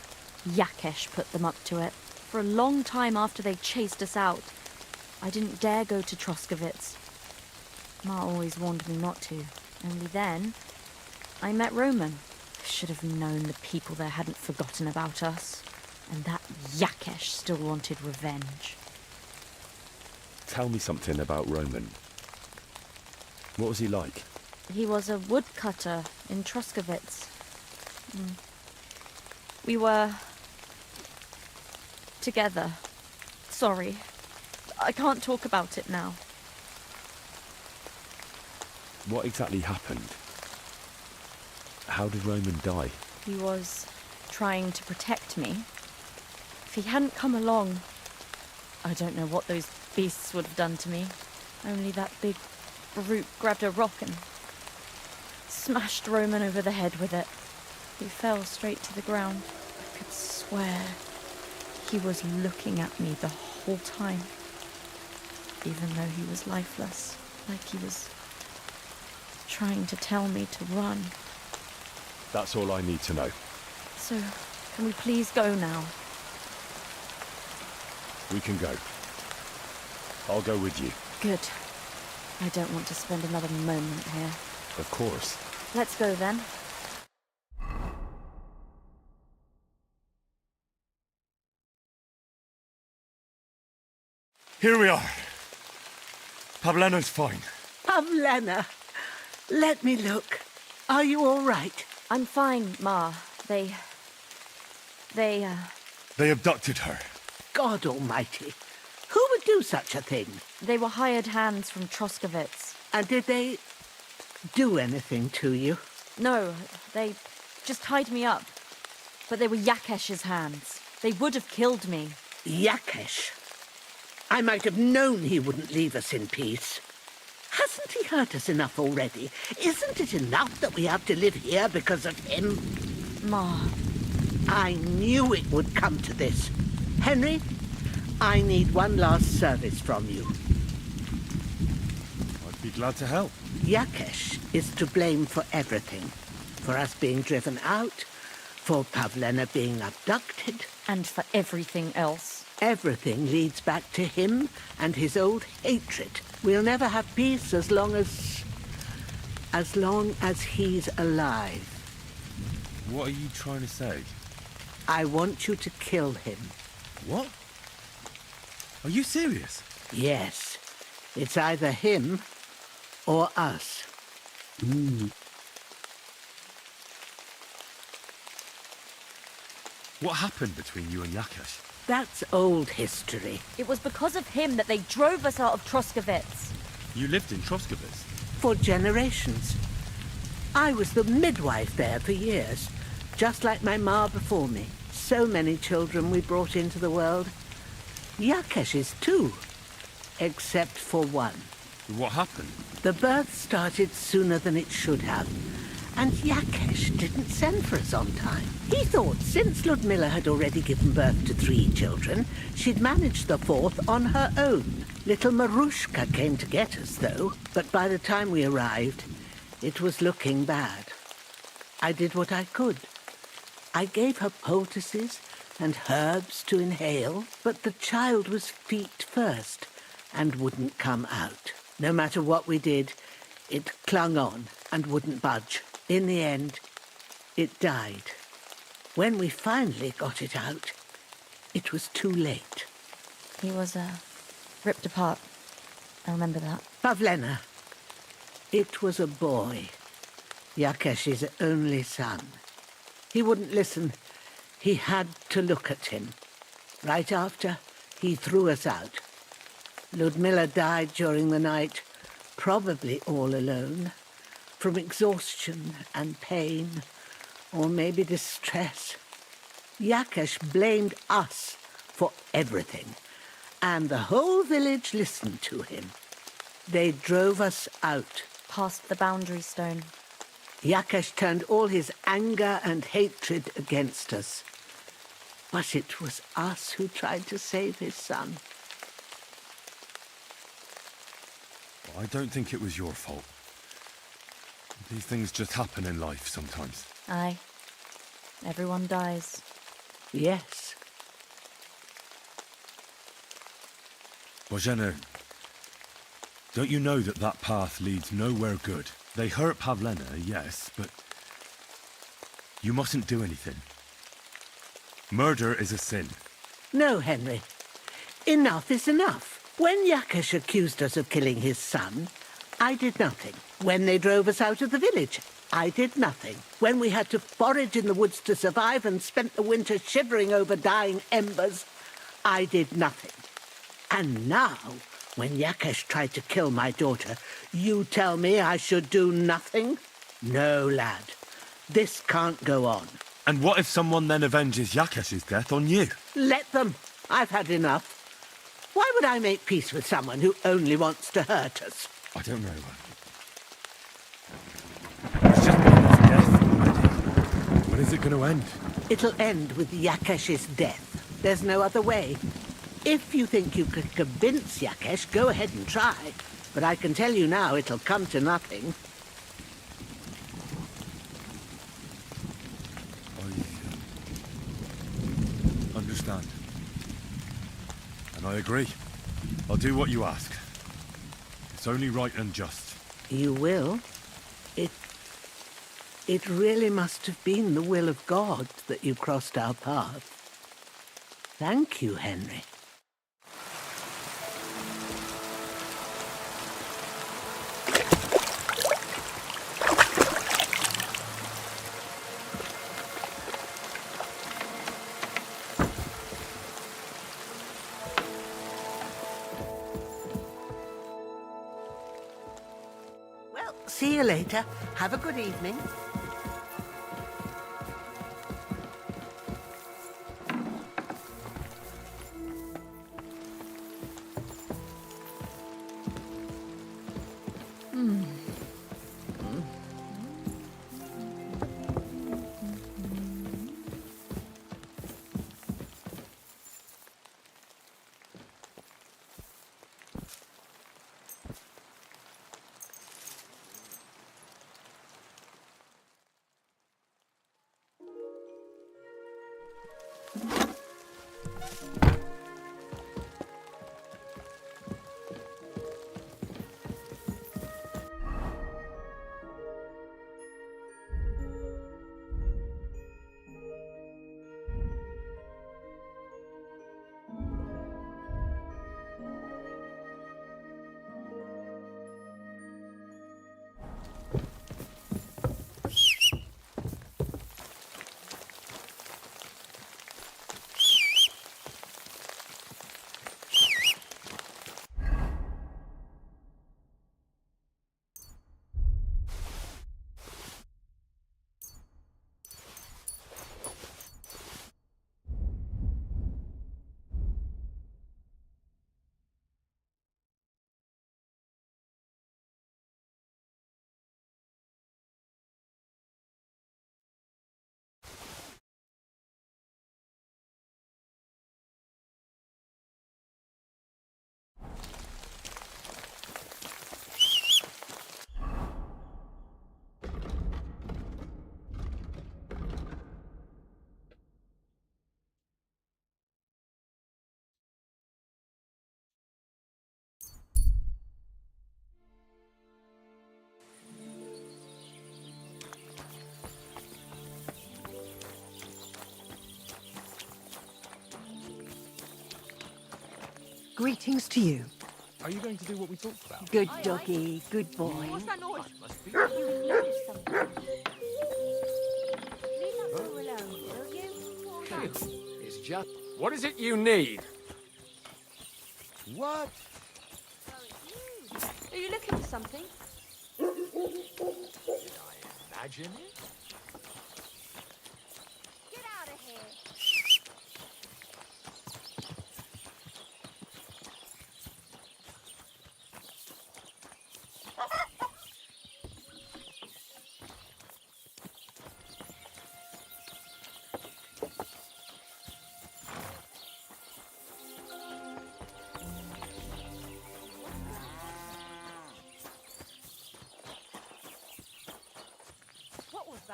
Speaker 11: Yakesh put them up to it. For a long time after they chased us out, I didn't dare go to Troskovitz. Ma always warned me not to. Only then, I met Roman. I should have known the people there hadn't forgotten about us. And that Yakesh still wanted revenge.
Speaker 4: Tell me something about Roman. What was he like?
Speaker 11: He was a woodcutter in Troskovitz. We were... together. Sorry. I can't talk about it now.
Speaker 4: What exactly happened? How did Roman die?
Speaker 11: He was trying to protect me. If he hadn't come along, I don't know what those beasts would have done to me. Only that big brute grabbed a rock and smashed Roman over the head with it. He fell straight to the ground. I could swear he was looking at me the whole time, even though he was lifeless, like he was trying to tell me to run.
Speaker 4: That's all I need to know.
Speaker 11: So, can we please go now?
Speaker 4: We can go. I'll go with you.
Speaker 11: Good. I don't want to spend another moment here.
Speaker 4: Of course.
Speaker 11: Let's go then.
Speaker 3: Here we are. Pavleno's fine.
Speaker 8: Pavlena, let me look. Are you all right?
Speaker 11: I'm fine, Ma. They
Speaker 3: They abducted her.
Speaker 8: God almighty. Who would do such a thing?
Speaker 11: They were hired hands from Troskovitz.
Speaker 8: And did they do anything to you?
Speaker 11: No, they just tied me up. But they were Yakesh's hands. They would have killed me.
Speaker 8: Yakesh? I might have known he wouldn't leave us in peace. Hasn't he hurt us enough already? Isn't it enough that we have to live here because of him?
Speaker 11: Ma.
Speaker 8: I knew it would come to this. Henry, I need one last service from you.
Speaker 3: I'd be glad to help.
Speaker 8: Yakesh is to blame for everything. For us being driven out, for Pavlena being abducted.
Speaker 11: And for everything else.
Speaker 8: Everything leads back to him and his old hatred. We'll never have peace as long as he's alive.
Speaker 3: What are you trying to say?
Speaker 8: I want you to kill him.
Speaker 3: What? Are you serious?
Speaker 8: Yes. It's either him or us.
Speaker 3: What happened between you and Yakesh?
Speaker 8: That's old history.
Speaker 11: It was because of him that they drove us out of Troskovitz.
Speaker 3: You lived in Troskovitz?
Speaker 8: For generations. I was the midwife there for years, just like my ma before me. So many children we brought into the world. Yakesh's too, except for one.
Speaker 3: What happened?
Speaker 8: The birth started sooner than it should have, and Yakesh didn't send for us on time. He thought since Ludmilla had already given birth to 3 children, she'd managed the 4th on her own. Little Marushka came to get us, though, but by the time we arrived, it was looking bad. I did what I could. I gave her poultices and herbs to inhale, but the child was feet first and wouldn't come out. No matter what we did, it clung on and wouldn't budge. In the end, it died. When we finally got it out, it was too late.
Speaker 11: He was, ripped apart. I remember that.
Speaker 8: Pavlena. It was a boy. Yakesh's only son. He wouldn't listen. He had to look at him. Right after, he threw us out. Ludmilla died during the night, probably all alone, from exhaustion and pain, or maybe distress. Yakesh blamed us for everything, and the whole village listened to him. They drove us out.
Speaker 11: Past the boundary stone.
Speaker 8: Yakesh turned all his anger and hatred against us. But it was us who tried to save his son.
Speaker 3: I don't think it was your fault. These things just happen in life sometimes.
Speaker 11: Aye. Everyone dies.
Speaker 8: Yes.
Speaker 3: Bozhena, don't you know that that path leads nowhere good? They hurt Pavlena, yes, but you mustn't do anything. Murder is a sin.
Speaker 8: No, Henry. Enough is enough. When Yakesh accused us of killing his son, I did nothing. When they drove us out of the village, I did nothing. When we had to forage in the woods to survive and spent the winter shivering over dying embers, I did nothing. And now, when Yakesh tried to kill my daughter, you tell me I should do nothing? No, lad. This can't go on.
Speaker 3: And what if someone then avenges Yakesh's death on you?
Speaker 8: Let them. I've had enough. Why would I make peace with someone who only wants to hurt us?
Speaker 3: I don't know. It's just been his death already. When is it going to end?
Speaker 8: It'll end with Yakesh's death. There's no other way. If you think you could convince Yakesh, go ahead and try. But I can tell you now it'll come to nothing.
Speaker 3: I understand. And I agree. I'll do what you ask. It's only right and just.
Speaker 8: You will? It really must have been the will of God that you crossed our path. Thank you, Henry. Well, see you later. Have a good evening.
Speaker 9: Greetings to you.
Speaker 7: Are you going to do what we talked about?
Speaker 9: Good doggy, good boy.
Speaker 10: What's that noise?
Speaker 7: Must be.
Speaker 10: You ignored something. Leave that fellow alone, will you?
Speaker 1: It's just... What is it you need?
Speaker 10: What? Are you looking for something?
Speaker 1: Did I imagine it?
Speaker 10: Get out of here.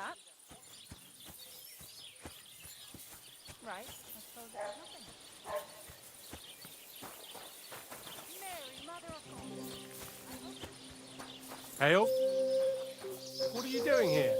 Speaker 10: that. Right, I suppose it was nothing. Mary, Mother of God.
Speaker 24: Hale? What are you doing here?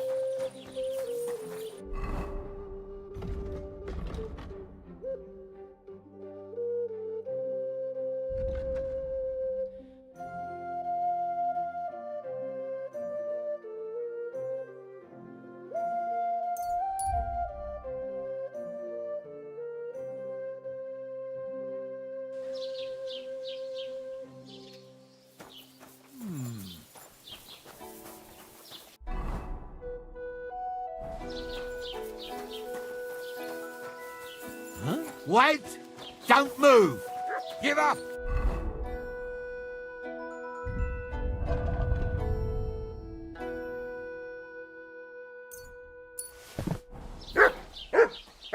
Speaker 2: Huh? Wait! Don't move! Give up!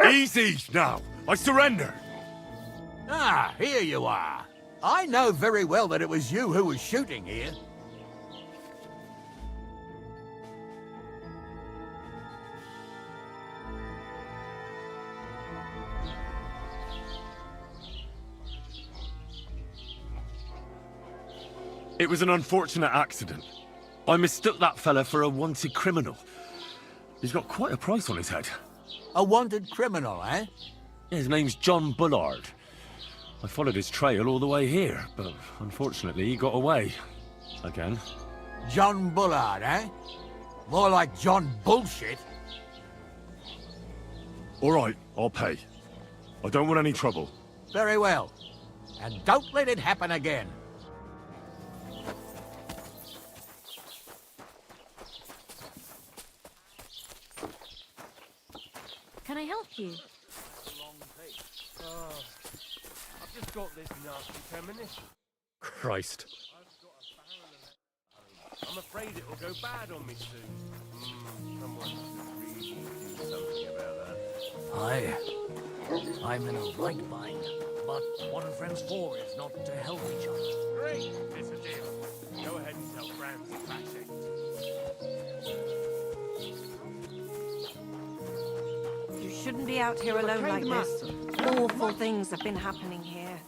Speaker 3: Easy now! I surrender!
Speaker 2: Ah, here you are. I know very well that it was you who was shooting here.
Speaker 3: It was an unfortunate accident. I mistook that fella for a wanted criminal. He's got quite a price on his head.
Speaker 2: A wanted criminal, eh?
Speaker 3: His name's John Bullard. I followed his trail all the way here, but unfortunately he got away. Again.
Speaker 2: John Bullard, eh? More like John Bullshit.
Speaker 3: All right, I'll pay. I don't want any trouble.
Speaker 2: Very well. And don't let it happen again.
Speaker 11: Can I help you?
Speaker 24: I've just got this nasty premonition.
Speaker 7: Christ.
Speaker 24: I'm afraid it'll go bad on me soon. Someone should really do something about that.
Speaker 19: I'm in a right bind, but what are friends for if not to help each other?
Speaker 24: Great, it's a deal. Go ahead and tell Franz the crash it.
Speaker 10: You shouldn't be out here alone like this. Awful things have been happening here.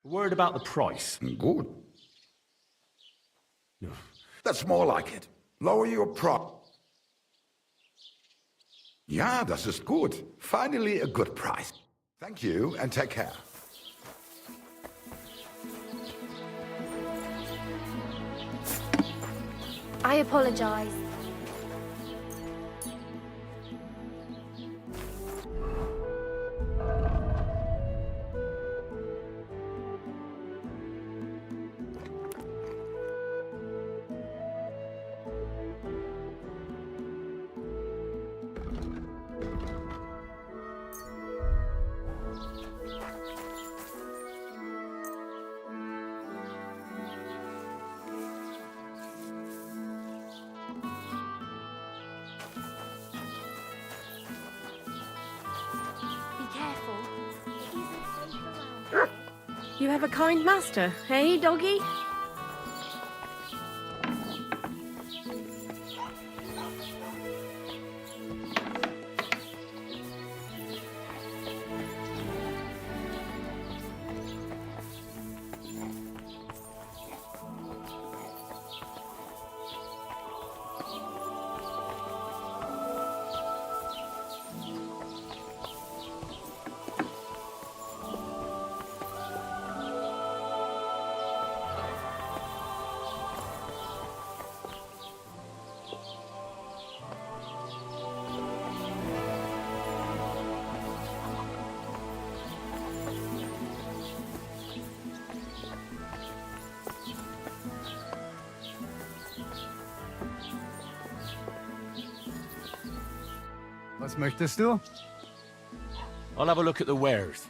Speaker 4: Word about the price.
Speaker 15: Good. That's more like it. Lower your price. Ja, das ist gut. Finally a good price. Thank you and take care.
Speaker 16: I apologize.
Speaker 10: You have a kind master, eh, doggy?
Speaker 13: Was möchtest du?
Speaker 3: I'll have a look at the wares.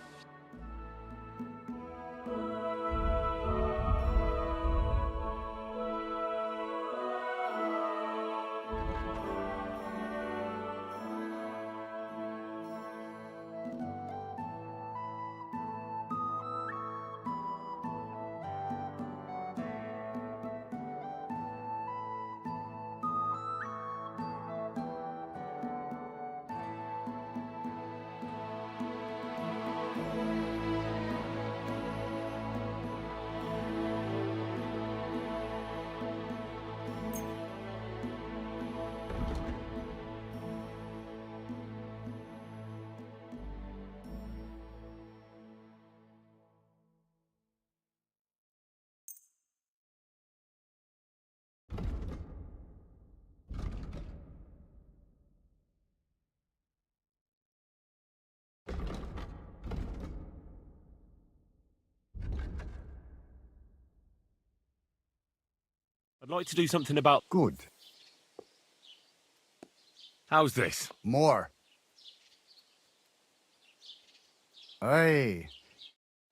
Speaker 3: I'd like to do something about...
Speaker 13: Good.
Speaker 3: How's this?
Speaker 13: More. Aye.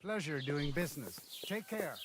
Speaker 13: Pleasure doing business. Take care.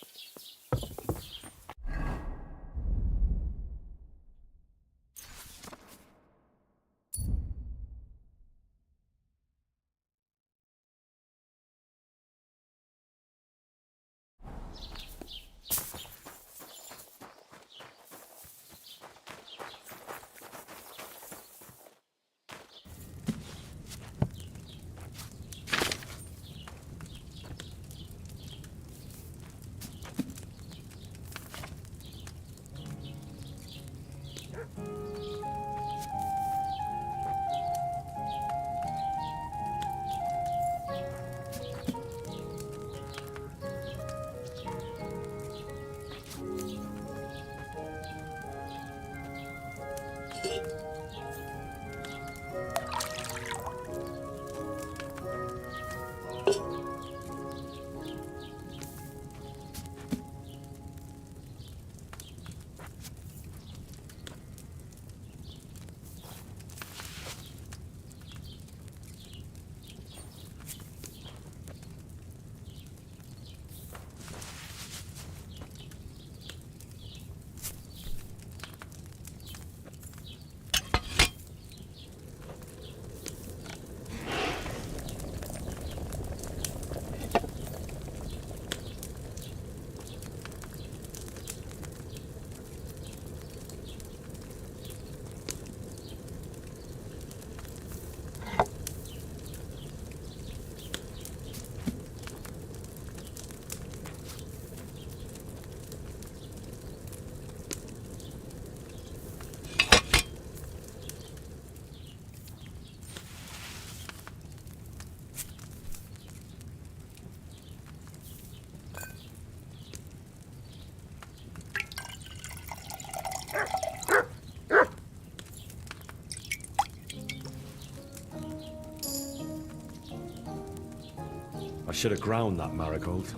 Speaker 3: I should have ground that marigold.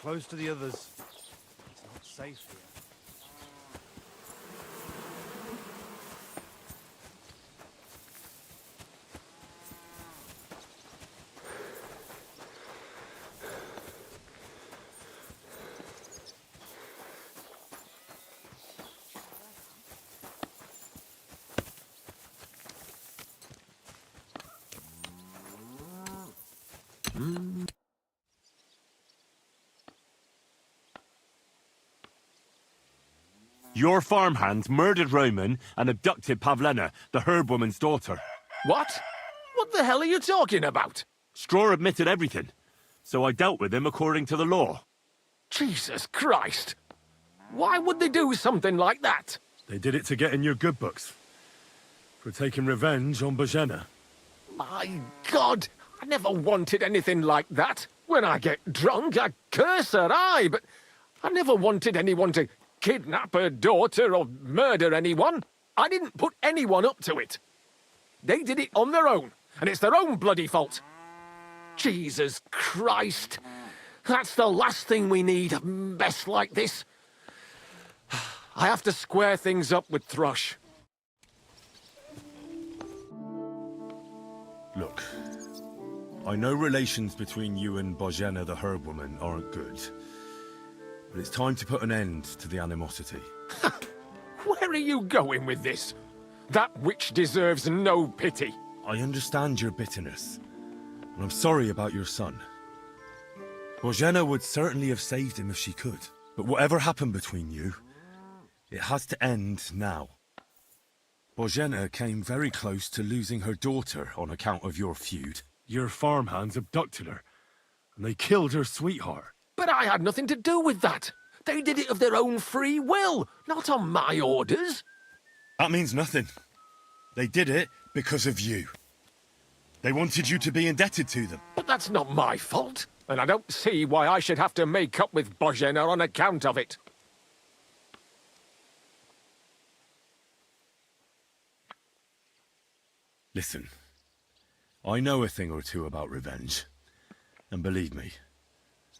Speaker 18: close to the others. It's not safe here.
Speaker 3: Your farmhands murdered Roman and abducted Pavlena, the herb woman's daughter.
Speaker 1: What? What the hell are you talking about?
Speaker 3: Straw admitted everything, so I dealt with him according to the law.
Speaker 1: Jesus Christ! Why would they do something like that?
Speaker 4: They did it to get in your good books. For taking revenge on Bozhena.
Speaker 1: My God! I never wanted anything like that. When I get drunk, I curse her, aye, but I never wanted anyone to kidnap her daughter or murder anyone. I didn't put anyone up to it. They did it on their own, and it's their own bloody fault. Jesus Christ! That's the last thing we need, a mess like this. I have to square things up with Thrush.
Speaker 4: Look, I know relations between you and Bozhena the herb woman aren't good. But it's time to put an end to the animosity.
Speaker 1: Where are you going with this? That witch deserves no pity.
Speaker 4: I understand your bitterness, and I'm sorry about your son. Bozhena would certainly have saved him if she could. But whatever happened between you, it has to end now. Bozhena came very close to losing her daughter on account of your feud. Your farmhands abducted her, and they killed her sweetheart.
Speaker 1: But I had nothing to do with that. They did it of their own free will, not on my orders.
Speaker 4: That means nothing. They did it because of you. They wanted you to be indebted to them.
Speaker 1: But that's not my fault, and I don't see why I should have to make up with Bozhena on account of it.
Speaker 4: Listen, I know a thing or two about revenge. And believe me,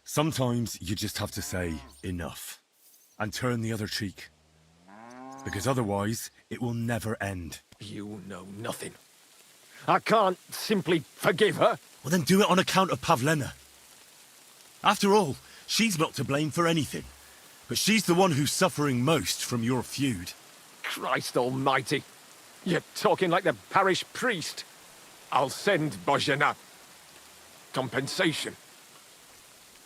Speaker 4: sometimes you just have to say enough and turn the other cheek. Because otherwise, it will never end.
Speaker 1: You know nothing. I can't simply forgive her.
Speaker 4: Well, then do it on account of Pavlena. After all, she's not to blame for anything. But she's the one who's suffering most from your feud.
Speaker 1: Christ almighty. You're talking like the parish priest. I'll send Bozhena compensation.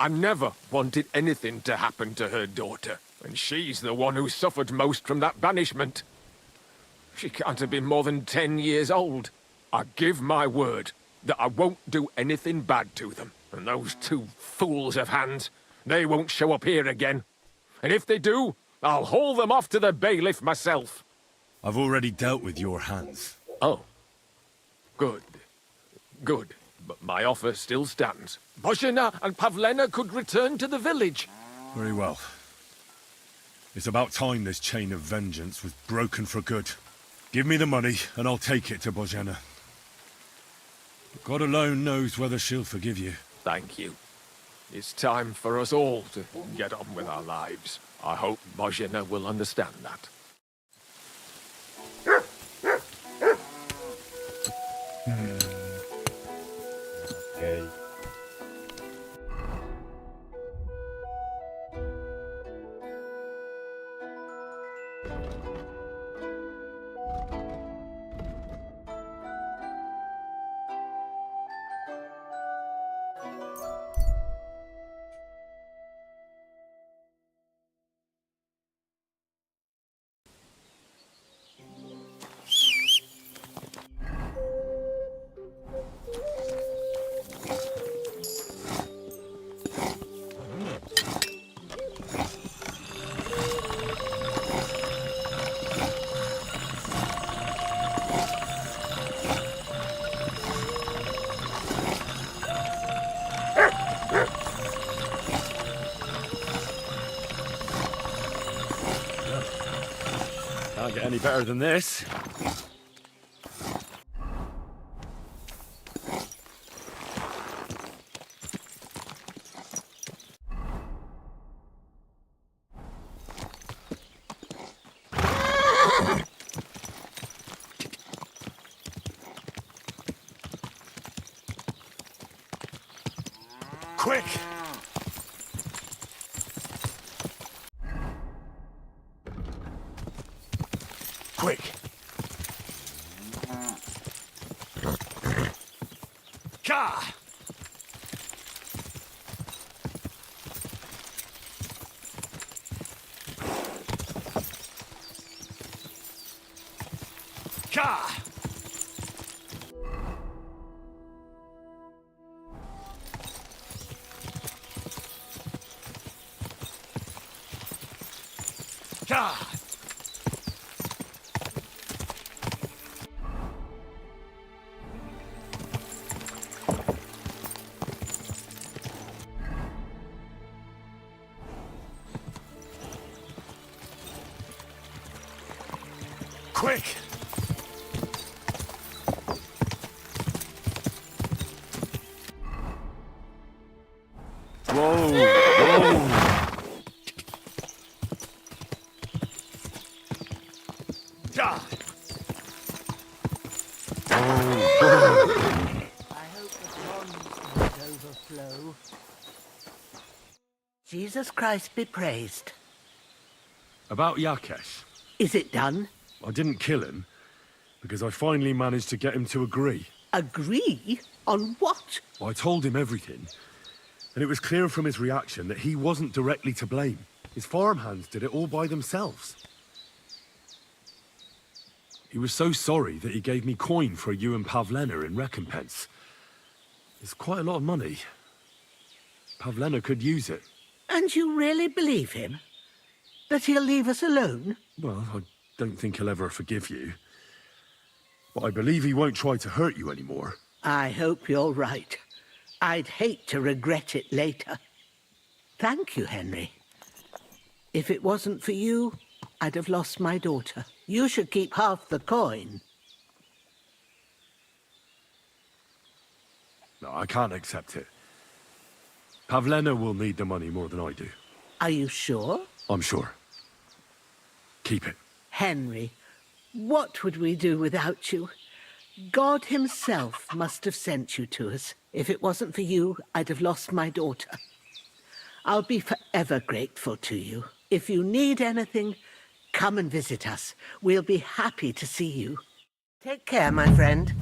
Speaker 1: I never wanted anything to happen to her daughter, and she's the one who suffered most from that banishment. She can't have been more than 10 years old. I give my word that I won't do anything bad to them. And those two fools of hands, they won't show up here again. And if they do, I'll haul them off to the bailiff myself.
Speaker 4: I've already dealt with your hands.
Speaker 1: Oh. Good. Good. But my offer still stands. Bozhena and Pavlena could return to the village.
Speaker 4: Very well. It's about time this chain of vengeance was broken for good. Give me the money, and I'll take it to Bozhena. God alone knows whether she'll forgive you.
Speaker 1: Thank you. It's time for us all to get on with our lives. I hope Bozhena will understand that.
Speaker 4: Okay.
Speaker 3: Can't get any better than this. Quick! Quick! Ka! Ka! Ka! Quick!
Speaker 4: Whoa! Whoa!
Speaker 1: Ja!
Speaker 8: I hope the ponds won't overflow. Jesus Christ be praised.
Speaker 4: About Yakesh.
Speaker 8: Is it done?
Speaker 4: I didn't kill him, because I finally managed to get him to agree.
Speaker 8: Agree? On what?
Speaker 4: I told him everything, and it was clear from his reaction that he wasn't directly to blame. His farmhands did it all by themselves. He was so sorry that he gave me coin for you and Pavlena in recompense. It's quite a lot of money. Pavlena could use it.
Speaker 8: And you really believe him? That he'll leave us alone?
Speaker 4: Well, I don't think he'll ever forgive you. But I believe he won't try to hurt you anymore.
Speaker 8: I hope you're right. I'd hate to regret it later. Thank you, Henry. If it wasn't for you, I'd have lost my daughter. You should keep half the coin.
Speaker 4: No, I can't accept it. Pavlena will need the money more than I do.
Speaker 8: Are you sure?
Speaker 4: I'm sure. Keep it.
Speaker 8: Henry, what would we do without you? God himself must have sent you to us. If it wasn't for you, I'd have lost my daughter. I'll be forever grateful to you. If you need anything, come and visit us. We'll be happy to see you. Take care, my friend.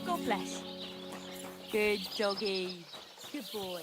Speaker 11: God bless.
Speaker 9: Good doggy. Good boy.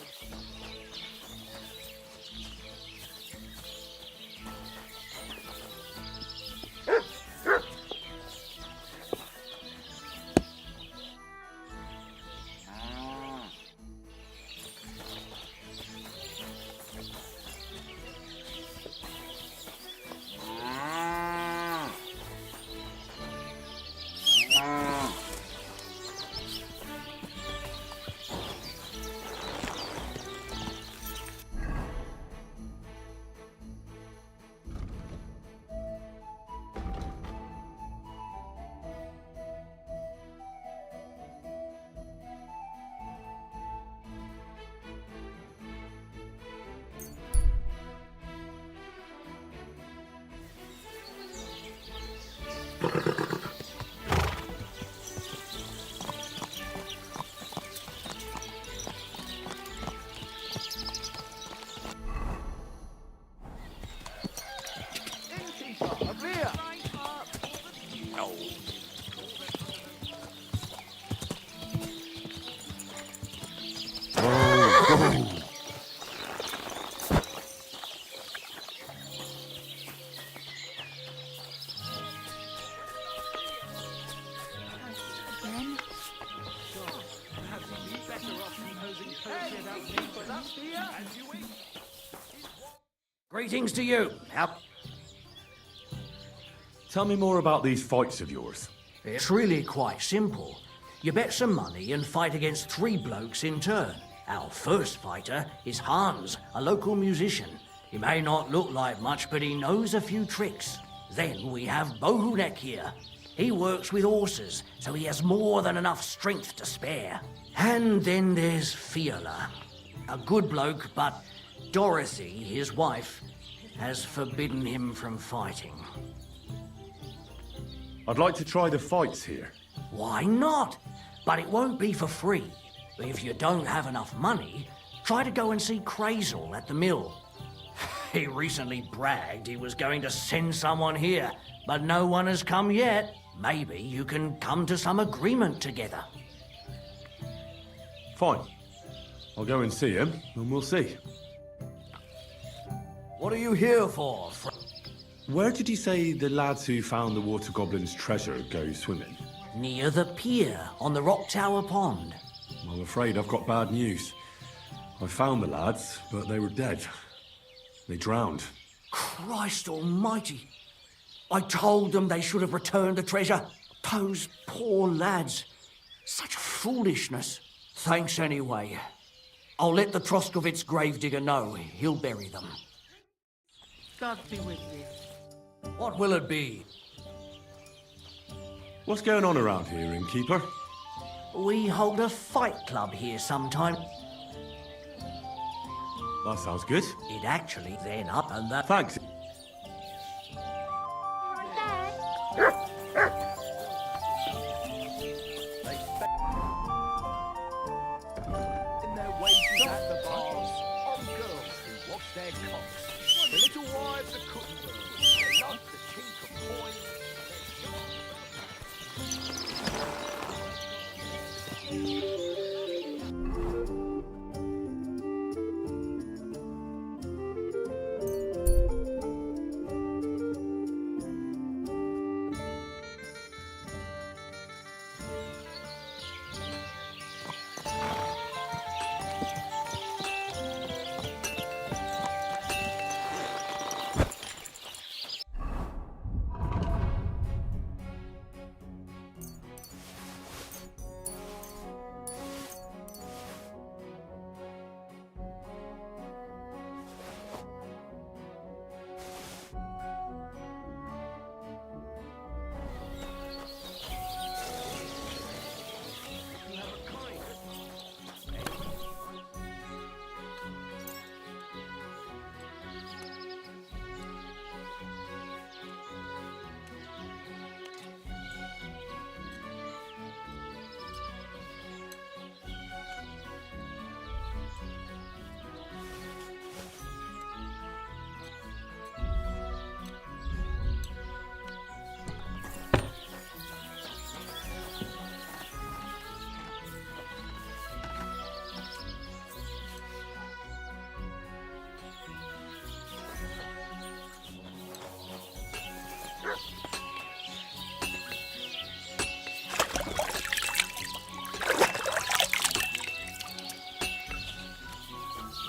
Speaker 14: Greetings to you. How...
Speaker 4: Tell me more about these fights of yours.
Speaker 14: It's really quite simple. You bet some money and fight against 3 blokes in turn.
Speaker 20: Our first fighter is Hans, a local musician. He may not look like much, but he knows a few tricks. Then we have Bohunek here. He works with horses, so he has more than enough strength to spare. And then there's Fiala. A good bloke, but Dorothy, his wife, has forbidden him from fighting.
Speaker 3: I'd like to try the fights here.
Speaker 20: Why not? But it won't be for free. If you don't have enough money, try to go and see Crazel at the mill. He recently bragged he was going to send someone here, but no one has come yet. Maybe you can come to some agreement together.
Speaker 3: Fine. I'll go and see him, and we'll see.
Speaker 20: What are you here for,
Speaker 3: Where did he say the lads who found the water goblin's treasure go swimming?
Speaker 20: Near the pier on the Rock Tower Pond.
Speaker 3: I'm afraid I've got bad news. I found the lads, but they were dead. They drowned.
Speaker 20: Christ almighty! I told them they should have returned the treasure. Those poor lads. Such foolishness. Thanks anyway. I'll let the Troskovitz gravedigger know. He'll bury them.
Speaker 8: God be with you.
Speaker 20: What will it be?
Speaker 3: What's going on around here, innkeeper?
Speaker 20: We hold a fight club here sometime.
Speaker 3: That sounds good.
Speaker 20: It actually then up and that...
Speaker 3: Thanks.
Speaker 2: In their wages at the bars, on girls who wash their cocks. The little wives of cooking girls. They love the chink of coin.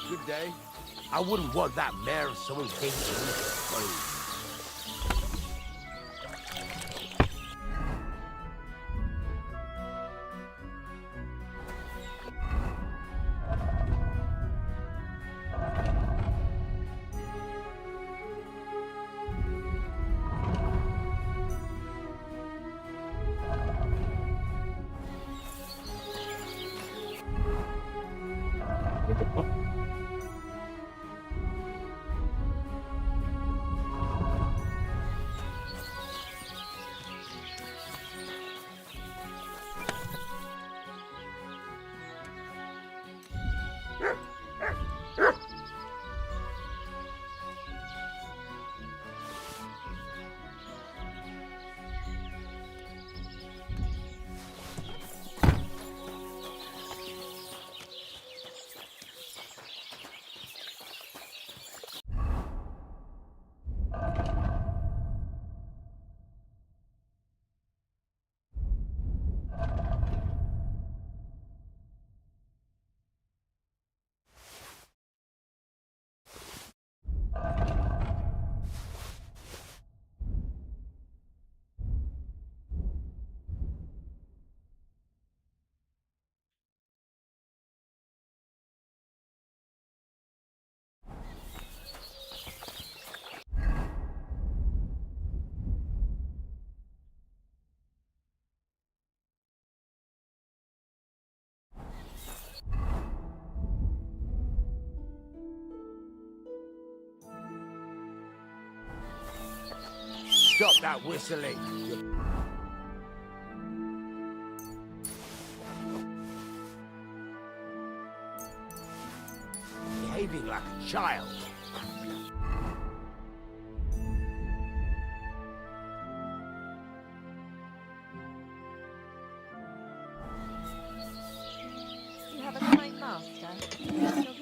Speaker 14: Good day. I wouldn't want that mare if someone came to me for free.
Speaker 5: Stop that whistling. Behaving like a child.
Speaker 10: You have a kind master, Doggy?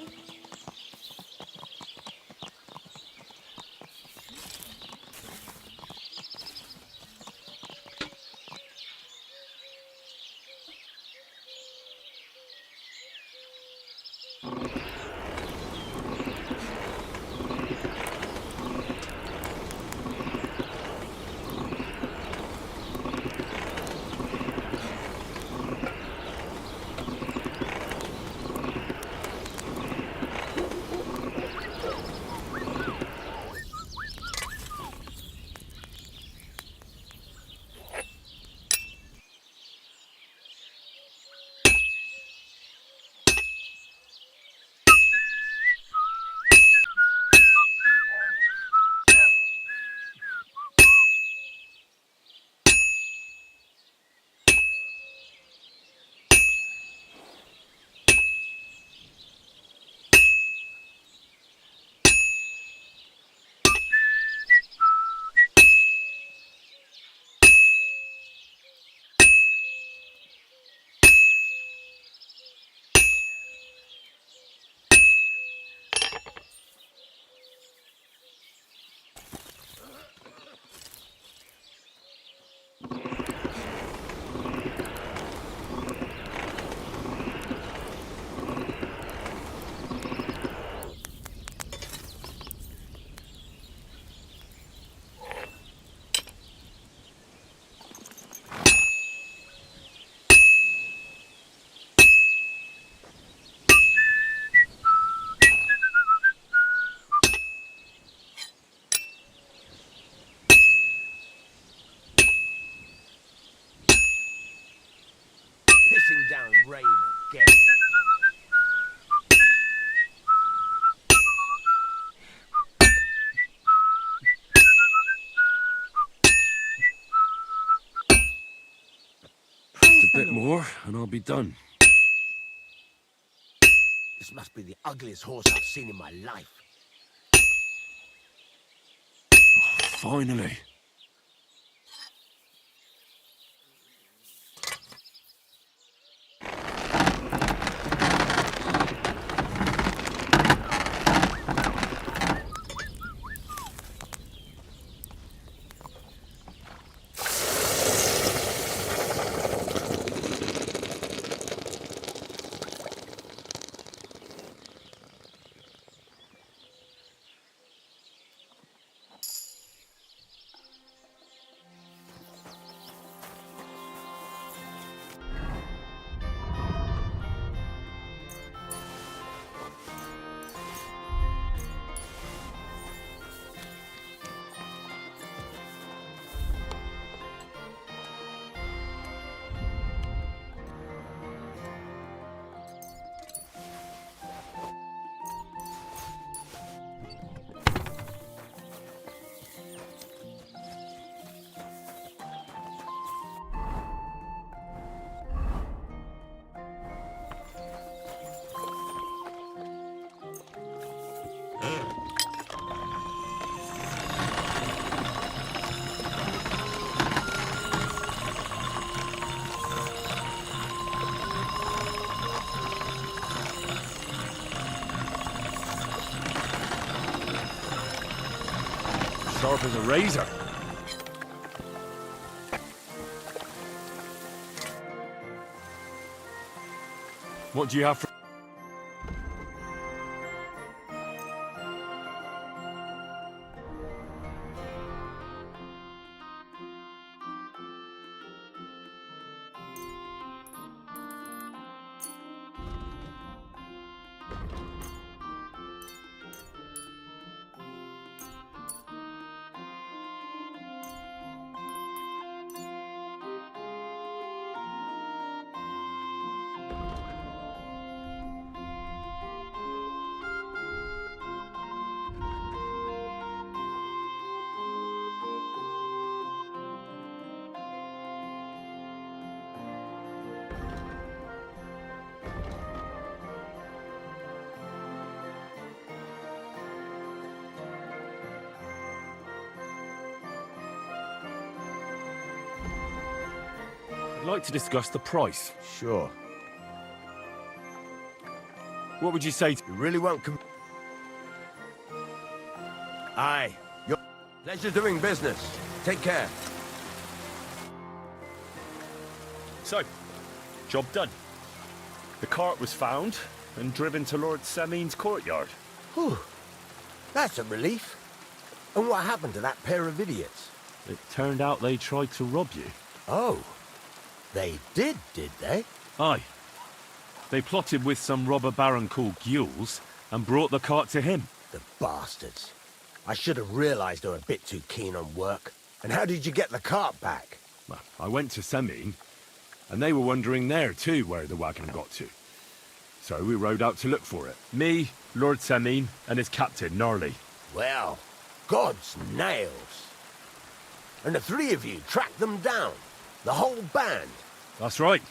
Speaker 5: Pissing down rain again.
Speaker 3: Just a bit more, and I'll be done.
Speaker 5: This must be the ugliest horse I've seen in my life.
Speaker 3: Finally. Sharp as a razor. What do you have for... I'd like to discuss the price.
Speaker 14: Sure.
Speaker 3: What would you say to...
Speaker 14: You really won't Aye. Pleasure doing business. Take care.
Speaker 3: So, job done. The cart was found and driven to Lord Semin's courtyard.
Speaker 14: Whew. That's a relief. And what happened to that pair of idiots?
Speaker 3: It turned out they tried to rob you.
Speaker 14: Oh. They did they?
Speaker 3: Aye. They plotted with some robber baron called Gules and brought the cart to him.
Speaker 14: The bastards. I should have realized they were a bit too keen on work. And how did you get the cart back?
Speaker 3: Well, I went to Semin, and they were wondering there too where the wagon got to. So we rode out to look for it. Me, Lord Semin, and his captain, Gnarly.
Speaker 14: Well, God's nails. And the three of you tracked them down? The whole band?
Speaker 3: That's right.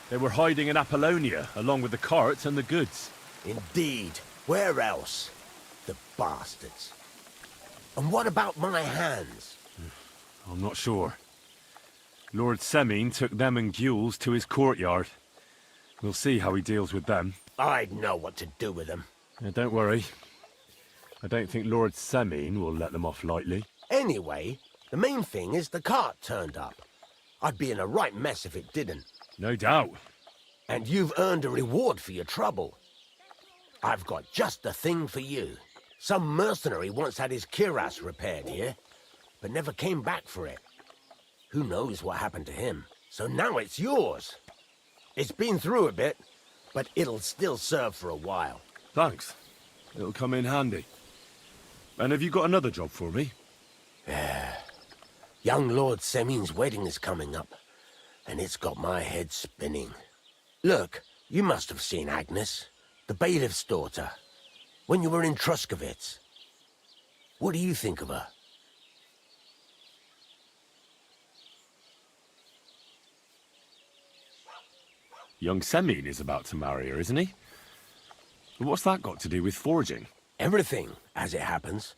Speaker 3: They were hiding in Apollonia, along with the carts and the goods.
Speaker 14: Indeed. Where else? The bastards. And what about my hands?
Speaker 3: I'm not sure. Lord Semin took them and Gules to his courtyard. We'll see how he deals with them.
Speaker 14: I'd know what to do with them.
Speaker 3: Don't worry. I don't think Lord Semin will let them off lightly.
Speaker 14: Anyway, the main thing is the cart turned up. I'd be in a right mess if it didn't.
Speaker 3: No doubt.
Speaker 14: And you've earned a reward for your trouble. I've got just the thing for you. Some mercenary once had his cuirass repaired here, but never came back for it. Who knows what happened to him? So now it's yours. It's been through a bit, but it'll still serve for a while.
Speaker 3: Thanks. It'll come in handy. And have you got another job for me?
Speaker 14: Young Lord Semin's wedding is coming up, and it's got my head spinning. Look, you must have seen Agnes, the bailiff's daughter, when you were in Truskovitz. What do you think of her?
Speaker 3: Young Semin is about to marry her, isn't he? But what's that got to do with forging?
Speaker 14: Everything, as it happens.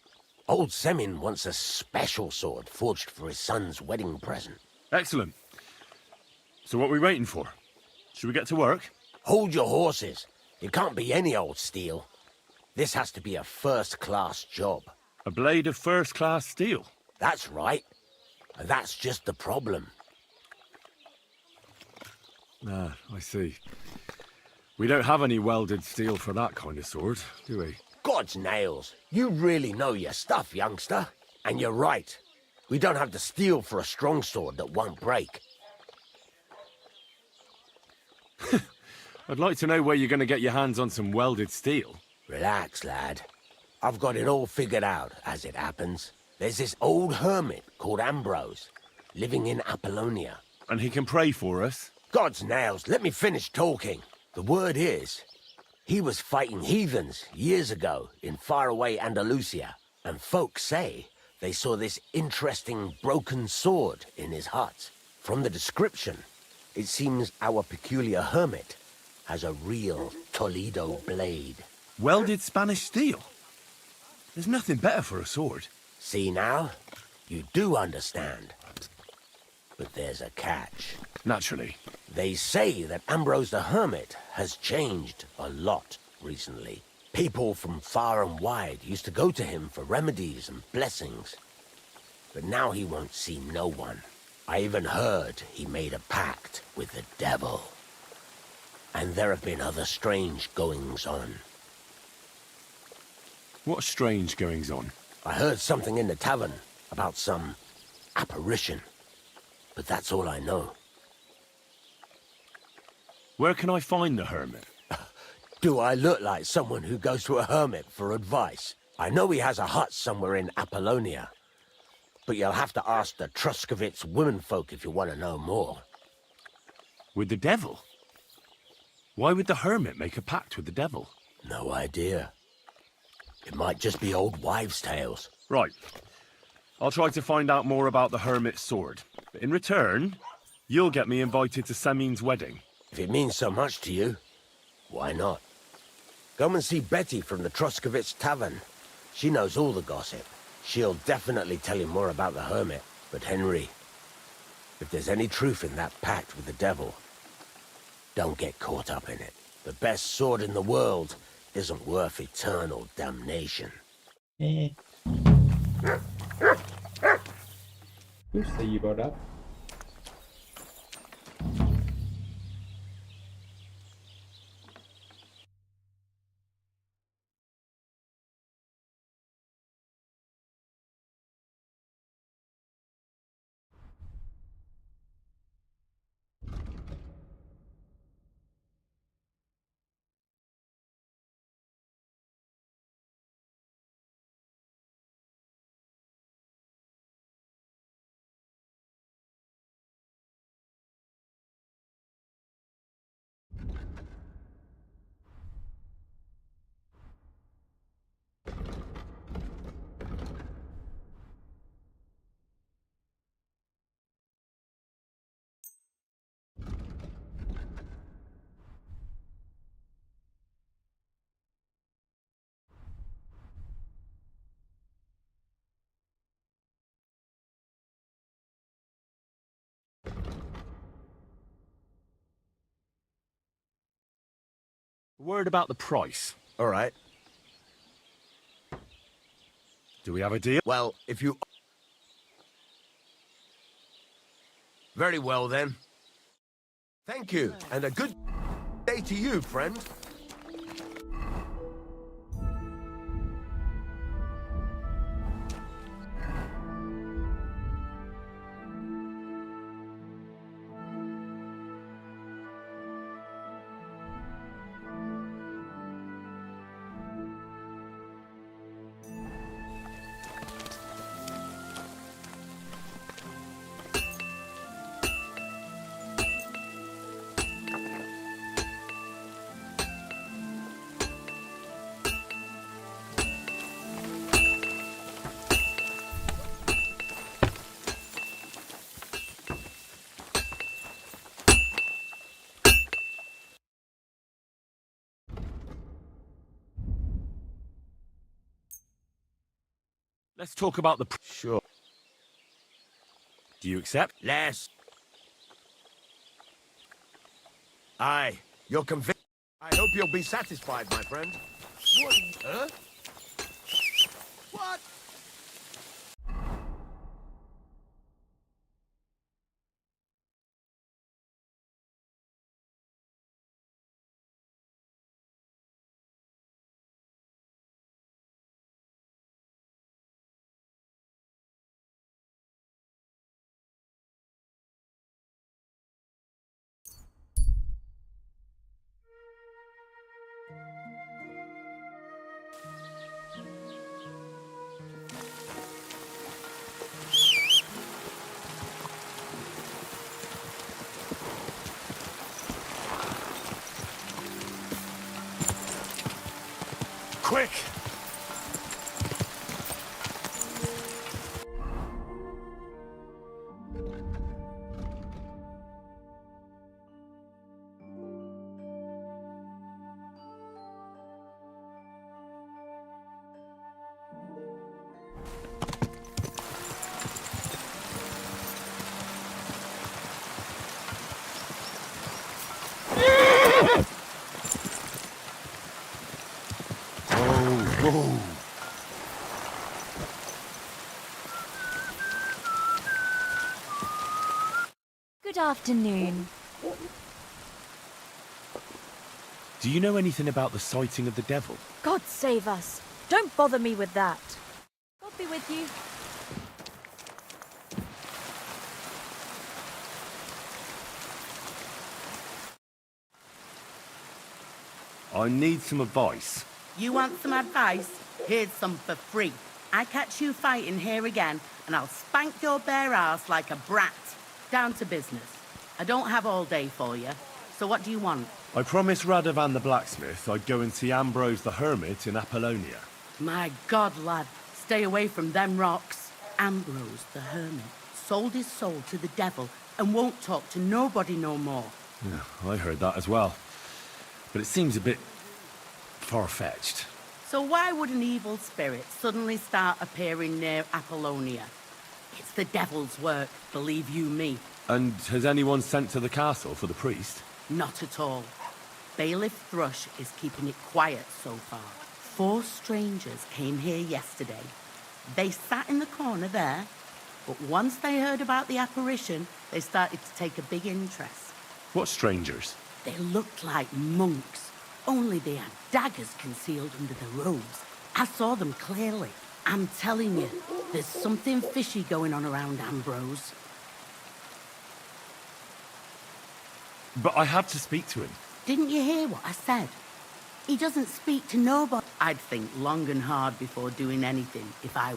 Speaker 14: Old Semin wants a special sword forged for his son's wedding present.
Speaker 3: Excellent. So what are we waiting for? Should we get to work?
Speaker 14: Hold your horses. It can't be any old steel. This has to be a first-class job.
Speaker 3: A blade of first-class steel?
Speaker 14: That's right. And that's just the problem.
Speaker 3: Ah, I see. We don't have any welded steel for that kind of sword, do we?
Speaker 14: God's nails. You really know your stuff, youngster. And you're right. We don't have the steel for a strong sword that won't break.
Speaker 3: I'd like to know where you're going to get your hands on some welded steel.
Speaker 14: Relax, lad. I've got it all figured out, as it happens. There's this old hermit called Ambrose, living in Apollonia.
Speaker 3: And he can pray for us?
Speaker 14: God's nails, let me finish talking. The word is, he was fighting heathens years ago in faraway Andalusia, and folks say they saw this interesting broken sword in his hut. From the description, it seems our peculiar hermit has a real Toledo blade.
Speaker 3: Welded Spanish steel? There's nothing better for a sword.
Speaker 14: See now? You do understand. But there's a catch.
Speaker 3: Naturally.
Speaker 14: They say that Ambrose the Hermit has changed a lot recently. People from far and wide used to go to him for remedies and blessings. But now he won't see no one. I even heard he made a pact with the devil. And there have been other strange goings-on.
Speaker 3: What strange goings-on?
Speaker 14: I heard something in the tavern about some apparition. But that's all I know.
Speaker 3: Where can I find the hermit?
Speaker 14: Do I look like someone who goes to a hermit for advice? I know he has a hut somewhere in Apollonia. But you'll have to ask the Truskovitz womenfolk if you want to know more.
Speaker 3: With the devil? Why would the hermit make a pact with the devil?
Speaker 14: No idea. It might just be old wives' tales.
Speaker 3: Right. I'll try to find out more about the hermit's sword. But in return, you'll get me invited to Semin's wedding.
Speaker 14: If it means so much to you, why not? Come and see Betty from the Truskovitz Tavern. She knows all the gossip. She'll definitely tell you more about the hermit. But Henry, If there's any truth in that pact with the devil, don't get caught up in it. The best sword in the world isn't worth eternal damnation.
Speaker 12: Cứ xì vào đất.
Speaker 4: Word about the price.
Speaker 14: All right.
Speaker 4: Do we have a deal?
Speaker 14: Well, if you... Very well, then. Thank you, and a good day to you, friend.
Speaker 4: Let's talk about the...
Speaker 14: Sure.
Speaker 4: Do you accept?
Speaker 14: Less. Aye, you're convinced. I hope you'll be satisfied, my friend. What? Huh? What?
Speaker 4: Quick!
Speaker 14: Whoa.
Speaker 11: Good afternoon.
Speaker 4: Do you know anything about the sighting of the devil?
Speaker 11: God save us. Don't bother me with that. God be with you.
Speaker 4: I need some advice.
Speaker 21: You want some advice? Here's some for free. I catch you fighting here again, and I'll spank your bare ass like a brat. Down to business. I don't have all day for you, so what do you want?
Speaker 4: I promised Radovan the blacksmith I'd go and see Ambrose the hermit in Apollonia.
Speaker 21: My God, lad, stay away from them rocks. Ambrose the hermit sold his soul to the devil and won't talk to nobody no more.
Speaker 4: Yeah, I heard that as well. But it seems a bit far-fetched.
Speaker 21: So why would an evil spirit suddenly start appearing near Apollonia? It's the devil's work, believe you me.
Speaker 3: And has anyone sent to the castle for the priest?
Speaker 21: Not at all. Bailiff Thrush is keeping it quiet so far. 4 strangers came here yesterday. They sat in the corner there, but once they heard about the apparition, they started to take a big interest.
Speaker 3: What strangers?
Speaker 21: They looked like monks, only they had daggers concealed under their robes. I saw them clearly. I'm telling you, there's something fishy going on around Ambrose.
Speaker 3: But I have to speak to him.
Speaker 21: Didn't you hear what I said? He doesn't speak to nobody. I'd think long and hard before doing anything if I...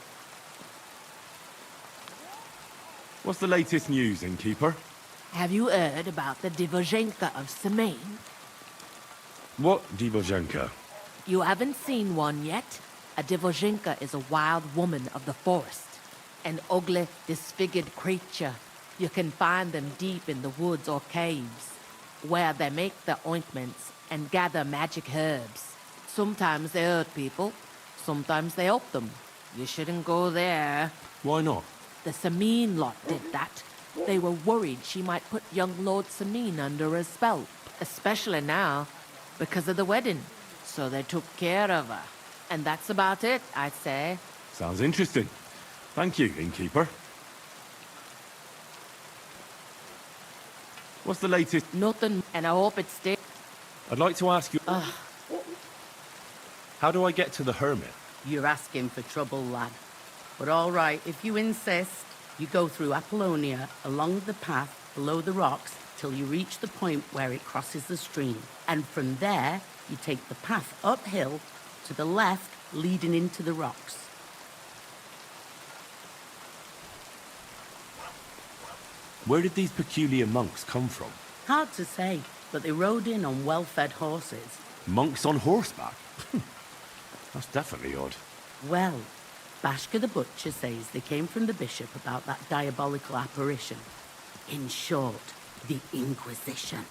Speaker 3: What's the latest news, innkeeper?
Speaker 6: Have you heard about the Divozhenka of Semaine?
Speaker 3: What Divozhenka?
Speaker 6: You haven't seen one yet? A Divozhenka is a wild woman of the forest. An ugly, disfigured creature. You can find them deep in the woods or caves, where they make their ointments and gather magic herbs. Sometimes they hurt people, sometimes they help them. You shouldn't go there.
Speaker 3: Why not?
Speaker 6: The Sameen lot did that. They were worried she might put young Lord Sameen under a spell, especially now, because of the wedding. So they took care of her. And that's about it, I'd say.
Speaker 3: Sounds interesting. Thank you, innkeeper. What's the latest?
Speaker 6: Nothing, and I hope it stays.
Speaker 3: I'd like to ask you... How do I get to the hermit?
Speaker 21: You're asking for trouble, lad. But all right, if you insist, you go through Apollonia, along the path below the rocks, till you reach the point where it crosses the stream. And from there, you take the path uphill to the left, leading into the rocks.
Speaker 3: Where did these peculiar monks come from?
Speaker 21: Hard to say, but they rode in on well-fed horses.
Speaker 3: Monks on horseback? That's definitely odd.
Speaker 21: Well, Bashka the Butcher says they came from the bishop about that diabolical apparition. In short, the Inquisition.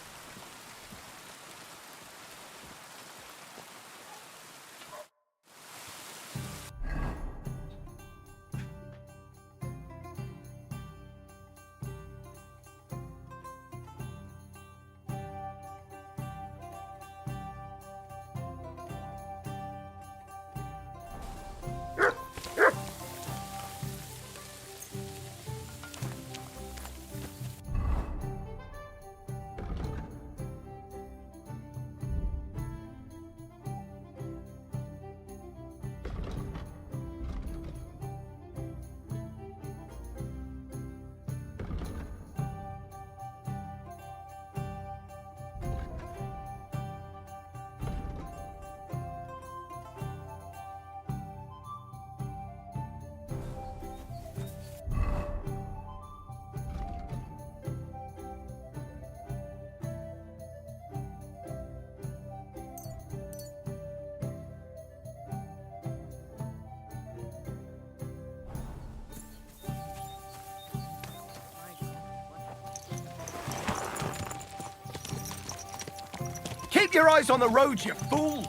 Speaker 14: Keep your eyes on the road, you fool!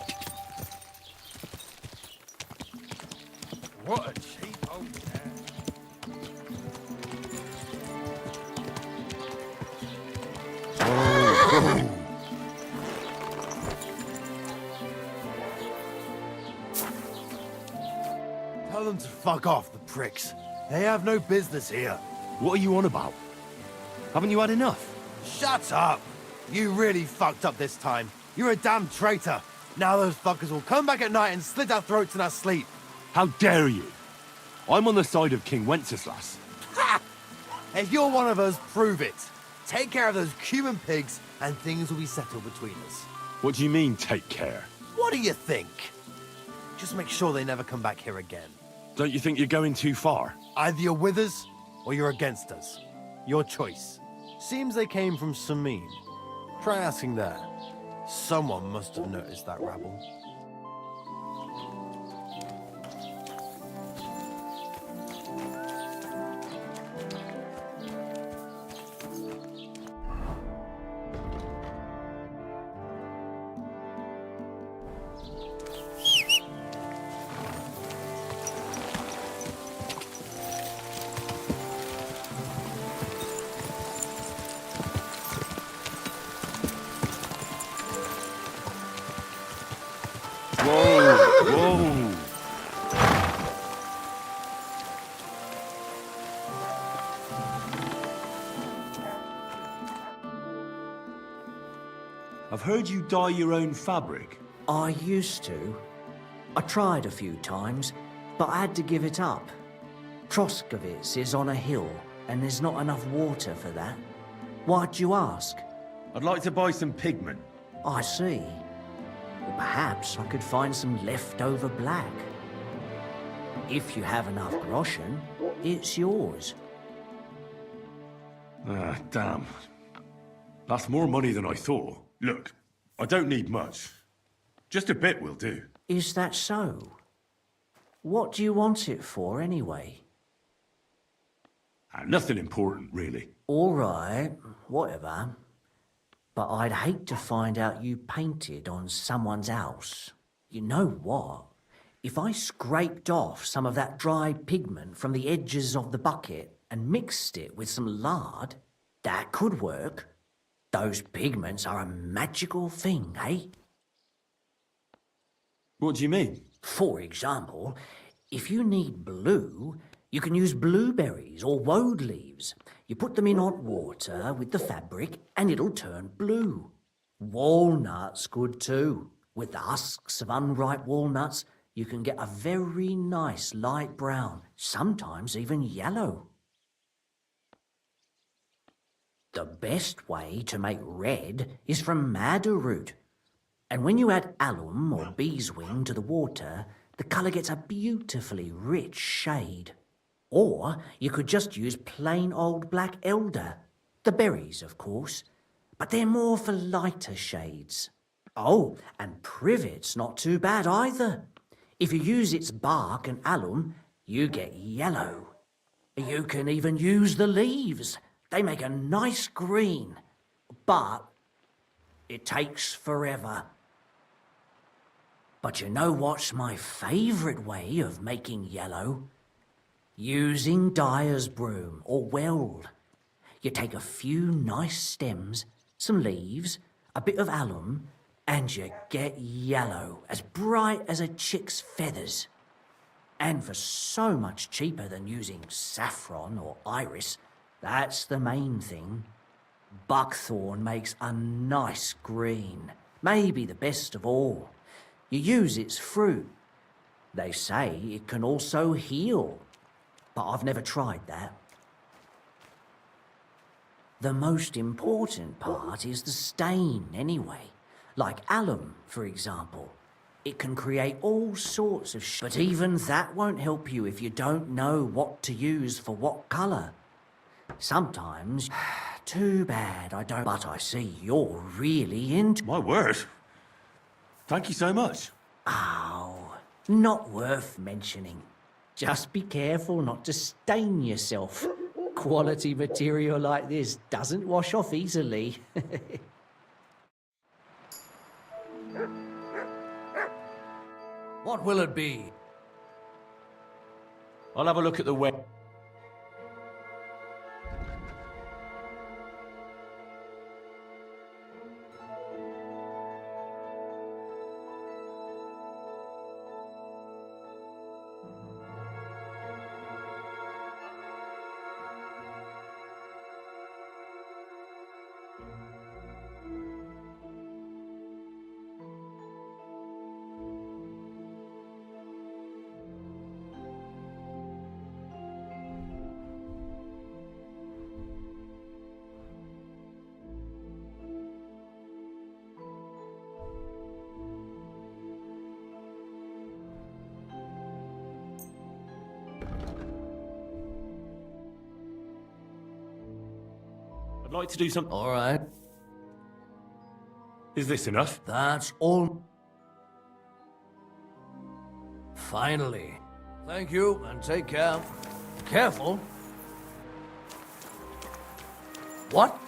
Speaker 18: What a cheap old town.
Speaker 17: Tell them to fuck off, the pricks. They have no business here.
Speaker 3: What are you on about? Haven't you had enough?
Speaker 17: Shut up! You really fucked up this time. You're a damn traitor. Now those fuckers will come back at night and slit our throats in our sleep.
Speaker 3: How dare you? I'm on the side of King Wenceslas.
Speaker 17: Ha! If you're one of us, prove it. Take care of those Cuban pigs and things will be settled between us.
Speaker 3: What do you mean, take care?
Speaker 17: What do you think? Just make sure they never come back here again.
Speaker 3: Don't you think you're going too far?
Speaker 17: Either you're with us, or you're against us. Your choice. Seems they came from Sameen. Try asking there. Someone must have noticed that rabble.
Speaker 3: I've heard you dye your own fabric.
Speaker 20: I used to. I tried a few times, but I had to give it up. Troskovitz is on a hill, and there's not enough water for that. Why'd you ask?
Speaker 3: I'd like to buy some pigment.
Speaker 20: I see. Well, perhaps I could find some leftover black. If you have enough groschen, it's yours.
Speaker 3: Ah, damn. That's more money than I thought. Look, I don't need much. Just a bit will do.
Speaker 20: Is that so? What do you want it for, anyway?
Speaker 3: Nothing important, really.
Speaker 20: All right, whatever. But I'd hate to find out you painted on someone's house. You know what? If I scraped off some of that dried pigment from the edges of the bucket and mixed it with some lard, that could work. Those pigments are a magical thing, eh?
Speaker 3: What do you mean?
Speaker 20: For example, if you need blue, you can use blueberries or woad leaves. You put them in hot water with the fabric and it'll turn blue. Walnuts good too. With the husks of unripe walnuts, you can get a very nice light brown, sometimes even yellow. The best way to make red is from madder root. And when you add alum or beeswing to the water, the colour gets a beautifully rich shade. Or you could just use plain old black elder. The berries, of course, but they're more for lighter shades. Oh, and privet's not too bad either. If you use its bark and alum, you get yellow. You can even use the leaves. They make a nice green, but it takes forever. But you know what's my favourite way of making yellow? Using dyer's broom or weld. You take a few nice stems, some leaves, a bit of alum, and you get yellow, as bright as a chick's feathers. And for so much cheaper than using saffron or iris, that's the main thing. Buckthorn makes a nice green, maybe the best of all. You use its fruit. They say it can also heal, but I've never tried that. The most important part is the stain, anyway. Like alum, for example. It can create all sorts of but even that won't help you if you don't know what to use for what colour. Sometimes, too bad I don't, but I see you're really into...
Speaker 3: My word. Thank you so much.
Speaker 20: Oh, not worth mentioning. Just be careful not to stain yourself. Quality material like this doesn't wash off easily.
Speaker 19: What will it be?
Speaker 3: I'll have a look at the web. I'd like to do something.
Speaker 19: All right.
Speaker 3: Is this enough?
Speaker 19: That's all. Finally. Thank you, and take care. Careful. What?